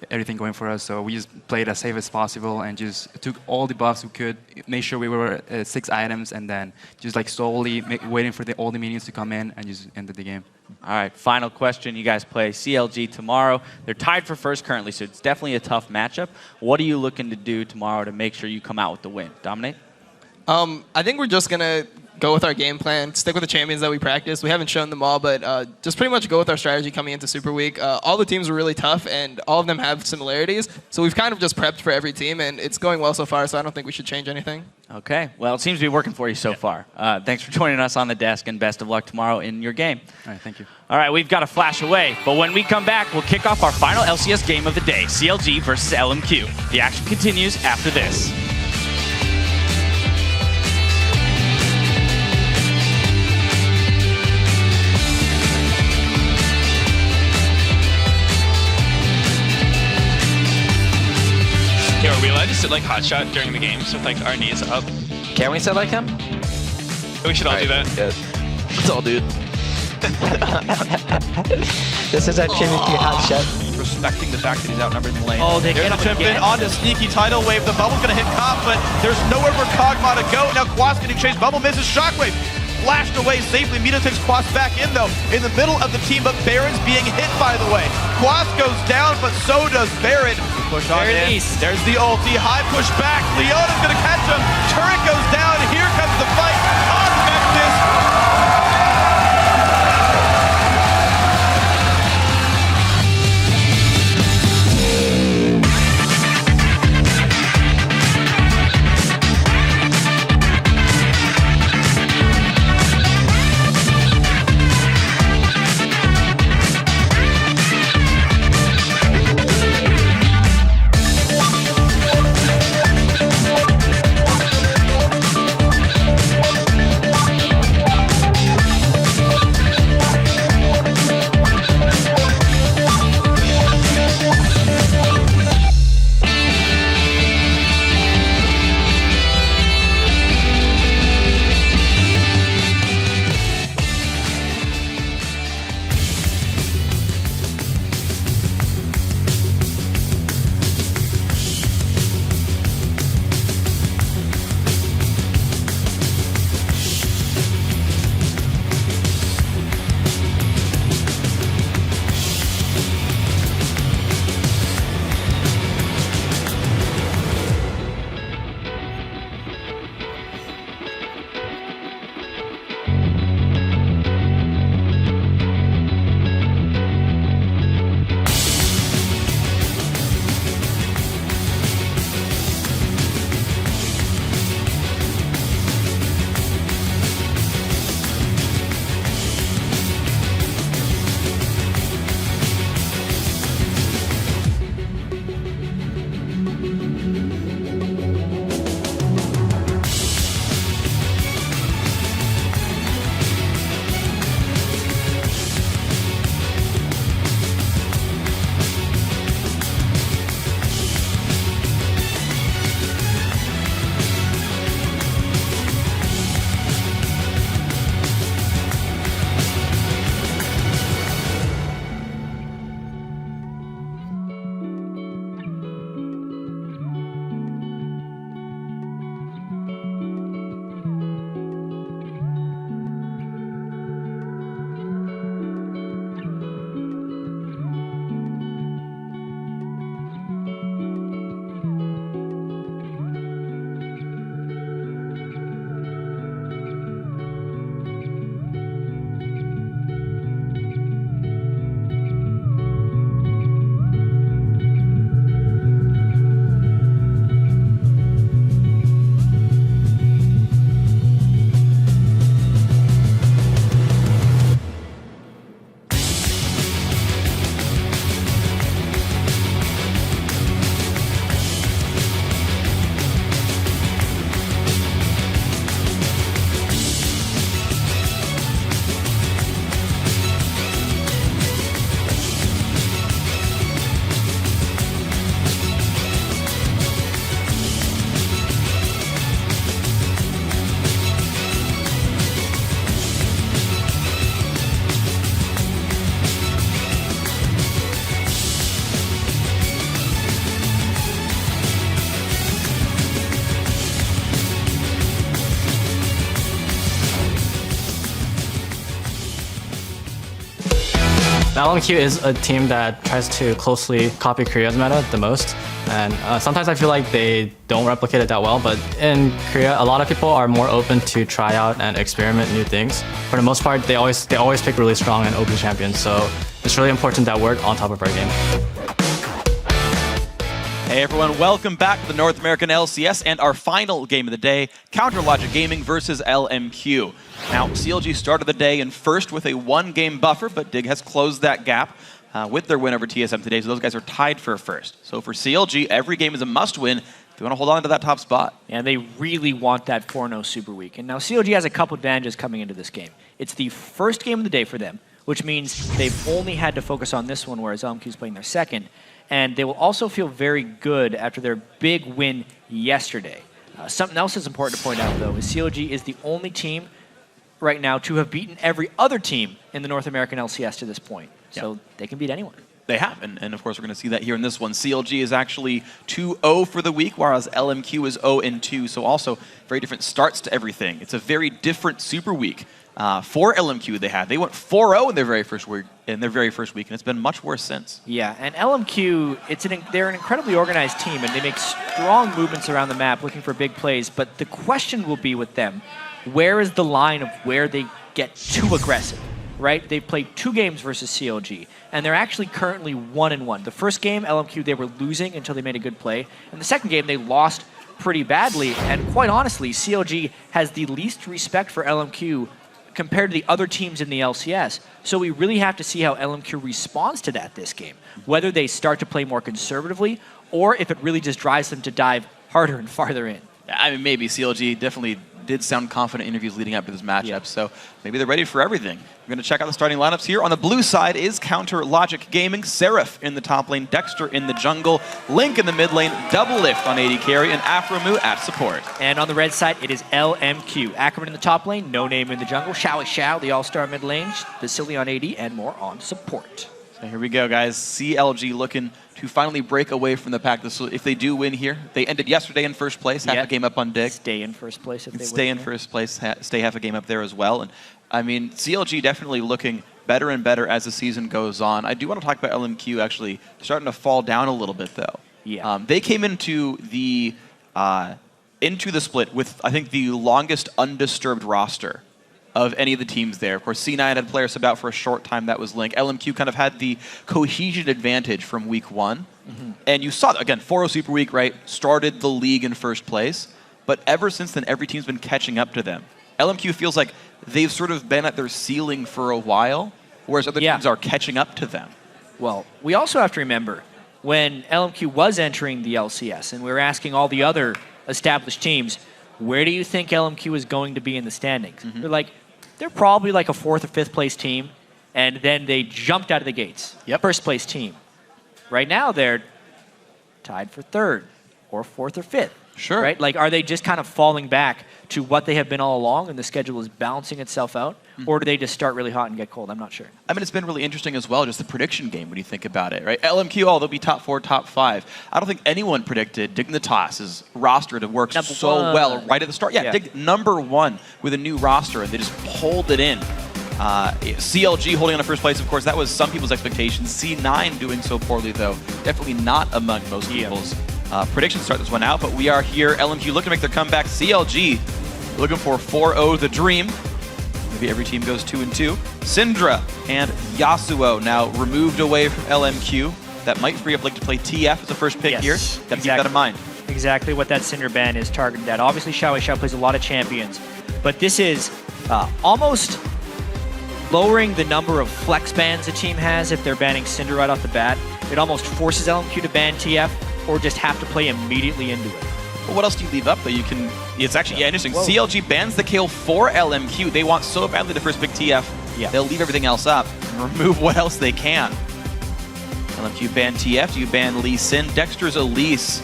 everything going for us, so we just played as safe as possible and just took all the buffs we could, made sure we were 6 items, and then just slowly waiting for all the minions to come in and just ended the game. All right, final question. You guys play CLG tomorrow. They're tied for first currently, so it's definitely a tough matchup. What are you looking to do tomorrow to make sure you come out with the win? Dominate? I think we're just going to go with our game plan, stick with the champions that we practice. We haven't shown them all, but just pretty much go with our strategy coming into Super Week. All the teams were really tough, and all of them have similarities. So we've kind of just prepped for every team, and it's going well so far, so I don't think we should change anything. Okay. Well, it seems to be working for you so far. Thanks for joining us on the desk, and best of luck tomorrow in your game. All right, thank you. All right, we've got to flash away, but when we come back, we'll kick off our final LCS game of the day, CLG versus LMQ. The action continues after this. Yeah, are we allowed to sit like hotshot during the games with like our knees up? Can we sit like him? We should all do that. Good. Let's all do it. This is our Trinity hotshot. Respecting the fact that he's outnumbered in the lane. Oh, they There's get the him chip in again. on the sneaky tidal wave. The bubble's gonna hit Cop, but there's nowhere for Kog'Maw to go. Now Quas getting chased. Bubble misses Shockwave. Flashed away safely. Mito takes Quas back in though. In the middle of the team, but Baron's being hit by the way. Quas goes down, but so does Baron. Push on in. There's the ulti. High push back. Leona's gonna catch him. Turret goes down. Here comes the fight on Nexus. LMQ is a team that tries to closely copy Korea's meta the most. And sometimes I feel like they don't replicate it that well, but in Korea, a lot of people are more open to try out and experiment new things. For the most part, they always pick really strong and open champions, so it's really important that we're on top of our game. Hey everyone, welcome back to the North American LCS and our final game of the day, Counter Logic Gaming versus LMQ. Now, CLG started the day in first with a 1-game buffer, but Dig has closed that gap with their win over TSM today, so those guys are tied for first. So for CLG, every game is a must-win if they want to hold on to that top spot. And they really want that 4-0 Super Week. And now CLG has a couple advantages coming into this game. It's the first game of the day for them, which means they've only had to focus on this one, whereas LMQ is playing their second. And they will also feel very good after their big win yesterday. Something else that's important to point out, though, is CLG is the only team right now to have beaten every other team in the North American LCS to this point. So they can beat anyone. They have, and of course we're going to see that here in this one. CLG is actually 2-0 for the week, whereas LMQ is 0-2, so also very different starts to everything. It's a very different Super Week. For LMQ they went 4-0 in their very first week, and it's been much worse since. Yeah, and LMQ, they're an incredibly organized team, and they make strong movements around the map looking for big plays, but the question will be with them, where is the line of where they get too aggressive, right? They've played 2 games versus CLG, and they're actually currently 1-1. The first game, LMQ, they were losing until they made a good play, and the second game, they lost pretty badly, and quite honestly, CLG has the least respect for LMQ compared to the other teams in the LCS. So we really have to see how LMQ responds to that this game, whether they start to play more conservatively or if it really just drives them to dive harder and farther in. I mean, maybe CLG definitely did sound confident in interviews leading up to this matchup, so maybe they're ready for everything. We're going to check out the starting lineups here. On the blue side is Counter Logic Gaming, Seraph in the top lane, Dexter in the jungle, Link in the mid lane, Double Lift on AD carry, and Afromu at support. And on the red side, it is LMQ. Ackerman in the top lane, No Name in the jungle, Xiao, the all-star mid lane, Vasily on AD, and more on support. So here we go, guys. CLG looking to finally break away from the pack. If they do win here, they ended yesterday in first place, half a game up on Dig. Stay in first place if they win. Stay in first place, stay half a game up there as well. And I mean, CLG definitely looking better and better as the season goes on. I do want to talk about LMQ actually starting to fall down a little bit though. Yeah. They came into the split with, I think, the longest undisturbed roster of any of the teams there. Of course, C9 had players sub out for a short time. That was Link. LMQ kind of had the cohesion advantage from week 1. And you saw, again, 4-0 Super Week, right? Started the league in first place. But ever since then, every team's been catching up to them. LMQ feels like they've sort of been at their ceiling for a while, whereas other teams are catching up to them. Well, we also have to remember, when LMQ was entering the LCS, and we were asking all the other established teams, where do you think LMQ is going to be in the standings? They're probably like a 4th or 5th place team, and then they jumped out of the gates. First place team. Right now, they're tied for 3rd or 4th or 5th. Sure. Right? Like, are they just kind of falling back to what they have been all along and the schedule is balancing itself out? Or do they just start really hot and get cold? I'm not sure. I mean, it's been really interesting as well, just the prediction game when you think about it, right? LMQ, they'll be top 4, top 5. I don't think anyone predicted Dignitas's roster to work so well right at the start. Yeah, Dig number 1 with a new roster, and they just pulled it in. CLG holding on to first place, of course, that was some people's expectations. C9 doing so poorly, though, definitely not among most people's predictions start this one out, but we are here. LMQ looking to make their comeback. CLG looking for 4-0 the dream. Maybe every team goes 2-2. Syndra and Yasuo now removed away from LMQ. That might free up Link to play TF as the first pick here. Got to keep that in mind. Exactly what that Syndra ban is targeted at. Obviously, Xiao plays a lot of champions, but this is almost lowering the number of flex bans a team has if they're banning Syndra right off the bat. It almost forces LMQ to ban TF or just have to play immediately into it. Well, what else do you leave up, though? It's actually interesting. Whoa. CLG bans the kill for LMQ. They want so badly to first pick TF, they'll leave everything else up and remove what else they can. LMQ ban TF, you ban Lee Sin. Dexter's Elise.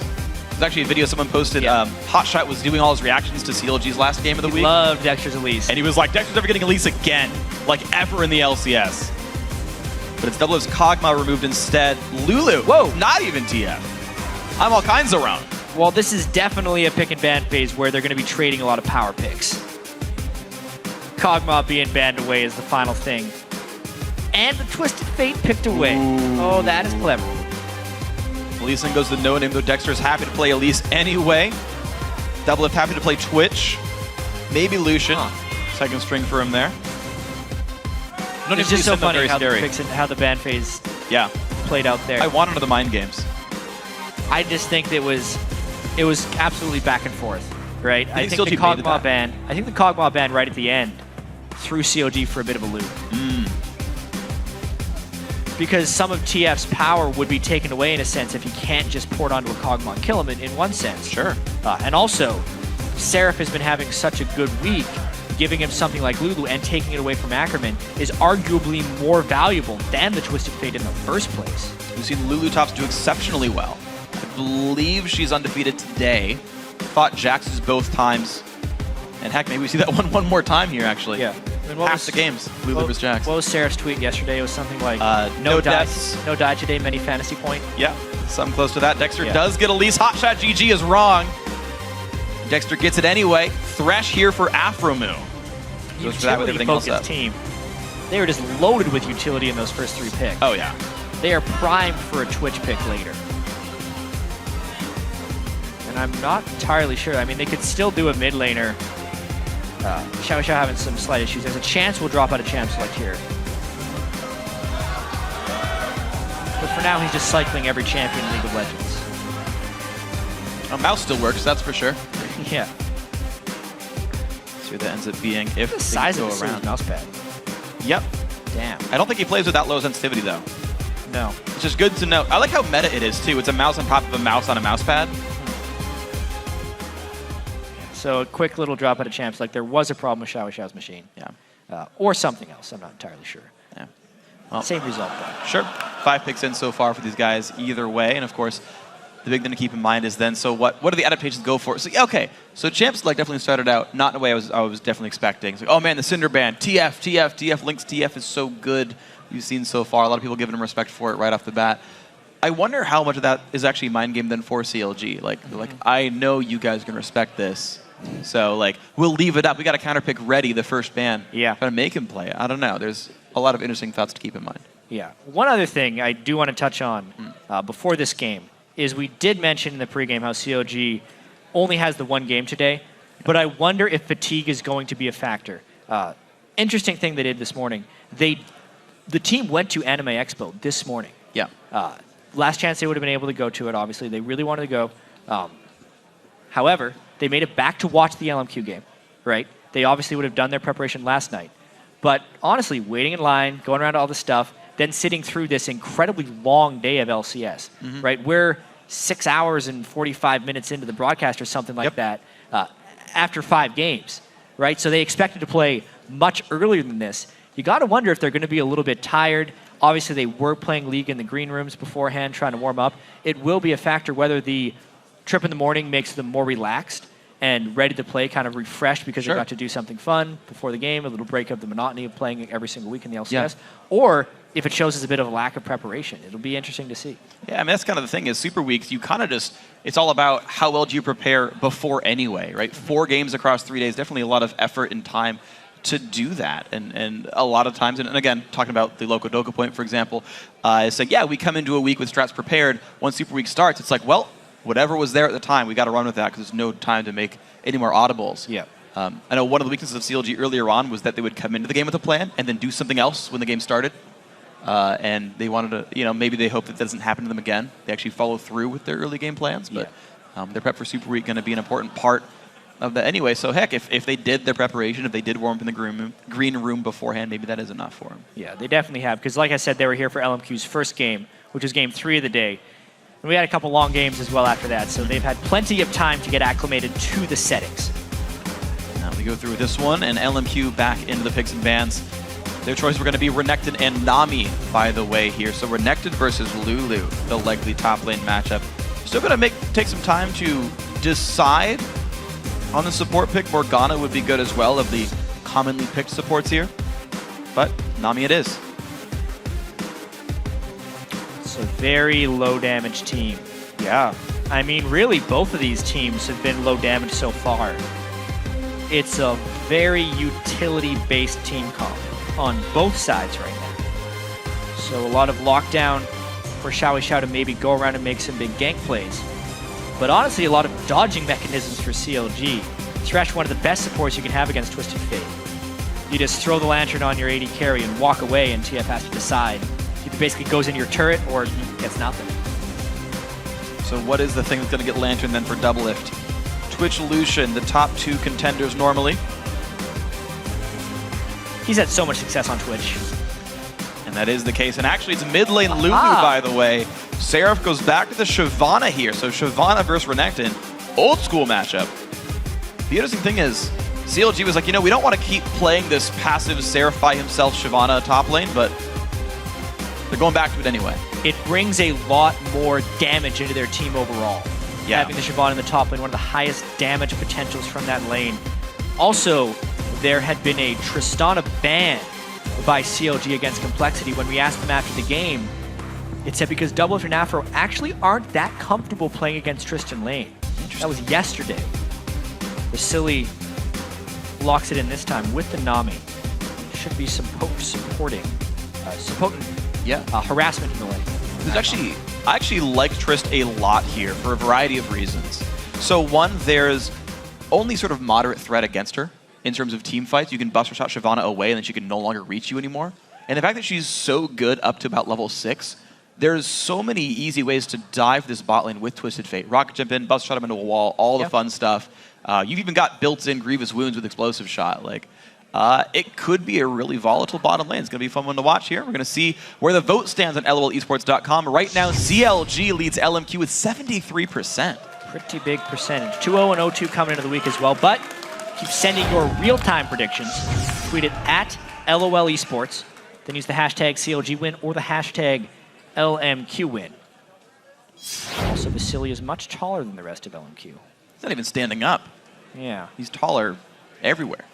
There's actually a video someone posted. Hotshot was doing all his reactions to CLG's last game of the week. Loved Dexter's Elise. And he was like, Dexter's never getting Elise again, like ever in the LCS. But it's Double F's Kog'Maw removed instead. Lulu, not even TF. I'm all kinds around. Well, this is definitely a pick and ban phase where they're going to be trading a lot of power picks. Kog'Maw being banned away is the final thing. And the Twisted Fate picked away. Oh, that is clever. Elise then goes to no name, though Dexter's happy to play Elise anyway. Double Lift happy to play Twitch. Maybe Lucian. Second string for him there. It's just so funny how the ban phase played out there. I wanted the mind games. I just think it was absolutely back and forth, right? I think the Kog'Maw ban right at the end threw COG for a bit of a loop. Because some of TF's power would be taken away in a sense if he can't just port onto a Kog'Maw and kill him in one sense. Sure. And also, Seraph has been having such a good week, giving him something like Lulu and taking it away from Ackerman is arguably more valuable than the Twisted Fate in the first place. We've seen Lulu Tops do exceptionally well. I believe she's undefeated today. Fought Jax's both times. And heck, maybe we see that one more time here, actually. Yeah. I mean, half the games, Lulu versus Jax. What was Seraph's tweet yesterday? It was something like, no deaths. No die today, many fantasy point. Yeah, something close to that. Dexter does get Elise. Hot shot GG is wrong. Dexter gets it anyway. Thresh here for Afromoo. Goes for that with everything else up. Team. They were just loaded with utility in those first 3 picks. Oh, yeah. They are primed for a Twitch pick later. And I'm not entirely sure. I mean, they could still do a mid laner. Xiao having some slight issues. There's a chance we'll drop out of Champ Select here. But for now, he's just cycling every champion in League of Legends. Mouse still works, that's for sure. Yeah. See what that ends up being if the size of go the around. mouse pad. Yep. Damn. I don't think he plays with that low sensitivity, though. No. It's just good to know. I like how meta it is, too. It's a mouse on top of a mouse on a mouse pad. So a quick little drop out of Champs. Like there was a problem with Xiao's machine. Yeah. Or something else. I'm not entirely sure. Yeah. Well, same result, though. Sure. 5 picks in so far for these guys either way. And, of course, the big thing to keep in mind is then, so what do the adaptations go for? So, okay. So Champ Select definitely started out not in a way I was definitely expecting. It's like, oh, man, the Cinder Band. TF. Link's TF is so good you've seen so far. A lot of people giving him respect for it right off the bat. I wonder how much of that is actually mind game then for CLG. Like, I know you guys can respect this. So, we'll leave it up. We got a counter pick ready, the first ban. Yeah. Try to make him play it. I don't know. There's a lot of interesting thoughts to keep in mind. Yeah. One other thing I do want to touch on before this game is we did mention in the pregame how COG only has the 1 game today, but I wonder if fatigue is going to be a factor. Interesting thing they did this morning. The team went to Anime Expo this morning. Yeah. Last chance they would have been able to go to it, obviously. They really wanted to go. However, they made it back to watch the LMQ game, right? They obviously would have done their preparation last night. But honestly, waiting in line, going around to all this stuff, then sitting through this incredibly long day of LCS, right? We're 6 hours and 45 minutes into the broadcast or something like that after 5 games, right? So they expected to play much earlier than this. You got to wonder if they're going to be a little bit tired. Obviously, they were playing League in the green rooms beforehand, trying to warm up. It will be a factor whether the trip in the morning makes them more relaxed and ready to play, kind of refreshed because they got to do something fun before the game, a little break of the monotony of playing every single week in the LCS, or if it shows us a bit of a lack of preparation. It'll be interesting to see. Yeah, I mean, that's kind of the thing is Superweek, you kind of just, it's all about how well do you prepare before anyway, right? 4 games across 3 days, definitely a lot of effort and time to do that. And a lot of times, and again, talking about the Loco Doco point, for example, it's like, yeah, we come into a week with strats prepared. Once Superweek starts, it's like, well, whatever was there at the time, we got to run with that because there's no time to make any more audibles. Yeah. I know one of the weaknesses of CLG earlier on was that they would come into the game with a plan and then do something else when the game started. And they wanted to, maybe they hope that doesn't happen to them again. They actually follow through with their early game plans, but their prep for Superweek going to be an important part of that anyway. So heck, if they did their preparation, if they did warm up in the green room beforehand, maybe that is enough for them. Yeah, they definitely have, because like I said, they were here for LMQ's first game, which was game 3 of the day. And we had a couple long games as well after that, so they've had plenty of time to get acclimated to the settings. Now we go through this one, and LMQ back into the picks and bans. Their choices were going to be Renekton and Nami, by the way, here. So Renekton versus Lulu, the likely top lane matchup. Still going to take some time to decide on the support pick. Morgana would be good as well of the commonly picked supports here. But Nami it is. It's a very low damage team. Yeah. I mean, really, both of these teams have been low damage so far. It's a very utility-based team comp on both sides right now. So a lot of lockdown for Xiao to maybe go around and make some big gank plays. But honestly, a lot of dodging mechanisms for CLG. Thresh, one of the best supports you can have against Twisted Fate. You just throw the Lantern on your AD carry and walk away, and TF has to decide. Either basically goes into your turret or gets nothing. So what is the thing that's going to get Lantern then for Doublelift? Twitch Lucian, the top 2 contenders normally. He's had so much success on Twitch. And that is the case. And actually, it's mid lane Lulu, by the way. Seraph goes back to the Shyvana here. So Shyvana versus Renekton, old school matchup. The interesting thing is, CLG was like, we don't want to keep playing this passive Seraph by himself Shyvana top lane, but they're going back to it anyway. It brings a lot more damage into their team overall. Yeah. Having the Shyvana in the top lane, one of the highest damage potentials from that lane. Also, there had been a Tristana ban by CLG against Complexity. When we asked them after the game, it said because Doublelift and Afro actually aren't that comfortable playing against Tristan lane. That was yesterday. Vasily locks it in this time with the Nami. Should be some potent harassment in the lane. I actually like Trist a lot here for a variety of reasons. So one, there's only sort of moderate threat against her in terms of team fights. You can buster shot Shyvana away and then she can no longer reach you anymore. And the fact that she's so good up to about level 6, there's so many easy ways to dive this bot lane with Twisted Fate. Rocket jump in, buster shot him into a wall, all the fun stuff. You've even got built-in Grievous Wounds with Explosive Shot. It could be a really volatile bottom lane. It's going to be a fun one to watch here. We're going to see where the vote stands on lolesports.com. Right now, CLG leads LMQ with 73%. Pretty big percentage. 2-0 and 0-2 coming into the week as well. But keep sending your real-time predictions. Tweet it at LOL Esports. Then use the hashtag CLG win or the hashtag LMQ win. Also, Vasily is much taller than the rest of LMQ. He's not even standing up. Yeah. He's taller everywhere.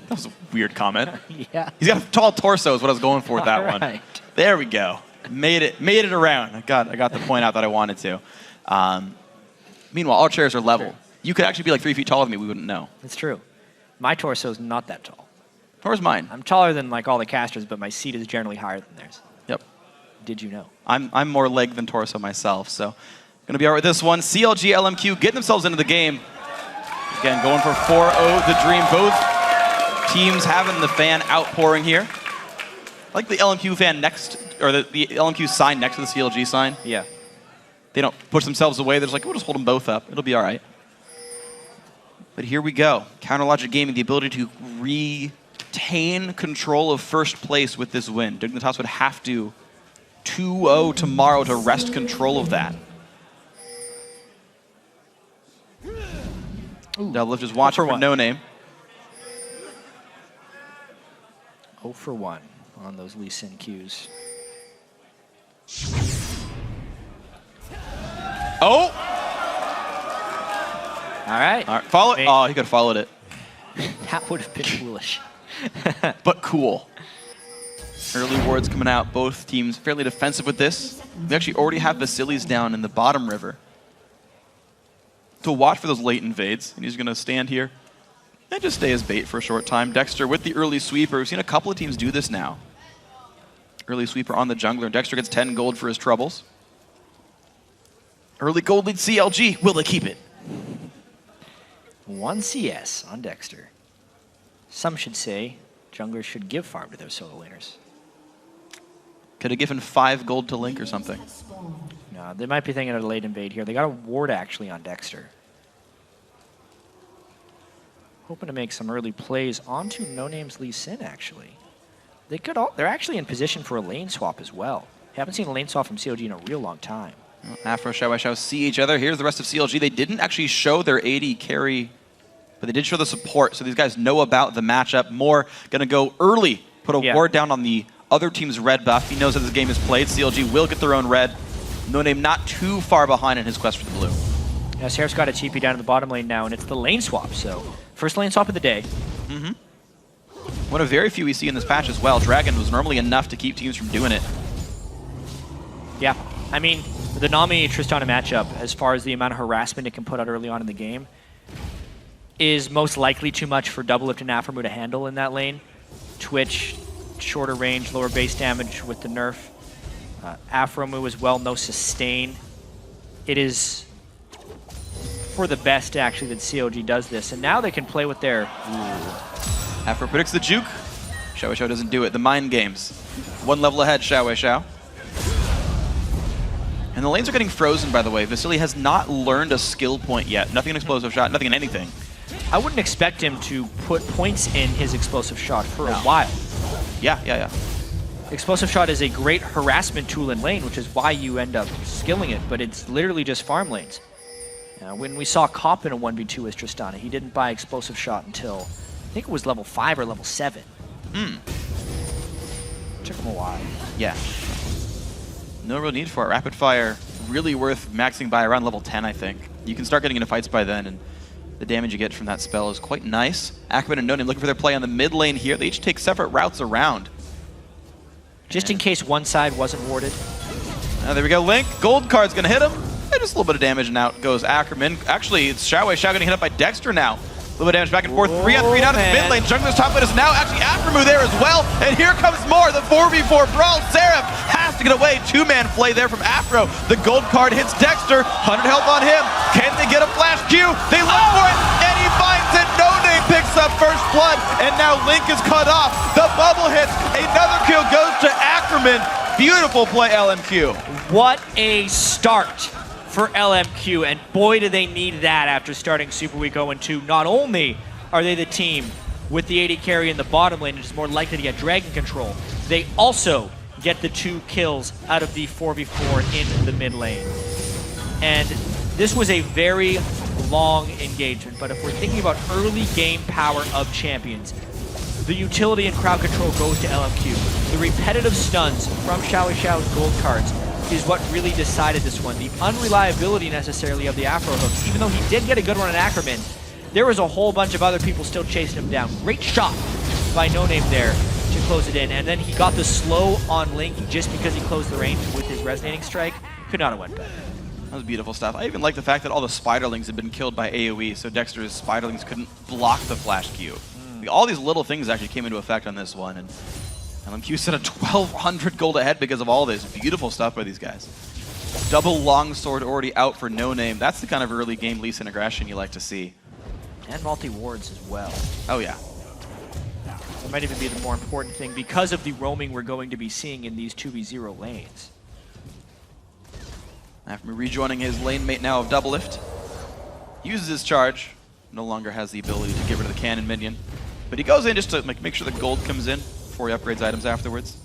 That was a weird comment. Yeah. He's got a tall torso is what I was going for with that All one. right. There we go. Made it around. I got the point out that I wanted to. Meanwhile, our chairs are level. You could actually be like 3 feet taller than me. We wouldn't know. It's true. My torso is not that tall. Where's mine? I'm taller than like all the casters, but my seat is generally higher than theirs. Yep. Did you know? I'm more leg than torso myself, so gonna be all right with this one. CLG, LMQ getting themselves into the game. Again, going for 4-0 the dream. Both teams having the fan outpouring here. I like the LMQ fan next, or the LMQ sign next to the CLG sign. Yeah. They don't push themselves away. They're just like, we'll just hold them both up. It'll be all right. But here we go. Counterlogic Gaming, the ability to retain control of first place with this win. Dignitas would have to 2-0 tomorrow to wrest control of that. Doublelift is watching for No Name. 0 for 1 on those Lee Sin Qs. Oh! All right. Follow it. Oh, he could have followed it. That would have been foolish. But cool. Early wards coming out. Both teams fairly defensive with this. They actually already have Vasily's down in the bottom river. To watch for those late invades. And he's going to stand here and just stay as bait for a short time. Dexter with the early sweeper. We've seen a couple of teams do this now. Early sweeper on the jungler. And Dexter gets 10 gold for his troubles. Early gold lead CLG. Will they keep it? 1 CS on Dexter. Some should say junglers should give farm to their solo laners. Could have given 5 gold to Link or something. No, they might be thinking of a late invade here. They got a ward actually on Dexter. Hoping to make some early plays onto No Name's Lee Sin actually. They're actually in position for a lane swap as well. Haven't seen a lane swap from CLG in a real long time. Afro, Xiao see each other. Here's the rest of CLG. They didn't actually show their AD carry, but they did show the support. So these guys know about the matchup. Moore going to go early, put a ward down on the other team's red buff. He knows that this game is played. CLG will get their own red. No Name not too far behind in his quest for the blue. Yeah, Seraph's got a TP down in the bottom lane now, and it's the lane swap. So first lane swap of the day. Mm-hmm. One of very few we see in this patch as well. Dragon was normally enough to keep teams from doing it. Yeah, I mean, the Nami-Tristana matchup, as far as the amount of harassment it can put out early on in the game, is most likely too much for Doublelift and Aframu to handle in that lane. Twitch shorter range, lower base damage with the nerf. Afromu as well, no sustain. It is for the best, actually, that COG does this. And now they can play with their... Afro predicts the juke. Xiao Xiao doesn't do it. The mind games. One level ahead, Xiao Xiao. And the lanes are getting frozen, by the way. Vasily has not learned a skill point yet. Nothing in explosive shot, nothing in anything. I wouldn't expect him to put points in his explosive shot for a while. Yeah. Explosive shot is a great harassment tool in lane, which is why you end up skilling it, but it's literally just farm lanes. When we saw Kopp in a 1v2 as Tristana, he didn't buy explosive shot until, I think it was level 5 or level 7. Took him a while. Yeah. No real need for it. Rapid fire, really worth maxing by around level 10, I think. You can start getting into fights by then, and the damage you get from that spell is quite nice. Ackerman and No Name looking for their play on the mid lane here. They each take separate routes around. Just in case one side wasn't warded. There we go, Link. Gold card's gonna hit him. And just a little bit of damage, and out goes Ackerman. Actually, it's Xiao getting hit up by Dexter now. A little bit of damage back and forth. 3-on-3 down to the mid lane. Jungler's top lane is now actually Afromu there as well. And here comes more. The 4v4 brawl. Seraph has to get away. Two-man play there from Afro. The gold card hits Dexter. 100 health on him. Can they get a flash Q? They look for it, and he finds it. No Name picks up first blood, and now Link is cut off. The bubble hits. Another kill goes to Ackerman. Beautiful play, LMQ. What a start for LMQ, and boy do they need that after starting Superweek 0-2. Not only are they the team with the AD carry in the bottom lane, which is more likely to get Dragon control, they also get the 2 kills out of the 4v4 in the mid lane. And this was a very long engagement, but if we're thinking about early game power of champions, the utility and crowd control goes to LMQ. The repetitive stuns from Xiao Xiao's gold cards is what really decided this one. The unreliability necessarily of the Afro hooks. Even though he did get a good one on Ackerman, there was a whole bunch of other people still chasing him down. Great shot by No Name there to close it in. And then he got the slow on Link just because he closed the range with his resonating strike. Could not have went better. That was beautiful stuff. I even like the fact that all the Spiderlings had been killed by AoE, so Dexter's Spiderlings couldn't block the flash Q. All these little things actually came into effect on this one, and LMQ set a 1,200 gold ahead because of all this. Beautiful stuff by these guys. Double longsword already out for No Name. That's the kind of early game Lee Sin aggression you like to see. And multi-wards as well. Oh yeah. That might even be the more important thing because of the roaming we're going to be seeing in these 2v0 lanes. After rejoining his lane mate now of Double Lift. Uses his charge. No longer has the ability to get rid of the cannon minion. But he goes in just to make sure the gold comes in before he upgrades items afterwards.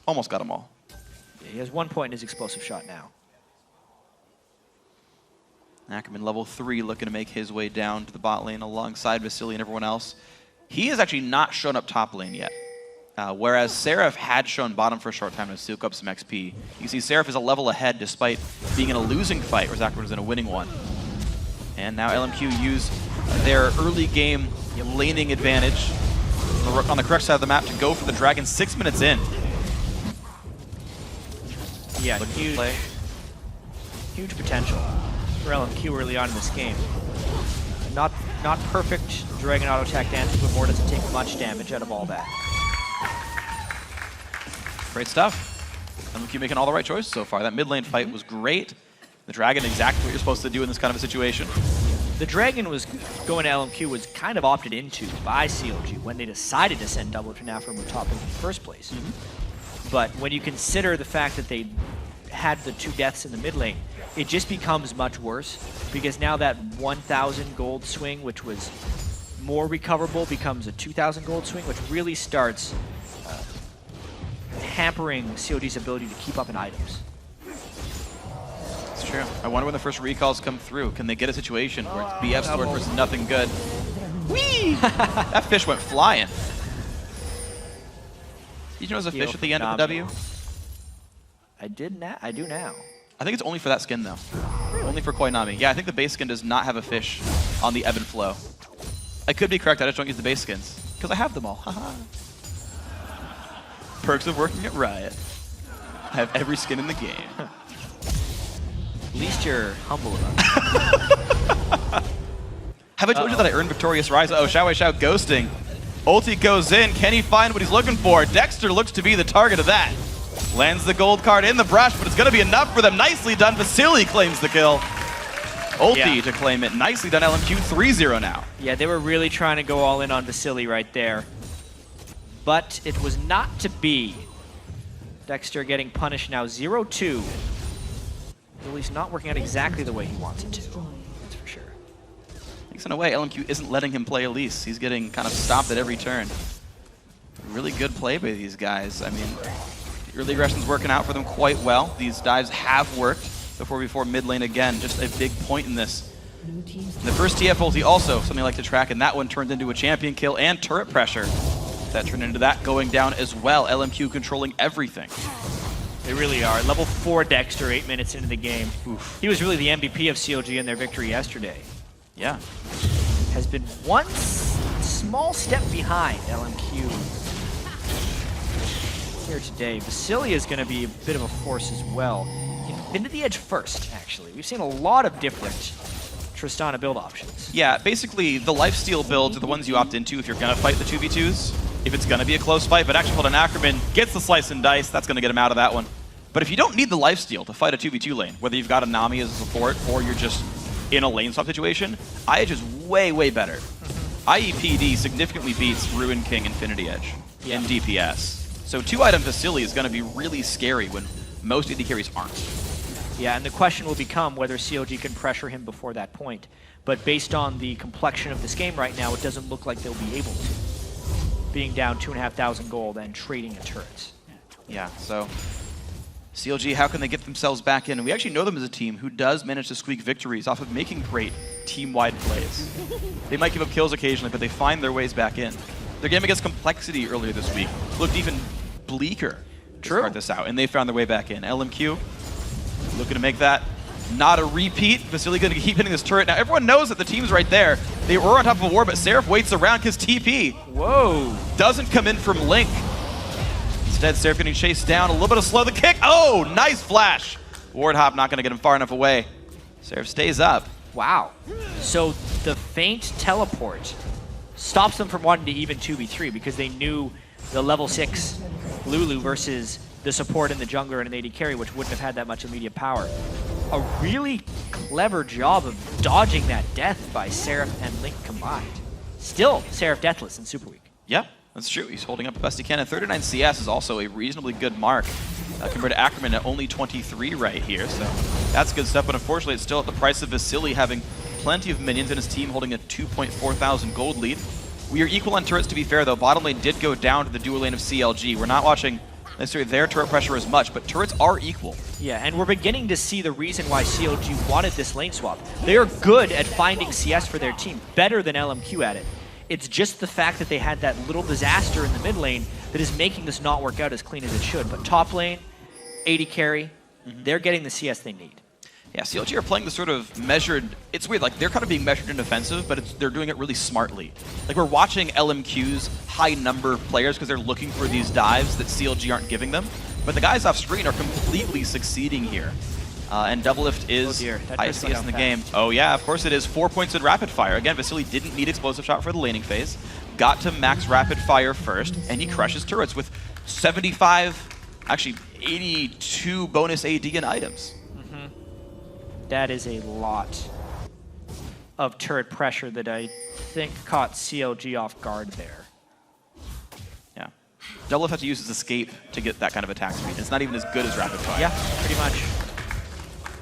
Almost got them all. Yeah, he has 1 point in his explosive shot now. Ackerman level 3 looking to make his way down to the bot lane alongside Vasily and everyone else. He has actually not shown up top lane yet. Whereas Seraph had shown bottom for a short time to soak up some XP. You see Seraph is a level ahead despite being in a losing fight, whereas Ackerman was in a winning one. And now LMQ use their early game laning advantage on the correct side of the map to go for the dragon 6 minutes in. Yeah, huge potential for LMQ early on in this game. Not perfect dragon auto attack damage, but more doesn't take much damage out of all that. Great stuff. LMQ making all the right choices so far. That mid lane fight was great. The dragon, exactly what you're supposed to do in this kind of a situation. The dragon was going to LMQ was kind of opted into by COG when they decided to send Double to Afromu top in the first place. But when you consider the fact that they had the 2 deaths in the mid lane, it just becomes much worse because now that 1,000 gold swing, which was more recoverable, becomes a 2,000 gold swing, which really starts hampering COG's ability to keep up in items. It's true. I wonder when the first recalls come through. Can they get a situation where it's BF sword versus nothing good? Whee! That fish went flying. Did you know there's a fish at the end of the W? I do now. I think it's only for that skin though. Really? Only for Koinami. Yeah, I think the base skin does not have a fish on the ebb and flow. I could be correct, I just don't use the base skins. Because I have them all. Haha. Perks of working at Riot. I have every skin in the game. At least you're humble about it. Have I told you that I earned Victorious Rise? Oh, Xiao ghosting. Ulti goes in. Can he find what he's looking for? Dexter looks to be the target of that. Lands the gold card in the brush, but it's going to be enough for them. Nicely done. Vasily claims the kill. Ulti to claim it. Nicely done, LMQ. 3-0 now. Yeah, they were really trying to go all in on Vasily right there. But it was not to be. Dexter getting punished now 0-2. Lily's not working out exactly the way he wants it to. That's for sure. I think in a way, LMQ isn't letting him play Elise. He's getting kind of stopped at every turn. Really good play by these guys. I mean, the early aggression's working out for them quite well. These dives have worked before mid lane again. Just a big point in this. The first TF ulti also something I like to track, and that one turned into a champion kill and turret pressure. That turned into that going down as well. LMQ controlling everything. They really are. Level 4 Dexter, 8 minutes into the game. Oof. He was really the MVP of CLG in their victory yesterday. Yeah. Has been one small step behind LMQ here today. Vasily is going to be a bit of a force as well. Been to the edge first, actually. We've seen a lot of different Tristana build options. Yeah, basically the lifesteal builds are the ones you opt into if you're going to fight the 2v2s. If it's going to be a close fight, but actually hold on, Ackerman gets the slice and dice. That's going to get him out of that one. But if you don't need the lifesteal to fight a 2v2 lane, whether you've got a Nami as a support or you're just in a lane swap situation, IH is way, way better. IEPD significantly beats Ruin King Infinity Edge in DPS. So 2-item Vasily is going to be really scary when most AD carries aren't. Yeah, and the question will become whether CLG can pressure him before that point. But based on the complexion of this game right now, it doesn't look like they'll be able to. Being down 2,500 gold and trading a turret. Yeah, so CLG, how can they get themselves back in? And we actually know them as a team who does manage to squeak victories off of making great team-wide plays. They might give up kills occasionally, but they find their ways back in. Their game against Complexity earlier this week looked even bleaker to start this out, and they found their way back in. LMQ looking to make that not a repeat. Vasily going to keep hitting this turret. Now, everyone knows that the team's right there. They were on top of a war, but Seraph waits around because TP. Whoa. Doesn't come in from Link. Instead, Seraph getting chased down. A little bit of slow. The kick. Oh, nice flash. Ward Hop not going to get him far enough away. Seraph stays up. Wow. So the feint teleport stops them from wanting to even 2v3 because they knew the level 6 Lulu versus the support and the jungler and an AD carry, which wouldn't have had that much immediate power. A really clever job of dodging that death by Seraph and Link combined. Still, Seraph deathless in Superweek. Yep, that's true. He's holding up the best he can. And 39 CS is also a reasonably good mark compared to Ackerman at only 23 right here. So that's good stuff. But unfortunately, it's still at the price of Vasily having plenty of minions and his team holding a 2,400 gold lead. We are equal on turrets, to be fair, though. Bottom lane did go down to the dual lane of CLG. We're not watching necessarily their turret pressure as much, but turrets are equal. Yeah, and we're beginning to see the reason why CLG wanted this lane swap. They are good at finding CS for their team, better than LMQ at it. It's just the fact that they had that little disaster in the mid lane that is making this not work out as clean as it should. But top lane, AD carry, they're getting the CS they need. Yeah, CLG are playing the sort of measured, it's weird, like they're kind of being measured and defensive, but they're doing it really smartly. Like we're watching LMQ's high number players because they're looking for these dives that CLG aren't giving them, but the guys off screen are completely succeeding here. And Doublelift is highest CS in the game. Oh yeah, of course it is. 4 points in rapid fire. Again, Vasily didn't need explosive shot for the laning phase. Got to max rapid fire first, and he crushes turrets with 75, actually 82 bonus AD and items. That is a lot of turret pressure that I think caught CLG off guard there. Yeah. Doublelift had to use his escape to get that kind of attack speed. It's not even as good as rapid fire. Yeah, pretty much.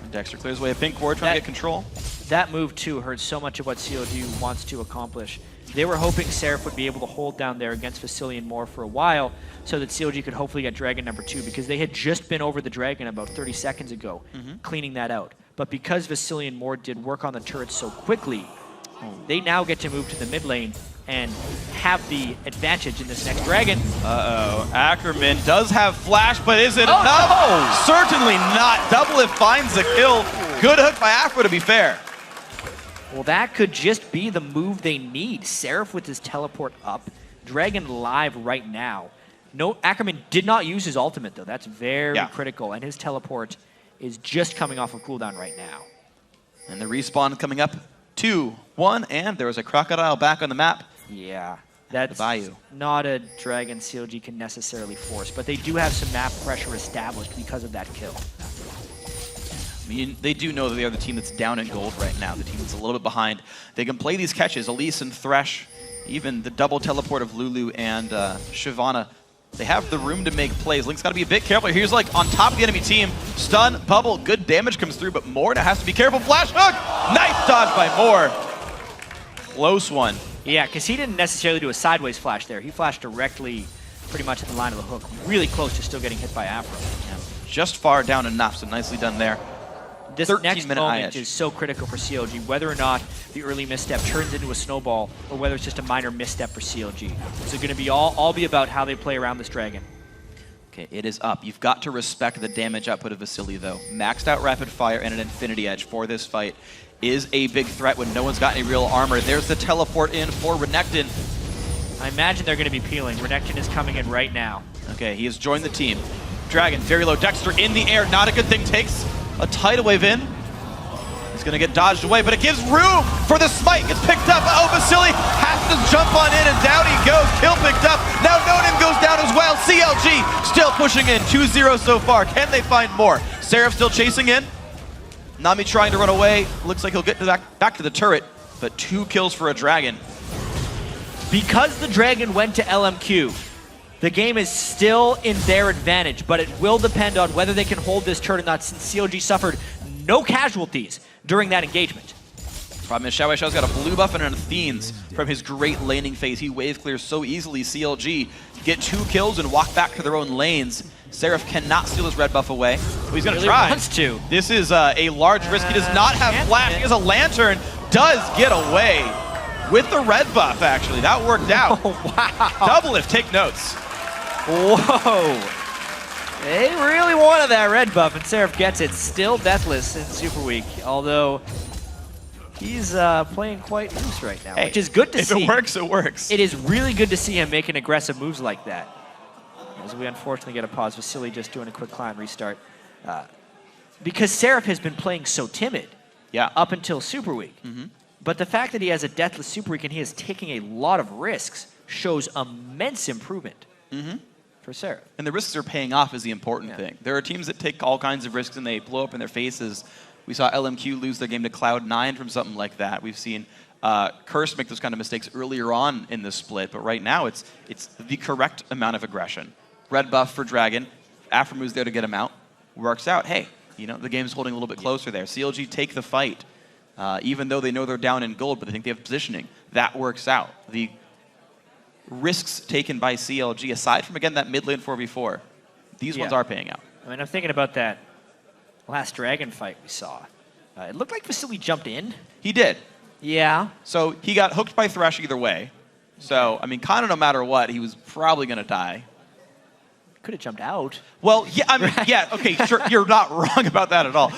And Dexter clears away a pink ward, trying to get control. That move, too, hurts so much of what CLG wants to accomplish. They were hoping Seraph would be able to hold down there against Vasily and Moore for a while so that CLG could hopefully get Dragon number 2 because they had just been over the Dragon about 30 seconds ago, cleaning that out. But because Vasily and Moore did work on the turrets so quickly, they now get to move to the mid lane and have the advantage in this next Dragon. Uh-oh. Ackerman does have flash, but is it enough? No! Certainly not. Doublelift finds the kill. Good hook by Afro, to be fair. Well, that could just be the move they need. Seraph with his teleport up. Dragon live right now. No, Ackerman did not use his ultimate, though. That's very critical. And his teleport is just coming off of cooldown right now. And the respawn coming up 2-1, and there was a crocodile back on the map. Yeah. That's Bayou. not a Dragon CLG can necessarily force, but they do have some map pressure established because of that kill. I mean, they do know that they are the team that's down in gold right now, the team that's a little bit behind. They can play these catches, Elise and Thresh, even the double teleport of Lulu and Shyvana. They have the room to make plays. Link's got to be a bit careful. Here's like on top of the enemy team. Stun, bubble, good damage comes through, but Moore now has to be careful. Flash hook! Nice dodge by Moore. Close one. Yeah, because he didn't necessarily do a sideways flash there. He flashed directly pretty much at the line of the hook. Really close to still getting hit by Afro. Yeah, just far down enough, so nicely done there. This next moment is so critical for CLG, whether or not the early misstep turns into a snowball or whether it's just a minor misstep for CLG. So going to be all be about how they play around this Dragon. Okay, it is up. You've got to respect the damage output of Vasily, though. Maxed out Rapid Fire and an Infinity Edge for this fight is a big threat when no one's got any real armor. There's the teleport in for Renekton. I imagine they're going to be peeling. Renekton is coming in right now. Okay, he has joined the team. Dragon, very low. Dexter in the air, not a good thing. Takes a tidal wave in. He's going to get dodged away, but it gives room for the smite. Gets picked up. Oh, Vasily has to jump on in, and down he goes. Kill picked up. Now Nonin goes down as well. CLG still pushing in. 2-0 so far. Can they find more? Seraph still chasing in. Nami trying to run away. Looks like he'll get back to the turret, but 2 kills for a Dragon. Because the Dragon went to LMQ, the game is still in their advantage, but it will depend on whether they can hold this turn or not, since CLG suffered no casualties during that engagement. Problem is, Xiao Xiao's got a blue buff and an Athene's from his great laning phase. He wave clears so easily. CLG get 2 kills and walk back to their own lanes. Seraph cannot steal his red buff away. Well, he's going to really try. Wants to. This is a large risk. He does not have flash. He has a lantern. Does get away with the red buff, actually. That worked out. Wow. Double if, take notes. Whoa. They really wanted that red buff, and Seraph gets it. Still deathless in Superweek, although he's playing quite loose right now, which is good to see. If it works, it works. It is really good to see him making aggressive moves like that. As we unfortunately get a pause, Vasily just doing a quick client restart. Because Seraph has been playing so timid up until Superweek. But the fact that he has a deathless Superweek and he is taking a lot of risks shows immense improvement for Seraph. And the risks are paying off is the important thing. There are teams that take all kinds of risks and they blow up in their faces. We saw LMQ lose their game to Cloud9 from something like that. We've seen Curse make those kind of mistakes earlier on in the split, but right now it's the correct amount of aggression. Red buff for Dragon. Afromu's there to get him out. Works out. Hey, you know, the game's holding a little bit closer there. CLG take the fight, even though they know they're down in gold, but they think they have positioning. That works out. The risks taken by CLG, aside from, again, that mid lane 4v4, these ones are paying out. I mean, I'm thinking about that last Dragon fight we saw. It looked like Vasily jumped in. He did. Yeah. So he got hooked by Thresh either way. So, I mean, kind of no matter what, he was probably going to die. Could have jumped out. Well, yeah, I mean, yeah, okay, sure, you're not wrong about that at all.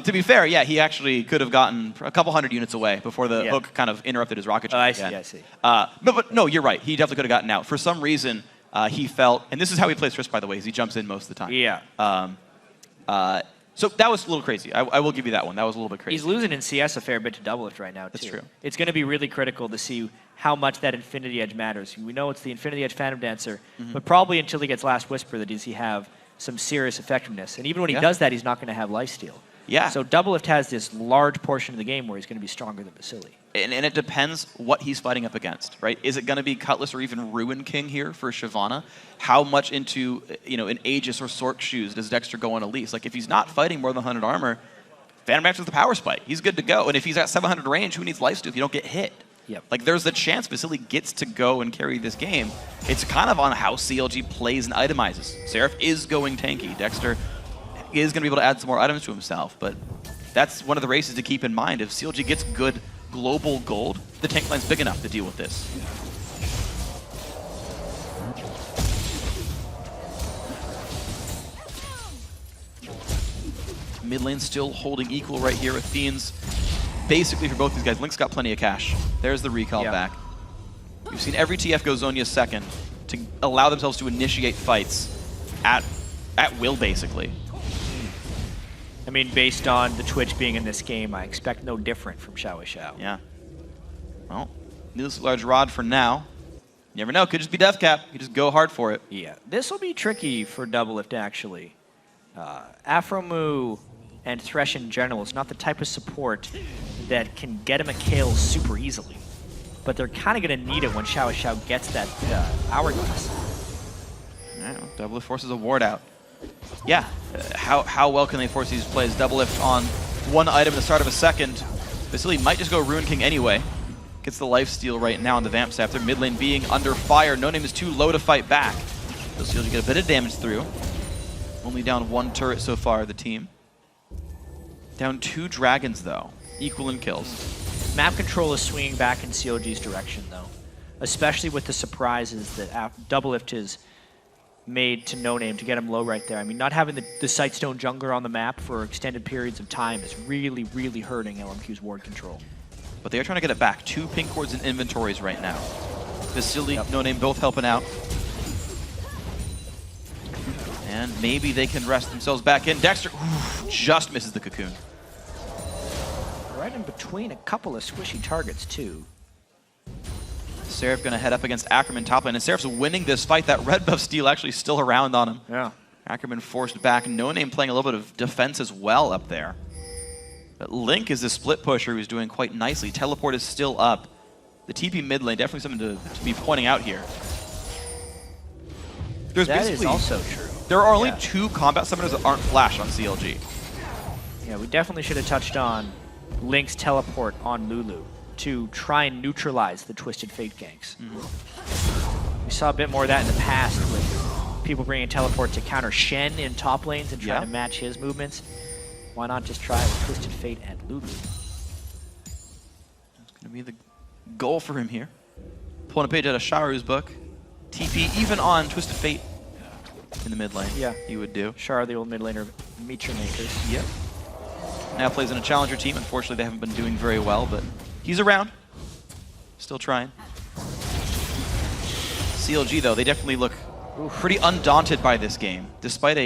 To be fair, yeah, he actually could have gotten a couple hundred units away before the hook kind of interrupted his rocket jump. I see. But no, you're right. He definitely could have gotten out. For some reason, he felt, and this is how he plays Risk, by the way, is he jumps in most of the time. Yeah. So that was a little crazy. I will give you that one. That was a little bit crazy. He's losing in CS a fair bit to Doublelift right now, too. That's true. It's going to be really critical to see how much that Infinity Edge matters. We know it's the Infinity Edge Phantom Dancer, but probably until he gets Last Whisper does he have some serious effectiveness. And even when he does that, he's not going to have lifesteal. Yeah. So Doublelift has this large portion of the game where he's going to be stronger than Vasily. And it depends what he's fighting up against, right? Is it going to be Cutlass or even Ruin King here for Shyvana? How much into, you know, an Aegis or Sork shoes does Dexter go on Elise? Like, if he's not fighting more than 100 armor, Phantom Dancer with the power spike. He's good to go. And if he's at 700 range, who needs lifesteal if you don't get hit? Yep. Like, there's the chance Vasily gets to go and carry this game. It's kind of on how CLG plays and itemizes. Seraph is going tanky. Dexter is going to be able to add some more items to himself, but that's one of the races to keep in mind. If CLG gets good global gold, the tank line's big enough to deal with this. Mid lane still holding equal right here. Athene's basically for both these guys. Link's got plenty of cash. There's the recall back. We've seen every TF go Zhonya second to allow themselves to initiate fights at will, basically. I mean, based on the Twitch being in this game, I expect no different from Xiao Xiao. Yeah. Well, needless large rod for now. You never know. Could just be death cap. You just go hard for it. Yeah, this will be tricky for Doublelift, actually. Afromu and Thresh in general is not the type of support that can get him a kill super easily. But they're kind of going to need it when Xiao Xiao gets that hourglass. All right, well, Doublelift forces a ward out. Yeah, how well can they force these plays? Doublelift on one item at the start of a second. Vasily might just go Ruin King anyway. Gets the lifesteal right now on the Vamp Staff. Their mid lane being under fire. No Name is too low to fight back. Vasily get a bit of damage through. Only down 1 turret so far, the team. Down 2 dragons, though. Equal in kills. Map control is swinging back in CLG's direction, though. Especially with the surprises that Doublelift has made to No Name to get him low right there. I mean, not having the Sightstone jungler on the map for extended periods of time is really, really hurting LMQ's ward control. But they are trying to get it back. 2 pink cords in inventories right now. Vasily, No Name both helping out. And maybe they can rest themselves back in. Dexter just misses the cocoon. Right in between a couple of squishy targets, too. Seraph going to head up against Ackerman top lane, and Seraph's winning this fight. That red buff steal actually still around on him. Yeah. Ackerman forced back. No Name playing a little bit of defense as well up there. But Link is the split pusher who's doing quite nicely. Teleport is still up. The TP mid lane, definitely something to be pointing out here. That is also true. There are only 2 combat summoners that aren't flash on CLG. Yeah, we definitely should have touched on Link's teleport on Lulu to try and neutralize the Twisted Fate ganks. We saw a bit more of that in the past with people bringing teleport to counter Shen in top lanes and trying to match his movements. Why not just try with Twisted Fate and Lulu? It's going to be the goal for him here. Pulling a page out of Sharu's book. TP even on Twisted Fate in the mid lane. Yeah. He would do. Sharu, the old mid laner, Mitra makers. Yep. Now plays in a challenger team. Unfortunately, they haven't been doing very well, but he's around. Still trying. CLG, though, they definitely look pretty undaunted by this game, despite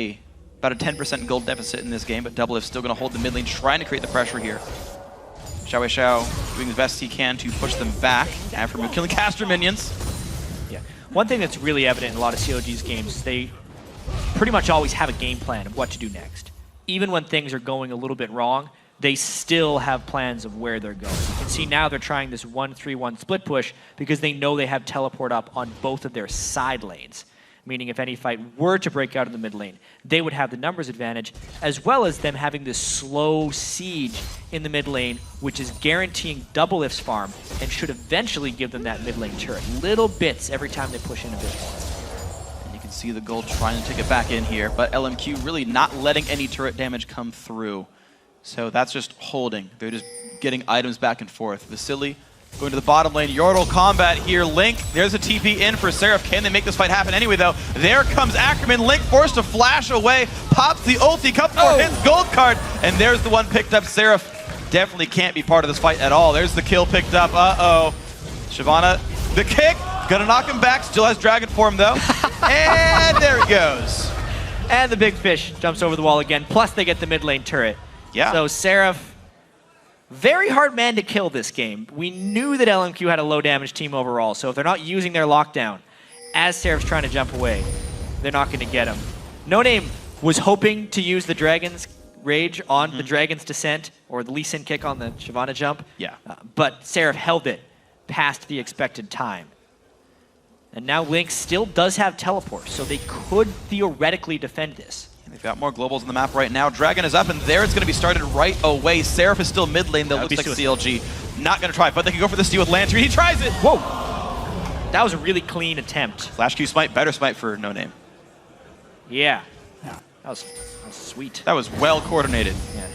about a 10% gold deficit in this game, but Doublelift's still going to hold the mid lane, trying to create the pressure here. Xiao Xiao doing the best he can to push them back. Afromu killing caster minions. Yeah. One thing that's really evident in a lot of CLG's games is they pretty much always have a game plan of what to do next. Even when things are going a little bit wrong, they still have plans of where they're going. You can see now they're trying this 1-3-1 split push because they know they have teleport up on both of their side lanes. Meaning if any fight were to break out in the mid lane, they would have the numbers advantage, as well as them having this slow siege in the mid lane, which is guaranteeing Doublelift's farm and should eventually give them that mid lane turret. Little bits every time they push in a bit more. And you can see the gold trying to take it back in here, but LMQ really not letting any turret damage come through. So that's just holding. They're just getting items back and forth. Vasily going to the bottom lane. Yordle combat here. Link, there's a TP in for Seraph. Can they make this fight happen anyway, though? There comes Ackerman. Link forced to flash away. Pops the ulti. Couple more hits. Gold card. And there's the one picked up. Seraph definitely can't be part of this fight at all. There's the kill picked up. Uh-oh. Shyvana, the kick. Gonna knock him back. Still has dragon form, though. And there he goes. And the big fish jumps over the wall again. Plus they get the mid lane turret. Yeah. So Seraph, very hard man to kill this game. We knew that LMQ had a low damage team overall, so if they're not using their lockdown as Seraph's trying to jump away, they're not going to get him. No Name was hoping to use the Dragon's Rage on the Dragon's Descent or the Lee Sin kick on the Shyvana jump. Yeah. But Seraph held it past the expected time. And now Link still does have teleport, so they could theoretically defend this. They've got more globals on the map right now. Dragon is up, and there it's going to be started right away. Seraph is still mid lane, though. Looks like CLG not going to try, but they can go for the steal with Lantern. He tries it! Whoa! That was a really clean attempt. Flash Q smite, better smite for No Name. Yeah. That was sweet. That was well coordinated. Yeah.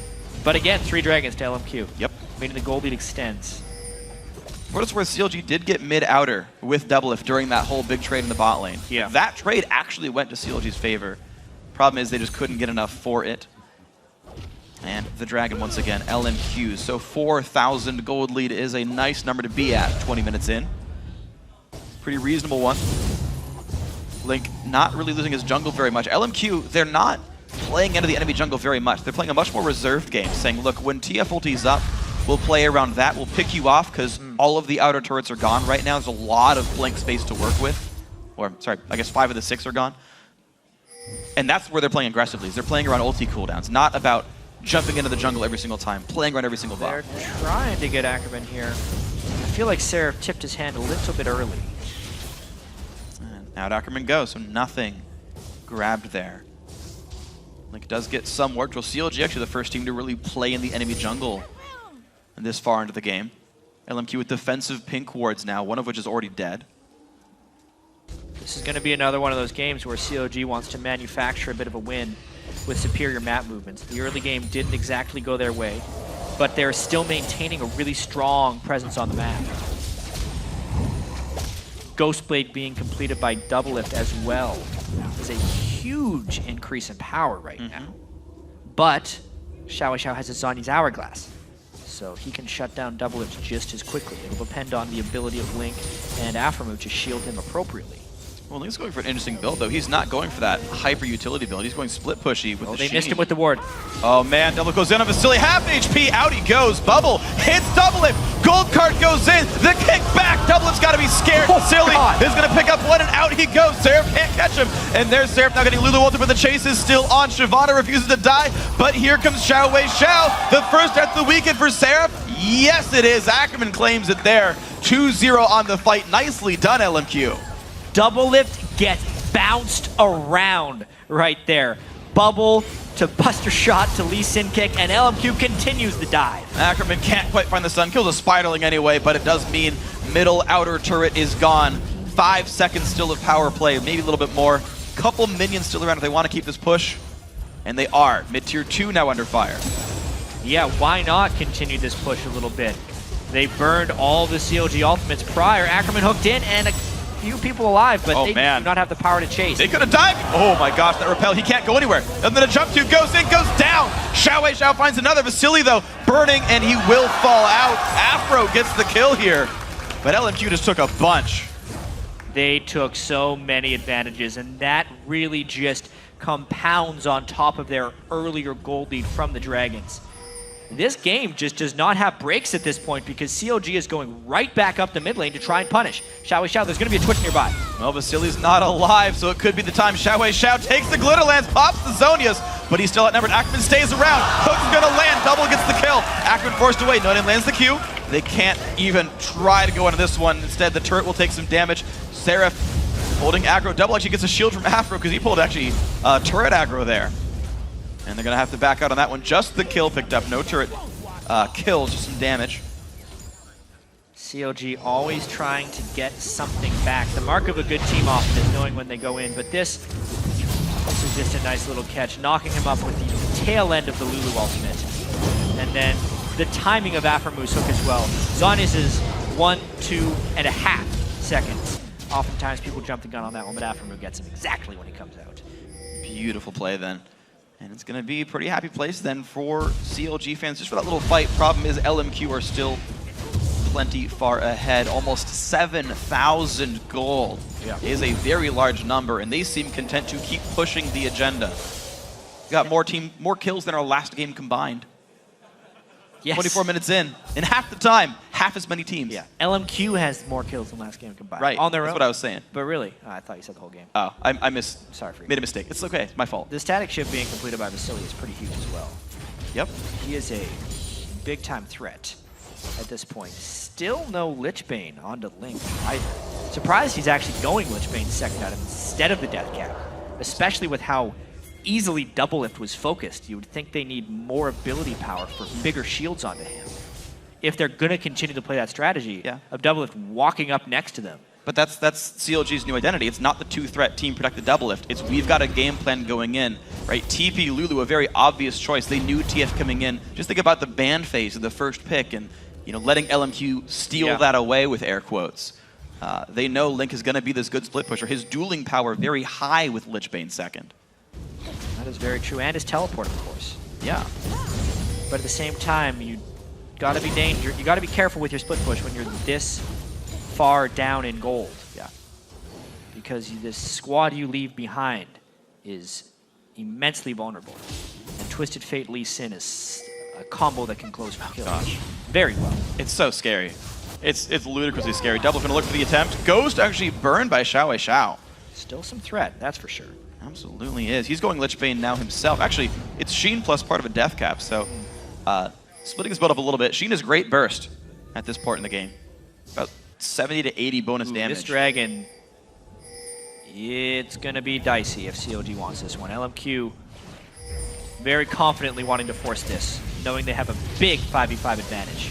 But again, 3 dragons to LMQ. Yep. Meaning the gold lead extends. For what it's worth, CLG did get mid-outer with Doublelift during that whole big trade in the bot lane. Yeah. That trade actually went to CLG's favor. Problem is they just couldn't get enough for it. And the Dragon once again, LMQs. So 4,000 gold lead is a nice number to be at 20 minutes in. Pretty reasonable one. Link not really losing his jungle very much. LMQ, they're not playing into the enemy jungle very much. They're playing a much more reserved game, saying, look, when TF ulti's up, We'll play around that. We'll pick you off because all of the outer turrets are gone right now. There's a lot of blank space to work with. Or, sorry, I guess 5 of the 6 are gone. And that's where they're playing aggressively. They're playing around ulti cooldowns, not about jumping into the jungle every single time, playing around every single buff. They're trying to get Ackerman here. I feel like Seraph tipped his hand a little bit early. And out Ackerman goes, so nothing grabbed there. Link does get some work. Well, CLG actually the first team to really play in the enemy jungle this far into the game. LMQ with defensive pink wards now, one of which is already dead. This is going to be another one of those games where COG wants to manufacture a bit of a win with superior map movements. The early game didn't exactly go their way, but they're still maintaining a really strong presence on the map. Ghostblade being completed by Doublelift as well is a huge increase in power right now. But Xiao Xiao has a Zhonya's Hourglass, so he can shut down Doublelift just as quickly. It'll depend on the ability of Link and Aphromoo to shield him appropriately. Well, Link's going for an interesting build, though. He's not going for that hyper utility build. He's going split pushy with the They Sheen. missed him with the ward. Oh man, Double goes in on Vasily, half HP, out he goes. Bubble hits Doublelift, Gold Card goes in, the kick back, Doublelift's gotta be scared. Vasily is gonna pick up one and out he goes. Seraph can't catch him. And there's Seraph now getting Lulu ulted, but the chase is still on. Shyvana refuses to die, but here comes Xiao Wei Xiao. The first death of the weekend for Seraph. Yes, it is. Ackerman claims it there. 2-0 on the fight. Nicely done, LMQ. Doublelift gets bounced around right there. Bubble to Buster Shot to Lee Sin Kick, and LMQ continues the dive. Ackerman can't quite find the stun. Kills a Spiderling anyway, but it does mean middle outer turret is gone. 5 seconds still of power play, maybe a little bit more. Couple minions still around if they want to keep this push. And they are. Mid-tier 2 now under fire. Yeah, why not continue this push a little bit? They burned all the CLG ultimates prior. Ackerman hooked in, and a few people alive, but they do not have the power to chase. They could have died. Oh my gosh, that repel. He can't go anywhere. And then a jump to goes in, goes down. Xiao Wei Xiao finds another. Vasily, though, burning, and he will fall out. Afro gets the kill here. But LMQ just took a bunch. They took so many advantages, and that really just compounds on top of their earlier gold lead from the Dragons. This game just does not have breaks at this point because CLG is going right back up the mid lane to try and punish. Xiao Wei Xiao, there's going to be a Twitch nearby. Well, Vasily's not alive, so it could be the time. Xiao Wei Xiao takes the Glitterlands, pops the Zhonya's, but he's still outnumbered. Ackerman stays around. Hook's going to land. Double gets the kill. Ackerman forced away. No name lands the Q. They can't even try to go into this one. Instead, the turret will take some damage. Seraph holding aggro. Double actually gets a shield from Afro because he pulled actually turret aggro there. And they're going to have to back out on that one. Just the kill picked up. No turret kill, just some damage. CLG always trying to get something back. The mark of a good team often is knowing when they go in, but this is just a nice little catch, knocking him up with the tail end of the Lulu ultimate. And then the timing of Aphramoo's hook as well. Zhonya's is 1.5 seconds. Oftentimes people jump the gun on that one, but Aphramoo gets him exactly when he comes out. Beautiful play then. And it's going to be a pretty happy place then for CLG fans, just for that little fight. Problem is LMQ are still plenty far ahead. Almost 7,000 gold is a very large number, and they seem content to keep pushing the agenda. Got more kills than our last game combined. Yes. 24 minutes in half the time, half as many teams. Yeah. LMQ has more kills than last game combined. Right, On their that's own. what I was saying. But really, I thought you said the whole game. Oh, I missed. Sorry for you. Made a mistake. It's okay. It's my fault. The static shift being completed by Vasily is pretty huge as well. Yep. He is a big-time threat at this point. Still no Lichbane onto Link either. Surprised he's actually going Lichbane second item instead of the Death Cap, especially with how easily Doublelift was focused. You would think they need more ability power for bigger shields onto him if they're going to continue to play that strategy of Doublelift walking up next to them. But that's CLG's new identity. It's not the two-threat team protect the Doublelift. It's we've got a game plan going in, right? TP, Lulu, a very obvious choice. They knew TF coming in. Just think about the ban phase of the first pick and letting LMQ steal that away with air quotes. They know Link is going to be this good split pusher. His dueling power very high with Lichbane second. That is very true, and his teleport, of course. Yeah. But at the same time, you got to be dangerous. You got to be careful with your split push when you're this far down in gold. Yeah. Because this squad you leave behind is immensely vulnerable. And Twisted Fate Lee Sin is a combo that can close for kills. Gosh. very well. It's so scary. It's ludicrously scary. Double gonna look for the attempt. Ghost actually burned by Xiao. Still some threat, that's for sure. Absolutely is. He's going Lich Bane now himself. Actually, it's Sheen plus part of a death cap, so splitting his build up a little bit. Sheen has great burst at this part in the game. About 70 to 80 bonus damage. This dragon, it's going to be dicey if CLG wants this one. LMQ very confidently wanting to force this, knowing they have a big 5v5 advantage.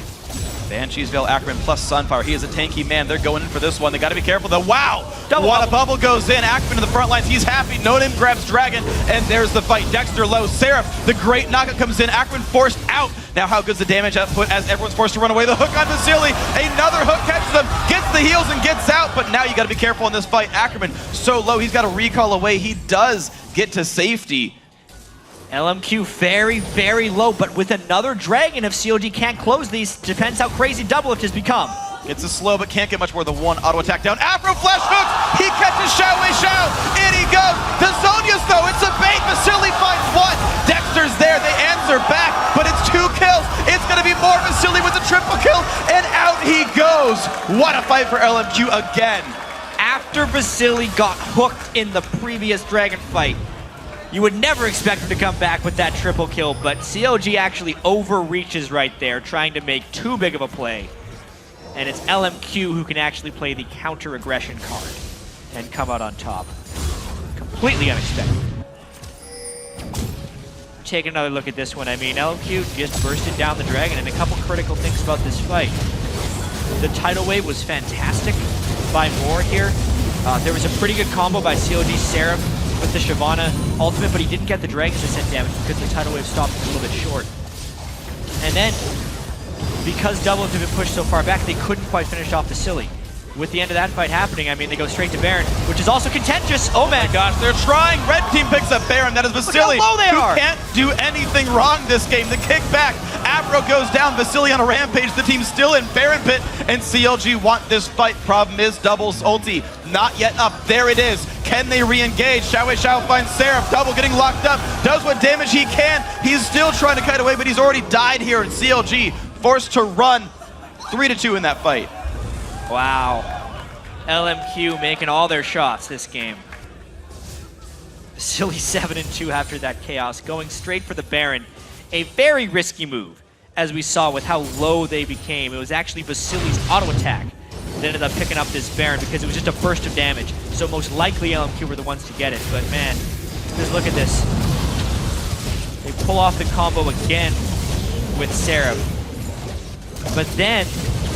Banshees, Veil, Ackerman plus Sunfire. He is a tanky man. They're going in for this one. They got to be careful though. Wow! What a bubble goes in. Ackerman in the front lines. He's happy. No Name grabs Dragon, and there's the fight. Dexter low. Seraph, the great knockout comes in. Ackerman forced out. Now how good's the damage output as everyone's forced to run away? The hook on Vasily. Another hook catches them. Gets the heals and gets out, but now you got to be careful in this fight. Ackerman so low. He's got a recall away. He does get to safety. LMQ very, very low, but with another dragon, if COG can't close these, depends how crazy Doublelift has become. Gets a slow, but can't get much more than one auto attack down. Afro flash hook! He catches Xiao. In he goes! The Zonia's though, it's a bait! Vasily finds one! Dexter's there, they answer back, but it's 2 kills! It's gonna be more Vasily with a triple kill, and out he goes! What a fight for LMQ again! After Vasily got hooked in the previous dragon fight, you would never expect him to come back with that triple kill, but COG actually overreaches right there, trying to make too big of a play. And it's LMQ who can actually play the counter-aggression card and come out on top. Completely unexpected. Take another look at this one. I mean, LMQ just bursted down the dragon, and a couple critical things about this fight. The tidal wave was fantastic by Moore here. There was a pretty good combo by COG Seraph with the Shyvana ultimate, but he didn't get the Dragon Descent damage because the tidal wave stopped a little bit short. And then, because Doublelift had been pushed so far back, they couldn't quite finish off Vasily. With the end of that fight happening, I mean, they go straight to Baron, which is also contentious. Oh man! Gosh, they're trying. Red team picks up Baron. That is Vasily, who can't do anything wrong this game. The kickback. Afro goes down. Vasily on a rampage. The team's still in Baron pit, and CLG want this fight. Problem is, Double's ulti not yet up. There it is. Can they re-engage? Xiao finds Seraph. Double getting locked up. Does what damage he can. He's still trying to kite away, but he's already died here. And CLG forced to run 3-2 in that fight. Wow. LMQ making all their shots this game. Vasily 7-2 after that chaos, going straight for the Baron. A very risky move, as we saw with how low they became. It was actually Vasily's auto attack that ended up picking up this Baron because it was just a burst of damage. So most likely LMQ were the ones to get it. But man, just look at this. They pull off the combo again with Seraph. But then,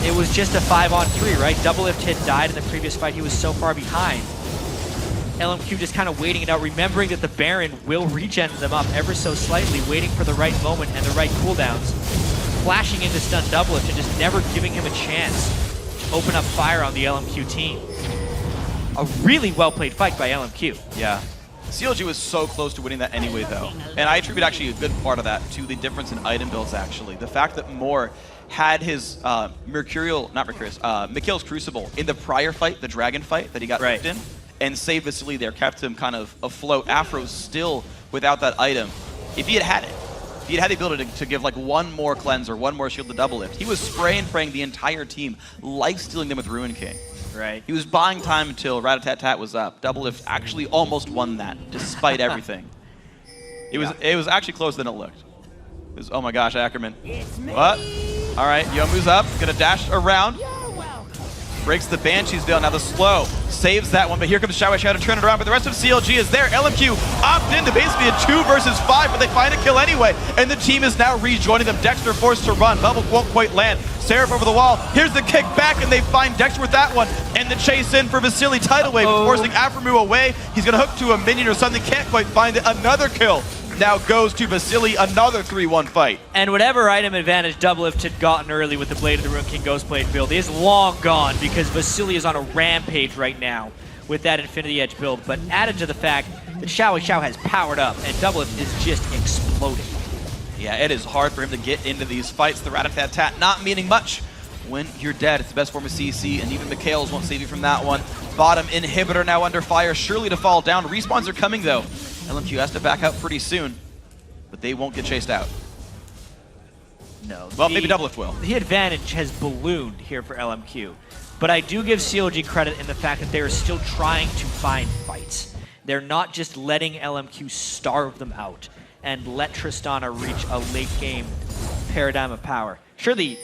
it was just a 5-on-3, right? Doublelift had died in the previous fight. He was so far behind. LMQ just kind of waiting it out, remembering that the Baron will regen them up ever so slightly, waiting for the right moment and the right cooldowns. Flashing into stun Doublelift and just never giving him a chance to open up fire on the LMQ team. A really well-played fight by LMQ. Yeah. CLG was so close to winning that anyway, though. And I attribute actually a good part of that to the difference in item builds, actually. The fact that Moore had his Mikhail's Crucible in the prior fight, the Dragon fight that he got hooked in, and saved Vasily there, kept him kind of afloat. Afro's still without that item. If he had had it, if he had had the ability to give like one more cleanse or one more shield to Doublelift, he was spraying and praying the entire team, life-stealing them with Ruin King. Right. He was buying time until Rat-a-tat-tat was up. Doublelift actually almost won that, despite everything. It was actually closer than it looked. It was, oh my gosh, Ackerman. What? All right, Yomu's up, gonna dash around. Breaks the Banshee's Veil, now the slow. Saves that one, but here comes Xiao to turn it around, but the rest of CLG is there. LMQ opt into basically a 2 versus 5, but they find a kill anyway, and the team is now rejoining them. Dexter forced to run, Bubble won't quite land. Seraph over the wall, here's the kick back, and they find Dexter with that one, and the chase in for Vasily. Tidal Wave forcing Aframu away. He's gonna hook to a minion or something, can't quite find it. Another kill now goes to Vasily, another 3-1 fight. And whatever item advantage Doublelift had gotten early with the Blade of the Ruin King Ghostblade build is long gone because Vasily is on a rampage right now with that Infinity Edge build. But added to the fact that Xiao has powered up and Doublelift is just exploding. Yeah, it is hard for him to get into these fights. The rat-a-tat-tat not meaning much when you're dead. It's the best form of CC, and even Mikhail's won't save you from that one. Bottom inhibitor now under fire, surely to fall down. Respawns are coming though. LMQ has to back out pretty soon, but they won't get chased out. No. Well, maybe Doublelift will. The advantage has ballooned here for LMQ. But I do give CLG credit in the fact that they're still trying to find fights. They're not just letting LMQ starve them out and let Tristana reach a late game paradigm of power. Sure, the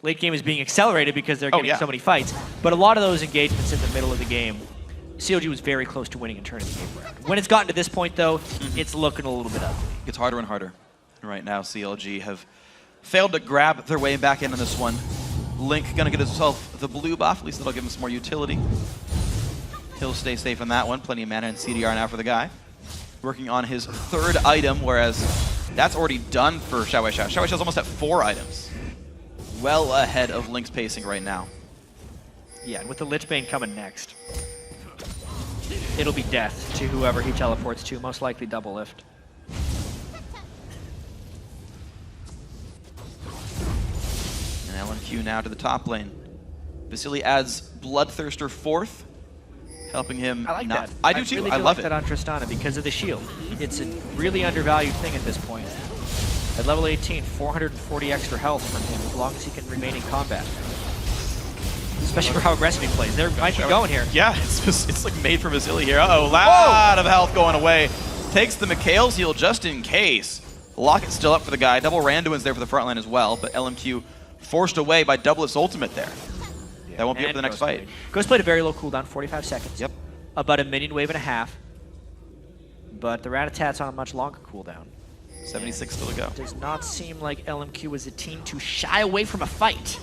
late game is being accelerated because they're getting so many fights, but a lot of those engagements in the middle of the game, CLG was very close to winning and turning the game around. When it's gotten to this point, though, it's looking a little bit ugly. It gets harder and harder. Right now, CLG have failed to grab their way back in on this one. Link gonna get himself the blue buff, at least that'll give him some more utility. He'll stay safe on that one. Plenty of mana and CDR now for the guy. Working on his third item, whereas that's already done for Xiao Xiao. Xiao Xiao's almost at 4 items. Well ahead of Link's pacing right now. Yeah, and with the Lich Bane coming next, it'll be death to whoever he teleports to, most likely Doublelift. And LMQ now to the top lane. Vasily adds Bloodthirster 4th, helping him. I like that. I do too. Really I love like it. that on Tristana because of the shield. It's a really undervalued thing at this point. At level 18, 440 extra health from him as long as he can remain in combat. Especially for how aggressive he plays. They're might be going here. Yeah, it's like made for Vasily here. Uh-oh, lot of health going away. Takes the Mikhail's heal just in case. Locket's still up for the guy. Double Randuin's there for the front line as well, but LMQ forced away by Doublelift's ultimate there. Yeah, that won't be up for the next fight. Ghost played a very low cooldown, 45 seconds. Yep. About a minion wave and a half. But the Rat-a-Tat's on a much longer cooldown. 76 still to go. Does not seem like LMQ was a team to shy away from a fight.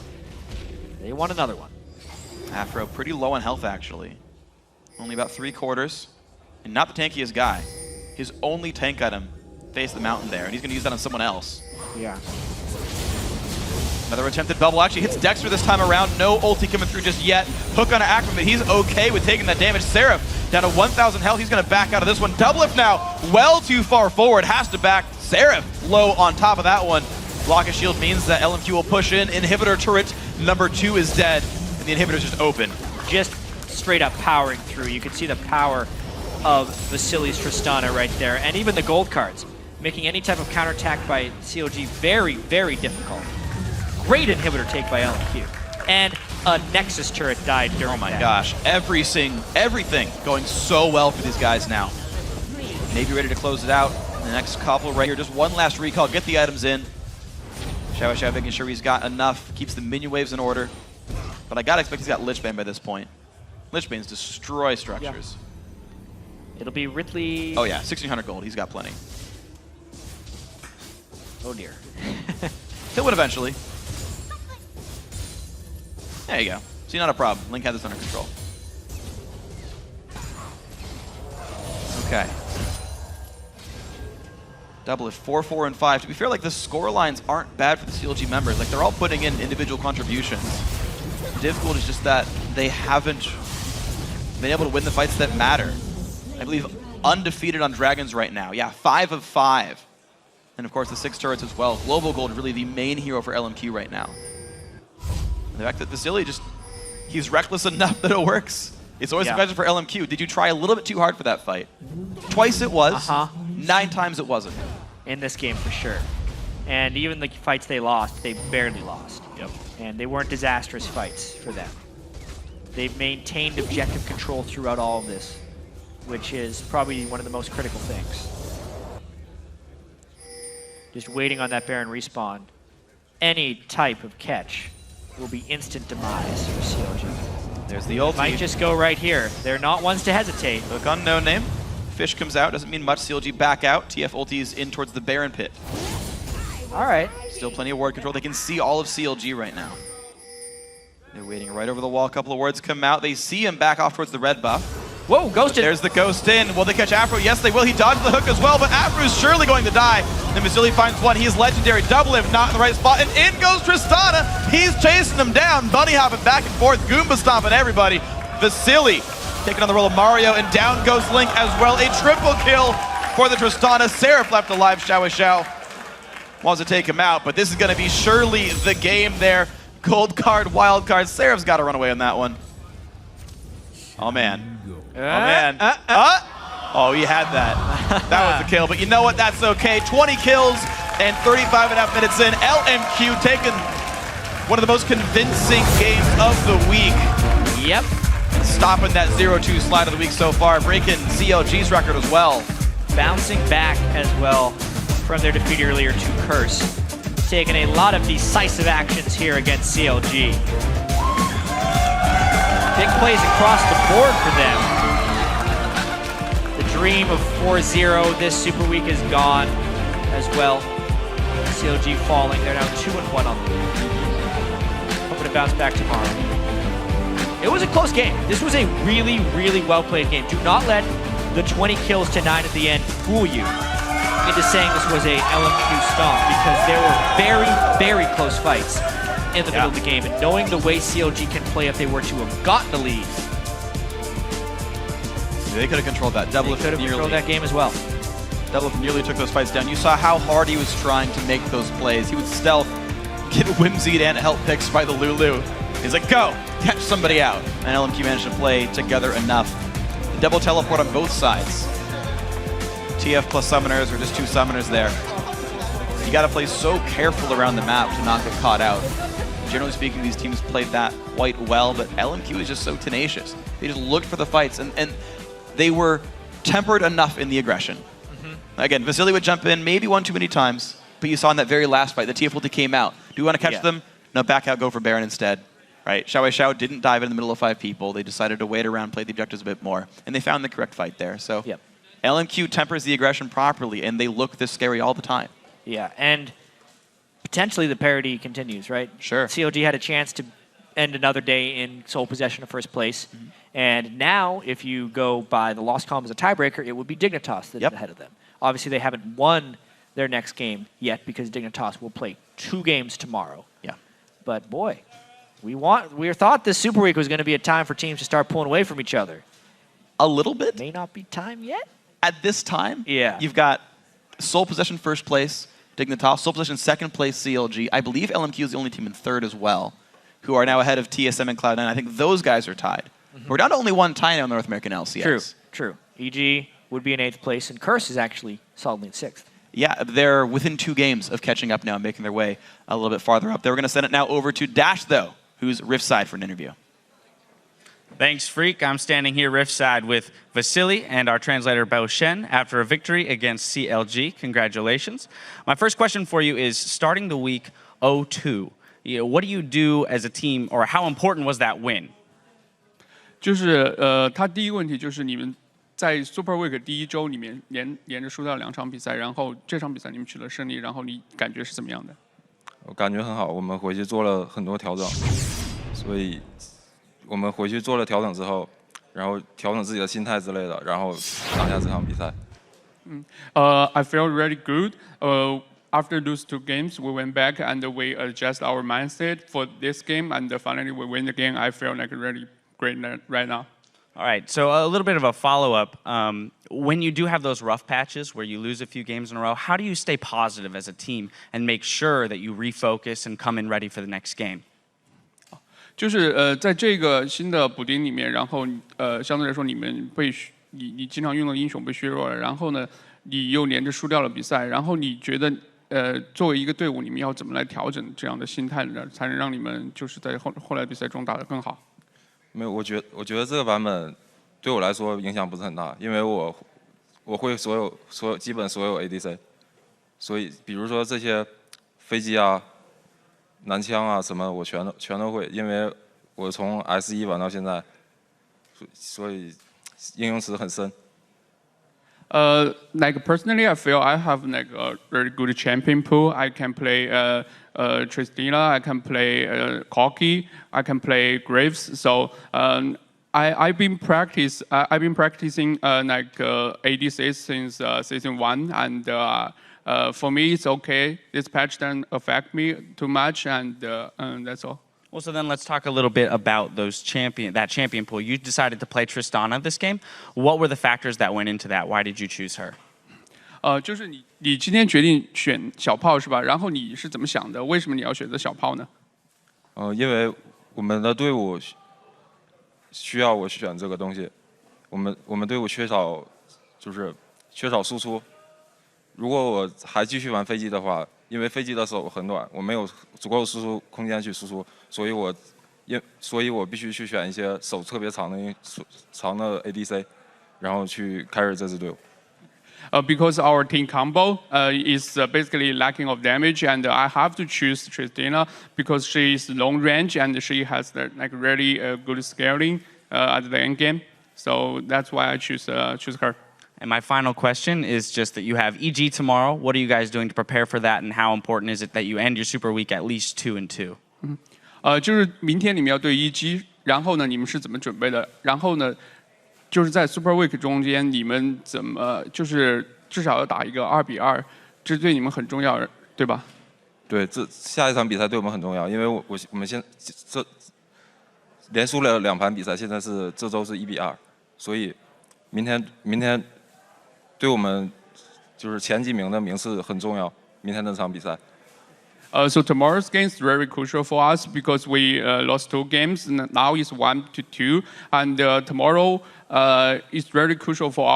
They want another one. Afro pretty low on health actually. Only about 3/4. And not the tankiest guy. His only tank item faced the mountain there, and he's going to use that on someone else. Yeah. Another attempted bubble. Actually hits Dexter this time around. No ulti coming through just yet. Hook on Akram, but he's okay with taking that damage. Seraph down to 1,000 health. He's going to back out of this one. Doublelift now well too far forward. Has to back. Seraph low on top of that one. Block of shield means that LMQ will push in. Inhibitor turret number 2 is dead. And the inhibitor's just open. Just straight up powering through. You can see the power of Vasily's Tristana right there. And even the gold cards. Making any type of counterattack by CLG very, very difficult. Great inhibitor take by LMQ. And a Nexus turret died during Oh my gosh. Everything going so well for these guys now. Maybe ready to close it out. The next couple right here. Just one last recall. Get the items in. Xiao Xiao making sure he's got enough. Keeps the minion waves in order. But I gotta expect he's got Lich Bane by this point. Lich Banes destroy structures. Yeah. It'll be Ridley. Oh yeah, 1,600 gold. He's got plenty. Oh dear. He'll win eventually. There you go. See, not a problem. Link had this under control. Okay. Doublelift 4, 4, and 5. To be fair, like the score lines aren't bad for the CLG members. Like they're all putting in individual contributions. The difficult is just that they haven't been able to win the fights that matter. I believe undefeated on Dragons right now. Yeah, 5 of 5. And of course the 6 turrets as well. Global Gold really the main hero for LMQ right now. And the fact that Vasily he's reckless enough that it works. It's always a question for LMQ. Did you try a little bit too hard for that fight? Twice it was. 9 times it wasn't. In this game for sure. And even the fights they lost, they barely lost. Yep. And they weren't disastrous fights for them. They've maintained objective control throughout all of this, which is probably one of the most critical things. Just waiting on that Baron respawn. Any type of catch will be instant demise for CLG. There's the ulti. Might just go right here. They're not ones to hesitate. Look on no name. Fish comes out, doesn't mean much. CLG back out. TF ultis in towards the Baron pit. All right. Still plenty of ward control. They can see all of CLG right now. They're waiting right over the wall. A couple of wards come out. They see him back off towards the red buff. Whoa, ghosted. There's the ghost in. Will they catch Afro? Yes, they will. He dodged the hook as well, but Afro is surely going to die. Then Vasily finds one. He is legendary. Doublelift not in the right spot. And in goes Tristana. He's chasing him down. Bunny hopping back and forth. Goomba stomping everybody. Vasily taking on the role of Mario, and down goes Link as well. A triple kill for the Tristana. Seraph left alive. Xiao Xiao wants to take him out, but this is going to be surely the game there. Gold card, wild card. Seraph's got to run away on that one. Oh, man. Oh, man. Oh, he had that. That was the kill. But you know what? That's okay. 20 kills And 35.5 minutes in, LMQ taking one of the most convincing games of the week. Yep. Stopping that 0-2 slide of the week so far, breaking CLG's record as well. Bouncing back as well from their defeat earlier to Curse. Taking a lot of decisive actions here against CLG. Big plays across the board for them. The dream of 4-0 this Super Week is gone as well. CLG falling, they're now 2-1 on the week. Hoping to bounce back tomorrow. It was a close game. This was a really, really well-played game. Do not let the 20 kills to 9 at the end fool you into saying this was a LMQ stomp, because there were very, very close fights in the middle of the game. And knowing the way CLG can play if they were to have gotten the lead. They could have controlled that. They could have controlled that game as well. Double nearly took those fights down. You saw how hard he was trying to make those plays. He would stealth, get whimsied and help picks by the Lulu. He's like, go, catch somebody out. And LMQ managed to play together enough. The double teleport on both sides. TF plus summoners, or just 2 summoners there. You gotta play so careful around the map to not get caught out. Generally speaking, these teams played that quite well, but LMQ is just so tenacious. They just looked for the fights, and they were tempered enough in the aggression. Again, Vasily would jump in maybe 1 too many times, but you saw in that very last fight, the TF ulti came out. Do you want to catch them? No, back out, go for Baron instead. Right? Xiao didn't dive in the middle of 5 people. They decided to wait around, play the objectives a bit more, and they found the correct fight there. So LMQ tempers the aggression properly, and they look this scary all the time. Yeah, and potentially the parity continues, right? Sure. CLG had a chance to end another day in sole possession of first place. And now, if you go by the lost column as a tiebreaker, it would be Dignitas that's ahead of them. Obviously, they haven't won their next game yet because Dignitas will play 2 games tomorrow. Yeah. But boy, we thought this Super Week was going to be a time for teams to start pulling away from each other. A little bit. May not be time yet. At this time, yeah, you've got sole possession first place, Dignitas, sole possession second place, CLG. I believe LMQ is the only team in third as well, who are now ahead of TSM and Cloud9. I think those guys are tied. We're down to only 1 tie now in North American LCS. True. EG would be in 8th place, and Curse is actually solidly in 6th. Yeah, they're within 2 games of catching up now and making their way a little bit farther up. We're going to send it now over to Dash, though, who's Rift side for an interview. Thanks, Freak. I'm standing here Rift side with Vasily and our translator, Bao Shen, after a victory against CLG. Congratulations. My first question for you is, starting the week 0-2, what do you do as a team, or how important was that win? 就是他第一个问题就是你们在 Super Week 第1周里面连着输掉2场比赛，然后这场比赛你们取得胜利，然后你感觉是怎么样的？我感觉很好，我们回去做了很多调整，所以我们回去做了调整之后，然后调整自己的心态之类的，然后拿下这场比赛。I felt really good. After those 2 games, we went back and we adjust our mindset for this game, and finally we win the game. I feel like really great right now. All right, so a little bit of a follow-up. When you do have those rough patches where you lose a few games in a row, how do you stay positive as a team and make sure that you refocus and come in ready for the next game? 就是在这个新的补丁里面，然后相对来说你们你经常用的英雄被削弱了，然后呢你又连着输掉了比赛，然后你觉得作为一个队伍，你们要怎么来调整这样的心态呢？才能让你们就是在后来比赛中打得更好？没有，我觉得这个版本对我来说影响不是很大，因为我会基本所有 ADC， 所以比如说这些飞机啊、男枪啊什么，我全都会，因为我从 S1 玩到现在，所以应用词很深。Like personally, I feel I have like a very good champion pool. I can play Tristina, I can play Corki, I can play Graves. So I've been practicing like ADC since season 1, and for me it's okay. This patch doesn't affect me too much, and that's all. Well, so then let's talk a little bit about that champion pool. You decided to play Tristana this game. What were the factors that went into that? Why did you choose her? 就是你今天决定选小炮是吧？然后你是怎么想的？为什么你要选择小炮呢？因为我们的队伍需要我选这个东西。我们队伍缺少输出，如果我还继续玩飞机的话，因为飞机的手很短，我没有足够输出空间去输出，所以我必须去选一些手特别长的 ADC， 然后去 carry 这支队伍。Because our team combo is basically lacking of damage, and I have to choose Tristina because she is long range and she has really good scaling at the end game. So that's why I choose her. And my final question is just that you have EG tomorrow. What are you guys doing to prepare for that, and how important is it that you end your Super Week at least 2-2? 就是明天你们要对EG，然后呢，你们是怎么准备的？然后呢？就是在 Superweek 中间，你们怎么就是至少要打一个2-2，这对你们很重要，对吧？对，下一场比赛对我们很重要，因为我们连输了2盘比赛，现在这周是1-2，所以明天对我们就是前几名的名次很重要。明天这场比赛。So tomorrow's game is very crucial for us because we lost 2 games and now it's 1-2, and tomorrow is very crucial for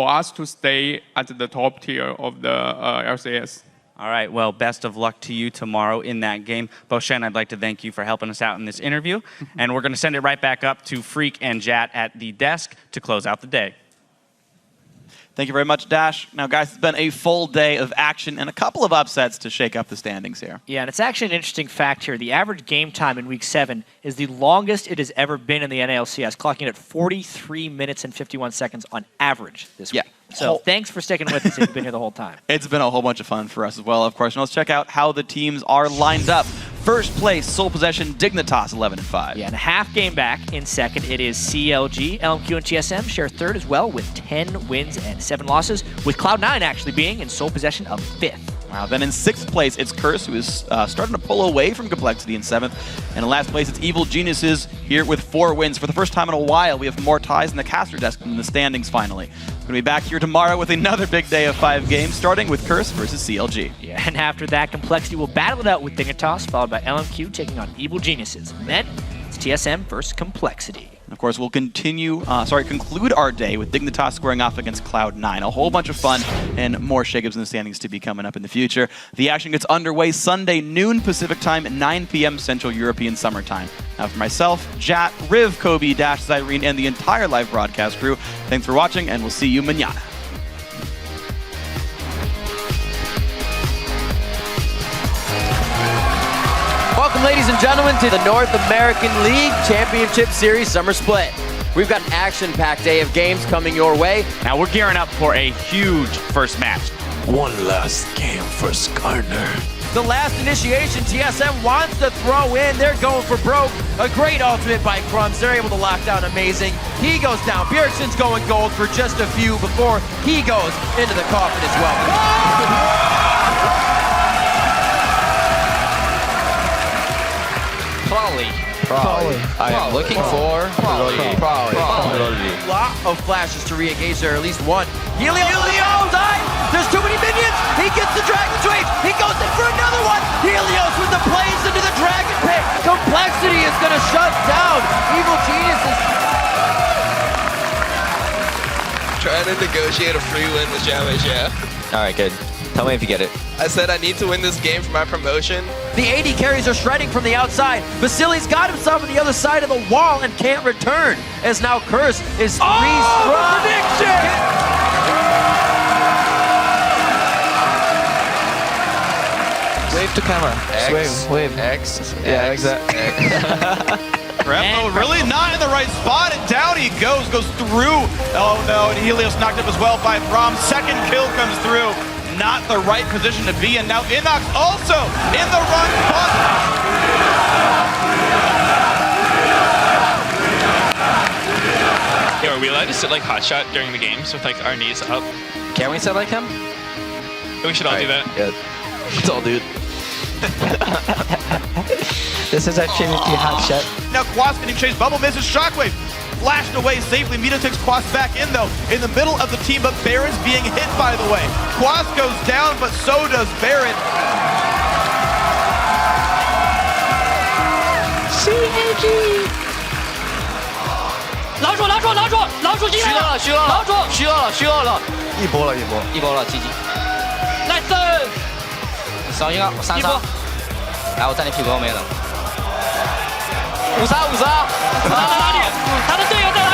us to stay at the top tier of the LCS. All right, well, best of luck to you tomorrow in that game. Bo-Shen, I'd like to thank you for helping us out in this interview. And we're going to send it right back up to Freak and Jat at the desk to close out the day. Thank you very much, Dash. Now, guys, it's been a full day of action and a couple of upsets to shake up the standings here. Yeah, and it's actually an interesting fact here. The average game time in Week 7 is the longest it has ever been in the NALCS, clocking at 43 minutes and 51 seconds on average this week. So thanks for sticking with us if you've been here the whole time. It's been a whole bunch of fun for us as well, of course. Now let's check out how the teams are lined up. First place, Sole Possession, Dignitas, 11-5. Yeah, and a half game back in second, it is CLG. LMQ and TSM share third as well with 10 wins and 7 losses, with Cloud9 actually being in sole possession of 5th. Wow, then in 6th place, it's Curse, who is starting to pull away from Complexity in 7th. And in last place, it's Evil Geniuses here with 4 wins. For the first time in a while, we have more ties in the caster desk than in the standings finally. We're going to be back here tomorrow with another big day of 5 games, starting with Curse versus CLG. Yeah, and after that, Complexity will battle it out with Dignitas, followed by LMQ taking on Evil Geniuses. And then it's TSM versus Complexity. Of course, we'll conclude our day with Dignitas squaring off against Cloud9. A whole bunch of fun and more shakeups in the standings to be coming up in the future. The action gets underway Sunday, noon Pacific time, 9 p.m. Central European Summer Time. Now for myself, Jat, Riv, Kobe, Dash, Zyrene, and the entire live broadcast crew, thanks for watching, and we'll see you mañana. Welcome, ladies and gentlemen, to the North American League Championship Series Summer Split. We've got an action-packed day of games coming your way. Now we're gearing up for a huge first match. One last game for Skarner. The last initiation, TSM wants to throw in. They're going for broke. A great ultimate by Crumbs. They're able to lock down amazing. He goes down. Bjergsen's going gold for just a few before he goes into the coffin as well. Probably. I am looking for probably. A lot of flashes to re-engage there, at least one. Helios dive! There's too many minions! He gets the Dragon's Rage! He goes in for another one! Helios with the plays into the Dragon Pit! Complexity is gonna shut down Evil Geniuses! Trying to negotiate a free win with Xiaowei. Alright, good. Tell me if you get it. I said I need to win this game for my promotion. The AD carries are shredding from the outside. Vasily's got himself on the other side of the wall and can't return, as now Curse is prediction! Wave to camera. Wave. X. Yeah, exactly. Rembo really not in the right spot, and down he goes through. Oh no, and Helios knocked up as well by Braum. Second kill comes through. Not the right position to be in. Now Inox also in the wrong spot. Yeah, are we allowed to sit like hotshot during the games with like our knees up? Can we sit like him? We should all do that. Good. Let's all do it. This is actually hot shot. Now Quas getting chased. Bubble misses. Shockwave flashed away safely. Mito takes Quas back in though. In the middle of the team, but Baron's being hit by the way. Quas goes down, but so does Baron. CAG 捞住！一波了，一波了，GG。Nice。小心啊，我3杀。来，我站你屁股后面了。5杀5杀。他在哪里？他的队友在哪